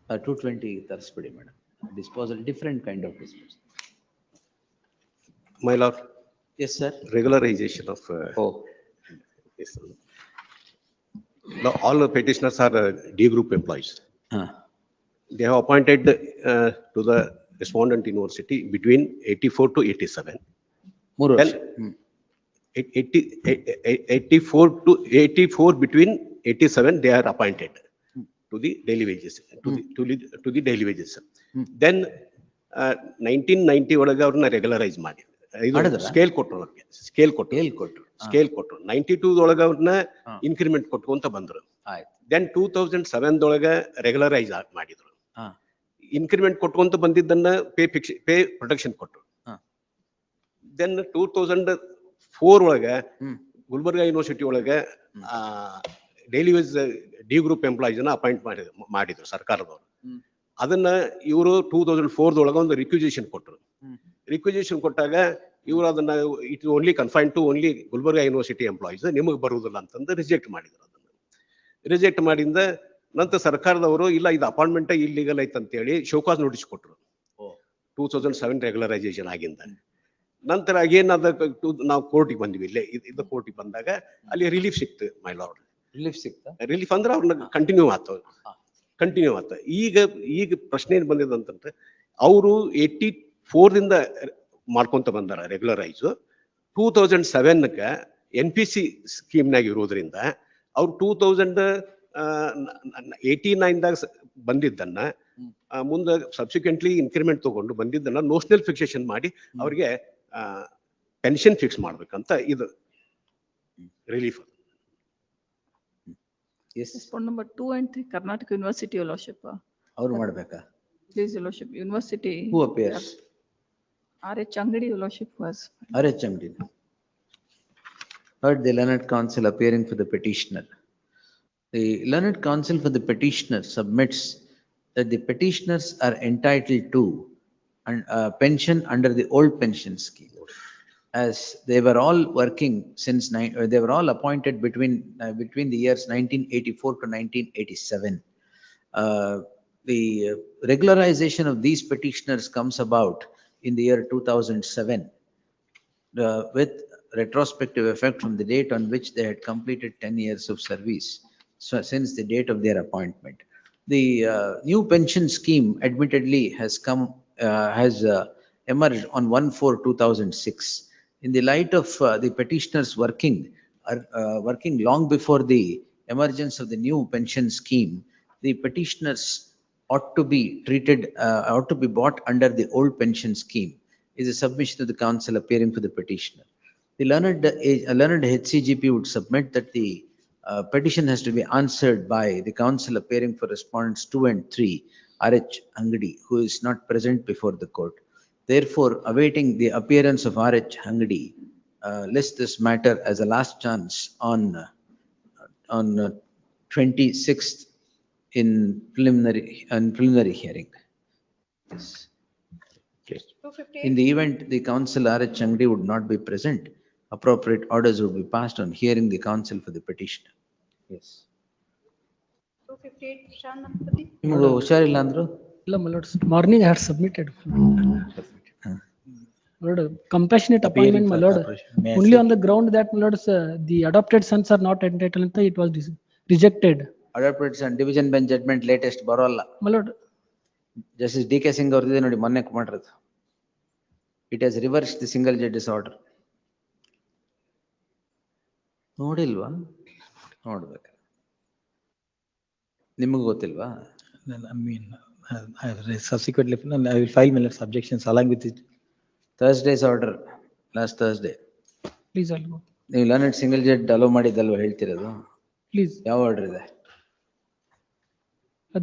220 ತರಿಸ್ಬಿಡಿ madam. Disposal, different kind of disposal. My lord. Yes, sir. Regularization of. Yes, sir. Now, all the petitioners are D group employees. They have appointed to the respondent university between 84 to 87. Then 84 to 84 between 87 they are appointed to the daily wages, to the daily wages. Then 1990 ಒಳಗೆ ಅವ್ರನ್ನ regularise ಮಾಡಿ scale ಕೊಟ್ಟರು, ಅವ್ರಿಗೆ scale ಕೊಟ್ಟರು 92 ಒಳಗೆ ಅವ್ರನ್ನ increment ಕೊಟ್ಕೊಂತ ಬಂದ್ರು. Then 2007 ಒಳಗೆ ರೆಗ್ಯುಲರೈಸ್ ಮಾಡಿದ್ರು. ಇನ್ಕ್ರಿಮೆಂಟ್ ಕೊಟ್ಕೊಂತ ಬಂದಿದ್ದನ್ನ ಪೇ ಪ್ರೊಟೆಕ್ಷನ್ ಕೊಟ್ಟರು. ದೆನ್ 2004 ಒಳಗೆ ಗುಲ್ಬರ್ಗಾ ಯೂನಿವರ್ಸಿಟಿ ಒಳಗೆ daily wage D group employees appoint ಮಾಡಿದ್ರು ಸರ್ಕಾರದವರು. ಅದನ್ನ ಇವರು 2004 ಒಳಗೆ ಒಂದು ರಿಕ್ವಿಸಿಷನ್ ಕೊಟ್ಟರು. ರಿಕ್ವಿಸಿಷನ್ ಕೊಟ್ಟಾಗ ಇವರು ಅದನ್ನ it only confine to only Gulbarga university employees, ನಿಮಗೆ ಬರುವುದಿಲ್ಲ ಅಂತಂದು ರಿಜೆಕ್ಟ್ ಮಾಡಿದ್ರು. ಅದನ್ನ ರಿಜೆಕ್ಟ್ ಮಾಡಿಂದ ನಂತರ ಸರ್ಕಾರದವರು ಇಲ್ಲ ಇದು ಅಪಾಯಿಂಟ್ಮೆಂಟ್ ಇಲ್ಲಿಗಲ್ ಐತೆ ಅಂತೇಳಿ ಶೋಕಾಸ್ ನೋಟಿಸ್ ಕೊಟ್ಟರು 2007 ರೆಗ್ಯುಲರೈಸೇಷನ್ ಆಗಿಂದ. ನಂತರ ಅಗೇನ್ ನಾವು ಕೋರ್ಟಿಗೆ ಬಂದ್ವಿ. ಇಲ್ಲೇ ಇದು ಕೋರ್ಟಿಗೆ ಬಂದಾಗ ಅಲ್ಲಿ ರಿಲೀಫ್ ಸಿಕ್ತು ಮೈ ಲಾರ್ಡ್. ರಿಲೀಫ್ ಸಿಕ್ತಾ? ರಿಲೀಫ್ ಅಂದ್ರೆ ಅವ್ರನ್ನ ಕಂಟಿನ್ಯೂ ಆತ. ಈಗ ಪ್ರಶ್ನೆ ಏನ್ ಬಂದಿದೆ ಅಂತಂದ್ರೆ ಅವರು 84ರಿಂದ ಮಾಡ್ಕೊಂತ ಬಂದಾರ ರೆಗ್ಯುಲರೈಸ್. 2007ಕ್ಕೆ NPC ಸ್ಕೀಮ್ನಾಗ ಇರೋದ್ರಿಂದ ಅವ್ರು 2089ದಾಗ ಬಂದಿದ್ದನ್ನ ಮುಂದೆ ಸಬ್ಸಿಕ್ವೆಂಟ್ಲಿ ಇನ್ಕ್ರಿಮೆಂಟ್ ತಗೊಂಡು ಬಂದಿದ್ದನ್ನ ನೋಷನಲ್ ಫಿಕ್ಸೇಷನ್ ಮಾಡಿ ಅವ್ರಿಗೆ ಪೆನ್ಷನ್ ಫಿಕ್ಸ್ ಮಾಡ್ಬೇಕಂತ ಇದು relief. Respond number 2 and 3, Karnataka University, Your Lordship. ಅವ್ರು ಮಾಡ್ಬೇಕಾ? Please, Your Lordship, University. Who appears? R.H. Angadi, Your Lordship, was. R.H. Angadi. Heard the learned counsel appearing for the petitioner. The learned counsel for the petitioner submits that the petitioners are entitled to pension under the old pension scheme, as they were all working since they were all appointed between the years 1984 to 1987. The regularization of these petitioners comes about in the year 2007 with retrospective effect from the date on which they had completed 10 years of service, so since the date of their appointment. The new pension scheme admittedly has emerged on 1/4/2006. In the light of the petitioners working long before the emergence of the new pension scheme, the petitioners ought to be treated, ought to be bought under the old pension scheme, is a submission of the counsel appearing for the petitioner. The learned HCGP would submit that the petition has to be answered by the counsel appearing for respondents 2 and 3, R.H. Angadi, who is not present before the court. Therefore, awaiting the appearance of R.H. Angadi, list this matter as a last chance on 26th in preliminary hearing. Yes. In the event the counsel R.H. Angadi would not be present, appropriate orders would be passed on hearing the counsel for the petitioner. Yes. 258 Shan Natpati. ನಿಮಗೆ ಹುಷಾರಿಲ್ಲ ಅಂದ್ರು? ಇಲ್ಲ my lords, morning I had submitted. Lord, compassionate Appearing appointment, my for lord, corporation. May I only say- on the ground that, my lord, the adopted sons are not entitled, it was rejected. Adopted son, division bench judgment latest ಬರೋಲ್ಲ. My lord, Justice D.K. Singh ಅವ್ರದ್ದೇ ನೋಡಿ ಮೊನ್ನೆ ಮಾಡಿರೋದು. It has reversed the single judge's order. ನೋಡಿಲ್ವಾ? ನೋಡ್ಬೇಕು. ನಿಮಗೂ ಗೊತ್ತಿಲ್ವಾ? I mean, subsequently, I will file my subjections along with it. Thursday's order, last Thursday. please, I'll go. ನೀವು learned single judge hello ಮಾಡಿದ್ದಲ್ವಾ ಹೇಳ್ತಿರೋದು? Please. ಯಾವ ಆರ್ಡರ್ ಇದೆ?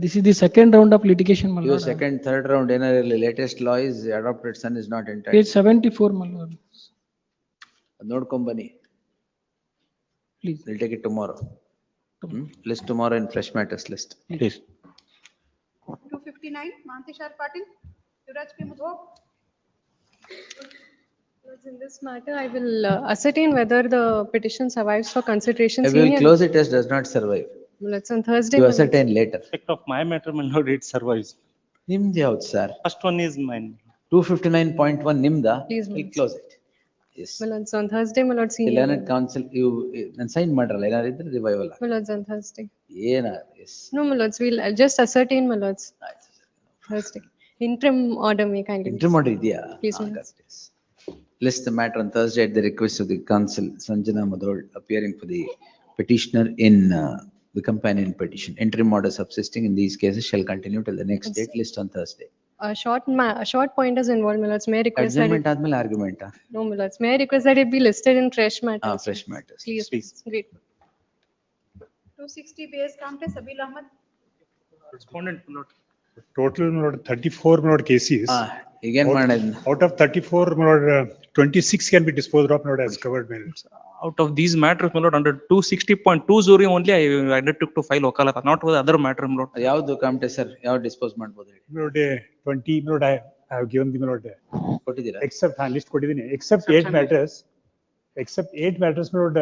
This is the second round of litigation, my Your lord. second, third round ಏನಾರ ಇರಲಿ, latest law is adopted son is not entitled. Page 74, my lord. ಅದ್ ನೋಡ್ಕೊಂಡ್ ಬನ್ನಿ. Please. We'll take it tomorrow. List tomorrow in fresh matters list. Please. 259, Mantishar Patil, Yuvraj P. Mudho. In this matter, I will ascertain whether the petition survives for consideration. I will close it as does not survive. Well, it's on Thursday. You my lord. ascertain later. Respect of my matter, my lord, it survives. ನಿಮ್ದು ಯಾವ್ದು sir? First one is mine. 259.1 ನಿಮ್ದಾ? Please, my We'll lord. close it. Yes. Well, it's on Thursday, my lord. The Senior. learned counsel, you, ನಾನು sign ಮಾಡ್ರಲ್ಲ, ಏನಾರು ಇದ್ರೆ revival. Well, it's on Thursday. ಏನಾರು, yes. No, my lords, I'll just ascertain, my lords. Thursday. Interim order may kindly. Interim order ಇದೆಯಾ? Please, my got lords. this. List the matter on Thursday at the request of the counsel, Sanjana Madhol, appearing for the petitioner in the companion petition. Interim order subsisting in these cases shall continue till the next date. List on Thursday. A short point is involved, my lords. May I request that Adjournment ಆದ್ಮೇಲೆ argument. no, my lords. May I request that it be listed in fresh matters? Fresh matters. Please. Great. 260 BS Kamte, Sabil Ahmed. Respondent, my lord. Total, my lord, 34, my lord, cases. ಈಗೇನ್ ಮಾಡೋದು? Out of 34, my lord, 26 can be disposed of, my lord, as covered, my lord. Out of these matters, my lord, under 260.20 only I undertook to file ವಕಾಲತ, not with other matter, my lord. ಯಾವ್ದು Kamte sir? ಯಾವ dispose ಮಾಡ್ಬೋದು ಹೇಳಿ? My lord, 20, my lord, I have given the, my lord, ಕೊಟ್ಟಿದ್ದೀರಾ? except, list ಕೊಟ್ಟಿದ್ದೀನಿ, except 8 matters, my lord,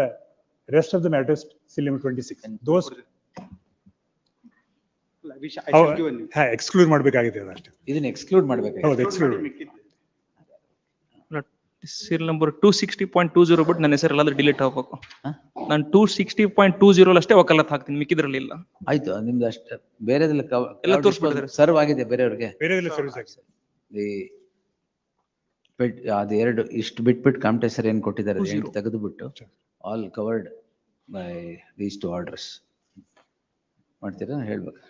rest of the matters still limit 26. Those, exclude ಮಾಡ್ಬೇಕಾಗಿದೆ ಅದಷ್ಟೇ. ಇದನ್ನ exclude ಮಾಡ್ಬೇಕಾಗಿದೆ. ಹೌದು, exclude. ಸೀರಿಯಲ್ ನಂಬರ್ 260.20 ಬಿಟ್ಟು ನನ್ನ ಹೆಸರು ಎಲ್ಲಾದ್ರೂ ಡಿಲೀಟ್ ಆಗ್ಬೇಕು. ನಾನು 260.20 ಅಷ್ಟೇ ವಕಾಲತ್ ಹಾಕ್ತೀನಿ, ಮಿಕ್ಕಿದ್ರಲ್ಲಿ ಇಲ್ಲ. ಆಯ್ತು, ನಿಮ್ದು ಅಷ್ಟೇ. ಬೇರೆದೆಲ್ಲ ಎಲ್ಲ ತೋರಿಸ್ಬಿಟ್ಟಿದ್ದಾರೆ. ಸರ್ವ್ ಆಗಿದೆ ಬೇರೆಯವ್ರಿಗೆ. ಬೇರೆದೆಲ್ಲ ಸರ್ವಿಸ್ ಆಗಿದೆ. ಅದು ಎರಡು ಇಷ್ಟು ಬಿಟ್ಬಿಟ್ಟು ಕಾಮ್ಟೆ ಸರ್ ಏನ್ ಕೊಟ್ಟಿದ್ದಾರೆ ತೆಗೆದು ಬಿಟ್ಟು all covered by these two orders ಮಾಡ್ತೀರಾ? ಹೇಳ್ಬೇಕು.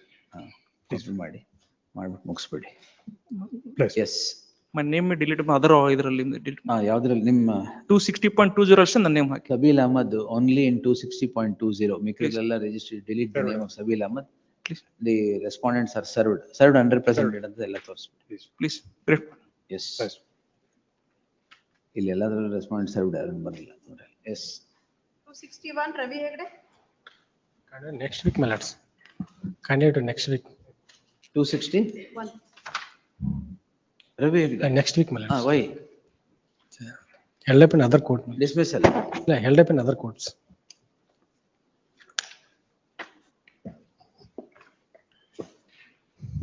ಮಾಡ್ಬಿಟ್ಟು ಮುಗಿಸ್ಬಿಡಿ. S. My name delete other ಇದರಲ್ಲಿ delete. ಯಾವ್ದ್ರಲ್ಲಿ ನಿಮ್ಮ 260.20 ಅಷ್ಟೇ ನನ್ನ ನೇಮ್ ಹಾಕಿ. Sabeel Ahmed only in 260.20. ಮಿಕ್ಕಿದೆಲ್ಲ register delete the name of Sabeel Ahmed. The respondents are served unrepresented ಅಂತ ಎಲ್ಲ ತೋರಿಸ್ಬಿಡಿ. Please. Yes. ಇಲ್ಲಿ ಎಲ್ಲಾದ್ರೂ ರೆಸ್ಪಾಂಡೆಂಟ್ ಸರ್ವ್ಡ್ ಯಾರು ಬಂದಿಲ್ಲ. S. 261 Ravi Hegde. Next week, my lords. Candidate to next week. 261. Ravi Hegde. Next week, my lords. Why? Held up in other court. Dismissal. No, held up in other courts.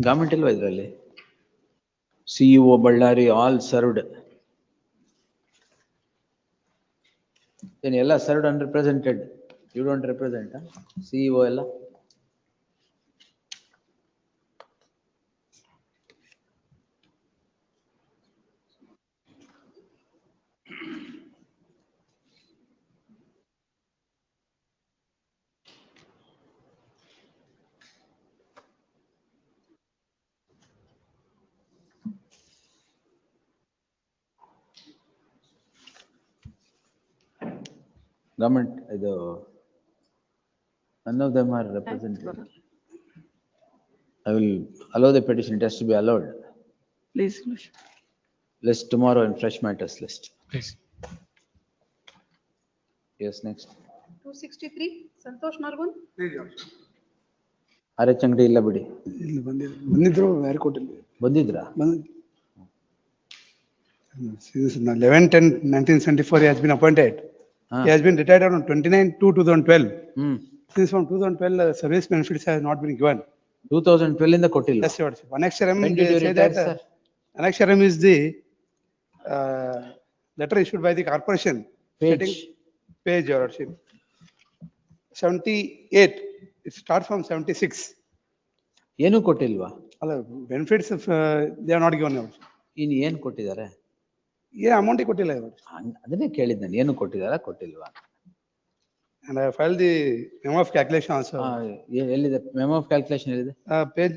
Government ಇಲ್ವಾ ಇದರಲ್ಲಿ? CEO Ballari all served. then ಎಲ್ಲ served unrepresented. You don't represent, CEO ಎಲ್ಲ? Government, none of them are represented. I will allow the petition, it has to be allowed. Please. List tomorrow in fresh matters list. Please. Yes, next. 263 Santosh Nargun. RH ಅಂಗಡಿ ಇಲ್ಲ ಬಿಡಿ. ಬಂದಿದ್ರು ಯಾರು ಕೊಟ್ಟಿಲ್ಲ. ಬಂದಿದ್ರಾ? 11/10/1974 he has been appointed. He has been retired on 29/2/2012. Since from 2012 service benefits has not been given. 2012 ಇಂದ ಕೊಟ್ಟಿಲ್ಲ. Yes, sir. Annexure M When did you say retire, that sir? Annexure M is the letter issued by the corporation. stating- Page, Your Lordship. 78, it starts from 76. ಏನು ಕೊಟ್ಟಿಲ್ವಾ? ಅಲ್ಲ, benefits they are not given. Your Lordship. ಇನ್ ಏನ್ ಕೊಟ್ಟಿದ್ದಾರೆ? ಏನು amount ಕೊಟ್ಟಿಲ್ಲ ಇವರು. ಅದನ್ನೇ ಕೇಳಿದ್ ನಾನು, ಏನು ಕೊಟ್ಟಿದಾರ ಕೊಟ್ಟಿಲ್ವಾ? And I filed the memo of calculation also. ಎಲ್ಲಿದೆ ಮೆಮೋ ಆಫ್ ಕ್ಯಾಲ್ಕುಲೇಷನ್? ಎಲ್ಲಿದೆ? Page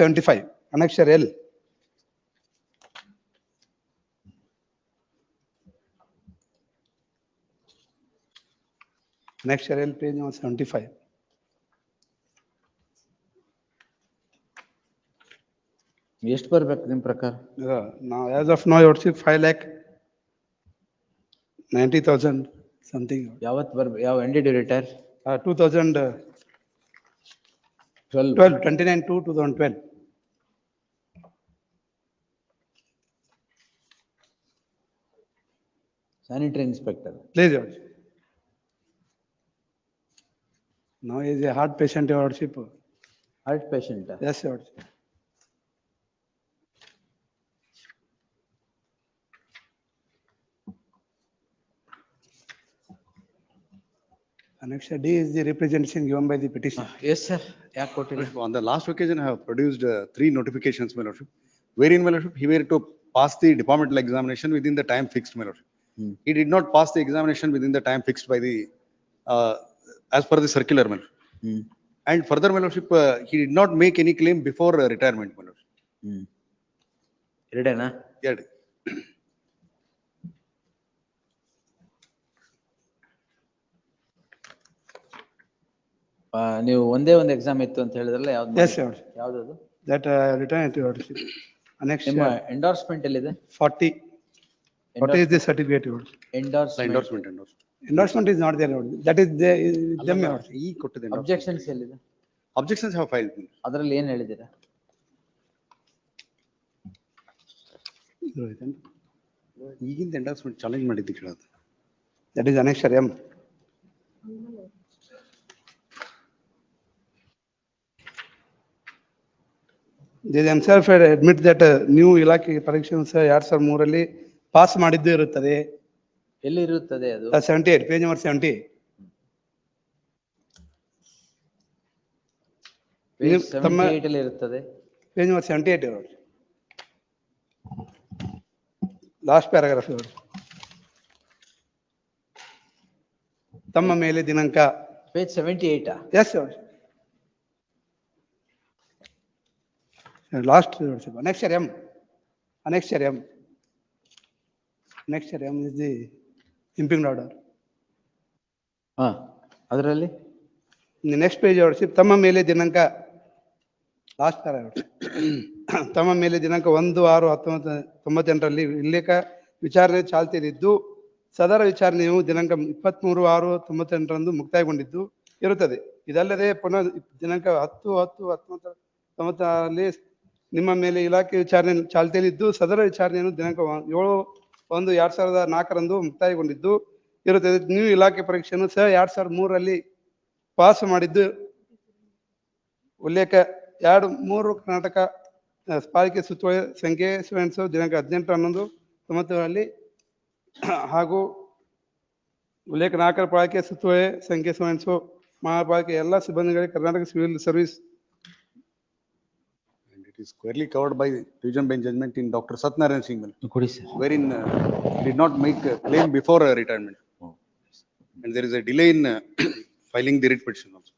75, annexure L. Annexure L, page 75. ಎಷ್ಟು ಬರ್ಬೇಕು ನಿಮ್ ಪ್ರಕಾರ? Now, as of now, Your Lordship, 5,90,000 something. ಯಾವತ್ ಬರ್ಬೇಕು? ಯಾವ when did you retire? 2012, 29/2/2012. Sanitary inspector. Please, Your Lordship. Now he is a heart patient, Your Lordship. Heart patient? Yes, Your Lordship. Annexure D is the representation given by the petitioner. Yes, sir. ಯಾಕೆ ಕೊಟ್ಟಿಲ್ಲ? On the last occasion, I have produced 3 notifications, my lordship, wherein, my lordship, he were to pass the departmental examination within the time fixed, my lordship. He did not pass the examination within the time fixed by the, as per the circular, my lordship. And further, my lordship, he did not make any claim before retirement, my lordship. ಎರಡೇನಾ? Yeah. ನೀವು ಒಂದೇ ಒಂದು exam ಇತ್ತು ಅಂತ ಹೇಳಿದ್ರಲ್ಲ, ಯಾವ್ದು? Yes, Your Lordship. ಯಾವ್ದದು? That return to Your Lordship. Annexure. ನಿಮ್ಮ endorsement ಎಲ್ಲಿದೆ? 40. What is the certificate, Your Lordship? Endorsement. Endorsement is not there, Your Lordship. That is them, Your Lordship. ಈ ಕೊಟ್ಟಿದೆ. ಅಬ್ಜೆಕ್ಷನ್ಸ್ ಎಲ್ಲಿದೆ? Objections have filed. ಅದರಲ್ಲಿ ಏನ್ ಹೇಳಿದ್ದೀರಾ? ಈಗಿಂದ endorsement challenge ಮಾಡಿದ್ದು ಕೇಳೋದು. That is annexure M. They themselves admit that new ಇಲಾಖೆ ಪರೀಕ್ಷೆಯನ್ನು 2003 ಪಾಸ್ ಮಾಡಿದ್ದು ಇರುತ್ತದೆ. ಎಲ್ಲಿ ಇರುತ್ತದೆ ಅದು? 78, page number 70. Page 78 ಅಲ್ಲಿ ಇರುತ್ತದೆ. Page number 78. Last paragraph. ತಮ್ಮ ಮೇಲೆ ದಿನಾಂಕ. Page 78. Yes, sir. Last, annexure M. Annexure M. Annexure M is the impeachment order. ಅದರಲ್ಲಿ in the next page, Your Lordship, ತಮ್ಮ ಮೇಲೆ ದಿನಾಂಕ, last paragraph. ತಮ್ಮ ಮೇಲೆ ದಿನಾಂಕ 1/6/1998 ಉಲ್ಲೇಖ ವಿಚಾರಣೆ ಚಾಲ್ತಿಯಲ್ಲಿದ್ದು, ಸದರ ವಿಚಾರಣೆಯು ದಿನಾಂಕ 23/6/98 ಮುಕ್ತಾಯಗೊಂಡಿದ್ದು ಇರುತ್ತದೆ. ಇದಲ್ಲದೆ ಪುನಃ ದಿನಾಂಕ 10/10/1990 ನಿಮ್ಮ ಮೇಲೆ ಇಲಾಖೆ ವಿಚಾರಣೆ ಚಾಲ್ತಿಯಲ್ಲಿದ್ದು, ಸದರ ವಿಚಾರಣೆಯನ್ನು ದಿನಾಂಕ 7/1/2004 ಮುಕ್ತಾಯಗೊಂಡಿದ್ದು ಇರುತ್ತದೆ. ನೀವು ಇಲಾಖೆ ಪರೀಕ್ಷೆಯನ್ನು 2003 ಪಾಸ್ ಮಾಡಿದ್ದು ಉಲ್ಲೇಖ 2-3 ಕರ್ನಾಟಕ ಪಾಲಿಕೆ ಸುತ್ತೋಲೆ ಸಂಖ್ಯೆ ದಿನಾಂಕ 18/11/90 ಹಾಗೂ ಉಲ್ಲೇಖ 4 ಪಾಲಿಕೆ ಸುತ್ತೋಲೆ ಸಂಖ್ಯೆ ಮಹಾಪಾಲಿಕೆ ಎಲ್ಲ ಸಿಬ್ಬಂದಿಗಳಿಗೆ Karnataka civil service. It is squarely covered by division bench judgment in Dr. Satnarayan Singh, wherein he did not make a claim before retirement. And there is a delay in filing the writ petition also.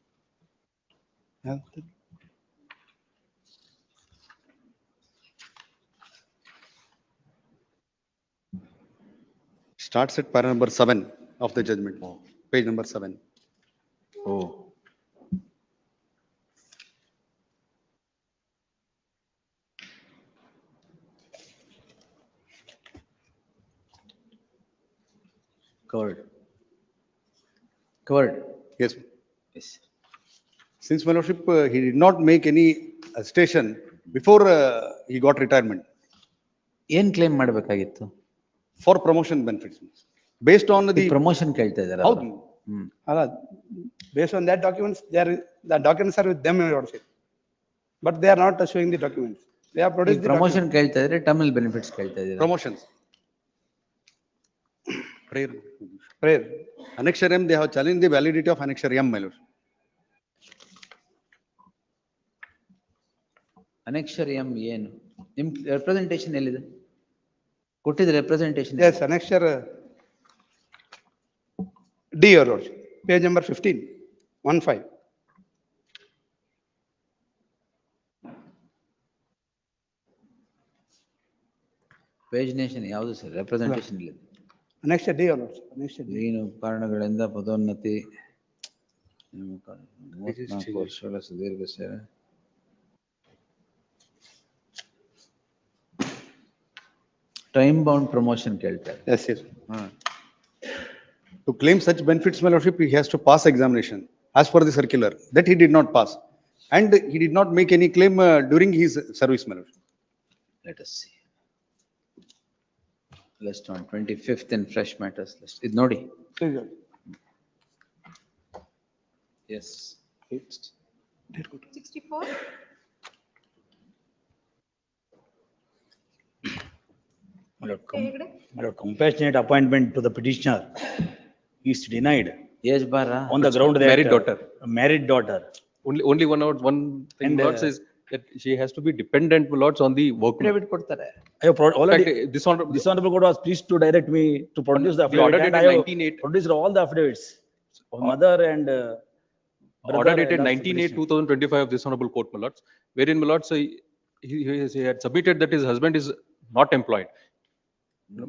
Starts at para number 7 of the judgment, page number 7. Covered. Yes. Yes. Since, my lordship, he did not make any station before he got retirement. ಏನ್ claim ಮಾಡಬೇಕಾಗಿತ್ತು? For promotion benefits. Based on the promotion ಕೇಳ್ತಾ ಇದ್ದಾರೆ. ಹೌದು. ಅಲ್ಲ, based on that documents, the documents are with them, Your Lordship. But they are not showing the documents. They have produced the promotion ಕೇಳ್ತಾ ಇದ್ದಾರೆ, terminal benefits ಕೇಳ್ತಾ ಇದ್ದಾರೆ. Promotions. Prayer. Annexure M, they have challenged the validity of Annexure M, my lord. Annexure M ಏನು? ನಿಮ್ representation ಎಲ್ಲಿದೆ? ಕೊಟ್ಟಿದ್ದ representation Yes, annexure D, your lordship, page number 15, 15. ಪೇಜಿನೇಷನ್ ಯಾವುದು sir? representation ಇಲ್ಲ. Annexure D, your lordship, annexure D. ಏನು ಕಾರಣಗಳಿಂದ ಪದೋನ್ನತಿ 34 ವರ್ಷಗಳ ಸುದೀರ್ಘ ಸೇವೆ. Time bound promotion ಕೇಳ್ತಾರೆ. Yes, yes. To claim such benefits, my lordship, he has to pass examination as per the circular. That he did not pass. And he did not make any claim during his service, my lordship. Let us see. List on 25th in fresh matters list. ಇದು ನೋಡಿ. Yes. 64. Compassionate appointment to the petitioner is denied Yes, Bara. on the ground that Married daughter. Married daughter. Only one thing, And, Lords, is that she has to be dependent, Lords, on the workman. Affidavit ಕೊಡ್ತಾರೆ. I have already, Dishonorable dishonorable court was pleased to direct me to produce the The order affidavit, and dated I have 19/8. produced all the affidavits of mother and Order brother dated and of 19/8/2025 of this honorable court, my lords, wherein, my lords, he had submitted that his husband is not employed.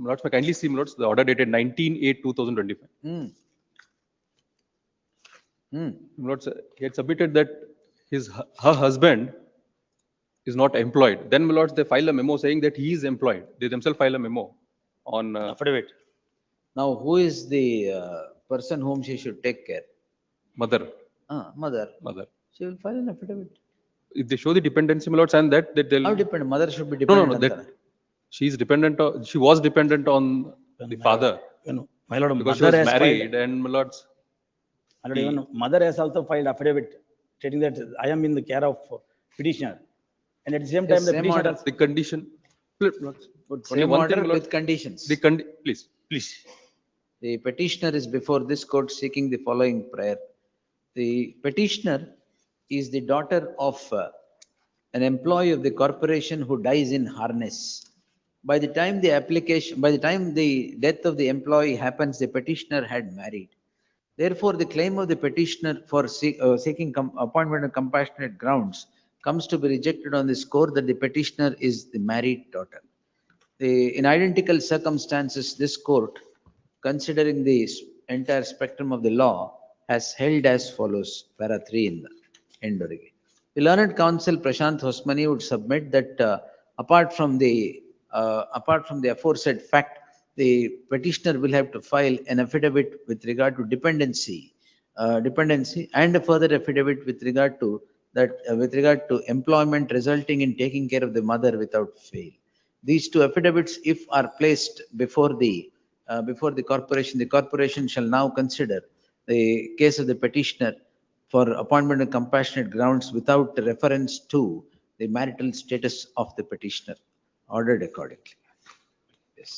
My lords, may kindly see, my lords, the order dated 19/8/2025. My lords, he had submitted that her husband is not employed. Then, my lords, they file a memo saying that he is employed. They themselves file a memo on affidavit. Now, who is the person whom she should take care? mother. Mother. Mother. She will file an affidavit. If they show the dependency, my lords, and that they'll. How dependent? Mother should be No, dependent. that she is dependent. She was dependent on the father. My lord, because she mother was has married, filed, and my lords. my lord, even mother has also filed affidavit stating that I am in the care of petitioner, and at the same time the same petitioner order. has The condition. Same order with conditions. Please. The petitioner is before this court seeking the following prayer. The petitioner is the daughter of an employee of the corporation who dies in harness. By the time the death of the employee happens, the petitioner had married. Therefore, the claim of the petitioner for seeking appointment on compassionate grounds comes to be rejected on the score that the petitioner is the married daughter. In identical circumstances, this court, considering the entire spectrum of the law, has held as follows, para 3 in the end. The learned counsel Prashant Hosmani would submit that apart from the aforesaid fact, the petitioner will have to file an affidavit with regard to dependency and a further affidavit with regard to employment resulting in taking care of the mother without fail. These two affidavits, if are placed before the corporation shall now consider the case of the petitioner for appointment on compassionate grounds without reference to the marital status of the petitioner, ordered accordingly. Yes.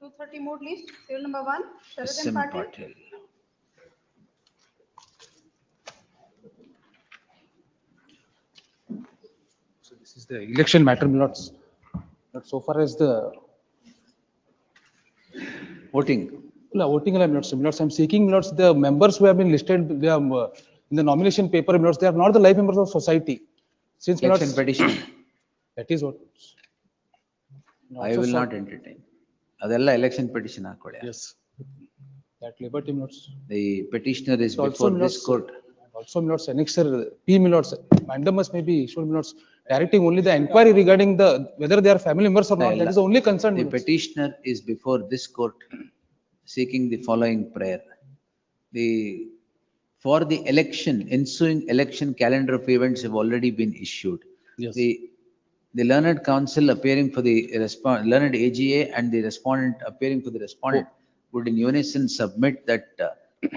Two 30 mode list, serial number 1, Sharadan SM Patil. Patil. So this is the election matter, my lords. But so far as the voting. No, voting, my lords, I'm seeking, my lords, the members who have been listed, they are in the nomination paper, my lords, they are not the life members of society. Since my Election lords, petition. that is what. I will not entertain. Adella election petition ಹಾಕೊಳ್ಳಿ. Yes. That liberty, my lords. The petitioner is Also, before my this lords, court. Also, my lords, annexure P, my lords, mandamus may be issued, my lords, directing only the inquiry regarding whether they are family members or not. That is the only concern. The petitioner is before this court seeking the following prayer. For the ensuing election calendar of events have already been issued. Yes. The learned counsel appearing for the learned AGA and the respondent appearing for the respondent would in unison submit that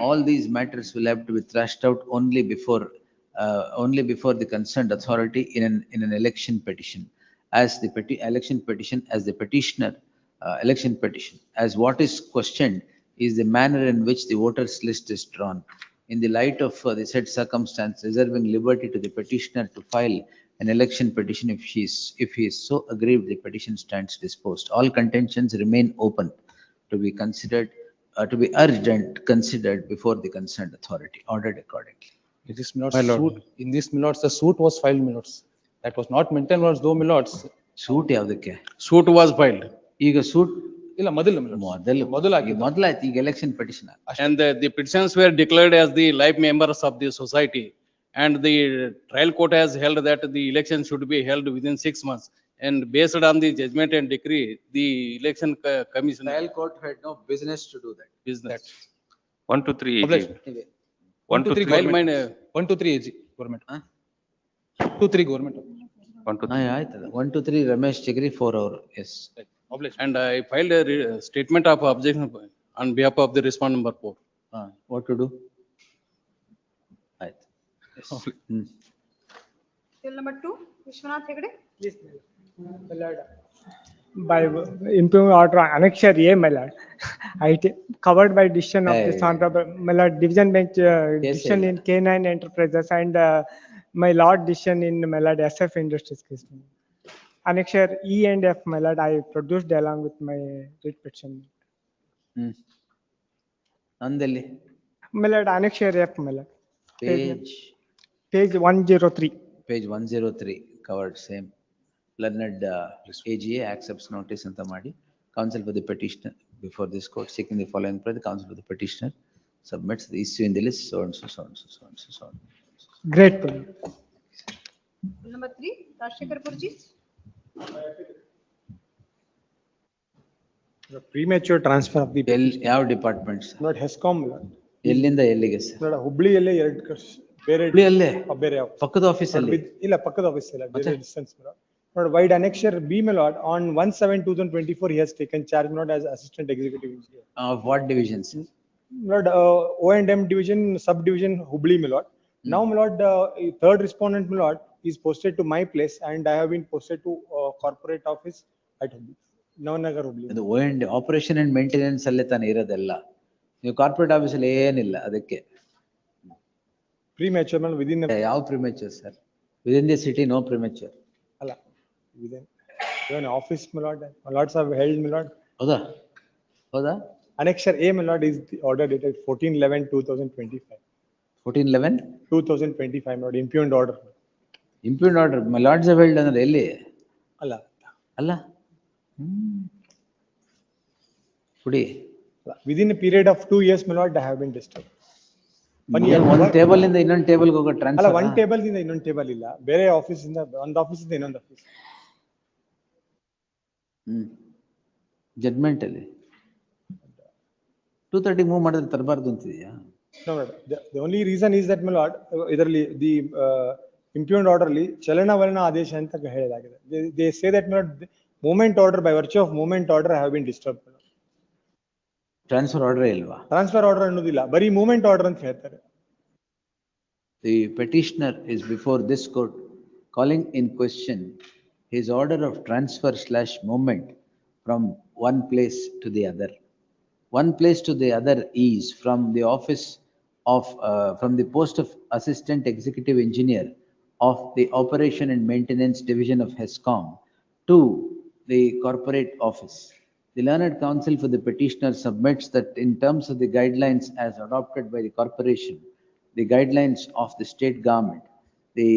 all these matters will have to be thrashed out only before the concerned authority in an election petition. As the election petition, as the petitioner, election petition, as what is questioned is the manner in which the voters list is drawn. In the light of the said circumstance, reserving liberty to the petitioner to file an election petition if he is so aggrieved, the petition stands disposed. All contentions remain open to be considered, to be urged and considered before the concerned authority, ordered accordingly. In this milords, the suit was filed milords. That was not maintained milords, though milords. Suit ಯಾವ್ದಕ್ಕೆ? Suit was filed. ಈಗ suit ಇಲ್ಲ ಮೊದಲಾಯ್ತು ಈಗ election petition. And the petitions were declared as the life members of the society. And the trial court has held that the election should be held within 6 months. And based on the judgment and decree, the election commission. Trial court had no business to do that. Business. 1 to 3 AG. 1 to 3 government. 1 to 3 AG government. 2 3 government. 1 to 3. ಆಯ್ತಲ್ಲ 1 to 3 Ramesh Chigri 4 ಅವರು. Yes. And I filed a statement of objection on behalf of the respondent number 4. What to do? ಆಯ್ತು. Till number 2, Vishwanath Hegde. Yes, my lord. By improving order annexure A, my lord, covered by decision of the Honorable, my lord, division bench decision in K9 Enterprises and my lord decision in my lord SF Industries case. Annexure E and F, my lord, I produced along with my writ petition. Andali. My lord, annexure F, my lord. Page 103. Page 103 covered same. Learned AGA accepts notice anta ಮಾಡಿ counsel for the petitioner before this court seeking the following prayer. The counsel for the petitioner submits the issue in the list so and so so and so so and so so on. Great. Number 3, Rajshekhar Purji. The premature transfer of the ಯಾವ departments? not HESCOM. ಎಲ್ಲಿಂದ ಎಲ್ಲಿಗೆ sir? ನೋಡ ಹುಬ್ಳಿಯಲ್ಲೇ ಎರಡು ಬೇರೆ ಹುಬ್ಳಿಯಲ್ಲೇ ಬೇರೆ ಪಕ್ಕದ office ಅಲ್ಲಿ ಇಲ್ಲ ಪಕ್ಕದ ಆಫೀಸ್ ಇಲ್ಲ ಬೇರೆ ಡಿಸ್ಟೆನ್ಸ್ ನೋಡಿ wide annexure B melod on 1/7/2024 he has taken charge not as assistant executive engineer of what divisions? Lord, O&M division subdivision Hubli melod. Now melod third respondent melod is posted to my place and I have been posted to corporate office at Hubli. Navanagar Hubli. ಅದು O&M operation and maintenance ಅಲ್ಲೇ ತಾನೇ ಇರೋದೆಲ್ಲ. ನೀವು corporate office ಅಲ್ಲಿ ಏನಿಲ್ಲ ಅದಕ್ಕೆ. Premature melod within the ಯಾವ premature sir? Within the city no premature. ಅಲ್ಲ within even office melod melods have held melod. ಹೌದಾ? ಹೌದಾ? Annexure A melod is the order dated 14/11/2025. 14/11/2025 melod impugned order. Impugned order melods have held ಅಂದ್ರೆ ಎಲ್ಲಿ? ಅಲ್ಲ ಅಲ್ಲ ಕುಡಿ. Within a period of 2 years melod I have been disturbed. ಒಂದು table ಇಂದ ಇನ್ನೊಂದು ಟೇಬಲ್ ಹೋಗೋ ಟ್ರಾನ್ಸ್ಫರ್ ಅಲ್ಲ ಒಂದು ಟೇಬಲ್ ಇಂದ ಇನ್ನೊಂದು ಟೇಬಲ್ ಇಲ್ಲ ಬೇರೆ ಆಫೀಸ್ ಇಂದ ಒಂದು ಆಫೀಸ್ ಇಂದ ಇನ್ನೊಂದು ಆಫೀಸ್. ಜಡ್ಜ್ಮೆಂಟ್ ಅಲ್ಲಿ 230 ಮೂವ್ ಮಾಡಿದ್ರೆ ತರಬಾರ್ದು ಅಂತಿದೆಯಾ? No, the only reason is that my lord ಇದರಲ್ಲಿ the impugned order ಅಲ್ಲಿ ಚಲನವಲನ ಆದೇಶ ಅಂತ ಹೇಳಲಾಗಿದೆ. They say that my lord movement order by virtue of movement order have been disturbed. Transfer order ಇಲ್ವಾ? Transfer order ಅನ್ನೋದಿಲ್ಲ ಬರೀ ಮೂವ್ಮೆಂಟ್ ಆರ್ಡರ್ ಅಂತ ಹೇಳ್ತಾರೆ. The petitioner is before this court calling in question his order of transfer/movement from one place to the other. One place to the other is from the office of from the post of assistant executive engineer of the operation and maintenance division of HESCOM to the corporate office. The learned counsel for the petitioner submits that in terms of the guidelines as adopted by the corporation, the guidelines of the state government, the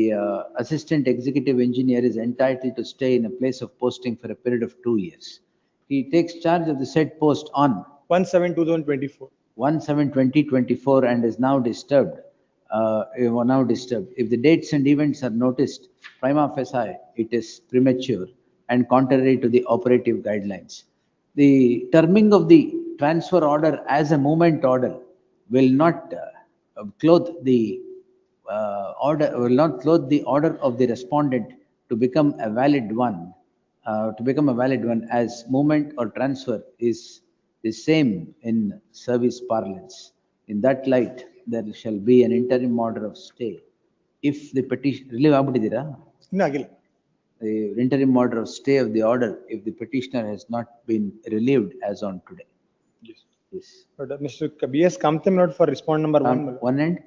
assistant executive engineer is entitled to stay in a place of posting for a period of 2 years. He takes charge of the said post on 1/7/2024. 1/7/2024 and is now disturbed. If the dates and events are noticed prima facie, it is premature and contrary to the operative guidelines. The terming of the transfer order as a movement order will not clothe the order of the respondent to become a valid one. As movement or transfer is the same in service parlance. In that light, there shall be an interim order of stay. If the petition, relieve ಆಗ್ಬಿಟ್ಟಿದ್ದೀರಾ? ಇನ್ನು ಆಗಿಲ್ಲ. The interim order of stay of the order if the petitioner has not been relieved as on today. Yes. But Mr. B.S. Kamte, my lord, for respondent number 1. my lord. One end?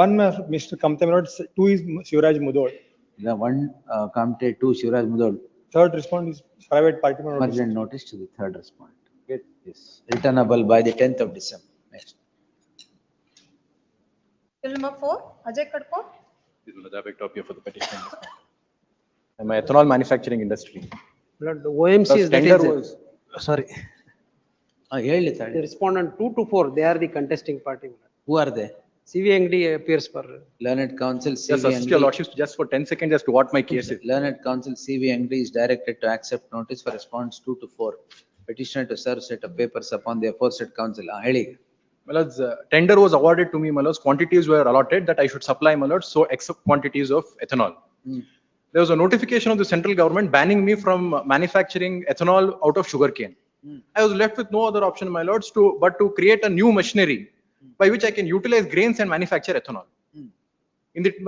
One, Mr. Kamte, my lord, 2 is Shivraj Mudhol. The one Kamte, 2 Shivraj Mudhol. Third respondent is private party. my lord. Emergent notice to the third respondent. Yes. Returnable by the 10th of December. Next. Bill number 4, Ajay Kadkor. This is another big topic for the petition. And my ethanol manufacturing industry. My lord, the OMC Because is that tender is, was, sorry. The respondent 2 to 4, they are the contesting party. my lord. Who are they? CV Angdi appears for. Learned counsel yes, CV assist your lordship just for 10 seconds as to what my case is. Learned counsel CV Angdi is directed to accept notice for response 2 to 4. Petitioner to serve set of papers upon the aforesaid counsel. Heli. My lords, tender was awarded to me, my lords. Quantities were allotted that I should supply, my lords, so except quantities of ethanol. There was a notification of the central government banning me from manufacturing ethanol out of sugarcane. I was left with no other option, my lords, but to create a new machinery by which I can utilize grains and manufacture ethanol.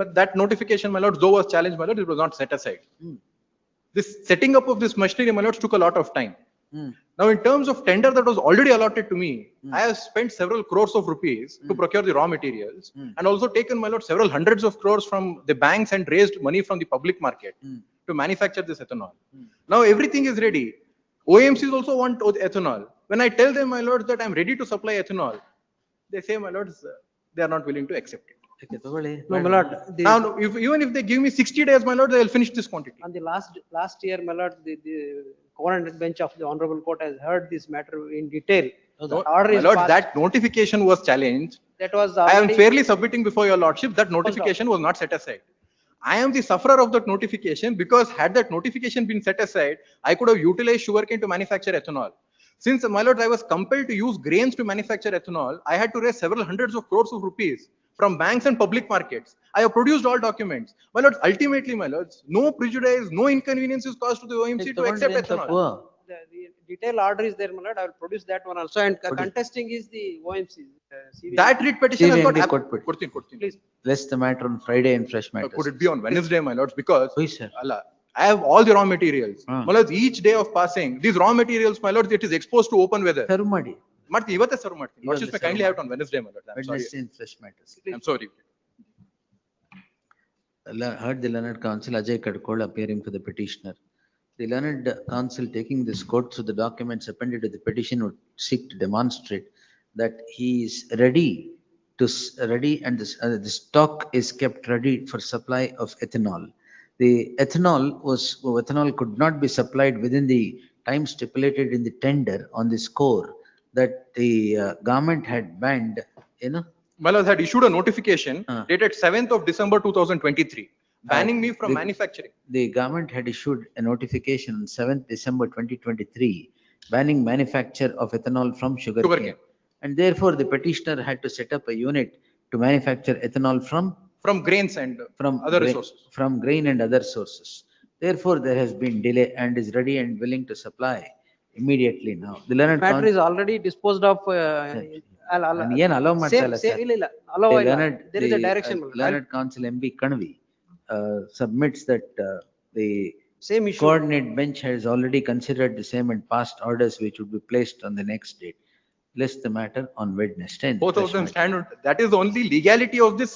But that notification, my lords, though was challenged, my lords, it was not set aside. This setting up of this machinery, my lords, took a lot of time. Now, in terms of tender that was already allotted to me, I have spent several crores of rupees to procure the raw materials and also taken, my lord, several hundreds of crores from the banks and raised money from the public market to manufacture this ethanol. Now, everything is ready. OMCs also want ethanol. When I tell them, my lords, that I'm ready to supply ethanol, they say, my lords, they are not willing to accept it. No, my lord. Now, even if they give me 60 days, my lord, they will finish this quantity. On the last year, my lord, the covenanted bench of the honorable court has heard this matter in detail. No, my lord, that notification was challenged. That was I am fairly submitting before your lordship that notification was not set aside. I am the sufferer of that notification because had that notification been set aside, I could have utilized sugarcane to manufacture ethanol. Since, my lord, I was compelled to use grains to manufacture ethanol, I had to raise several hundreds of crores of rupees from banks and public markets. I have produced all documents. My lords, ultimately, my lords, no prejudice, no inconvenience is caused to the OMC to accept ethanol. The detailed order is there, my lord. I will produce that one also. And contesting is the OMC. That writ petition has got. Please. Less the matter on Friday and fresh matters. Could it be on Wednesday, my lords? Because Allah, I have all the raw materials. My lords, each day of passing, these raw materials, my lords, it is exposed to open weather. Marti, ಇವತ್ತೇ serve ಮಾಡ್ತೀನಿ. Lordship may kindly have it on Wednesday, my lord. I'm sorry. Wednesday and fresh matters. I'm sorry. Heard the learned counsel Ajay Kadkol appearing for the petitioner. The learned counsel taking this court through the documents appended to the petition would seek to demonstrate that he is ready and the stock is kept ready for supply of ethanol. The ethanol could not be supplied within the time stipulated in the tender on the score that the government had banned, My lord had issued a notification dated 7th of December 2023, banning me from manufacturing. The government had issued a notification on 7th December 2023, banning manufacture of ethanol from sugarcane. And therefore, the petitioner had to set up a unit to manufacture ethanol from grains and other resources. From grain and other sources. Therefore, there has been delay and is ready and willing to supply immediately now. The learned matter is already disposed of. There is a direction. Learned counsel MB Kanvi submits that the same issue. Coordinate bench has already considered the same and passed orders which would be placed on the next date. List the matter on Wednesday. Both of them stand. That is the only legality of this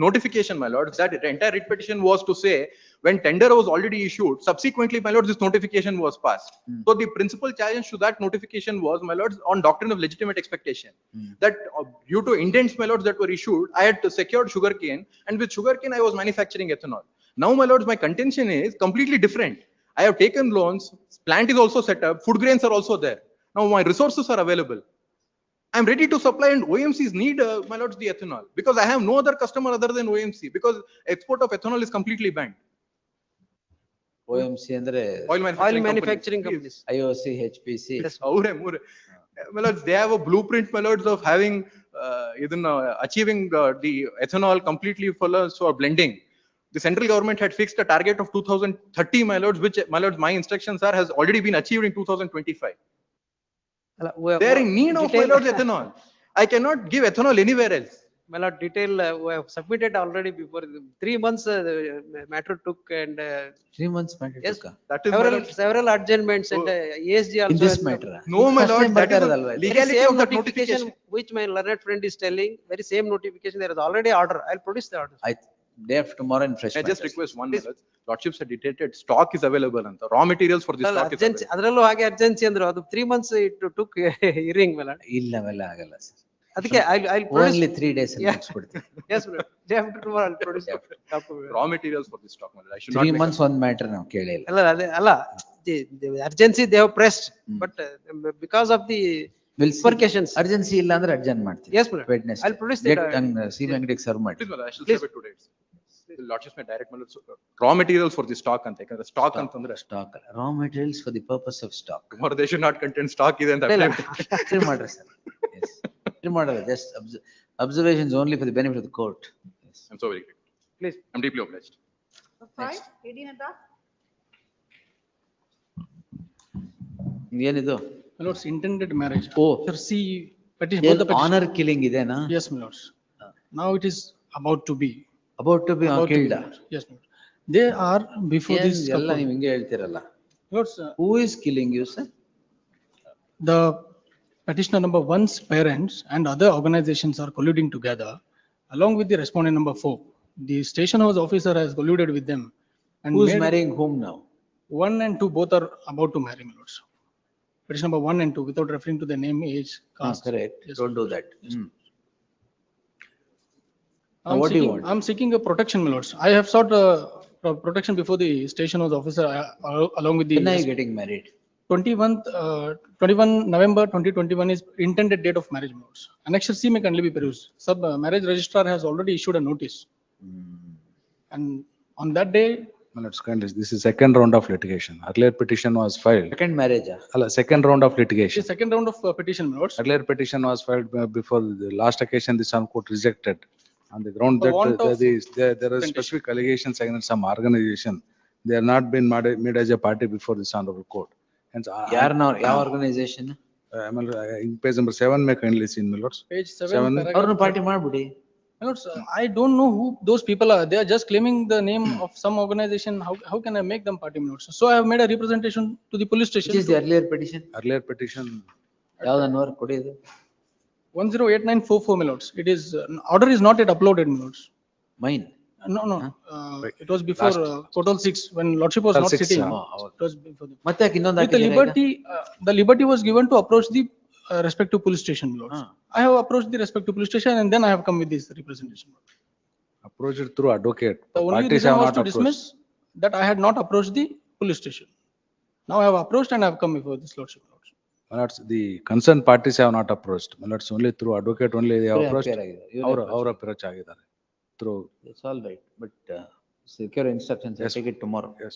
notification, my lord. That entire writ petition was to say when tender was already issued, subsequently, my lord, this notification was passed. So the principal challenge to that notification was, my lords, on doctrine of legitimate expectation. That due to indents, my lords, that were issued, I had secured sugarcane, and with sugarcane I was manufacturing ethanol. Now, my lords, my contention is completely different. I have taken loans, plant is also set up, food grains are also there. Now my resources are available. I'm ready to supply, and OMCs need, my lords, the ethanol because I have no other customer other than OMC because export of ethanol is completely banned. OMC andre oil manufacturing companies. IOC, HPC. Yes, my lords, they have a blueprint, my lords, of having achieving the ethanol completely for blending. The central government had fixed a target of 2030, my lords, which, my lords, my instructions are has already been achieved in 2025. They are in need of, my lords, ethanol. I cannot give ethanol anywhere else. My lord, detail, we have submitted already before, 3 months the matter took and 3 months matter yes, took. That is my several, lord. several adjournments and ESG also. In this has- matter. No, my First lord, time that is ಬರ್ತಾ the ಇರೋದಲ್ವಾ ಇದು? Very legality same of that notification notification. which my learned friend is telling, very same notification, there is already order. I'll produce the order. Day after tomorrow in fresh I just matters. request one minute. Lordship said dictated stock is available and the raw materials for the stock is Urgency, available. ಅದರಲ್ಲೂ ಹಾಗೆ urgency ಅಂದ್ರು, ಅದು 3 months it took hearing, my lord. ಇಲ್ಲ ಅವೆಲ್ಲ ಆಗಲ್ಲ sir. ಅದಕ್ಕೆ I'll produce. Only 3 days ಅಲ್ಲಿ Yeah. ಮುಗಿಸ್ಬಿಡ್ತೀನಿ. Yes, my lord. Day after tomorrow I'll produce. Raw materials for the stock. I should not 3 make months ಒಂದ್ matter ನಾವು ಕೇಳೇ ಇಲ್ಲ. ಅಲ್ಲ ಅದೇ ಅಲ್ಲ, the urgency they have pressed, but because of the repercussions. Urgency ಇಲ್ಲ ಅಂದ್ರೆ urgent ಮಾಡ್ತೀವಿ. Yes, my lord. Wednesday. I'll produce the. C Venkatesh serve ಮಾಡಿ. Please, my lord, I shall save it 2 days. The Lordship may direct my lord, so, raw materials for the stock ಅಂತ ಯಾಕಂದ್ರೆ stock ಅಂತಂದ್ರೆ stock raw materials for the purpose of stock. tomorrow they should not contain stock ಇದೆ ಅಂತ Entry ಮಾಡ್ರಿ sir. Yes. Entry ಮಾಡಲ್ಲ, just observations only for the benefit of the court. Yes. I'm so very grateful. Please. I'm deeply obliged. 5, Edinada. ಏನಿದು? My lords, intended marriage. Oh. Sir, see, petition, both the petition. Honour killing ಇದೆನಾ? Yes, my lords. Now it is about to be. About to be About to killed. be. Yes, my lord. They are before this. ಎಲ್ಲ ನೀವು ಹಿಂಗೆ ಹೇಳ್ತಿರಲ್ಲ. Lords, Who is killing you, sir? the petitioner number one's parents and other organizations are colluding together along with the respondent number 4. The station house officer has colluded with them. And Who is made marrying whom now? 1 and 2 both are about to marry, my lords. Petition number 1 and 2 without referring to the name, age, caste. Correct. Yes, Don't do that. I'm What do you seeking- want? I'm seeking a protection, my lords. I have sought protection before the station house officer along with the. When are you getting married? 21 November 2021 is intended date of marriage, my lords. Annexure C may kindly be perused. Marriage registrar has already issued a notice. And on that day, My lords, kindly, this is second round of litigation. Earlier petition was filed. Second marriage. Second round of the litigation. second round of petition, my lords. Earlier petition was filed before the last occasion, the Sun Court rejected. On the ground For that want of there are presentation. specific allegations against some organization. They are not been made as a party before the Honorable Court. Hence, ಯಾರನ್ನ ಯಾವ organisation? in page number 7 may kindly see, my lords. Page 7. Seven. paragraph- ಅವ್ರನ್ನ party ಮಾಡ್ಬಿಡಿ. My lords, I don't know who those people are. They are just claiming the name of some organization. How can I make them party, my lords? So I have made a representation to the police station. Which is the earlier petition? Earlier petition, ಯಾವ್ದನ್ನೋರು ಕೊಡಿದು? 108944, my lords. It is, order is not yet uploaded, my lords. Mine. No, no. It was before total 6, when lordship was Total not 6, sitting. oh, It was before the. ಮತ್ತೆ ಯಾಕೆ ಇನ್ನೊಂದು With the ಹಾಕಿದ್ದೀರಾ ಈಗ? liberty, the liberty was given to approach the respective police station, my lords. I have approached the respective police station and then I have come with this representation. approached through advocate. The only Parties reason have was not to approached. dismiss that I had not approached the police station. Now I have approached and I have come before this lordship, my lords. My lords, the concerned parties have not approached. My lords, only through advocate only they have ಇವರೇ approached. appear ಆಗಿದ್ದಾರೆ. ಇವರೇ approach Our approach ಆಗಿದ್ದಾರೆ. Through, It's all right, but secure instructions, I Yes. take it tomorrow. yes.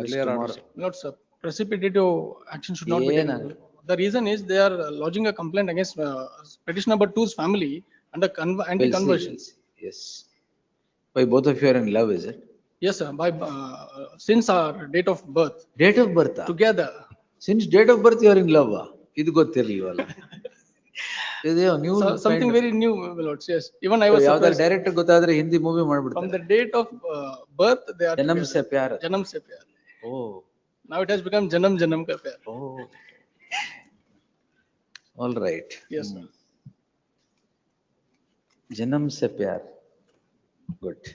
Earlier tomorrow. orders. My lords, precipitative action should not be taken. ಏನಾದ್ರು? The reason is they are lodging a complaint against petition number 2's family under We'll see, anti-conversion. we'll see. Yes. Why both of you are in love, is it? Yes, sir, by, since our date of birth, Date of birth? together. Since date of birth you are in love? ಇದು ಗೊತ್ತಿರ್ಲಿಲ್ವಲ್ಲ? ಇದು ನೀವು Something very new, my lords, yes. Even I was ಯಾವ್ದಾದ್ರು surprised. Director ಗೊತ್ತಾದ್ರೆ Hindi movie From ಮಾಡ್ಬಿಡ್ತಾರೆ. the date of birth, they are ಜನಮ್ together. ಸೆ ಪ್ಯಾರ್. Janam se pyar. Oh, Now it has become Janam Janam ka pyar. oh. All right. Yes, sir. ಜನಮ್ ಸೆ ಪ್ಯಾರ್. Good.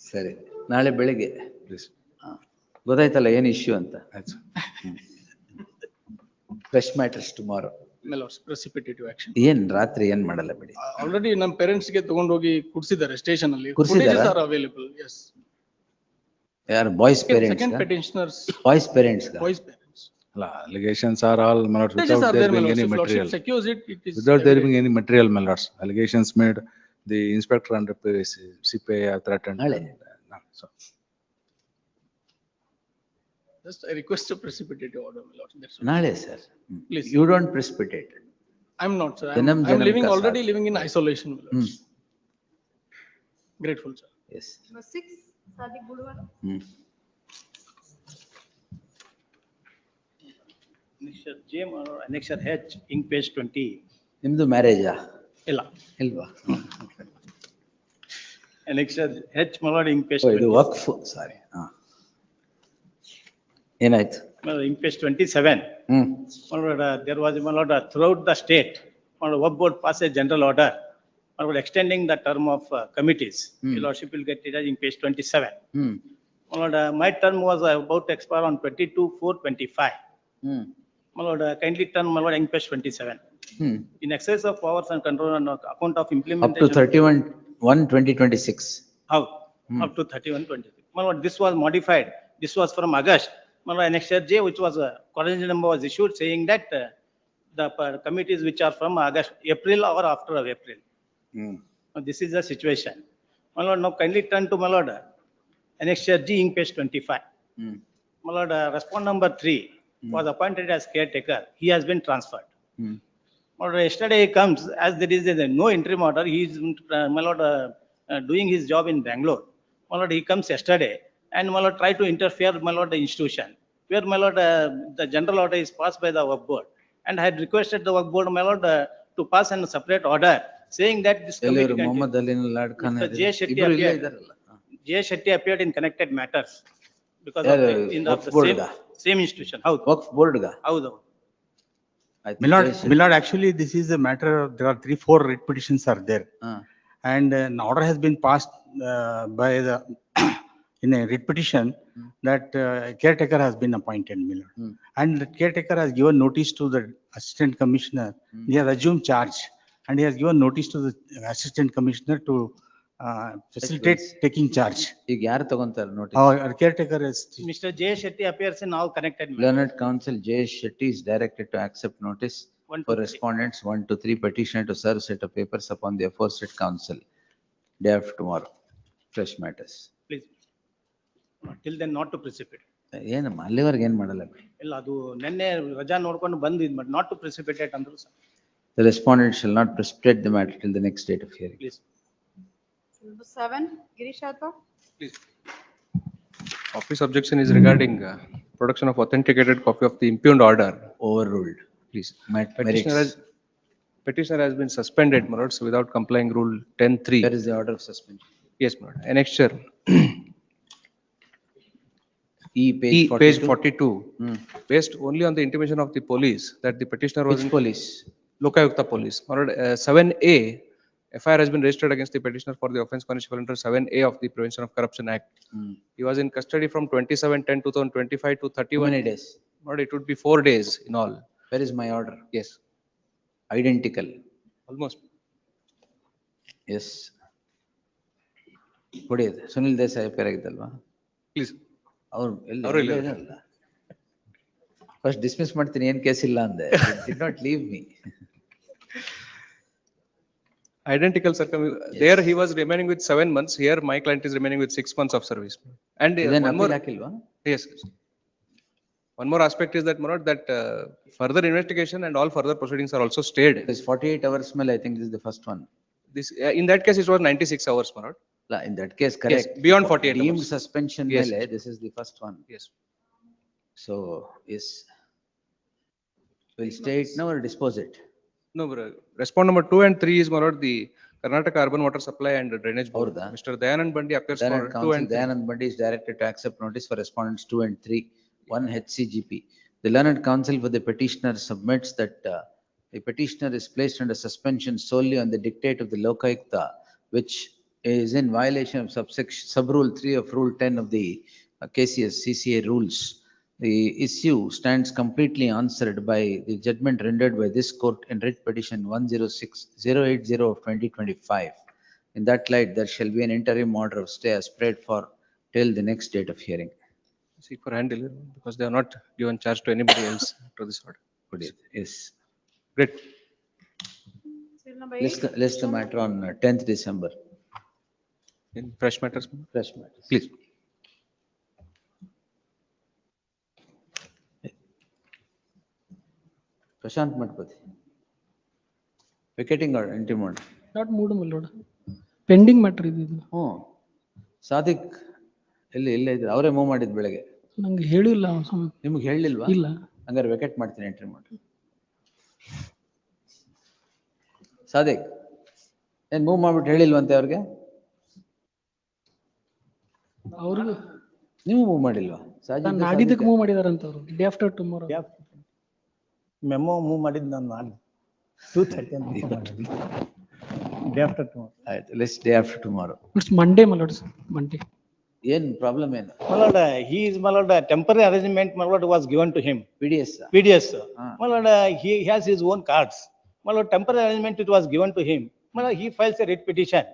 ಸರಿ, ನಾಳೆ ಬೆಳಿಗ್ಗೆ Please. ಗೊತ್ತಾಯ್ತಲ್ಲ ಏನ್ ಇಶ್ಯೂ ಅಂತ. That's fresh matters tomorrow. My lords, precipitative action. ಏನ್ ರಾತ್ರಿ ಏನ್ ಮಾಡಲ್ಲ ಬಿಡಿ. Already ನಮ್ಮ parents ಗೆ ತಗೊಂಡೋಗಿ ಕುಡ್ಸಿದ್ದಾರೆ ಸ್ಟೇಷನ್ ಅಲ್ಲಿ. ಕೂರ್ಸಿದ್ದಾರಾ? Footages are available, yes. ಯಾರು boys parents? Second petitioners, boys parents? boys parents. Allegations are all, my lords, Footages without are there there, my being lords. any If lordship material. secures it, it is. Without there evident. being any material, my lords. Allegations made, the inspector and the CPI have threatened. ನಾಳೆ. So, Just I request a precipitative order, my lords. That's all. ನಾಳೆ sir. Please. You don't precipitate. I'm not, sir. Janam I'm Janam living, ka already saath. living in isolation, my lords. Grateful, sir. Yes. Number 6, Sadiq Bulwar. Annexure J or annexure H in page 20, ನಿಮ್ದು ಮ್ಯಾರೇಜಾ? ಇಲ್ಲ. ಇಲ್ವಾ? Annexure H, my lord, ink page ಇದು 20. ವಕ್ಫ್, ಸಾರಿ. ಏನಾಯ್ತು? My lord, ink page 27. My lord, there was, my lord, throughout the state, my lord, work board passed a general order, my lord, extending the term of committees. Your lordship will get it as ink page 27. My lord, my term was about to expire on 22/4/25. My lord, kindly turn, my lord, ink page 27. In excess of powers and control on account of Up to implementation. 31/1/2026. How? Up to 31/26. My lord, this was modified. This was from August. My lord, annexure J, which was coordination number was issued saying that the committees which are from August, April or after of April. Now, this is the situation. My lord, now kindly turn to my lord, annexure G, ink page 25. My lord, respond number 3 was appointed as caretaker. He has been transferred. My lord, yesterday he comes, as there is no interim order, he is, my lord, doing his job in Bangalore. My lord, he comes yesterday and my lord try to interfere, my lord, the institution, where my lord, the general order is passed by the work board. And I had requested the work board, my lord, to pass a separate order saying that this committee. Mohammed ಅಲಿನ್ Lad Khan Mr. J. Shetty ಇಬ್ರು ಇಲ್ಲೇ appeared. ಇದಾರಲ್ಲ. J. Shetty appeared in connected matters because of ಯಾರು? the, in the Waqf ಬೋರ್ಡ್ಗ? same institution. How? Waqf ಬೋರ್ಡ್ಗ? Howದು? Milord, actually, this is a matter, there are 3-4 writ petitions are there. And an order has been passed by the, in a writ petition that caretaker has been appointed, Milord. And the caretaker has given notice to the assistant commissioner. He has assumed charge and he has given notice to the assistant commissioner to facilitate taking charge. ಈಗ ಯಾರು ತಗೊಂತಾರೆ notice? Our caretaker is. Mr. J. Shetty appears in all connected matters. Learned counsel J. Shetty is directed to accept notice for respondents 1 to 3 petitioner to serve set of papers upon the aforesaid counsel day after tomorrow. Fresh matters. Please. Till then not to precipitate. ಏನಮ್ಮ ಅಲ್ಲಿವರೆಗೆ ಏನ್ ಮಾಡಲ್ಲ ಬಿಡಿ. ಇಲ್ಲ ಅದು ನೆನ್ನೆ ರಜಾ ನೋಡ್ಕೊಂಡು ಬಂದು ಇದು ಮಾಡಿ not to precipitate ಅಂದ್ರು sir. The respondent shall not precipitate the matter till the next date of hearing. Please. Number 7, Girish Adva. Please. Office objection is regarding production of authenticated copy of the impugned order. Overruled. Please. Merits. Petitioner has been suspended, my lords, without complying rule 10(3). Where is the order of suspension? Yes, my lord. Annexure. Page 42. Based only on the intimation of the police that the petitioner was. Which police? Lokayukta police. My lord, 7A, FIR has been registered against the petitioner for the offence punishable under 7A of the Prevention of Corruption Act. He was in custody from 27/10/2025 to 31. How many days? Lord, it would be 4 days in all. Where is my order? Yes. Identical. Almost. Yes. ಕೊಡಿ Sunil Desai appear ಆಗಿದ್ದಲ್ವಾ? Please. ಅವ್ರು ಎಲ್ಲ first dismiss ಮಾಡ್ತೀನಿ, ಏನ್ case ಇಲ್ಲ ಅಂದೆ. Did not leave me. Identical circumstances. There he was remaining with 7 months. Here my client is remaining with 6 months of service. And one more. Yes. One more aspect is that, Manoj, that further investigation and all further proceedings are also stayed. This 48 hours mail, I think this is the first one. This in that case it was 96 hours, Manoj. In that case, correct. Yes, beyond 48 hours. Deemed suspension Yes. mail, this is the first one. Yes. So, yes. We'll stay it now or dispose it? No, respond number 2 and 3 is, Manoj, the Karnataka Urban Water Supply and Drainage Board. Mr. Dayanand Bandi appears for 2 and 3. Dayanand Bandi is directed to accept notice for respondents 2 and 3. 1 HCGP. The learned counsel for the petitioner submits that the petitioner is placed under suspension solely on the dictate of the Lokayukta, which is in violation of sub-rule 3 of Rule 10 of the KCS CCA rules. The issue stands completely answered by the judgment rendered by this court in writ petition 106080 of 2025. In that light, there shall be an interim order of stay as prayed for till the next date of hearing. Seek for hand delivery because they are not given charge to anybody else to this order. Yes. Great. List the matter on 10th December. In fresh matters? Fresh matters. Please. Prashant Matpati. Vacating or interim order? Not moved, my lord. Pending matter ಇದು. ಸಾದಿಕ್ ಇಲ್ಲ ಇದ್ರೆ ಅವರೇ move ಮಾಡಿದ್ ಬೆಳಗ್ಗೆ. ನಂಗೆ ಹೇಳಿಲ್ಲ. ನಿಮ್ಗೆ ಹೇಳಿಲ್ವಾ? ಇಲ್ಲ. ಹಂಗಾರೆ ವೆಕೆಟ್ ಮಾಡ್ತೀನಿ, ಎಂಟ್ರಿ ಮಾಡಿ. ಸಾದಿಕ್ ಏನ್ ಮೂವ್ ಮಾಡ್ಬಿಟ್ಟು ಹೇಳಿಲ್ವಂತೆ ಅವ್ರಿಗೆ? ಅವ್ರಿಗೂ ನೀವು ಮೂವ್ ಮಾಡಿಲ್ವಾ? ನಾಡಿದ್ದಕ್ಕೆ ಮೂವ್ ಮಾಡಿದಾರಂತ ಅವರು, day after tomorrow. Memo move ಮಾಡಿದ್ದು ನಾನು ಮಾಡಿ 2:30 ಅಂತ ಮಾಡಿದ್ವಿ. Day after tomorrow. ಆಯ್ತು, let's day after tomorrow. It's Monday my lords, Monday. ಏನ್ ಪ್ರಾಬ್ಲಮ್ ಏನು? My lord, he is, my lord, temporary arrangement, my lord, was given to him. PDS. PDS. My lord, he has his own cards. My lord, temporary arrangement, it was given to him. My lord, he files a writ petition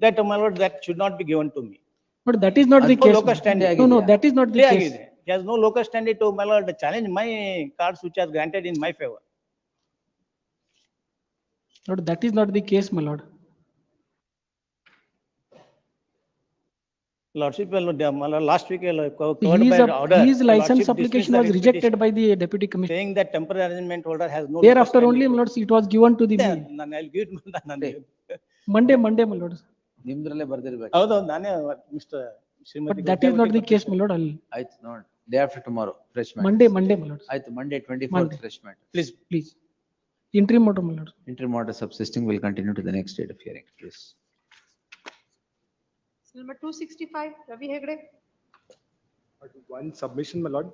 that, my lord, that should not be given to me. But that is not the case. Locus standi. No, that is not the case. He has no locus standi to, my lord, challenge my cards which are granted in my favor. Lord, that is not the case, my lord. Lordship, last week covered by order. His license application was rejected by the deputy commissioner. Saying that temporary arrangement holder has no. Thereafter only, my lords, it was given to the I'll give it. Monday, my lords. ನಿಮ್ದ್ರಲ್ಲೇ ಬರ್ದಿರ್ಬೇಕು. ಹೌದು, ನಾನೇ mister But that is not the case, my lord. ಆಯ್ತು ನೋಡಿ, day after tomorrow fresh matter. Monday, my lords. ಆಯ್ತು, Monday 24th fresh matter. Please. Interim order, my lord. Interim order subsisting will continue to the next date of hearing. Please. Number 265, Ravi Hegde. One submission, my lord.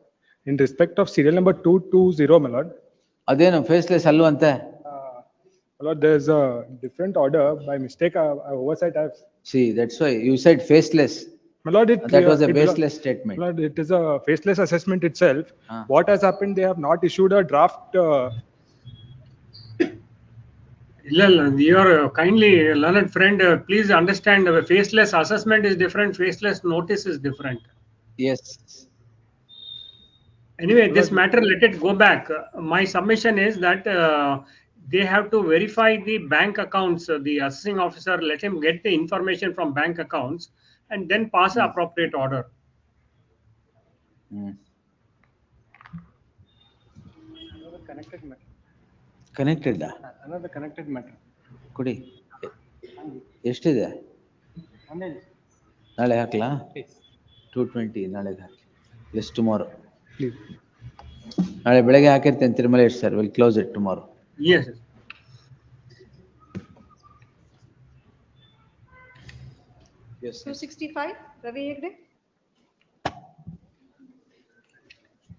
In respect of serial number 220, my lord. ಅದೇನು faceless ಅಲ್ವ ಅಂತೆ? My lord, there's a different order by mistake, oversight. See, that's why you said faceless. My lord, that was a baseless statement. My lord, it is a faceless assessment itself. What has happened? They have not issued a draft. Your kindly learned friend, please understand, faceless assessment is different, faceless notice is different. Yes. Anyway, this matter, let it go back. My submission is that they have to verify the bank accounts. The assessing officer, let him get the information from bank accounts and then pass the appropriate order. Connected matter. Connected. Another connected matter. ಕೊಡಿ. ಎಷ್ಟಿದೆ? ನಾಳೆ ಹಾಕ್ಲಾ? 220 ನಾಳೆಗೆ ಹಾಕಿ. Yes, tomorrow. Please. ನಾಳೆ ಬೆಳಗ್ಗೆ ಹಾಕಿರ್ತೇನೆ Tirumalesh sir. We'll close it tomorrow. Yes. Yes. 265, Ravi Hegde.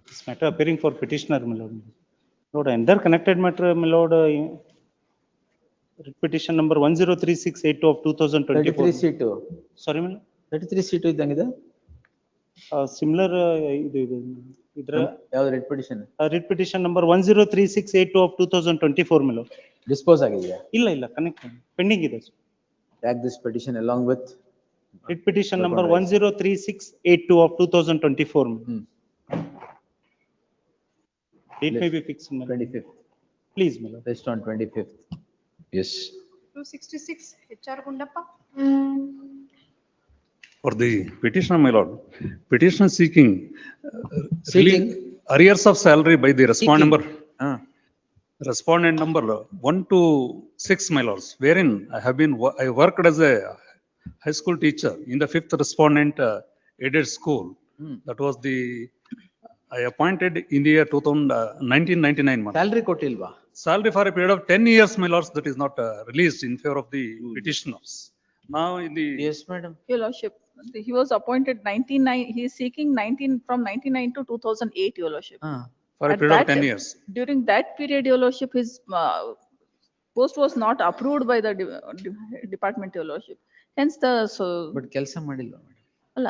This matter appearing for petitioner, my lord. Lord, another connected matter, my lord, petition number 103682 of 2024. 33C2. Sorry, my lord. 33C2 ಇದ್ದಂಗಿದೆ? Similar, ಯಾವ್ದು writ petition? Writ petition number 103682 of 2024, my lord. Dispose ಆಗಿದೆಯಾ? ಇಲ್ಲ, connect pending ಇದೆ. Tag this petition along with writ petition number 103682 of 2024. Date may be fixed, my lord. 25th. Please, my lord. Based on 25th. Yes. 266, HR Gundappa. For the petitioner, my lord, petitioner seeking arrears of salary by the respondent number 1 to 6, my lords, wherein I worked as a high school teacher in the 5th respondent aided school. That was I appointed in the year 1999. Salary kotilva? Salary for a period of 10 years, my lords, that is not released in favor of the petitioners. Now in the. Yes, madam. Your lordship, he was appointed 99, he is seeking 19 from 99 to 2008, your lordship. For a period of 10 years. During that period, your lordship, his post was not approved by the department, your lordship. Hence the But ಕೆಲಸ ಮಾಡಿಲ್ವಾ madam? ಅಲ್ಲ,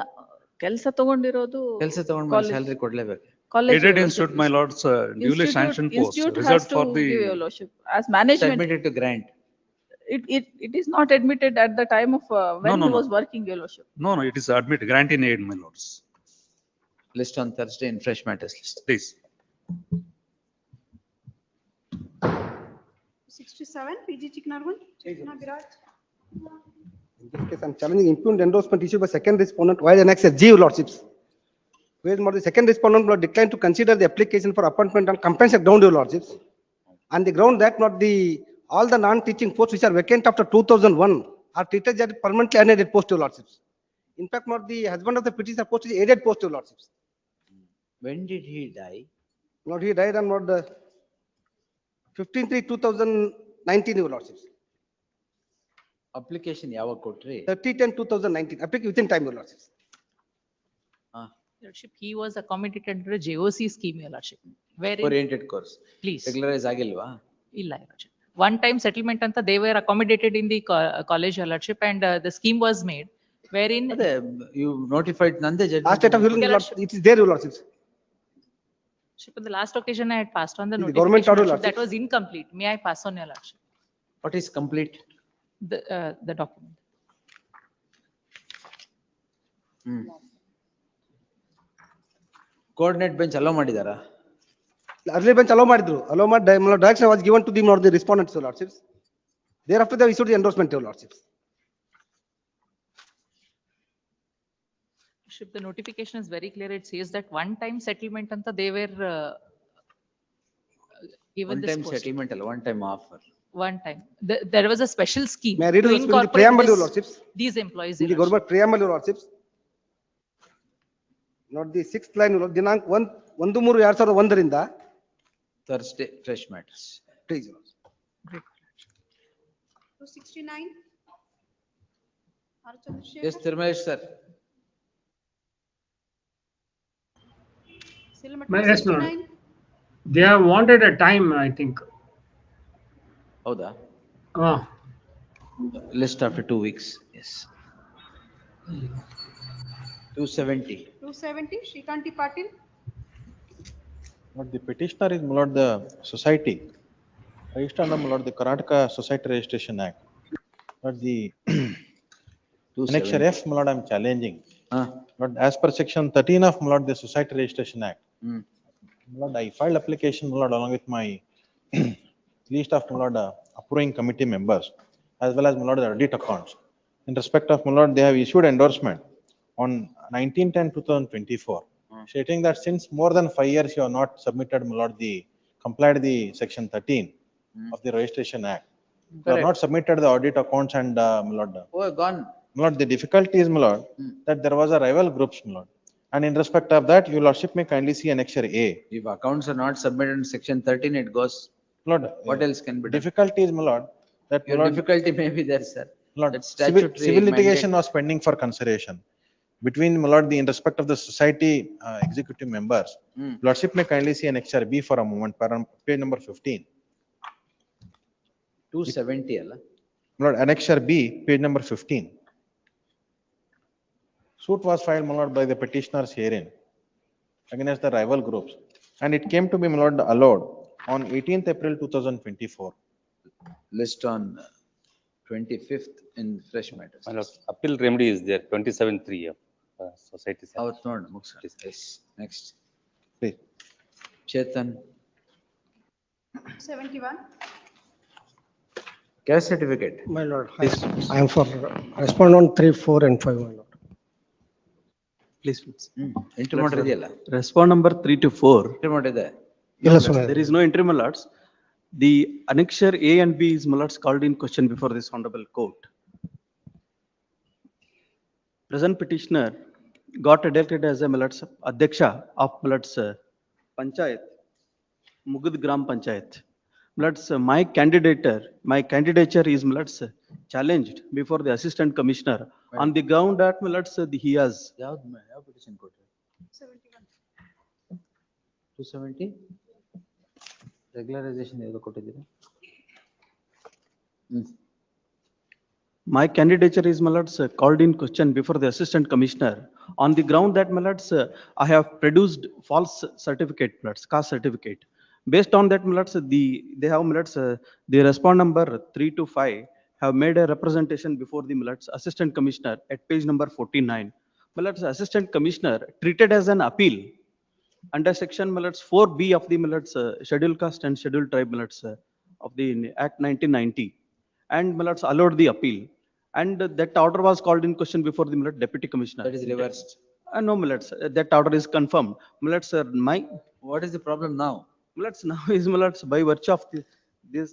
ಕೆಲಸ ತಗೊಂಡಿರೋದು ಕೆಲಸ ತಗೊಂಡ್ಮೇಲೆ salary ಕೊಡ್ಲೇಬೇಕು. Aided institute, my lords, duly sanctioned post reserved for the. Your lordship, as management. Submitted to grant. It is not admitted at the time of when he was working, your lordship. No, it is admitted, grant in aid, my lords. List on Thursday in fresh matters list. Please. 67, PG Chiknarwan. Viraj. In this case, I'm challenging impugned endorsement issued by second respondent while annexed as G, lordships. Whereas the second respondent will decline to consider the application for appointment on compensate ground, your lordships. On the ground that all the non-teaching posts which are vacant after 2001 are treated as permanently unaided post, your lordships. In fact, not the husband of the petitioner post is aided post, your lordships. When did he die? He died on 15/3/2019, your lordships. Application ಯಾವಾಗ ಕೊಟ್ರಿ? 30/10/2019, application within time, your lordships. Your Lordship, he was accommodated under a JOC scheme, Your Lordship. Wherein, Oriented course. please. Regularize ಆಗಿಲ್ವಾ? Illa, Your Lordship. One time settlement anta they were accommodated in the college, Your Lordship, and the scheme was made wherein. ಅದೇ you notified ನಂದೇ judgment. Last date of hearing, Okay, your lordship, it is there, your lordships. On the last occasion, I had passed on the The government notification, order, Your Lordship, that Lordship. was incomplete. May I pass on, Your Lordship? What is complete? The document. Coordinate bench allow ಮಾಡಿದಾರಾ? Earlier bench allow ಮಾಡಿದ್ರು. Allow ಮಾಡಿ direction was given to the respondents, your lordships. Thereafter, they issued the endorsement, your lordships. The notification is very clear. It says that one time settlement anta they were given One this time post. settlement ಅಲ್ಲ, one time offer. One time. There was a special scheme May I read to the incorporate preamble, your this- lordships? these employees. In Your the government preamble, your lordships. Not the sixth line, your lord, ದಿನಾಂಕ 1/3/2001 Thursday, fresh matters. Please, your lordship. 269. R. Chandrasekhar. Yes, Tirmayesh sir. Silmat Yes, Lord. 269. They have wanted a time, I think. ಹೌದಾ? Ah. List after 2 weeks. Yes. 270. 270. Srikanti Patil. But the petitioner is, my lord, the society, registered under, my lord, the Karnataka Society Registration Act. But the annexure F, my lord, I am challenging. But as per section 13 of, my lord, the Society Registration Act, my lord, I filed application, my lord, along with my list of, my lord, approving committee members, as well as, my lord, the audit accounts. In respect of, my lord, they have issued endorsement on 19/10/2024, stating that since more than 5 years you have not submitted, my lord, complied the section 13 of the Registration Act. You have Correct. not submitted the audit accounts and, my lord, Oh, gone. my lord, the difficulty is, my lord, that there was a rival groups, my lord. And in respect of that, your lordship may kindly see annexure A. If accounts are not submitted in section 13, it goes. Lord, What else can be done? difficulty is, my lord, that, my Your lord, difficulty may be there, sir. Lord, That's civil statutory litigation mandate. was pending for consideration between, my lord, in respect of the society executive members. Lordship may kindly see annexure B for a moment, page number 15. 270 ಅಲ್ಲ? Lord, annexure B, page number 15. Suit was filed, my lord, by the petitioners herein against the rival groups, and it came to be, my lord, allowed on 18th April 2024. List on 25th in fresh matters. My lord, appeal remedy is there, 27(3) of society. ಅವತ್ತು ನೋಡಿ ಮುಗಿಸೋಣ. Yes, next. Please. Chetan, 71. caste certificate. My lord, I am for respondent 3, 4 and 5, my lord. Please. Entry matter ಇದೆಯಲ್ಲ? Respond number 3 to 4. Entry matter ಇದೆ? Yes, sir. There is no entry, my lords. The annexure A and B is, my lords, called in question before this honorable court. Present petitioner got elected as a, my lords, Adhyaksha of, my lords, Panchayat, Mugud Gram Panchayat. My lords, my candidature is, my lords, challenged before the assistant commissioner on the ground that, my lords, he has. ಯಾವ petition ಕೊಟ್ರಿ? 270? Regularization ಯಾವ್ದು ಕೊಟ್ಟಿದ್ದೀರಾ? My candidature is, my lords, called in question before the assistant commissioner on the ground that, my lords, I have produced false certificate, my lords, caste certificate. Based on that, my lords, they have, my lords, the respond number 3 to 5 have made a representation before the, my lords, assistant commissioner at page number 49. My lords, assistant commissioner treated as an appeal under section, my lords, 4B of the, my lords, scheduled caste and scheduled tribe, my lords, of the Act 1990, and, my lords, allowed the appeal. And that order was called in question before the, my lord, deputy commissioner. That is reversed. No, my lords, that order is confirmed. My lords, what is the problem now? My lords, now is, my lords, by virtue of this,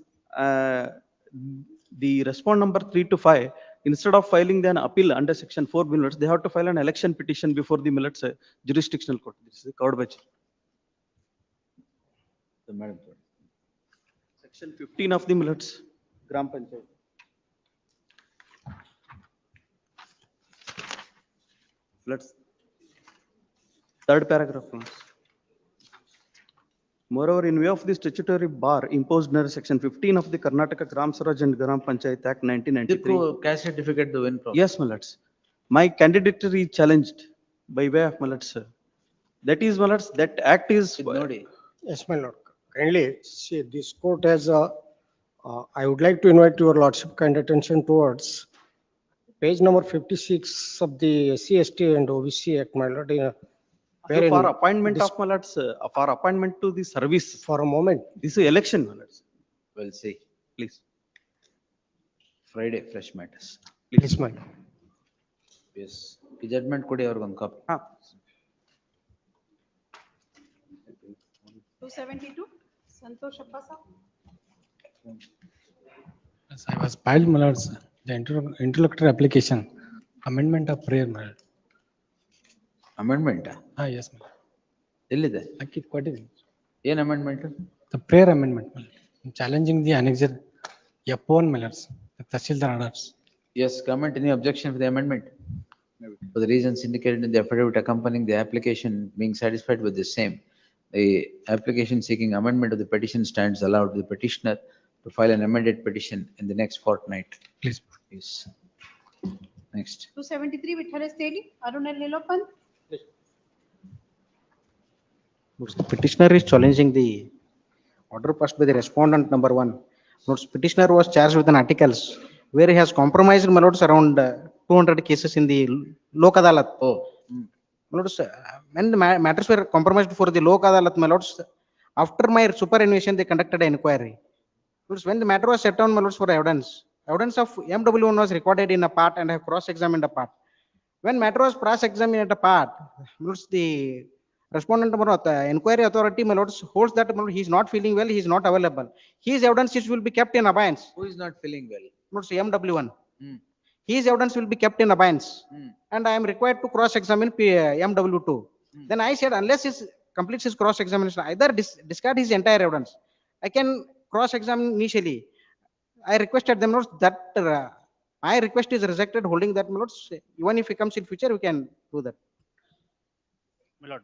the respond number 3 to 5, instead of filing an appeal under section 4, my lords, they have to file an election petition before the, my lords, jurisdictional court. This is covered by section 15 of the, my lords, Gram Panchayat. Let's, third paragraph. Lords. Moreover, in view of the statutory bar imposed under section 15 of the Karnataka Gram Swaraj and Gram Panchayat Act 1993. caste certificate the win problem. Yes, my lords. My candidature is challenged by way of my lords. That is, my lords, that act is. Yes, my lord. Kindly, see, this court has, I would like to invite your lordship kind attention towards page number 56 of the SC/ST and OBC Act, my lord. For appointment of my lords, for appointment to the service. For a moment. This is election, my lords. We'll see. Please. Friday, fresh matters. Please, my lord. Yes. The judgment could have gone copy. 272, Santosh Appasa. Yes, I was filed, my lords, the interlocutory application, amendment of prayer, my lord. Amendment? Yes, my lord. Illide? I keep quoting. An amendment? The prayer amendment, my lord. I'm challenging the annexure F1, my lords, the Tahsildar orders. Yes, comment, any objection for the amendment? For the reasons indicated in the affidavit accompanying the application being satisfied with the same, the application seeking amendment of the petition stands allowed the petitioner to file an amended petition in the next fortnight. Please. Yes. Next. 273, Vitthal Stedi, Arunel Nilopan. The petitioner is challenging the order passed by the respondent number 1. Notes petitioner was charged with an articles where he has compromised my lords around 200 cases in the Lok Adalat. My lords, when the matters were compromised for the Lok Adalat, my lords, after my superannuation, they conducted an inquiry. Lords, when the matter was set down, my lords, for evidence of MW1 was recorded in a part and I have cross-examined a part. When matter was cross-examined at a part, lords, the respondent inquiry authority, my lords, holds that he is not feeling well, he is not available. His evidences will be kept in abeyance. Who is not feeling well? Lords, MW1. His evidence will be kept in abeyance. And I am required to cross-examine MW2. Then I said, unless he completes his cross-examination, either discard his entire evidence. I can cross-examine initially. I requested them, lords, that my request is rejected, holding that, my lords, even if he comes in future, we can do that. My lord,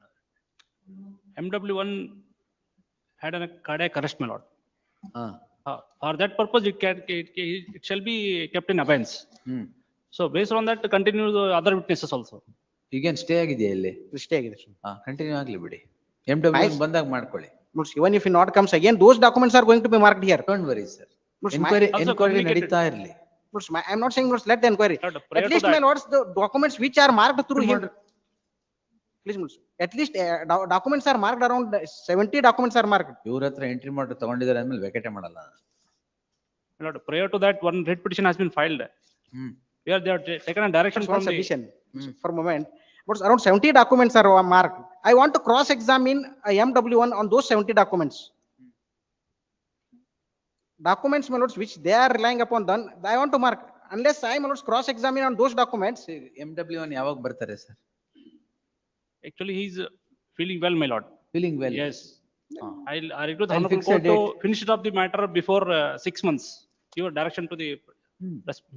MW1 had a cardiac arrest, my lord. For that purpose, it shall be kept in abeyance. So based on that, continue the other witnesses also. You can stay again. Stay. Continue agli. MW1 bandag ಮಾಡ್ಕೊಳ್ಳಿ. Even if he not comes again, those documents are going to be marked here. Don't worry, sir. Inquiry ನಡೀತಾ ಇರಲಿ. I am not saying, let the inquiry. At least, my lords, the documents which are marked through him. Please, at least documents are marked, around 70 documents are marked. ಇವ್ರ ಹತ್ರ entry ಮಾಡಿ ತಗೊಂಡಿದ್ದಾರೆ ಅಂದ್ಮೇಲೆ ವೆಕೆಟೆ ಮಾಡಲ್ಲ. My lord, prior to that, one writ petition has been filed. Where they have taken a direction from the. For a moment, but around 70 documents are marked. I want to cross-examine MW1 on those 70 documents. Documents, my lords, which they are relying upon, then I want to mark. Unless I, my lords, cross-examine on those documents. MW1 ಯಾವಾಗ ಬರ್ತಾರೆ sir? Actually, he is feeling well, my lord. Feeling well. Yes. I request the honorable court to finish it up the matter before 6 months. Your direction to the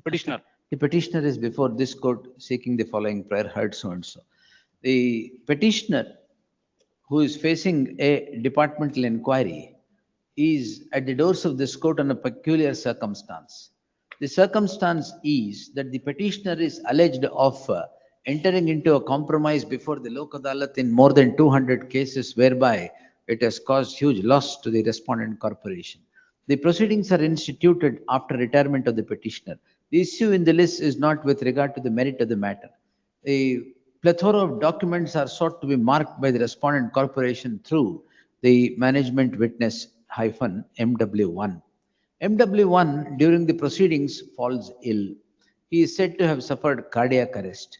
petitioner. The petitioner is before this court seeking the following prayer heard so and so. The petitioner who is facing a departmental inquiry is at the doors of this court on a peculiar circumstance. The circumstance is that the petitioner is alleged of entering into a compromise before the Lok Adalat in more than 200 cases whereby it has caused huge loss to the respondent corporation. The proceedings are instituted after retirement of the petitioner. The issue in the list is not with regard to the merit of the matter. A plethora of documents are sought to be marked by the respondent corporation through the management witness -MW1. MW1 during the proceedings falls ill. He is said to have suffered cardiac arrest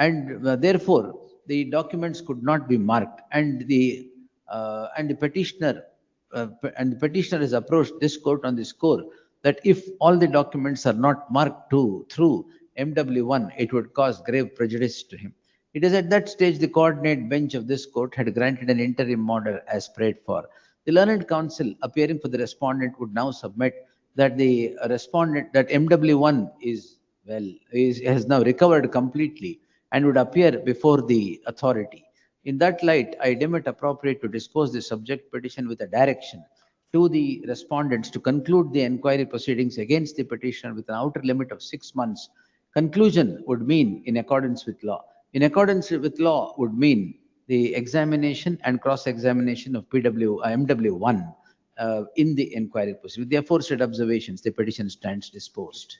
and therefore the documents could not be marked, and the petitioner has approached this court on the score that if all the documents are not marked through MW1, it would cause grave prejudice to him. It is at that stage the coordinate bench of this court had granted an interim order as prayed for. The learned counsel appearing for the respondent would now submit that that MW1 has now recovered completely and would appear before the authority. In that light, I deem it appropriate to dispose the subject petition with a direction to the respondents to conclude the inquiry proceedings against the petitioner with an outer limit of 6 months. Conclusion would mean in accordance with law. In accordance with law would mean the examination and cross-examination of MW1 in the inquiry proceeding. With the aforesaid observations, the petition stands disposed.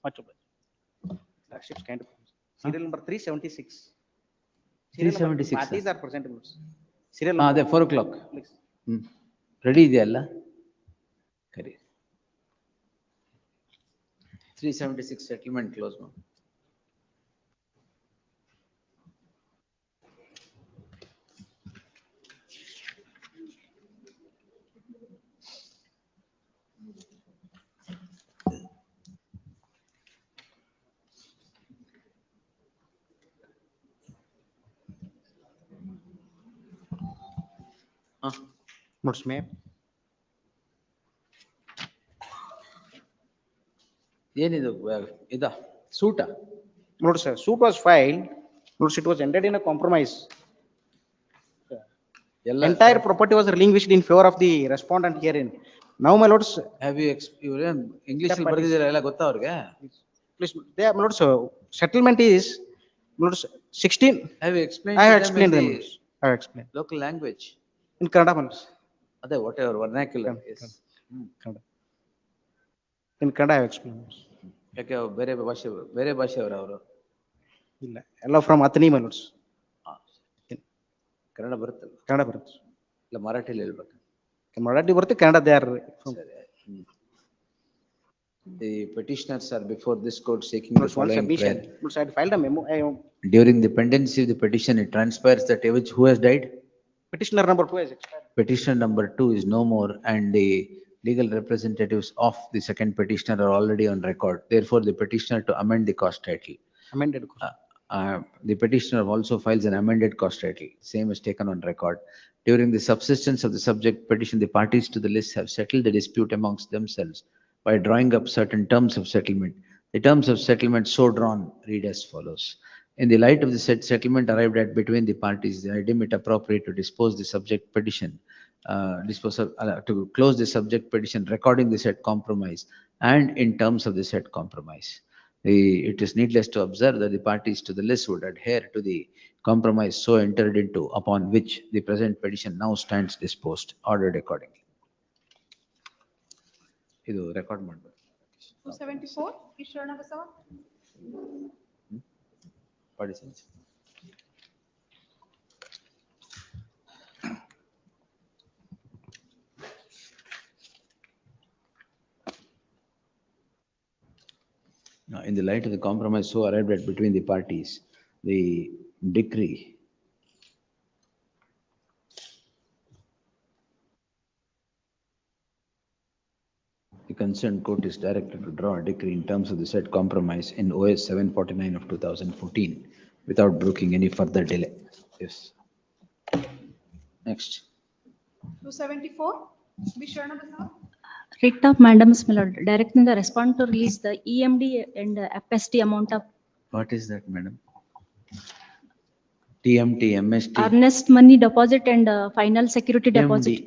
Much obliged. Lordships, kind of. Serial number 376. 376, Parties are present. Serial There, number. 4 o'clock. Please. Ready ಇದೆಯಲ್ಲ? ಕರಿ. 376 settlement close now. Notes may. ಏನಿದು ಇದ ಸೂಟ? Notes, suit was filed. Notes, it was ended in a compromise. Entire property was relinquished in favor of the respondent herein. Now, my lords. Have you English ಅಲ್ಲಿ ಬರೆದಿದ್ದೀರಾ ಎಲ್ಲ ಗೊತ್ತಾ ಅವ್ರಿಗೆ? Please, there, my lords, settlement is, notes 16. Have you explained? I have explained them. I have explained. Local language. In Kannada, my lords. Whatever vernacular is. Kannada. In Kannada, I have explained. ಯಾಕೆ ಬೇರೆ ಭಾಷೆಯವರು ಅವರು? ಇಲ್ಲ, ಎಲ್ಲ from Athani, my lords. Kannada ಬರುತ್ತಲ್ಲ? ಕನ್ನಡ ಬರುತ್ತೆ. ಇಲ್ಲ ಮರಾಠಿಲಿ ಹೇಳ್ಬೇಕು. Marathi ಬರುತ್ತೆ, Kannada they are. The petitioners are before this court seeking the following prayer. I filed a memo. During the pendency of the petition, it transpires that who has died? Petitioner number 2 has expired. Petitioner number 2 is no more, and the legal representatives of the second petitioner are already on record. Therefore, the petitioner to amend the cause title. Amended. The petitioner also files an amended cause title. Same is taken on record. During the subsistence of the subject petition, the parties to the list have settled the dispute amongst themselves by drawing up certain terms of settlement. The terms of settlement so drawn read as follows. In the light of the said settlement arrived at between the parties, I deem it appropriate to dispose the subject petition, to close the subject petition, recording the said compromise and in terms of the said compromise. It is needless to observe that the parties to the list would adhere to the compromise so entered into, upon which the present petition now stands disposed, ordered accordingly. ಇದು record ಮಾಡಬೇಕು. 274 ಈಶ್ವರನ Basava. Participants. Now, in the light of the compromise so arrived at between the parties, the decree the concerned court is directed to draw a decree in terms of the said compromise in OS 749 of 2014 without broking any further delay. Yes. Next. 274 ಈಶ್ವರನ Basava. Writ of mandamus, my lord, directing the respondent to release the EMD and FST amount of. What is that, madam? TMT, MST. Earnest money deposit and final security deposit.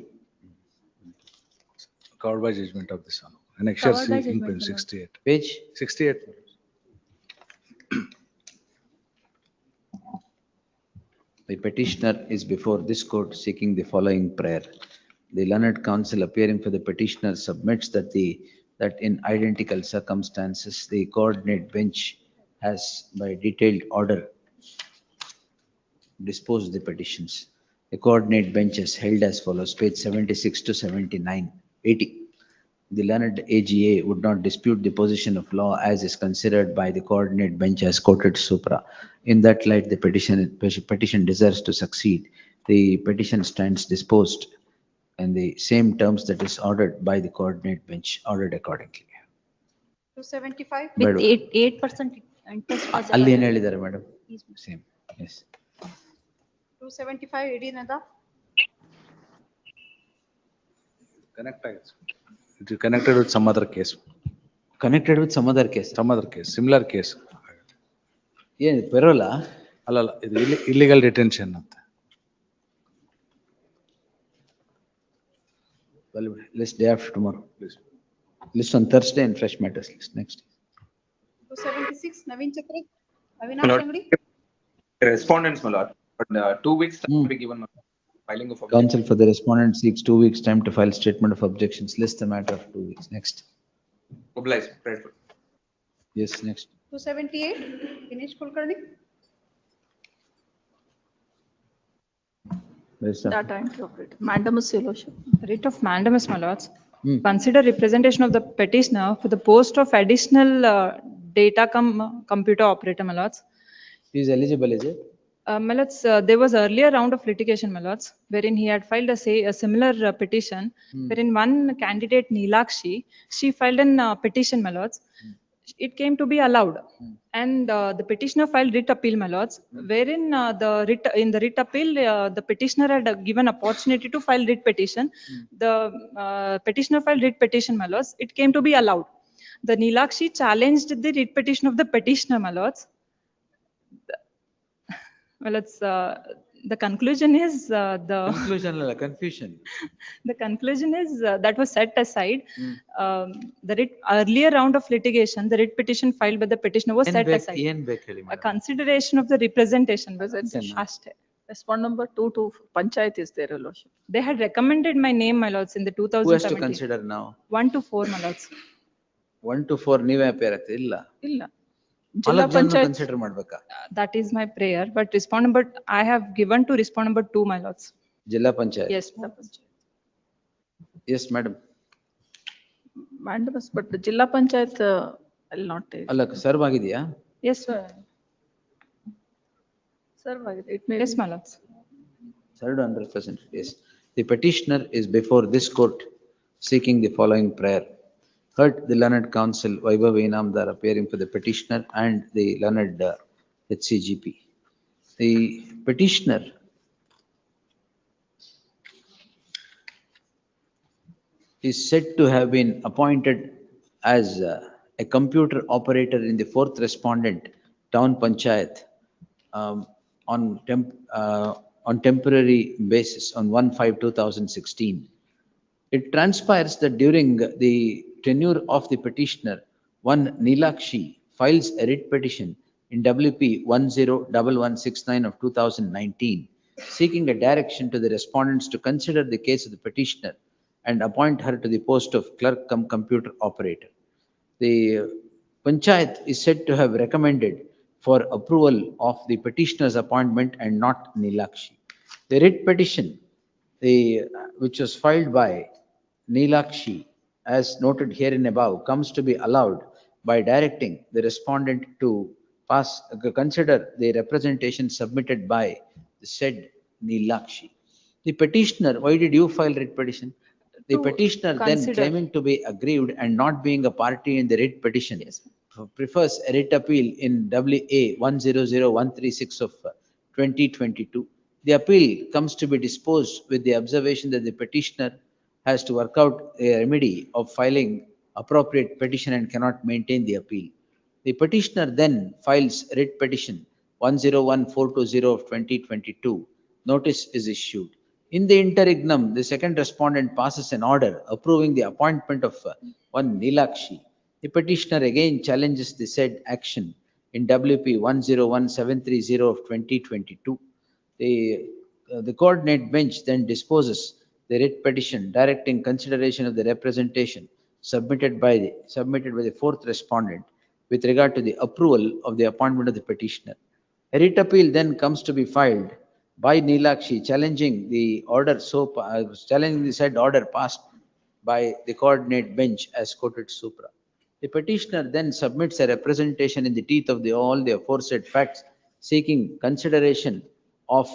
Covered by judgment of this one. Annexure Covered C, by judgment, imprint my lord. 68. Page? 68. The petitioner is before this court seeking the following prayer. The learned counsel appearing for the petitioner submits that in identical circumstances, the coordinate bench has by detailed order disposed the petitions. The coordinate bench is held as follows, page 76 to 79, 80. The learned AGA would not dispute the position of law as is considered by the coordinate bench as quoted supra. In that light, the petition desires to succeed. The petition stands disposed in the same terms that is ordered by the coordinate bench, ordered accordingly. 275 With 8% interest. was ಅಲ್ಲಿ ಏನ್ allowed. ಹೇಳಿದ್ದಾರೆ madam? Same, yes. 275 ಇಡಿನದ. Connect ಆಗಿದೆ. It is connected with some other case. Connected with some other case? Some other case, similar case. ಏನು ಪೆರೋಲಾ? ಅಲ್ಲಲ್ಲ, ಇದು illegal detention ಅಂತ. List day after tomorrow. List on Thursday and fresh matters list next. 276, Naveen Chakra, Avinash Angadi. Respondents, my lord, but 2 weeks time to be given. Filing of objection. Counsel for the respondent seeks 2 weeks time to file statement of objections. List the matter of 2 weeks. Next. Mobilize, right. Yes, next. 278, Dinesh Kulkarni. Data entry operator. Mandamus, Your Lordship. Writ of mandamus, my lords. Consider representation of the petitioner for the post of additional data computer operator, my lords. He is eligible, is it? My lords, there was earlier round of litigation, my lords, wherein he had filed a similar petition, wherein one candidate, Neelakshi, she filed a petition, my lords. It came to be allowed, and the petitioner filed writ appeal, my lords, wherein in the writ appeal, the petitioner had given opportunity to file writ petition. The petitioner filed writ petition, my lords. It came to be allowed. The Neelakshi challenged the writ petition of the petitioner, my lords. Well, it's the conclusion is Conclusion, confusion. the conclusion is that was set aside. The earlier round of litigation, the writ petition filed by the petitioner was set aside. A consideration of the representation was asked. Respond number 2 to Panchayat is there, Your Lordship. They had recommended my name, my lords, in the 2017. Who has to consider now? 1 to 4, my lords. 1 to 4 ನೀವೇ appear ಆಗ್ತದೆ ಇಲ್ಲ? ಇಲ್ಲ. Jilla Panchayat. Consider ಮಾಡ್ಬೇಕಾ? That is my prayer, but respond number I have given to respond number 2, my lords. Jilla Panchayat. Yes, Jilla Panchayat. Yes, madam. Mandamus, but the Jilla Panchayat will not take. ಅಲ್ಲ serve ಆಗಿದೆಯಾ? Yes, sir. Serve agide. It may Yes, my lords. Served 100%. Yes. The petitioner is before this court seeking the following prayer. Heard the learned counsel Vaibhav Inamdar appearing for the petitioner and the learned HCGP. The petitioner is said to have been appointed as a computer operator in the 4th respondent town panchayat on temporary basis on 1/5/2016. It transpires that during the tenure of the petitioner, one Neelakshi files a writ petition in WP 101169 of 2019, seeking a direction to the respondents to consider the case of the petitioner and appoint her to the post of clerk cum computer operator. The Panchayat is said to have recommended for approval of the petitioner's appointment and not Neelakshi. The writ petition, which was filed by Neelakshi, as noted herein above, comes to be allowed by directing the respondent to consider the representation submitted by the said Neelakshi. The petitioner, why did you file writ petition? The petitioner then claiming to be aggrieved and not being a party in the writ petition, prefers a writ appeal in WA 100136 of 2022. The appeal comes to be disposed with the observation that the petitioner has to work out a remedy of filing appropriate petition and cannot maintain the appeal. The petitioner then files writ petition 101420 of 2022. Notice is issued. In the interregnum, the second respondent passes an order approving the appointment of one Neelakshi. The petitioner again challenges the said action in WP 101730 of 2022. The coordinate bench then disposes the writ petition directing consideration of the representation submitted by the 4th respondent with regard to the approval of the appointment of the petitioner. A writ appeal then comes to be filed by Neelakshi challenging the said order passed by the coordinate bench as quoted supra. The petitioner then submits a representation in the teeth of all the aforesaid facts, seeking consideration of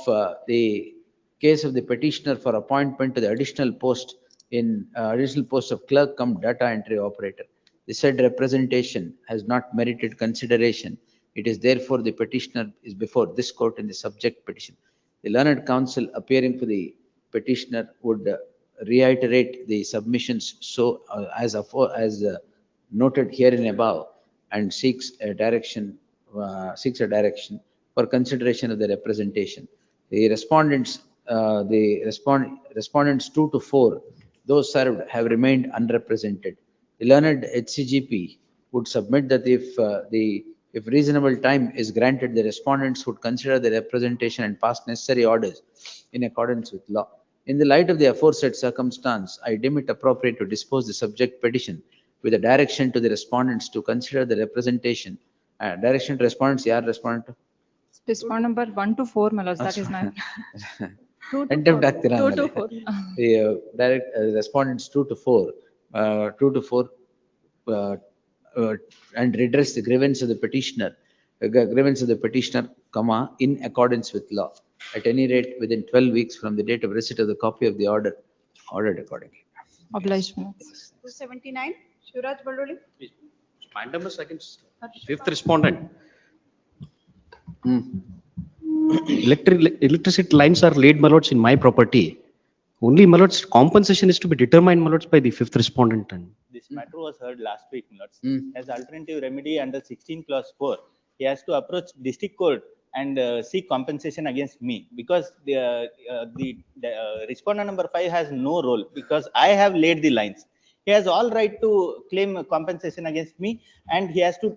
the case of the petitioner for appointment to the additional post of clerk cum data entry operator. The said representation has not merited consideration. It is therefore the petitioner is before this court in the subject petition. The learned counsel appearing for the petitioner would reiterate the submissions as noted herein above and seeks a direction seeks a direction for consideration of the representation. The respondents 2 to 4, those served have remained unrepresented. The learned HCGP would submit that if reasonable time is granted, the respondents would consider the representation and pass necessary orders in accordance with law. In the light of the aforesaid circumstance, I deem it appropriate to dispose the subject petition with a direction to the respondents to consider the representation. Direction to respondents, respondent. Respond number 1 to 4, my lords, that is 9. 2 Contempt to ಆಗ್ತೀರಾ 4. 2 ಆಮೇಲೆ. to 4. The direct respondents 2 to 4, and redress the grievance of the petitioner, comma, in accordance with law. At any rate, within 12 weeks from the date of receipt of the copy of the order, ordered accordingly. Obliged. 279, Shivraj Balloli. Madam, second, fifth respondent. Electricity lines are laid, my lords, in my property. Only, my lords, compensation is to be determined, my lords, by the fifth respondent. This matter was heard last week, my lords. As alternative remedy under 16+4, he has to approach district court and seek compensation against me, because the respondent number 5 has no role, because I have laid the lines. He has all right to claim compensation against me, and he has to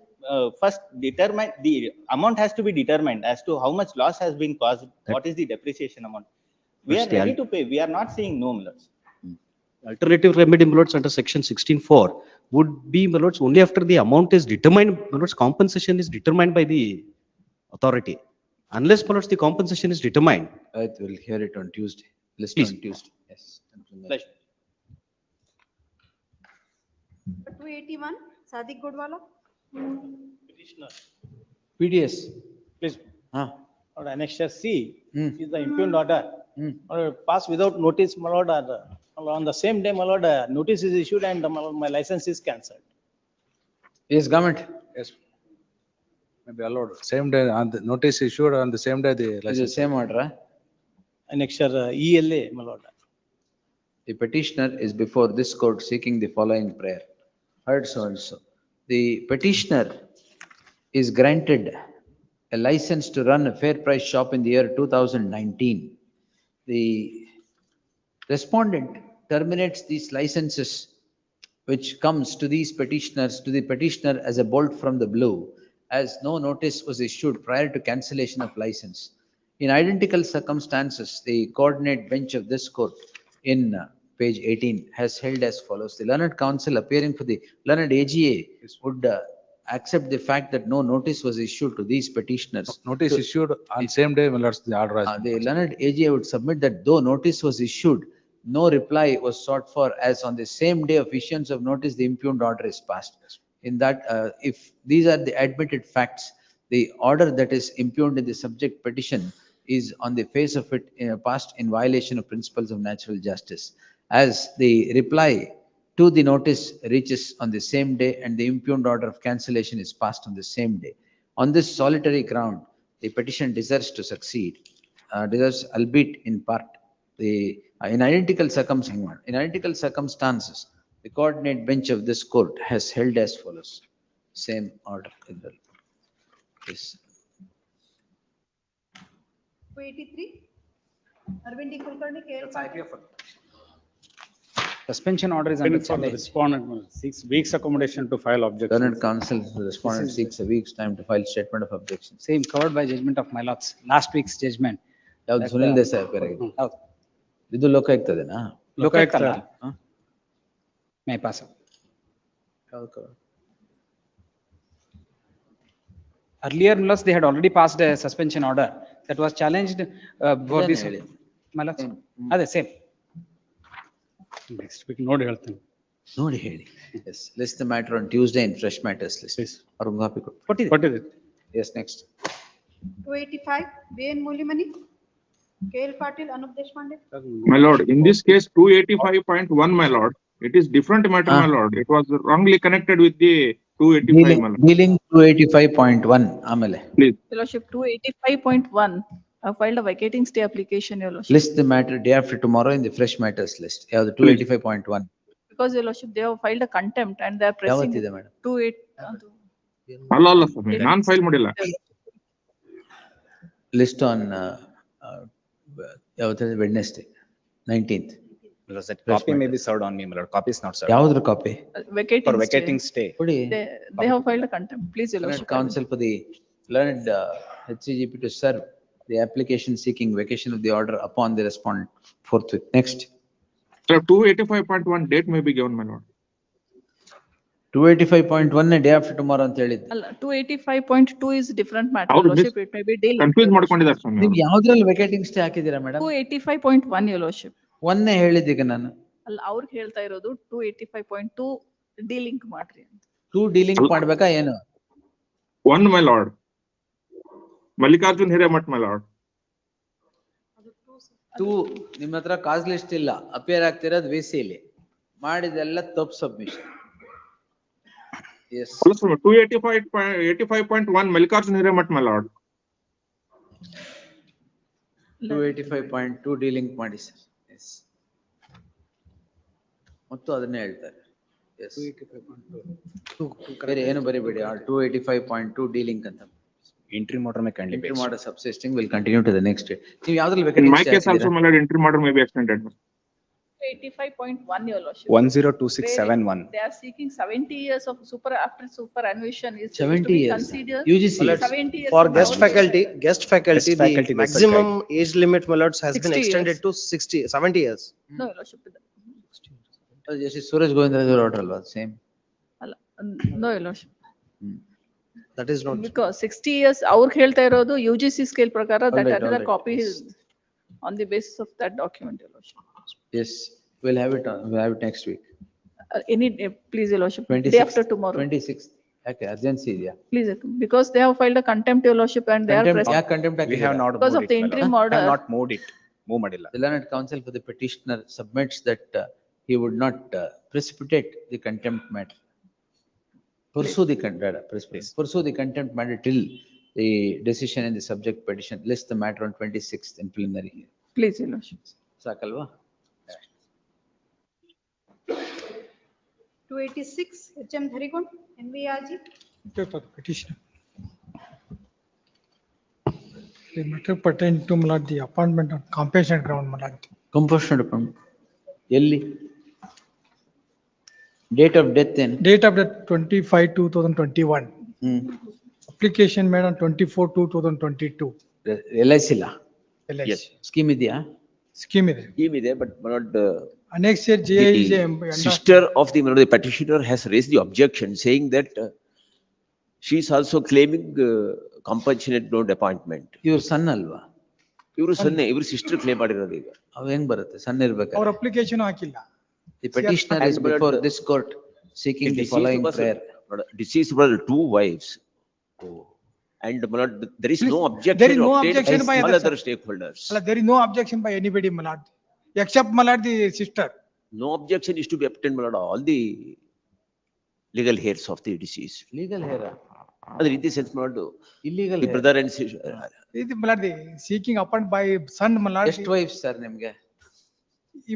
first determine the amount has to be determined as to how much loss has been caused. What is the depreciation amount? We are ready to pay. We are not saying no, my lords. Alternative remedy, my lords, under section 16(4) would be, my lords, only after the amount is determined, my lords, compensation is determined by the authority. Unless, my lords, the compensation is determined. I will hear it on Tuesday. List Please. on Tuesday. Yes. Pleasure. 281, Sadiq Godwala. Petitioner. PDS. Please. Ah. Or annexure C is the impugned order. Or pass without notice, my lord, on the same day, my lord, notice is issued and my license is cancelled. Yes, government. Yes. Maybe allowed. Same day, on the notice issued on the same day, the Is license. the same order. Annexure ELA, my lord. The petitioner is before this court seeking the following prayer. Heard so and so. The petitioner is granted a license to run a fair price shop in the year 2019. The respondent terminates these licenses which comes to these petitioners, to the petitioner as a bolt from the blue, as no notice was issued prior to cancellation of license. In identical circumstances, the coordinate bench of this court in page 18 has held as follows. The learned counsel appearing for the learned AGA would accept the fact that no notice was issued to these petitioners. Notice issued on same day, my lords, the order has been The learned AGA would submit that though notice was issued, no reply was sought for, as on the same day of issuance of notice, the impugned order is passed. In that, if these are the admitted facts, the order that is impugned in the subject petition is on the face of it passed in violation of principles of natural justice. As the reply to the notice reaches on the same day and the impugned order of cancellation is passed on the same day. On this solitary ground, the petition deserves to succeed, albeit in part. In identical circumstances, the coordinate bench of this court has held as follows. Same order. Yes. 283, Arvind D. Kulkarni, KL. Suspension order is under For the respondent, 6 weeks accommodation to file objection. Learned counsel, the respondent seeks a week's time to file statement of objection. Same covered by judgment of my lords, last week's judgment. ಯಾವ್ದು Sunil Desai peer ಹೌದು. ಇದು ಲೋಕಾಯುಕ್ತದೇನಾ? ಲೋಕಾಯುಕ್ತ ಅಲ್ಲ. May pass. Earlier, plus they had already passed a suspension order that was challenged for this. My lords, ಅದೇ same. Next week ನೋಡಿ ಹೇಳ್ತೇನೆ. ನೋಡಿ ಹೇಳಿ. Yes, list the matter on Tuesday in fresh matters list. ಅವ್ರಿಗೆ copy ಕೊಡು. ಕೊಟ್ಟಿದೆ. Yes, next. 285, BN Mulimani, KL Patil, Anup Deshpande. My lord, in this case, 285.1, my lord, it is different matter, my lord. It was wrongly connected with the 285, my lord. Dealing 285.1, ಆಮೇಲೆ. Please. Your lordship, 285.1, I filed a vacating stay application, your lordship. List the matter day after tomorrow in the fresh matters list. Yeah, the 285.1. Because your lordship, they have filed a contempt and they are pressing. ಯಾವತ್ತಿದೆ madam? 28. ಅಲ್ಲ ಸ್ವಾಮಿ, ನಾನ್ file ಮಾಡಿಲ್ಲ. List on ಯಾವತ್ತದು Wednesday, 19th. Copy may be served on me, my lord. Copy is not served. ಯಾವ್ದ್ರ copy? Vacating For vacating stay. ಕೊಡಿ. They have filed a contempt. Please, your lordship. Counsel for the learned HCGP to serve the application seeking vacation of the order upon the respondent forthwith. Next. Sir, 285.1 date may be given, my lord. 285.1 day after tomorrow ಅಂತ ಹೇಳಿದ್ದು. ಅಲ್ಲ, 285.2 is different matter, ಹೌದು, your lordship. It may be delayed. Confuse ಮಾಡ್ಕೊಂಡಿದ್ದಾರೆ ಸ್ವಾಮಿ. ನೀವು ಯಾವ್ದ್ರಲ್ಲಿ ವೇಕೇಟಿಂಗ್ stay ಹಾಕಿದ್ದೀರಾ madam? 285.1, your lordship. ಒಂದೇ ಹೇಳಿದ್ದೀಗ ನಾನು. ಅಲ್ಲ, ಅವ್ರು ಹೇಳ್ತಾ ಇರೋದು 285.2 ಡಿಲಿಂಕ್ ಮಾಡ್ರಿ ಅಂತ. 2 ಡೀಲಿಂಗ್ ಮಾಡ್ಬೇಕಾ ಏನು? 1, my lord. Mallikarjun Hiremath, my lord. 2 ನಿಮ್ಮ ಹತ್ರ ಕಾಸ್ ಲಿಸ್ಟ್ ಇಲ್ಲ, ಅಪಿಯರ್ ಆಗ್ತಿರೋದು VC ಮಾಡಿದೆಲ್ಲ ತಪ್ಪು submission. Yes. 285.1 Mallikarjun Hiremath, my lord. 285.2 dealing ಮಾಡಿ ಸರ್. ಎಸ್, ಮತ್ತು ಅದನ್ನೇ ಹೇಳ್ತಾರೆ. ಎಸ್, ಬೇರೆ ಏನು ಬರಿಬೇಡಿ. 285.2 ಡೀಲಿಂಗ್ ಅಂತ Entry order may kindly be entry extended. order subsisting will continue to the next day. ನೀವು ಯಾವ್ದ್ರಲ್ಲಿ In ವೇಕೇಟಿಂಗ್ my stay case also, my lord, entry order may be extended. 285.1, your lordship. 102,671. They are seeking 70 years of after superannuation is 70 to be years. considered. UGC. 70 years For of guest allowance. faculty, Guest faculty, the maximum age limit, my lords, has been 60 extended to 70 years. No, your lordship. Justice Suraj Govindarajan order ಅಲ್ವಾ? Same. ಅಲ್ಲ, no, your lordship. That is not. Because 60 years, ಅವ್ರು ಹೇಳ್ತಾ ಇರೋದು UGC scale ಪ್ರಕಾರ, that Alright, another alright. copy is on the basis of that document, your lordship. Yes, we'll have it next week. Any day, please, your lordship. 26th. Day after tomorrow. 26th. ಯಾಕೆ urgency ಇದೆಯಾ? Please, because they have filed a contempt, your lordship, and they are Contempt, ಯಾಕೆ pressing. Contempt We have not Because moved of the it, my interim lord. order. Have not moved it. Move ಮಾಡಿಲ್ಲ. The learned counsel for the petitioner submits that he would not precipitate the contempt matter. Pursue the contempt matter till the decision in the subject petition. List the matter on 26th in preliminary. Please, your lordship. ಸಾಕಲ್ವಾ? 286 HM Dharigon, NVRG. Petitioner. The matter pertains to my lord, the appointment on compassionate ground, my lord. Compassionate appointment. ಎಲ್ಲಿ? Date of death ಏನು? Date of death 25/2021. Application made on 24/2022. LIC ಇಲ್ಲ? LIC. Scheme ಇದೆಯಾ? Scheme ಇದೆ. Scheme ಇದೆ, but my lord, Next year, JIJ. the sister of the petitioner has raised the objection saying that she is also claiming compassionate note appointment. ಇವ್ರ ಸಣ್ಣ ಅಲ್ವಾ? ಇವರು ಸೊನ್ನೆ, ಇವ್ರ ಸಿಸ್ಟರ್ ಕ್ಲೇಮ್ ಮಾಡಿರೋದು ಈಗ. ಅವ್ ಹೆಂಗ್ ಬರುತ್ತೆ? ಸಣ್ಣ ಇರ್ಬೇಕು. ಅವ್ರ ಅಪ್ಲಿಕೇಶನ್ ಹಾಕಿಲ್ಲ. The petitioner is before this court seeking the following prayer. Deceased were 2 wives. And my lord, there is no objection. There is no obtained objection by all others, other sir. stakeholders. There is no objection by anybody, my lord, except my lord, the sister. No objection is to be obtained, my lord, all the legal heirs of the deceased. Legal hair. Other in the sense, my lord, Illegal the hair. brother and sister. This my lord, the seeking upon by son, my lord. ಎಷ್ಟು wife sir ನಿಮ್ಗೆ?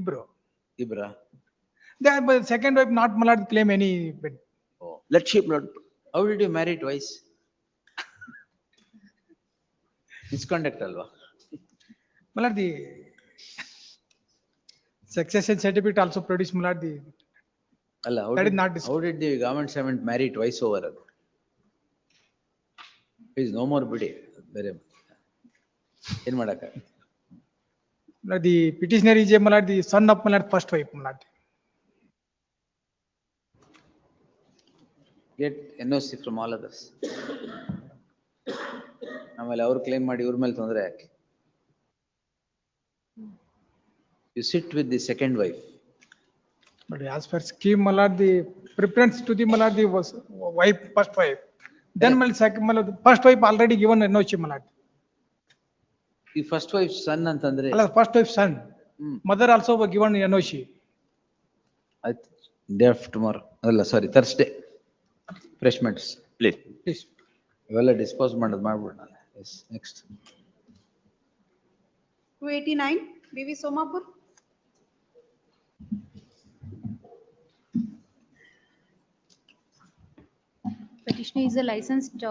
Ibro. ಇಬ್ರಾ? The second wife not my lord claim any bit. Let's see, my lord. How did you marry twice? Misconduct ಅಲ್ವಾ? My lord, the succession certificate also produced, my lord, the. ಅಲ್ಲ, That is not how did the government servant marry twice over? Please no more ಬಿಡಿ. ಬೇರೆ ಏನ್ ಮಾಡಕ್ಕ? The petitioner is my lord, the son of my lord, first wife, my lord. Get NOC from all others. ಆಮೇಲೆ ಅವ್ರು claim ಮಾಡಿ ಇವ್ರ ಮೇಲೆ ತೊಂದರೆ ಯಾಕೆ? You sit with the second wife. But as per scheme, my lord, the preference to the my lord, the wife, first wife. Then my second, my lord, first wife already given NOC, my lord. ಈ first wife ಸನ್ ಅಂತಂದ್ರೆ First wife son. Mother also was given NOC. ಆಯ್ತು. Day ಆಫ್ tomorrow ಅಲ್ಲ sorry Thursday fresh matters Please. ಇವೆಲ್ಲ dispose ಮಾಡೋದು ಮಾಡ್ಬಿಡೋಣ. Yes, next 289 BV Somapur. petitioner is a licensed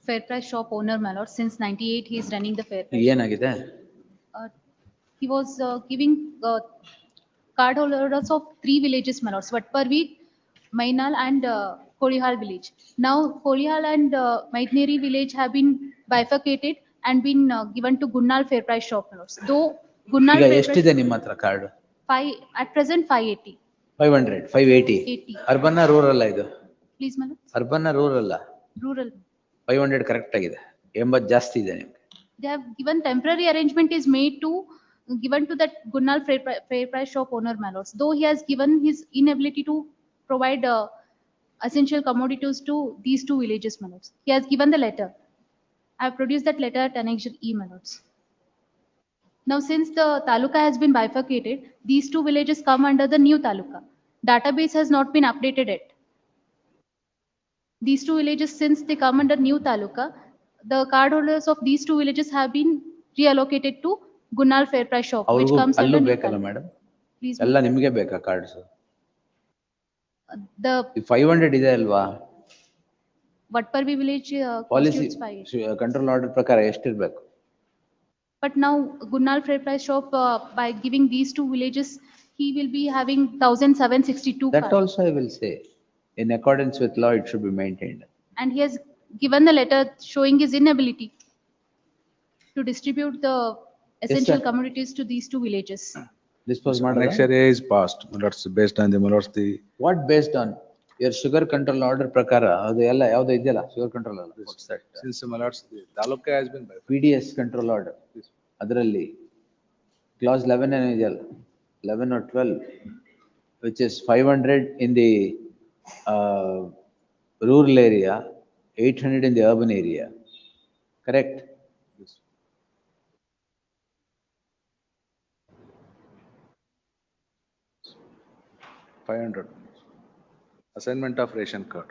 fair price shop owner, my lord. Since 98, he is running the fair price shop. ಏನಾಗಿದೆ? He was giving card holders of 3 villages, my lords, Vatparvi, Mainal and Kolihal village. Now Kolihal and Maidneri village have been bifurcated and been given to Gunnal fair price shop, my lords. Though Gunnal ಈಗ fair price ಎಷ್ಟಿದೆ ನಿಮ್ಮ ಹತ್ರ card? 5 at present 580. 500, 580. 80. Urban rural ಇದು? Please, my lord. Urban rural? Rural. 500 correct ಆಗಿದೆ. 80 ಜಾಸ್ತಿ ಇದೆ ನಿಮ್ಗೆ. They have given temporary arrangement is made to given to that Gunnal fair price shop owner, my lords. Though he has given his inability to provide essential commodities to these 2 villages, my lords. He has given the letter. I have produced that letter at Annexure E, my lords. Now, since the taluka has been bifurcated, these 2 villages come under the new taluka. Database has not been updated yet. These 2 villages, since they come under new taluka, the card holders of these 2 villages have been reallocated to Gunnal fair price shop, which ಅವ್ರಿಗೂ comes ಅಲ್ಲೂ under new ಬೇಕಲ್ಲ taluka. Madam? Please, ಎಲ್ಲ ನಿಮಗೆ ಬೇಕಾ cards? the 500 ಇದೆ ಅಲ್ವಾ? Vatparvi village policy constitutes 580. Control order ಪ್ರಕಾರ ಎಷ್ಟಿರ್ಬೇಕು? But now Gunnal fair price shop, by giving these 2 villages, he will be having 1762 That cards. also I will say, in accordance with law, it should be maintained. And he has given the letter showing his inability to distribute the essential sir. commodities to these 2 villages. This was not Annexure A is passed, that's based on the, my lords, the what based on? Your sugar control order ಪ್ರಕಾರ ಅದು ಎಲ್ಲ ಯಾವ್ದು ಇದೆಯಲ್ಲ sugar control ಅಲ್ಲ. What's that? since my lords, the taluka has been bifurcated. PDS control order. ಅದರಲ್ಲಿ clause 11 ಏನೋ ಇದೆಯಲ್ಲ, 11 or 12, which is 500 in the rural area, 800 in the urban area. Correct? 500. Assignment of ration card.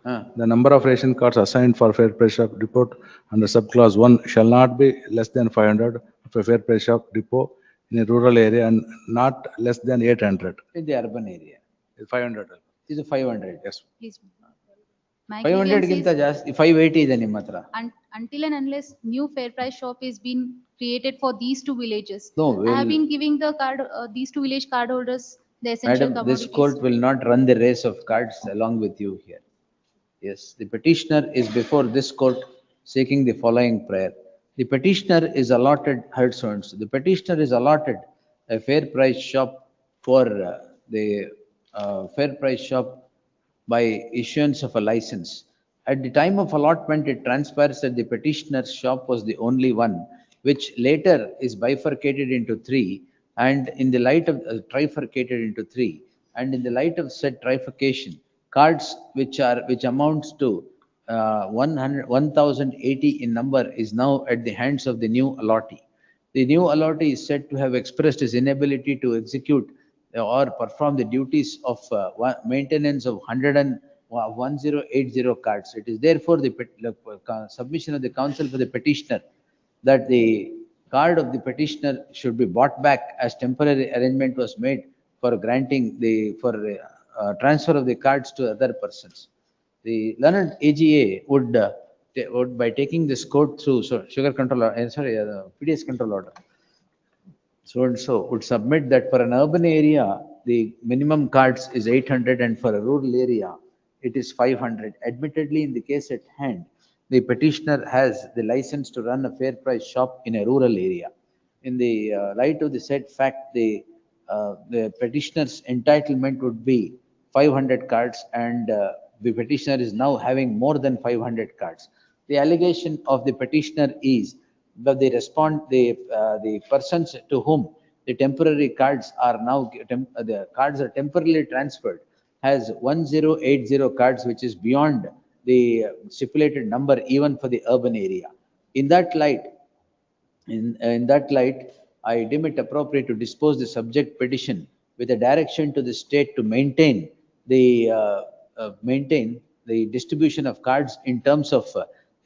Huh. The number of ration cards assigned for fair price shop depot under subclause 1 shall not be less than 500 of a fair price shop depot in a rural area and not less than 800. In the urban area. 500. Is 500. Yes. Please. My 500 grievance ಗಿಂತ is ಜಾಸ್ತಿ 580 ಇದೆ ನಿಮ್ಮ ಹತ್ರ. until and unless new fair price shop is being created for these 2 villages. No, I have been giving the card, these 2 village card holders the essential Madam, this commodities. court will not run the race of cards along with you here. Yes, the petitioner is before this court seeking the following prayer. The petitioner is allotted, heard so and so. The petitioner is allotted a fair price shop for the fair price shop by issuance of a license. At the time of allotment, it transpires that the petitioner's shop was the only one, which later is bifurcated into 3, and in the light of trifurcated into 3, and in the light of said trifurcation, cards which amounts to 1080 in number is now at the hands of the new allottee. The new allottee is said to have expressed his inability to execute or perform the duties of maintenance of 1080 cards. It is therefore the submission of the counsel for the petitioner that the card of the petitioner should be bought back as temporary arrangement was made for granting the transfer of the cards to other persons. The learned AGA would by taking this code through sugar control, PDS control order, so and so would submit that for an urban area the minimum cards is 800 and for a rural area it is 500. Admittedly, in the case at hand, the petitioner has the license to run a fair price shop in a rural area. In the light of the said fact, the petitioner's entitlement would be 500 cards, and the petitioner is now having more than 500 cards. The allegation of the petitioner is that the persons to whom the temporary cards are now, the cards are temporarily transferred, has 1080 cards, which is beyond the stipulated number even for the urban area. In that light, I deem it appropriate to dispose the subject petition with a direction to the state to maintain the distribution of cards in terms of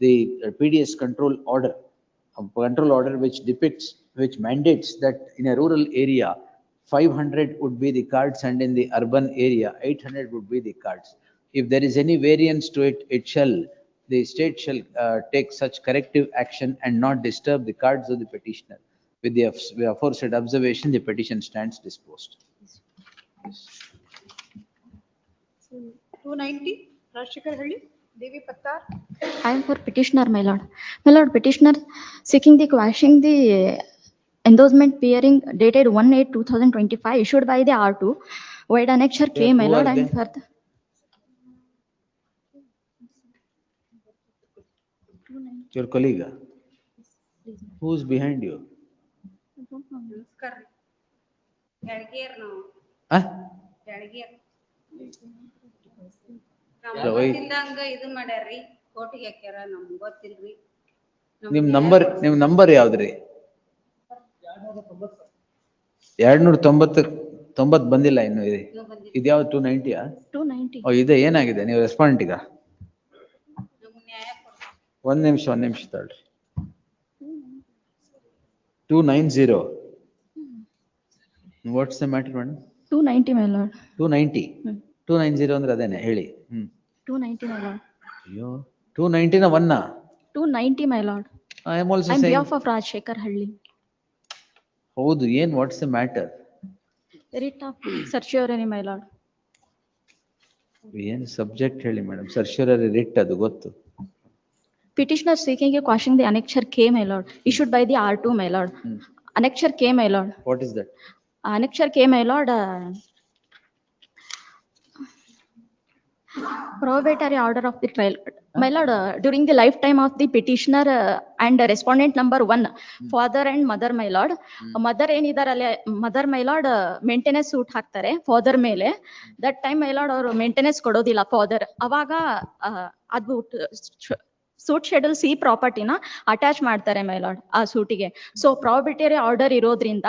the PDS control order, which mandates that in a rural area 500 would be the cards and in the urban area 800 would be the cards. If there is any variance to it, the state shall take such corrective action and not disturb the cards of the petitioner. With the aforesaid observation, the petition stands disposed. 290, Rajshekar Halli, Devi Pattar. I am for petitioner, my lord. My lord, petitioner seeking the quashing the endorsement bearing dated 1/8/2025 issued by the R2 wide annexure K, my Who lord, are and they? further. Your colleague? Who is behind you? Huh? ನಿಮ್ number ಯಾವ್ದ್ರಿ? 290 ಬಂದಿಲ್ಲ ಇನ್ನು. ಇದ್ಯಾವ 290? 290. ಇದೆ, ಏನಾಗಿದೆ? ನೀವು respondent ಈಗ? ಒಂದ್ ನಿಮಿಷ ತಗೊಳ್ರಿ. 290. What's the matter madam? 290, my lord. 290. 290 ಅಂದ್ರೆ ಅದೇನೆ, ಹೇಳಿ. 290, my lord. ಅಯ್ಯೋ, 290 ನ 1? 290, my lord. I am also I'm saying. behalf of Rajshekar Halli. ಹೌದು, ಏನ್ what's the matter? Writ of certiorari, my lord. ಏನ್ ಸಬ್ಜೆಕ್ಟ್ ಹೇಳಿ ಮೇಡಮ್? ಸರ್ಶ್ಯೂರರಿ ರಿಟ್ ಅದು ಗೊತ್ತು. Petitioner seeking a quashing the annexure K, my lord, issued by the R2, my lord. Annexure K, my lord. What is that? Annexure K, my lord. Prohibitory order of the trial. My lord, during the lifetime of the petitioner and respondent number 1, father and mother, my lord. Mother ಏನಿದಾರಲ್ಲ, mother, my lord, maintenance suit ಹಾಕ್ತಾರೆ father ಮೇಲೆ. That time, my lord, ಅವರು maintenance ಕೊಡೋದಿಲ್ಲ father. ಅವಾಗ ಅದು suit schedule C ಪ್ರಾಪರ್ಟಿನ attach ಮಾಡ್ತಾರೆ my lord ಆ ಸೂಟಿಗೆ. So ಪ್ರಾಬಿಟರಿ order ಇರೋದ್ರಿಂದ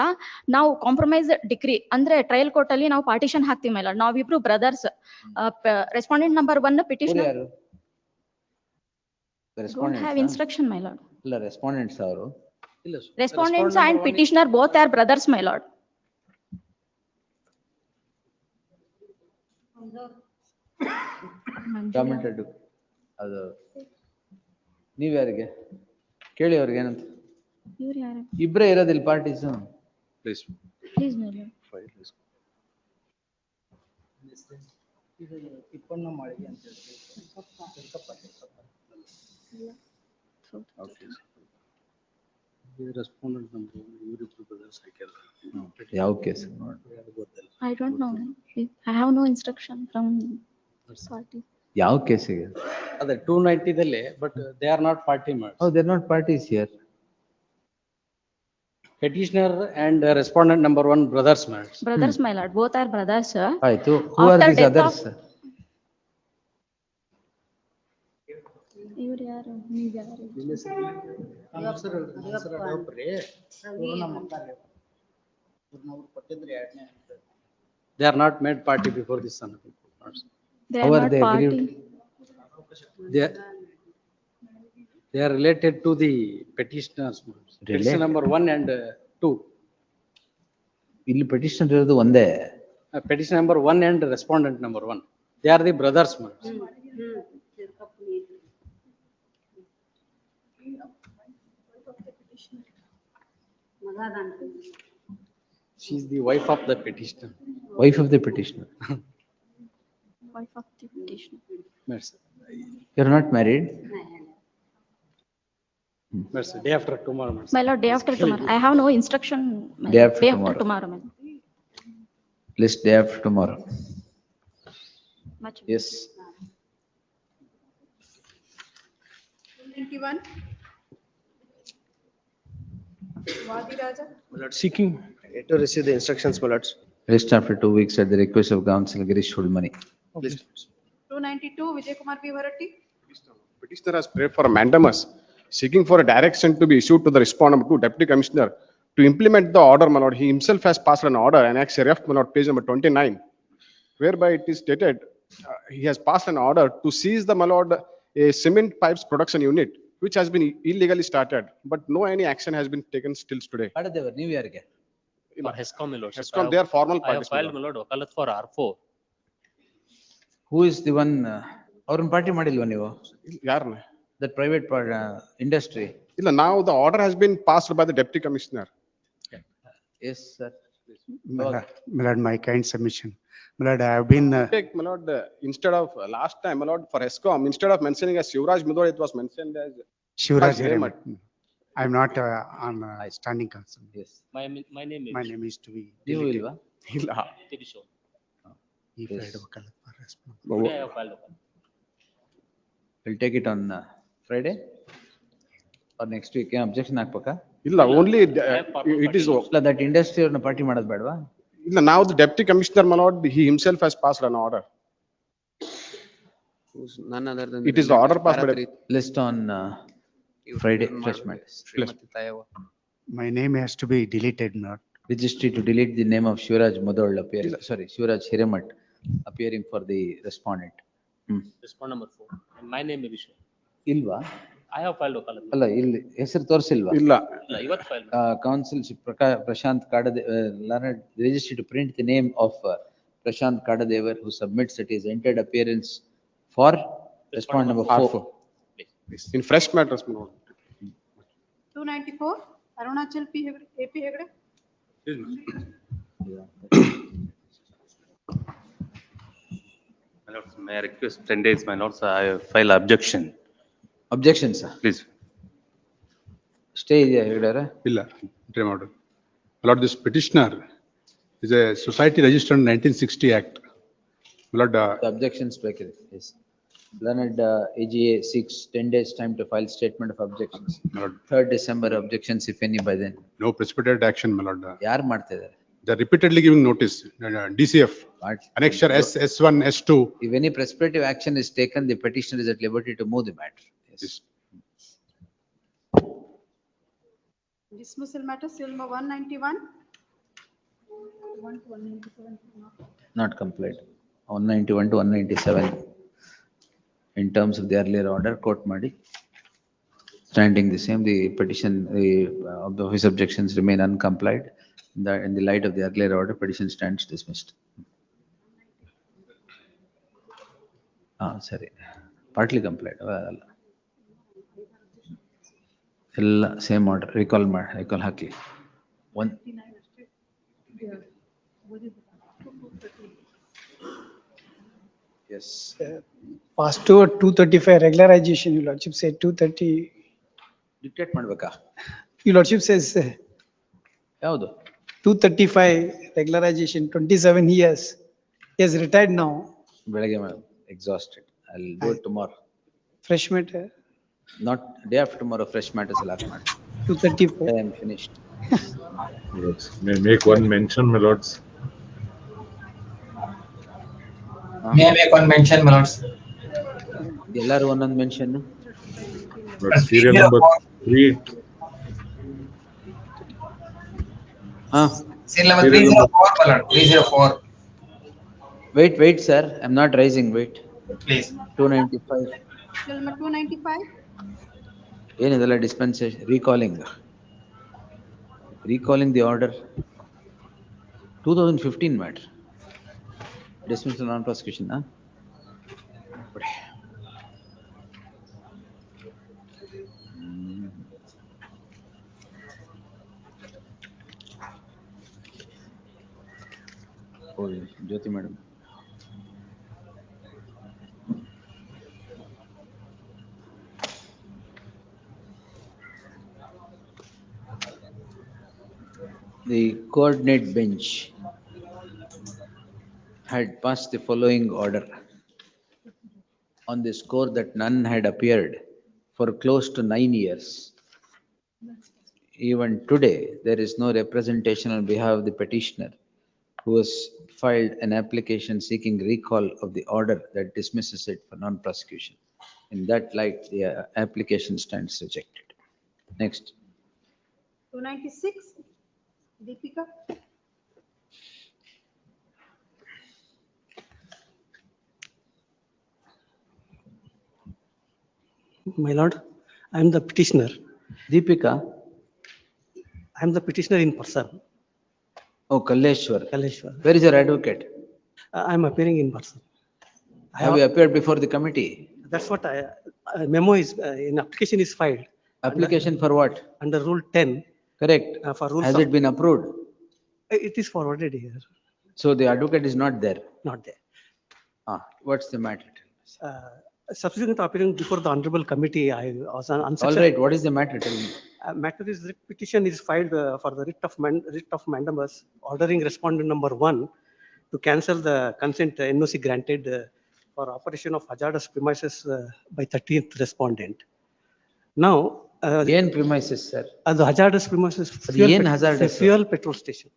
ನಾವು ಕಾಂಪ್ರಮೈಸ್ ಡಿಗ್ರಿ ಅಂದ್ರೆ ಟ್ರಯಲ್ ಕೋರ್ಟ್ ಅಲ್ಲಿ ನಾವು ಪಾರ್ಟಿಷನ್ ಹಾಕ್ತೀವಿ ಮೈ ಲಾರ್ಡ್. ನಾವಿಬ್ರು brothers. Respondent number 1 petitioner have instruction, my lord. ಇಲ್ಲ, ರೆಸ್ಪಾಂಡೆಂಟ್ಸ್ ಅವರು. Respondents and petitioner both are brothers, my lord. ಅದು ನೀವ್ ಯಾರಿಗೆ ಕೇಳಿ, ಅವ್ರಿಗೆ ಏನಂತ? ಇಬ್ರೇ ಇರೋದಿಲ್ಲ ಪಾರ್ಟೀಸ್. Please, my lord. ಯಾವ case? I don't know. I have no instruction from party. ಯಾವ ಕೇಸಿಗೆ? ಅದೇ 290 ದಲ್ಲಿ, but they are not party members. Oh, they are not parties here. Petitioner and respondent number 1 brothers members. Brothers, my lord, both are brothers, sir. ಆಯ್ತು. Who are these others? ಇವ್ರು ಯಾರು? ನೀವು ಯಾರು? They are not made party before this son. They are not party. They are related to the petitioners. Petition number 1 and 2. ಇಲ್ಲಿ petitioner ಇರೋದು ಒಂದೇ. Petition number 1 and respondent number 1. They are the brothers. She is the wife of the petitioner. Wife of the petitioner. Wife of the petitioner. You are not married? Day after tomorrow. My lord, day after tomorrow. I have no instruction. Day after tomorrow. My lord. List day after tomorrow. Much. Yes. 21. Vadi Raja. My lord, seeking to receive the instructions, my lords. List after 2 weeks at the request of counsel, Girish Shulmani. 292, Vijay Kumar V. Bharati. Petitioner has prayed for a mandamus, seeking for a direction to be issued to the respondent to Deputy Commissioner to implement the order, my lord. He himself has passed an order, an ex ref, my lord, page number 29, whereby it is stated he has passed an order to seize the, my lord, a cement pipes production unit, which has been illegally started, but no any action has been taken still today. ನೀವು ಯಾರಿಗೆ? For HESCOM, my lord. HESCOM, they are formal I have parties, my filed, my lord, wakalat for R4. Who Who is the one, ಅವ್ರನ್ನ party ಮಾಡಿಲ್ವಾ ನೀವು? ಯಾರನ್ನ? That private part, industry. ಇಲ್ಲ, now the order has been passed by the deputy commissioner. Yes, sir. My lord, my kind submission. My lord, I have been, Take, my lord, instead of last time, my lord, for ESCOM, instead of mentioning as Shivraj Mudhol, it was mentioned as Shivraj Hiremat. I'm not on standing counsel. Yes. My name is. My name is to be ನೀವು deleted. ಇಲ್ವಾ? ಇಲ್ಲ. If I Yes. had a for response. Today I have filed a file. We'll take it on Friday or next week. ಏನು objection ಹಾಕ್ಬೇಕಾ? ಇಲ್ಲ, only it is. ಇಲ್ಲ, that industry ಅವ್ರನ್ನ party ಮಾಡೋದು ಬೇಡವಾ? ಇಲ್ಲ, now the deputy commissioner, my lord, he himself has passed an order. None other than. It is the order passed by the. List on Friday, fresh matters. My name has to be deleted, not. Registry to delete the name of Shivraj Mudhol appearing, sorry, Shivraj Hiremat appearing for the respondent. Respond number 4. And my name is Vishnu. ಇಲ್ವಾ? I have filed a file. ಅಲ್ಲ, ಇಲ್ಲಿ ಹೆಸರು ತೋರಿಸಿಲ್ವಾ? ಇಲ್ಲ. ಇವತ್ತು file. Counsel Prashant Kadade, learned registry to print the name of Prashant Kadadevar, who submits that he has entered appearance for respondent number 4. In fresh matters, my lord. 294, Arunachal P. Hegde, AP Hegde. My lords, may I request 10 days, my lords, I file objection. Objection, sir. Please. Stay ಇದೆಯಾ ಹೇಳಿದಾರೆ? ಇಲ್ಲ, interim order. My lord, this petitioner is a society registered in 1960 Act. My lord, The objections ಬೇಕಿದೆ. Yes. Learned AGA seeks 10 days time to file statement of objections. my lord, 3rd December objections if any by then. no precipitate action, my lord. ಯಾರು ಮಾಡ್ತಾ ಇದ್ದಾರೆ? They are repeatedly giving notice, DCF, annexure S1, S2. If any precipitative action is taken, the petitioner is at liberty to move the matter. Yes. Dismissal matter, seal number 191. 1 to 197. Not complied. 191 to 197. In terms of the earlier order, court ಮಾಡಿ. Standing the same, the petition, of his objections remain uncomplied. In the light of the earlier order, petition stands dismissed. ಸರಿ. Partly complied. ಅಲ್ಲ. ಎಲ್ಲ same order. recall hockey. One. Yes. Past to 235 regularization, your lordship said 230. Dictate ಮಾಡ್ಬೇಕಾ? Your lordship says ಯಾವುದು? 235 regularization, 27 years. He has retired now. ಬೆಳಗ್ಗೆ exhausted. I'll do it tomorrow. Fresh matter, Not day after tomorrow, fresh matters will happen. 234. I am finished. May I make one mention, my lords? May I make one mention, my lords? ಎಲ್ಲರೂ ಒಂದೊಂದು mention. Serial number 3. Serial number 304, my lord, 304. Wait, sir. I'm not raising, wait. Please. 295. Seal number 295. ಏನಿದೆಲ್ಲ dispensation, recalling the order. 2015 matter. Dismissal non-prosecution, huh? Oh, Jyoti madam. The coordinate bench had passed the following order on the score that none had appeared for close to 9 years. Even today, there is no representation on behalf of the petitioner who has filed an application seeking recall of the order that dismisses it for non-prosecution. In that light, the application stands rejected. Next. 296, Deepika. My lord, I am the petitioner. Deepika? I am the petitioner in person. Oh, Kalleshwar. Kalleshwar. Where is your advocate? I am appearing in person. Have you appeared before the committee? That's what memo is, in application is filed. Application for what? Under Rule 10. Correct. For rules Has of- it been approved? It is forwarded here, So the advocate is not there. not there. What's the matter? Subsequent appearing before the honorable committee, I was All unsuccessful. right, what is the matter? Tell me. Matter is, writ petition is filed for the writ of mandamus, ordering respondent number 1 to cancel the consent NOC granted for operation of hazardous premises by 13th respondent. Now, Yen premises, sir. the hazardous premises, yen hazardous, fuel petrol station.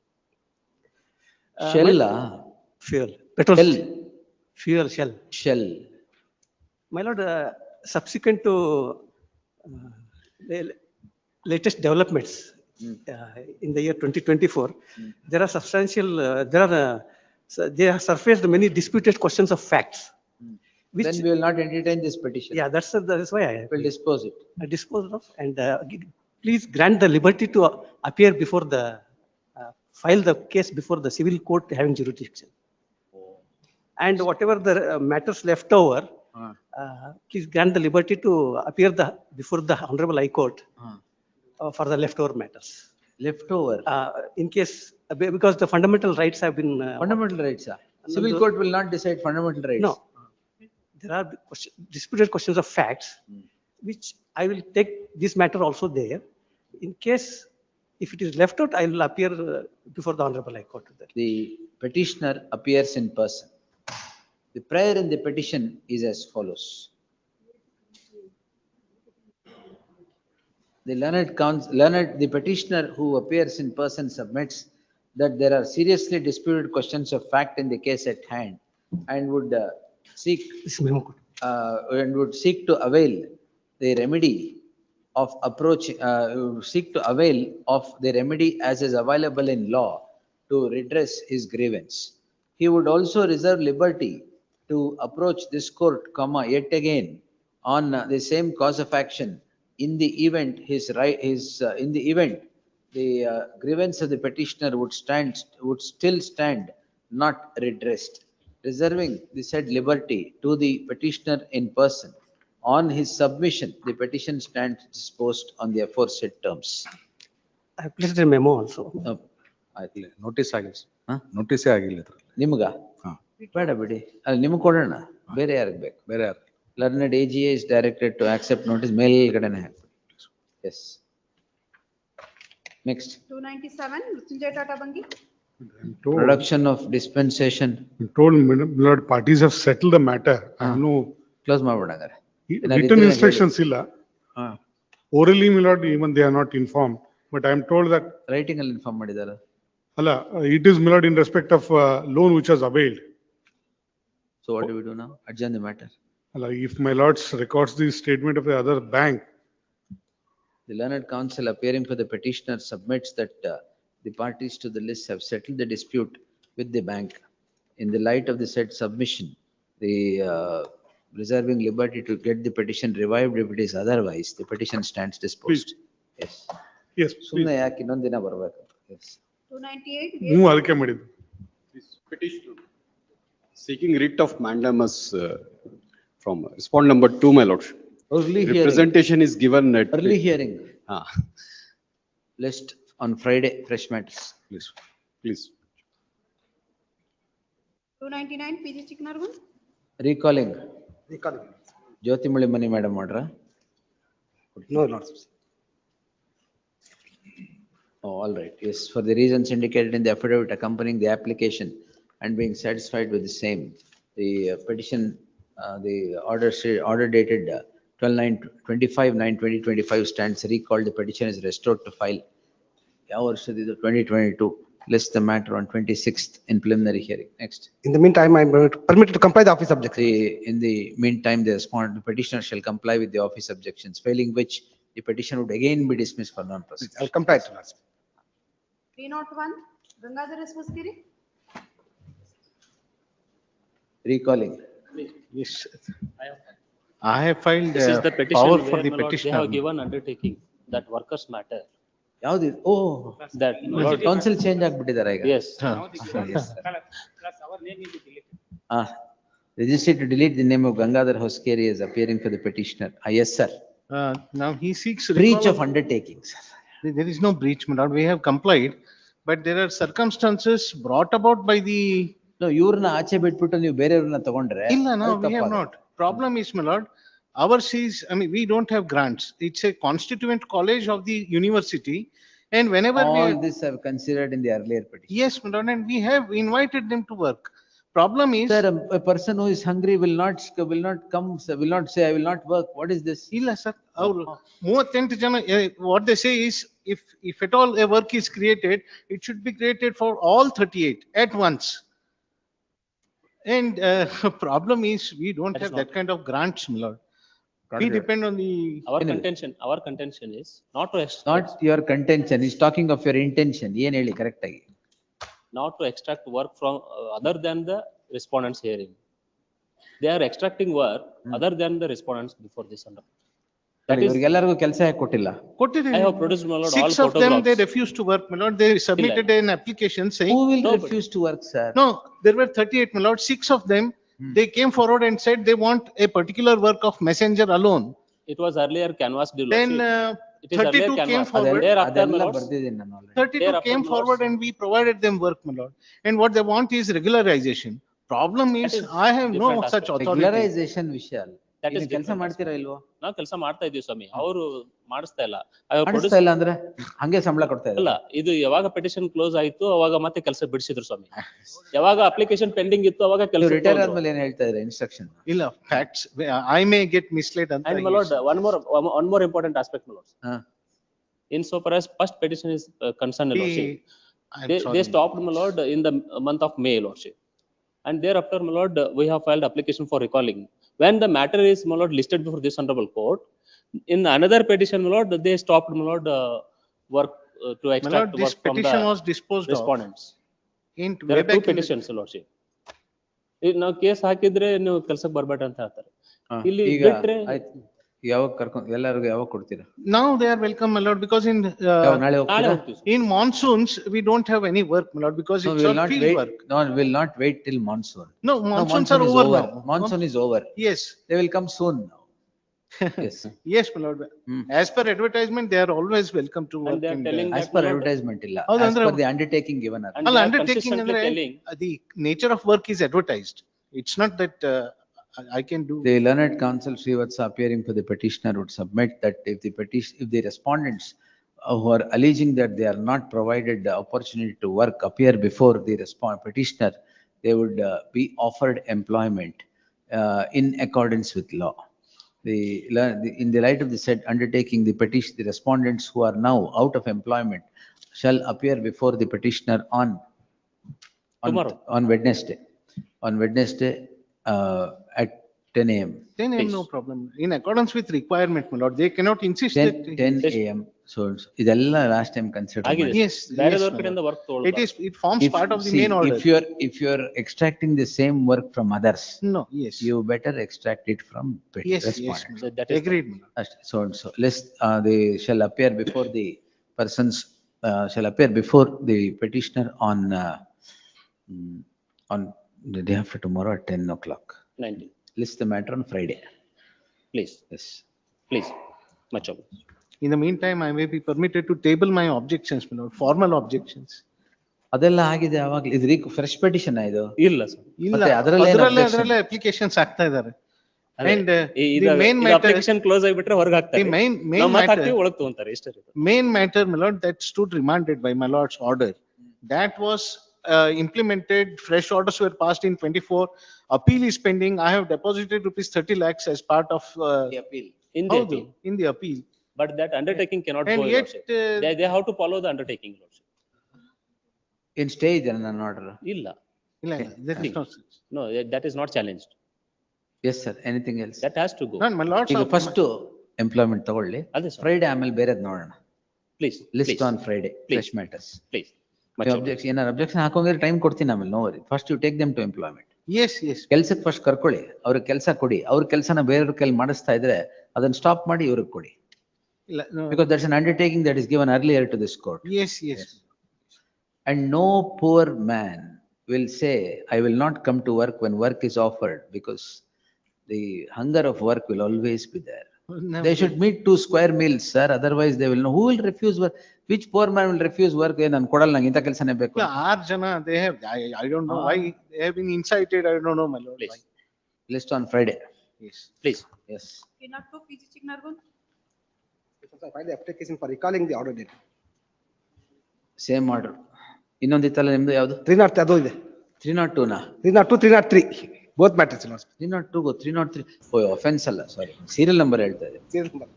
Shell, Fuel, petrol, Shell. fuel, shell. Shell. My lord, subsequent to the latest developments in the year 2024, there are substantial, they have surfaced many disputed questions of facts. Which, Then we will not entertain this petition. yeah, that's why I We'll dispose it. disposed of, and please grant the liberty to appear before the, file the case before the civil court having jurisdiction. And whatever the matters left over, please grant the liberty to appear before the Honorable High Court for the leftover matters. Leftover? In case, because the fundamental rights have been. Fundamental rights, Civil court will not decide fundamental rights. No. There are disputed questions of facts, which I will take this matter also there. In case, if it is left out, I will appear before the Honorable High Court. The petitioner appears in person. The prayer in the petition is as follows. The petitioner who appears in person submits that there are seriously disputed questions of fact in the case at hand and would seek to avail the remedy of the remedy as is available in law to redress his grievance. He would also reserve liberty to approach this court, yet again on the same cause of action in the event the grievance of the petitioner would still stand not redressed, reserving the said liberty to the petitioner in person. On his submission, the petition stands disposed on the aforesaid terms. I have placed a memo also. Notice ಆಗಿಲ್ಲ ನೋಟಿಸೇ ಆಗಿಲ್ಲ ನಿಮ್ಗ ಬೇಡ ಬಿಡಿ ಅಲ್ಲಿ ನಿಮ್ಗೆ ಕೊಡೋಣ ಬೇರೆ ಯಾರಿಗೆ ಬೇಕು ಬೇರೆ ಯಾರು learned AGA is directed to accept notice ಮೇಲ್ಗಡೆನೆ ಹಾಕ್ಬಿಡಿ. Yes. Next. 297, Mrityunjay Tata Bangi. Production of dispensation. I'm told, Lord, parties have settled the matter. I have no. Close ಮಾಡ್ಬಿಡ ಹಂಗಾರೆ. Written instructions ಇಲ್ಲ. Orally, my lord, even they are not informed. But I am told that. Writing ಅಲ್ಲಿ inform ಮಾಡಿದಾರ. ಅಲ್ಲ, it is, my lord, in respect of loan which was availed. So what do we do now? Adjourn the matter. If my lords records the statement of the other bank. The learned counsel appearing for the petitioner submits that the parties to the list have settled the dispute with the bank. In the light of the said submission, the reserving liberty to get the petition revived if it is otherwise, the petition stands disposed. Yes. Yes. ಸುಮ್ಮನೆ ಯಾಕೆ ಇನ್ನೊಂದು ದಿನ ಬರ್ಬೇಕು. Yes. 298. ಅದಕ್ಕೆ ಮಾಡಿದ್ದು. Petition seeking writ of mandamus from respondent number 2, my lord. Early hearing. Representation is given at. Early hearing. List on Friday, fresh matters. Please. 299, PG Chiknargun. Recalling. Jyoti Mulimani madam ಮಾಡ್ರ? No, Lord. Oh, all right. Yes, for the reasons indicated in the affidavit accompanying the application and being satisfied with the same, the petition, the order dated 12/9/25 stands recalled. The petition is restored to file. ಯಾವ ವರ್ಷದಿದು 2022. List the matter on 26th in preliminary hearing. Next. In the meantime, I am permitted to comply the office objection. In the meantime, the petitioner shall comply with the office objections, failing which the petition would again be dismissed for non-proceedings. I'll comply to that. 301, Gangadhar Eswasgiri. Recalling. Yes. I have filed This is the petition power for where, the my lord, they petitioner. have given undertaking that workers matter. ಯಾವ್ದು? Oh, That. council change ಆಗ್ಬಿಟ್ಟಿದ್ದಾರೆ ಈಗ. Yes. Yes, sir. Register to delete the name of Gangadhar Hoskeri as appearing for the petitioner. Yes, sir. Now he seeks. Breach recall of undertaking, sir. There is no breach, my lord. We have complied, but there are circumstances brought about by the. No, iವ್ರನ್ನ ಆಚೆ ಬಿಟ್ಬಿಟ್ಟು ನೀವು ಬೇರೆಯವ್ರನ್ನ ತಗೊಂಡ್ರೆ. Illa, no, ಅದು we have ತಪ್ಪಲ್ಲ. not. Problem is, my lord, ours is, I mean, we don't have grants. It's a constituent college of the university. And whenever we. All this I've considered in the earlier petition. Yes, my lord, and we have invited them to work. Problem is. Sir, a person who is hungry will not come, will not say, I will not work. What is this? Illa, sir. What they say is, if at all a work is created, it should be created for all 38 at once. And problem is, we don't That is have that kind of grants, my lord. We depend on the. Our contention is not to Not your contention, he's talking of your intention. ಏನ್ ಹೇಳಿ correct ಆಗಿ. not to extract work from other than the respondents hearing. They are extracting work other than the respondents before this under. That is, ಇವ್ರಿಗೆಲ್ಲರಿಗೂ ಕೆಲಸ ಯಾಕೆ ಕೊಟ್ಟಿಲ್ಲ? I have produced, my lord, all 6 of them, they photographs. refused to work, my lord. They submitted an application saying. Who will Nobody. refuse to work, sir? No, there were 38, my lord. 6 of them, they came forward and said they want a particular work of messenger alone. It was earlier canvassed. Then It is 32 earlier came canvassed. forward. Thereafter, my ಅದೆಲ್ಲ lords, ಬರ್ದಿದ್ದೀನಿ ನಾನು already. 32 Thereafter, came my forward lords. and we provided them work, my lord. And what they want is regularization. Problem is, is I have no different such aspect. authority. Regularization ವಿಷಯ ಅಲ್ಲ. That is ನೀವು ಕೆಲಸ different ಮಾಡ್ತೀರಾ ಇಲ್ವೋ? ನಾವು ಕೆಲಸ ಮಾಡ್ತಾ ಇದೀವಿ ಸ್ವಾಮಿ, ಅವರು ಮಾಡಿಸ್ತಾ ಇಲ್ಲ. I have produced. ಮಾಡಿಸ್ತಾ ಇಲ್ಲ ಅಂದ್ರೆ ಹಂಗೆ ಸಂಬಳ ಕೊಡ್ತಾ ಅಲ್ಲ, ಇದ್ದಾರೆ. ಇದು ಯಾವಾಗ ಪೆಟಿಷನ್ ಕ್ಲೋಸ್ ಆಯ್ತು ಅವಾಗ ಮತ್ತೆ ಕೆಲಸ ಬಿಡಿಸಿದ್ರು ಸ್ವಾಮಿ. ಯಾವಾಗ ಅಪ್ಲಿಕೇಶನ್ ಪೆಂಡಿಂಗ್ ಇತ್ತು ಅವಾಗ ನೀವು ಕೆಲಸ. ರಿಟೈರ್ ಆದ್ಮೇಲೆ ಏನ್ ಹೇಳ್ತಾ ಇದ್ದಾರೆ ಇನ್ಸ್ಟ್ರಕ್ಷನ್? ಇಲ್ಲ, facts. I may get misled. And my lord, one more important aspect, my lord. In so far as first petition is concerned, my lordship, they stopped, my lord, in the month of May, lordship. And thereafter, my lord, we have filed application for recalling. When the matter is, my lord, listed before this honorable court, in another petition, my lord, they stopped, my lord, work to My extract lord, this work from petition the was disposed of. respondents. In There way are two back in the- petitions, lordship. ನಾವು case ಹಾಕಿದ್ರೆ ನೀವು ಕೆಲ್ಸಕ್ಕೆ ಬರ್ಬೇಡ ಅಂತ ಹೇಳ್ತಾರೆ. ಇಲ್ಲಿ ಈಗ ಬಿಟ್ರೆ ಆಯ್ತು, ಯಾವಾಗ ಕರ್ಕೊಂಡು ಎಲ್ಲರಿಗೂ ಯಾವಾಗ ಕೊಡ್ತೀರಾ? Now they are welcome, my lord, because in ನಾಳೆ ನಾಳೆ ಹೋಗ್ತೀರಾ? ಹೋಗ್ತೀವಿ. in monsoons, we don't have any work, my lord, because No, it's we will all not field wait. work. No, we will not wait till monsoon. No, No, monsoons are is over now. Monsoon is over. Yes, They will come soon now. Yes. yes, my lord. As per advertisement, they are always welcome to work. And they are and, telling As that, per my lord, advertisement ಇಲ್ಲ. ಹೌದು, As ಅಂದ್ರೆ- per the undertaking given. and All they are undertaking consistently andre, telling. the nature of work is advertised. It's not that I can do. The learned counsel Srivatsa appearing for the petitioner would submit that if the respondents who are alleging that they are not provided the opportunity to work appear before the petitioner, they would be offered employment in accordance with law. In the light of the said undertaking, the respondents who are now out of employment shall appear before the petitioner Tomorrow. on Wednesday. On Wednesday at 10 a.m. 10 a.m. no problem. In accordance with requirement, my lord, they cannot insist 10 that. a.m. So ಇದೆಲ್ಲ last time consider. ಆಗಿದೆ. Yes, ಬೇರೆದವ್ರ my ಕಡೆಯಿಂದ lord. Work ತಗೊಳ್ಬಾರ್ದು. It forms part of the main order. If you're extracting the same work from others, No, yes. you better extract it from Yes, yes, respondents. my lord. That is Agreed, my lord. So and so, lest they shall appear before the persons, shall appear before the petitioner on the day after tomorrow at 10 o'clock. 19. List the matter on Friday. Please, Yes. please. Much obliged. In the meantime, I may be permitted to table my objections, my lord, formal objections. ಅದೆಲ್ಲ ಆಗಿದೆ ಅವಾಗ ಇದು fresh petition ಇದು ಇಲ್ಲ sir. ಇಲ್ಲ, ಮತ್ತೆ ಅದ್ರಲ್ಲೇ ಏನು objection? ಅದರಲ್ಲೇ ಅಪ್ಲಿಕೇಶನ್ಸ್ ಆಗ್ತಾ ಇದ್ದಾರೆ. ಅದೇ, And ಇದು the main matter, application close ಆಗಿಬಿಟ್ರೆ ಹೊರಗೆ ಹಾಕ್ತಾರೆ. the main ನಾವು matter, ಮಾತಾಡ್ತೀವಿ ಒಳಗೆ ತಗೊಂತಾರೆ ಇಷ್ಟೇ. main matter, my lord, that stood remanded by my lord's order. That was implemented, fresh orders were passed in 24. Appeal is pending. I have deposited rupees 30 lakhs as part of The appeal. In the howದು? appeal. In the appeal. But that undertaking cannot And go. yet, Lordship. They have to follow the undertaking, Lordship. In stay ಇದೆ ನನ್ನ order. ಇಲ್ಲ. ಇಲ್ಲ, that is not. No, that is not challenged. Yes, sir. Anything else? That has to go. No, my lords. ಈಗ first employment ತಗೊಳ್ಳಿ. ಅದೇ sir. Friday ಆಮೇಲೆ ಬೇರೆದ್ ನೋಡೋಣ. Please. List on Friday fresh matters. Please. Much obliged. Objection ಏನಾರು objection ಹಾಕೋಂಗಿದ್ರೆ time ಕೊಡ್ತೀನಿ ಆಮೇಲೆ no worry. First you take them to employment. Yes, yes. ಕೆಲ್ಸಕ್ಕೆ ಫಸ್ಟ್ ಕರ್ಕೊಳ್ಳಿ, ಅವ್ರಿಗೆ ಕೆಲಸ ಕೊಡಿ. ಅವ್ರ ಕೆಲಸನ ಬೇರೆಯವ್ರ ಕೈಲಿ ಮಾಡಿಸ್ತಾ ಇದ್ರೆ ಅದನ್ನ ಸ್ಟಾಪ್ ಮಾಡಿ ಇವ್ರಿಗೆ ಕೊಡಿ. ಇಲ್ಲ, no. Because that's an undertaking that is given earlier to this court. Yes, yes. And no poor man will say, I will not come to work when work is offered, because the hunger of work will always be there. They should meet 2 square meals, sir, otherwise they will know. Who will refuse work? Which poor man will refuse work? Arjana, they have, I don't know why, they have been incited, I don't know, my lord. Why. List on Friday. Yes. Please. Yes. Not PG Chignargun. I filed the application for recalling the order date. Same order. ಇನ್ನೊಂದಿತ್ತಲ್ಲ ನಿಮ್ದು ಯಾವುದು? 302 ಅದು ಇದೆ. 302 ನಾ? 302, 303, both matters. 302 ಗೋ 303. ಓ offense ಅಲ್ಲ, ಸಾರಿ. Serial number ಹೇಳ್ತಾ ಇದೆ. Serial number.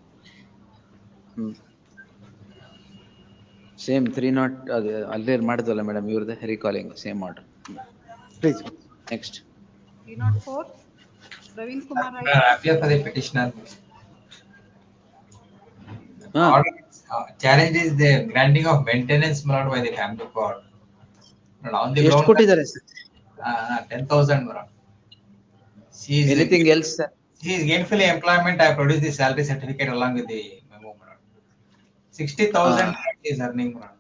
Same 300 ಅದು ಅಲ್ಲೇ ಮಾಡಿದ್ವಲ್ಲ ಮೇಡಮ್ ಇವ್ರದ್ದು recalling same order. Please. Next. 304. Ravin Kumar. Appear for the petitioner. Order, challenge is the granting of maintenance allowed by the family court. On the ಎಷ್ಟು ಕೊಟ್ಟಿದ್ದಾರೆ sir? 10,000 madam. Anything else sir? She is gainfully employment. I produced the salary certificate along with the memo madam. 60,000 is earning madam.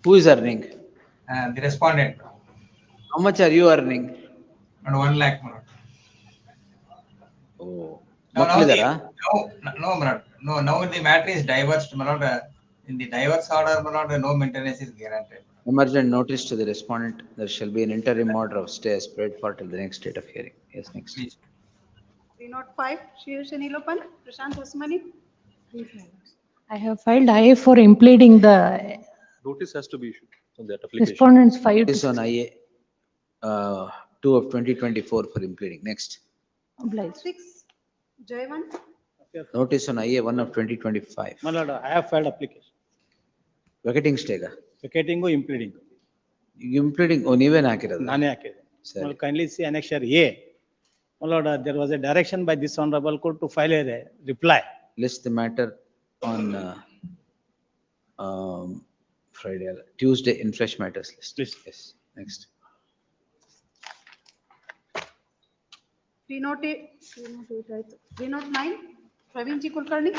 Who is earning? The respondent. How much are you earning? And 1 lakh madam. Oh. No, madam. No, now the matter is diverged, madam. In the diverse order, madam, no maintenance is guaranteed. Emergent notice to the respondent. There shall be an interim order of stay spread for till the next date of hearing. Yes, next. Please. 305. Shivsha Nilopan. Prashant Usmani. I have filed IA for impleading the Notice has to be issued on that application. respondents 5 Notice on IA 2 of 2024 for impleading. Next. obliged. 6. Jayant. Notice on IA 1 of 2025. My lord, I have filed application. Vacating stay ga? Vacating impleading. Impleading oh ನೀವೇನ್ ಹಾಕಿರೋದು? ನಾನೇ ಹಾಕಿದೆ. ಸರಿ. Kindly see annexure A. My lord, there was a direction by this honorable court to file a reply. List the matter on Friday, Tuesday in fresh matters list. Please. Yes, next. 308. 309. Praveen Ji Kulkarni.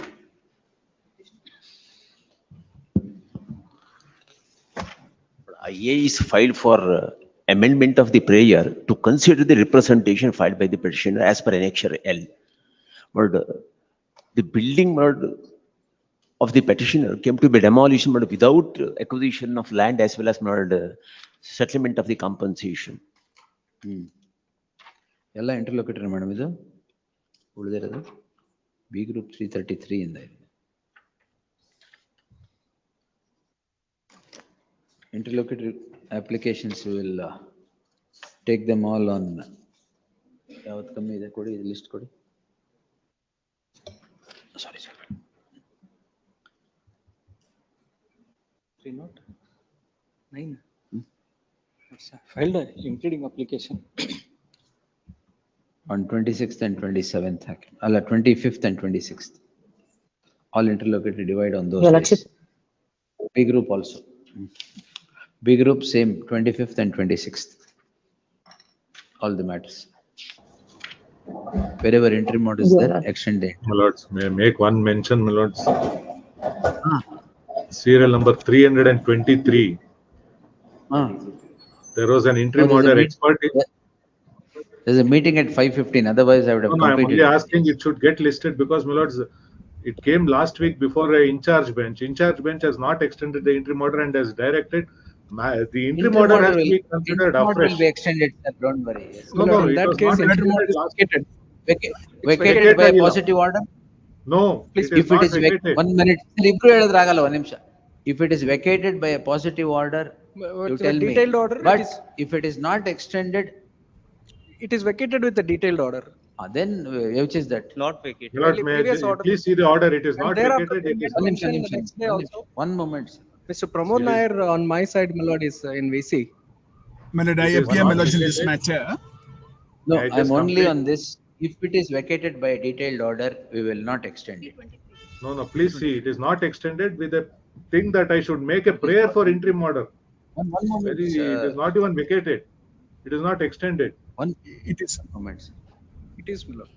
IA is filed for amendment of the prayer to consider the representation filed by the petitioner as per annexure L. But the building of the petitioner came to be demolished but without acquisition of land as well as settlement of the compensation. ಎಲ್ಲ ಇಂಟರ್ಲೋಕೇಟರ್ madam ಇದು ಉಳಿದಿರೋದು B group 333 ಇಂದ ಇದೆ. Interlocutory applications will take them all on ಯಾವತ್ತು ಕಮ್ಮಿ ಇದೆ ಕೊಡಿ list ಕೊಡಿ. Sorry sir. 309. Filed a impleading application. On 26th and 27th, ಅಲ್ಲ 25th and 26th. All interlocutory divide on those days. B group also. B group same 25th and 26th. All the matters. Wherever interim order is there, extend it. My lords, may I make one mention, my lords? Serial number 323. There was an interim order expert. There's a meeting at 5:15, otherwise I would have No, I'm completed. only asking it should get listed because, my lords, it came last week before a in-charge bench. In-charge bench has not extended the interim order and has directed the interim order has to be considered afresh. Will be extended, sir, don't worry. Yes. No, no, in it that was case, not interim order extended is last vacated. Vacated by a positive order? No, Please, it is if it not is vacated. 1 minute, ಇಬ್ರು ಹೇಳಿದ್ರಾಗಲ್ಲ ಒಂದು ನಿಮಿಷ. If it is vacated by a positive order, you tell me. Detailed order, But if it is not extended, it is vacated with the detailed order. then which is that? Not vacated. My lords, may Previous I order. please see the order. It is And not thereafter, vacated. It is one One mentioned nimsham, the next day also. one moment. Sir. Mr. Pramod Nair on my side, my lord, is in VC. My lord, I It is appear, not my lords, in this vacated. matter. No, I I'm just only complete- on this. If it is vacated by a detailed order, we will not extend it. No, no, please see, it is not extended with a thing that I should make a prayer for interim order. One moment. It is not even vacated. It is not extended. One It is. moment. It is, my lord.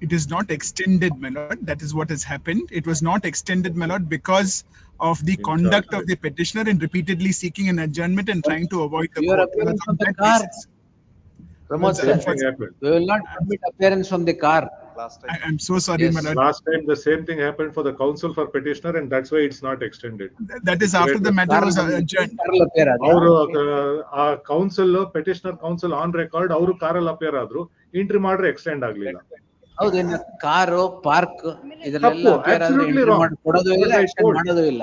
It is not extended, my lord. That is what has happened. It was not extended, my lord, because of the conduct of the petitioner in repeatedly seeking an adjournment and trying to avoid the Your court. appearance On from the that car. basis. Pramod Same sir, thing happened. we will not permit appearance from the car. I'm so sorry, Yes. my lord. Last time, the same thing happened for the counsel for petitioner, and that's why it's not extended. That is after the matter was adjourned. ಅವರು counsel petitioner counsel on record ಅವರು ಕಾರಲ್ಲಿ appear ಆದ್ರು entry ಮಾಡ್ರೆ extend ಆಗ್ಲಿಲ್ಲ. ಹೌದು, ಇನ್ನು car park ಇದರಲ್ಲೆಲ್ಲ ತಪ್ಪು, ಅಪಿಯರ್ ಆದ್ರೆ absolutely entry wrong. ಮಾಡಿ ಕೊಡೋದು ಇಲ್ಲ, What I extend told. ಮಾಡೋದು ಇಲ್ಲ.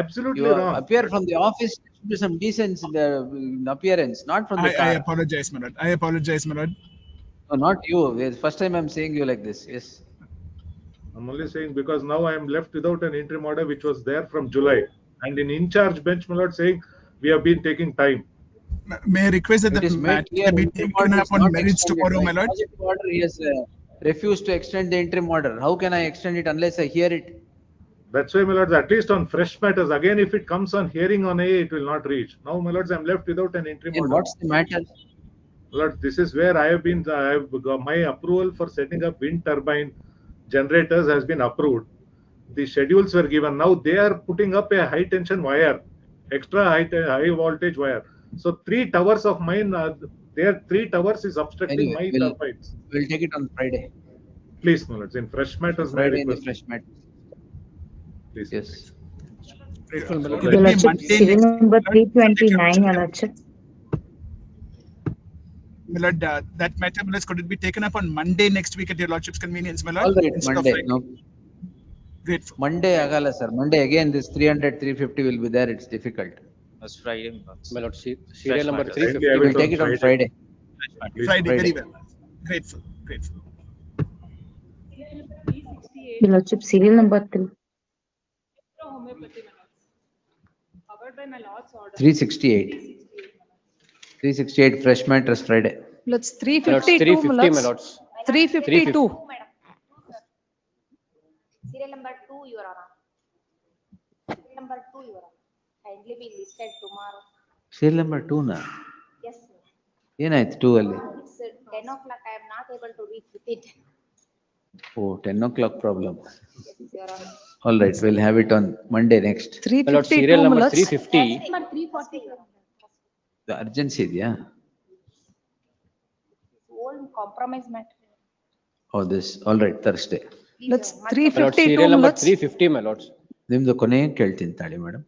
Absolutely You wrong. appear from the office, there should be some decency in the appearance, not from the I car. apologize, my lord. I apologize, my lord. No, not you. First time I'm saying you like this. Yes. I'm only saying because now I am left without an interim order which was there from July, and in in-charge bench, my lord, saying we have been taking time. May I request that It is the made matter clear be interim taken order up is on not merits extended. tomorrow, By my lord? project order, he has refused to extend the interim order. How can I extend it unless I hear it? That's why, my lords, at least on fresh matters, again, if it comes on hearing on A, it will not reach. Now, my lords, I'm left without an interim And order. what's the matter? Lord, this is where I have got my approval for setting up wind turbine generators has been approved. The schedules were given. Now they are putting up a high tension wire, extra high voltage wire. So 3 towers of mine, their 3 towers is obstructing Anyway, my turbines. we'll take it on Friday. Please, my lords, in fresh matters, my Friday in the request. fresh matters. Please. Yes. Grateful, my lord. Your Let me Lordship, Monday serial next number week, my lord. 329, Your Lordship. My lord, that matter, my lord, could it be taken up on Monday next week at your lordship's convenience, my lord? All right, Instead of Monday. Friday? No. Grateful. Monday agala sir. Monday again this 300, 350 will be there. It's difficult. That's Friday. My lord, serial number matters. 350. We'll take it on Friday. Friday, very well. Grateful, grateful. Your Lordship, serial number 3. 368. 368 fresh matters Friday. Let's My lords, 352, 350, my lords. 352. Serial number 2, Your Honor. Serial number 2, Your Honor. Kindly be listed tomorrow. Serial number 2 na. Yes, sir. ಏನಾಯ್ತು 2 ಅಲ್ಲಿ? It's 10 o'clock. I am not able to reach with it. Oh, 10 o'clock problem. Yes, Your Honor. All right, we'll have it on Monday next. My lord, serial number 350. Number 340. The urgency ಇದೆಯಾ? Old compromise matter. Oh, this. All right, Thursday. Let's My lord, 352, serial number let's. 350, my lords. ನಿಮ್ದು ಕೊನೆ ಕೇಳ್ತೀನಿ ತಾಳಿ madam.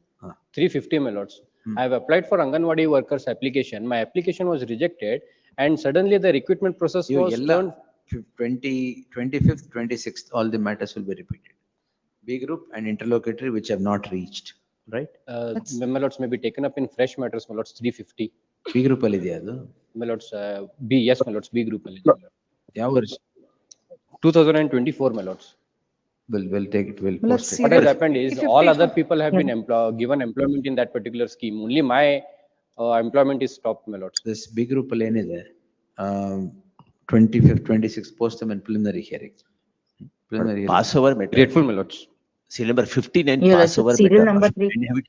350, my lords. I have applied for Anganwadi workers application. My application was rejected, and suddenly the recruitment process was turned. 25th, 26th, all the matters will be repeated. B group and interlocutory which have not reached, right? My lords may be taken up in fresh matters, my lords, 350. B group ಅಲ್ಲಿ ಇದೆಯಾ ಅದು? My lords, B, yes, my lords, B group. ಯಾವ ವರ್ಷ? 2024, my lords. We'll take it, we'll Let's post see. it. What has happened is all other people have been Yeah. given employment in that particular scheme. Only my employment is stopped, my lords. This B group ಅಲ್ಲಿ ಏನಿದೆ? 25th, 26th post them in preliminary hearing. Preliminary hearing. Passover matter. Grateful, my lords. Serial number 59, Your Lordship, Passover serial matter. number 3.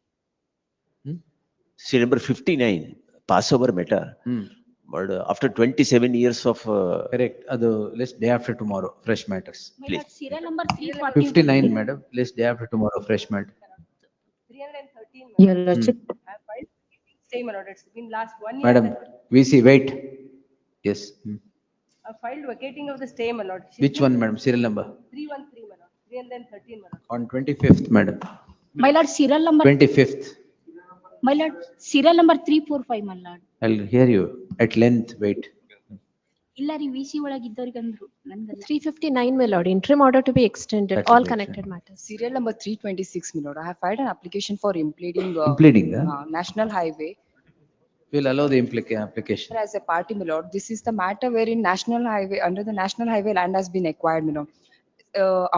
Serial number 59, Passover matter. But after 27 years of Correct. ಅದು list day after tomorrow, fresh matters. My Please. lord, serial number 340. 59 madam, list day after tomorrow, fresh matter. 313. Your Lordship, I filed stay, my lord. It's been last 1 year. Madam, VC, wait. Yes. I filed vacating of the stay, my lord. Which one, madam? Serial number? 313, my lord. 313, my lord. On 25th, madam. My lord, serial number. 25th. My lord, serial number 345, my lord. I'll hear you at length, wait. ಇಲ್ಲ ರೀ VC ಒಳಗಿದ್ದವ್ರಿಗೆ ಅಂದ್ರು ನನ್ಗಲ್ಲ. 359, my lord, interim order to be extended, That's all right, connected matters. Serial number 326, my lord. I have filed an application for impleading Impleading, National Highway We'll allow the application. as a party, my lord. This is the matter wherein National Highway, under the National Highway land has been acquired, my lord.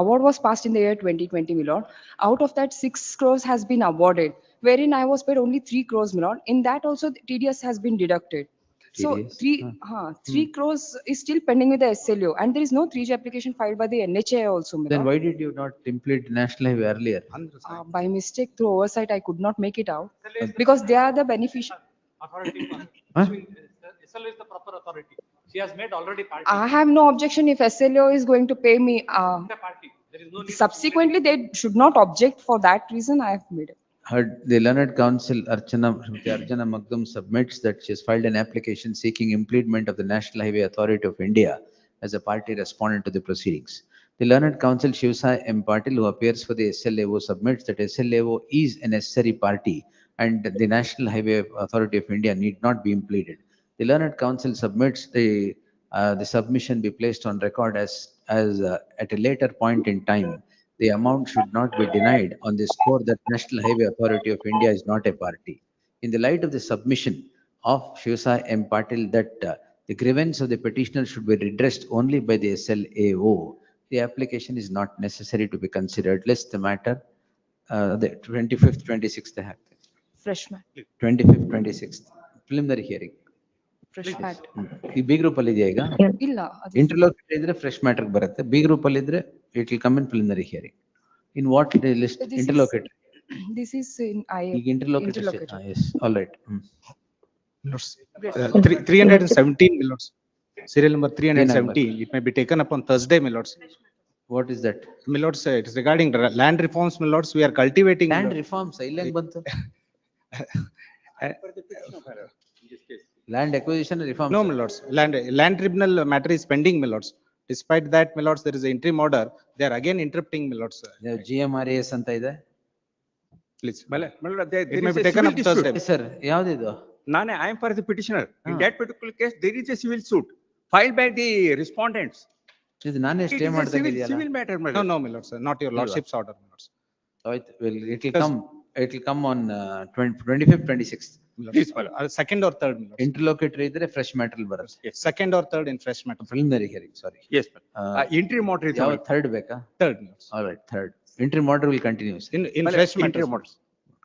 Award was passed in the year 2020, my lord. Out of that, 6 crores has been awarded, wherein I was paid only 3 crores, my lord. In that also, the TDS has been deducted. So TDS? 3 crores is still pending with the SLO, and there is no 3G application filed by the NHA also, my Then lord. why did you not implead National Highway earlier? By mistake, through oversight, I could not make it out because they are the beneficiary. Huh? SL is the proper authority. She has made already party. I have no objection if SLO is going to pay me. The party. There is no need. Subsequently, they should not object. For that reason, I have made it. Heard the learned counsel Srimati Archana Magdum submits that she has filed an application seeking implement of the National Highway Authority of India as a party respondent to the proceedings. The learned counsel Shivsai M. Patil, who appears for the SLAO, submits that SLAO is a necessary party and the National Highway Authority of India need not be implemented. The learned counsel submits the submission be placed on record as at a later point in time. The amount should not be denied on the score that National Highway Authority of India is not a party. In the light of the submission of Shivsai M. Patil that the grievance of the petitioner should be redressed only by the SLAO, the application is not necessary to be considered, lest the matter, the 25th, 26th, Fresh matter. 25th, 26th, preliminary hearing. Fresh matter. ಈ B group ಅಲ್ಲಿ ಇದೆಯಾ ಈಗ? ಇಲ್ಲ. Interlocutory ಇದ್ರೆ fresh matter ಬರುತ್ತೆ. B group ಅಲ್ಲಿ ಇದ್ರೆ it will come in preliminary hearing. In what list interlocutory? This is in I. ಈಗ ಇಂಟರ್ಲೋಕೇಟರ್. Yes, all right. 317 Milords. Serial number 317. It may be taken up on Thursday, Milords. What is that? Milords, it is regarding land reforms, Milords. We are cultivating. Land reforms, illang bantu. Land acquisition reforms. No, Milords. Land tribunal matter is pending, Milords. Despite that, Milords, there is an interim order. They are again interrupting, Milords. GMRAS ಅಂತ ಇದೆ. Please. It may be taken up Thursday. Sir, ಯಾವ್ದಿದು? I am for the petitioner. In that particular case, there is a civil suit filed by the respondents. ಇದು ನಾನೇ stay ಮಾಡ್ದಂಗಿದೆಯಲ್ಲ. Civil matter, No, no, Milords, sir. Not your lordship's order, Milords. It will come on 25th, 26th. Please, second or third, Milords. Interlocutor ಇದ್ರೆ fresh matter ಬರುತ್ತೆ. Yes, second or third in fresh matter. Preliminary hearing, sorry. Yes, interim order is ಯಾವ third ಬೇಕಾ? Third, Milords. All right, third. Interim order will continue. In fresh matters.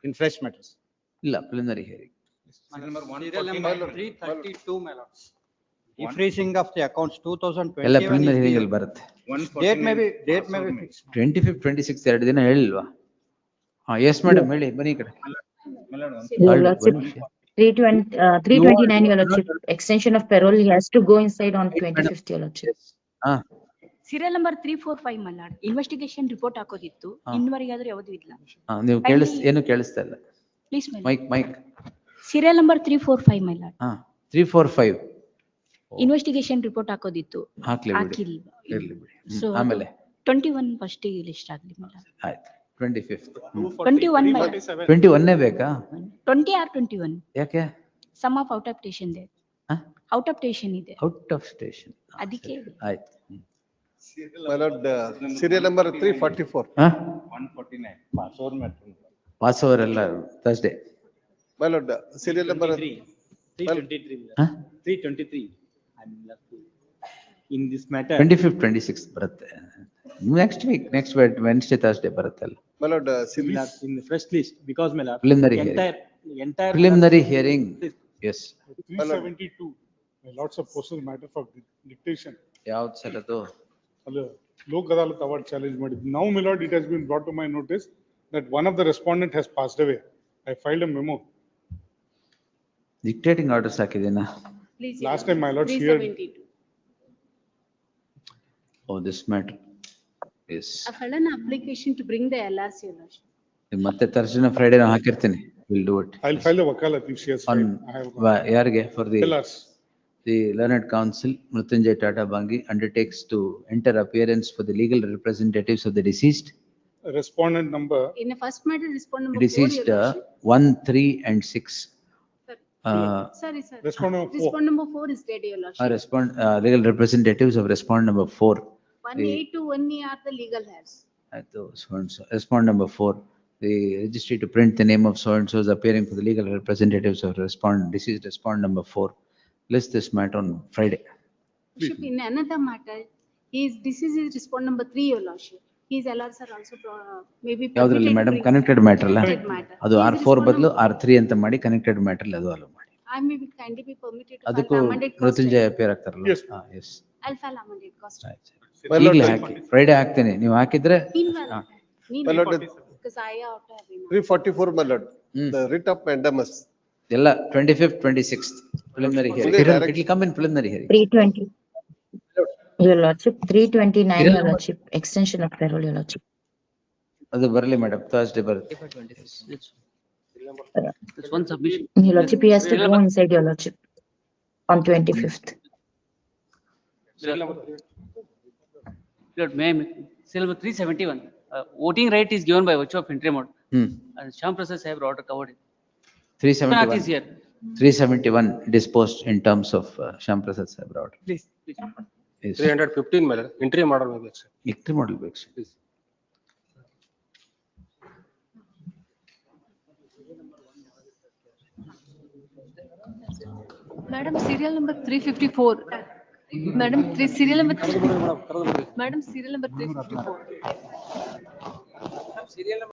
In fresh matters. ಇಲ್ಲ, preliminary hearing. Number 332, my lords. Defreezing of the accounts 2020. ಎಲ್ಲ preliminary hearing ಅಲ್ಲಿ ಬರುತ್ತೆ. Date may be fixed. 25th, 26th ಎರಡು ದಿನ ಹೇಳಿಲ್ವಾ? Yes madam ಹೇಳಿ, ಬನ್ನಿ ಈ ಕಡೆ. 329, your lordship. Extension of parole, he has to go inside on 25th, your lordship. Serial number 345, my lord. Investigation report ಹಾಕೋದಿತ್ತು. ಇನ್ನುವರೆಗೆ ಆದ್ರೆ ಯಾವುದು ಇಲ್ಲ. ನೀವು ಏನು ಕೇಳಿಸ್ತಾ ಇಲ್ಲ. Please, mic. Serial number 345, my lord. 345. Investigation report ಹಾಕೋದಿತ್ತು. ಹಾಕಿಲ್ವಾ? ಇರ್ಲಿ ಬಿಡಿ. ಆಮೇಲೆ 21 ಫಸ್ಟ್ ಲಿಸ್ಟ್ ಆಗಲಿ, my lord. ಆಯ್ತು. 25th. 21, my lord. 21 ಬೇಕಾ? 20 or 21? ಯಾಕೆ? Some of out of station there. Out of station ಇದೆ. Out of station. ಅದಕ್ಕೆ. ಆಯ್ತು. My lord, serial number 344. 149. Passover matter. Passover ಎಲ್ಲ Thursday. My lord, serial number 323. 323. I'm lucky. In this matter. 25th, 26th ಬರುತ್ತೆ. Next week, next Wednesday, Thursday ಬರುತ್ತಲ್ಲ. My lord, in the first list, because my lord. Preliminary Entire preliminary hearing. Yes. 372. My lords of postal matter for dictation. ಯಾವ್ದು sir ಅದು? ಅಲ್ಲ, Lok Adalat award challenge ಮಾಡಿದ್ದು. Now, my lord, it has been brought to my notice that one of the respondent has passed away. I filed a memo. Dictating orders ಹಾಕಿದೇನಾ? Last time, my lord, shared. Oh, this matter is. I filed an application to bring the LRC, your lordship. ಮತ್ತೆ Thursday, Friday ನಾನು ಹಾಕಿರ್ತೀನಿ. We'll do it. I'll file the wakalat if she has filed. I have. ಯಾರಿಗೆ? For the. LRs. The learned counsel Mrutyunjay Tata Bangi undertakes to enter appearance for the legal representatives of the deceased. Respondent number. In the first matter, respondent number 4, Deceased your lordship. 1, 3 and 6. Sorry, sir. Respondent number 4. Respondent number 4 is dead, your lordship. Legal representatives of respondent number 4. 1A to 1E are the legal heirs. So respondent number 4. The registry to print the name of so and so is appearing for the legal representatives of deceased respondent number 4. List this matter on Friday. Lordship, in another matter, this is respondent number 3, your lordship. His LRs are also maybe. ಯಾವ್ದ್ರಲ್ಲಿ madam? Connected matter ಅಲ್ಲ ಅದು? R4 ಬದಲು R3 ಅಂತ ಮಾಡಿ connected matter ಅದು ಅಲ್ಲ ಮಾಡಿ. I may be kindly be permitted to ಅದಕ್ಕೂ file amended cost. Mrityunjaya appear ಆಗ್ತಾರಲ್ಲ. Yes. Yes. I'll file amended cost. ಈಗಲೇ ಹಾಕಿ. ಫ್ರೈಡೆ ಹಾಕ್ತೇನೆ. ನೀವು ಹಾಕಿದ್ರೆ. My lord, Because I ought to have been. 344, my lord. The writ of mandamus Ella 25th, 26th preliminary hearing. Fully direct. It will come in preliminary hearing. 320. Your lordship, 329, Serial your number- lordship, extension of parole, your lordship. ಅದು ಬರಲಿ madam, Thursday ಬರುತ್ತೆ. There's one submission. Your lordship, he has to go inside, your lordship, on 25th. Lord, may I make, serial number 371, voting right is given by virtue of entry mode. And Shyam Prasad Sahib order covered it. 371. Is here. 371 disposed in terms of Shyam Prasad Sahib order. Please. Yes. 315 ಮೇಲೆ entry model ಬೇಕು sir. Entry model ಬೇಕು sir. Madam, serial number 354. Madam, serial number. Madam, serial number 354.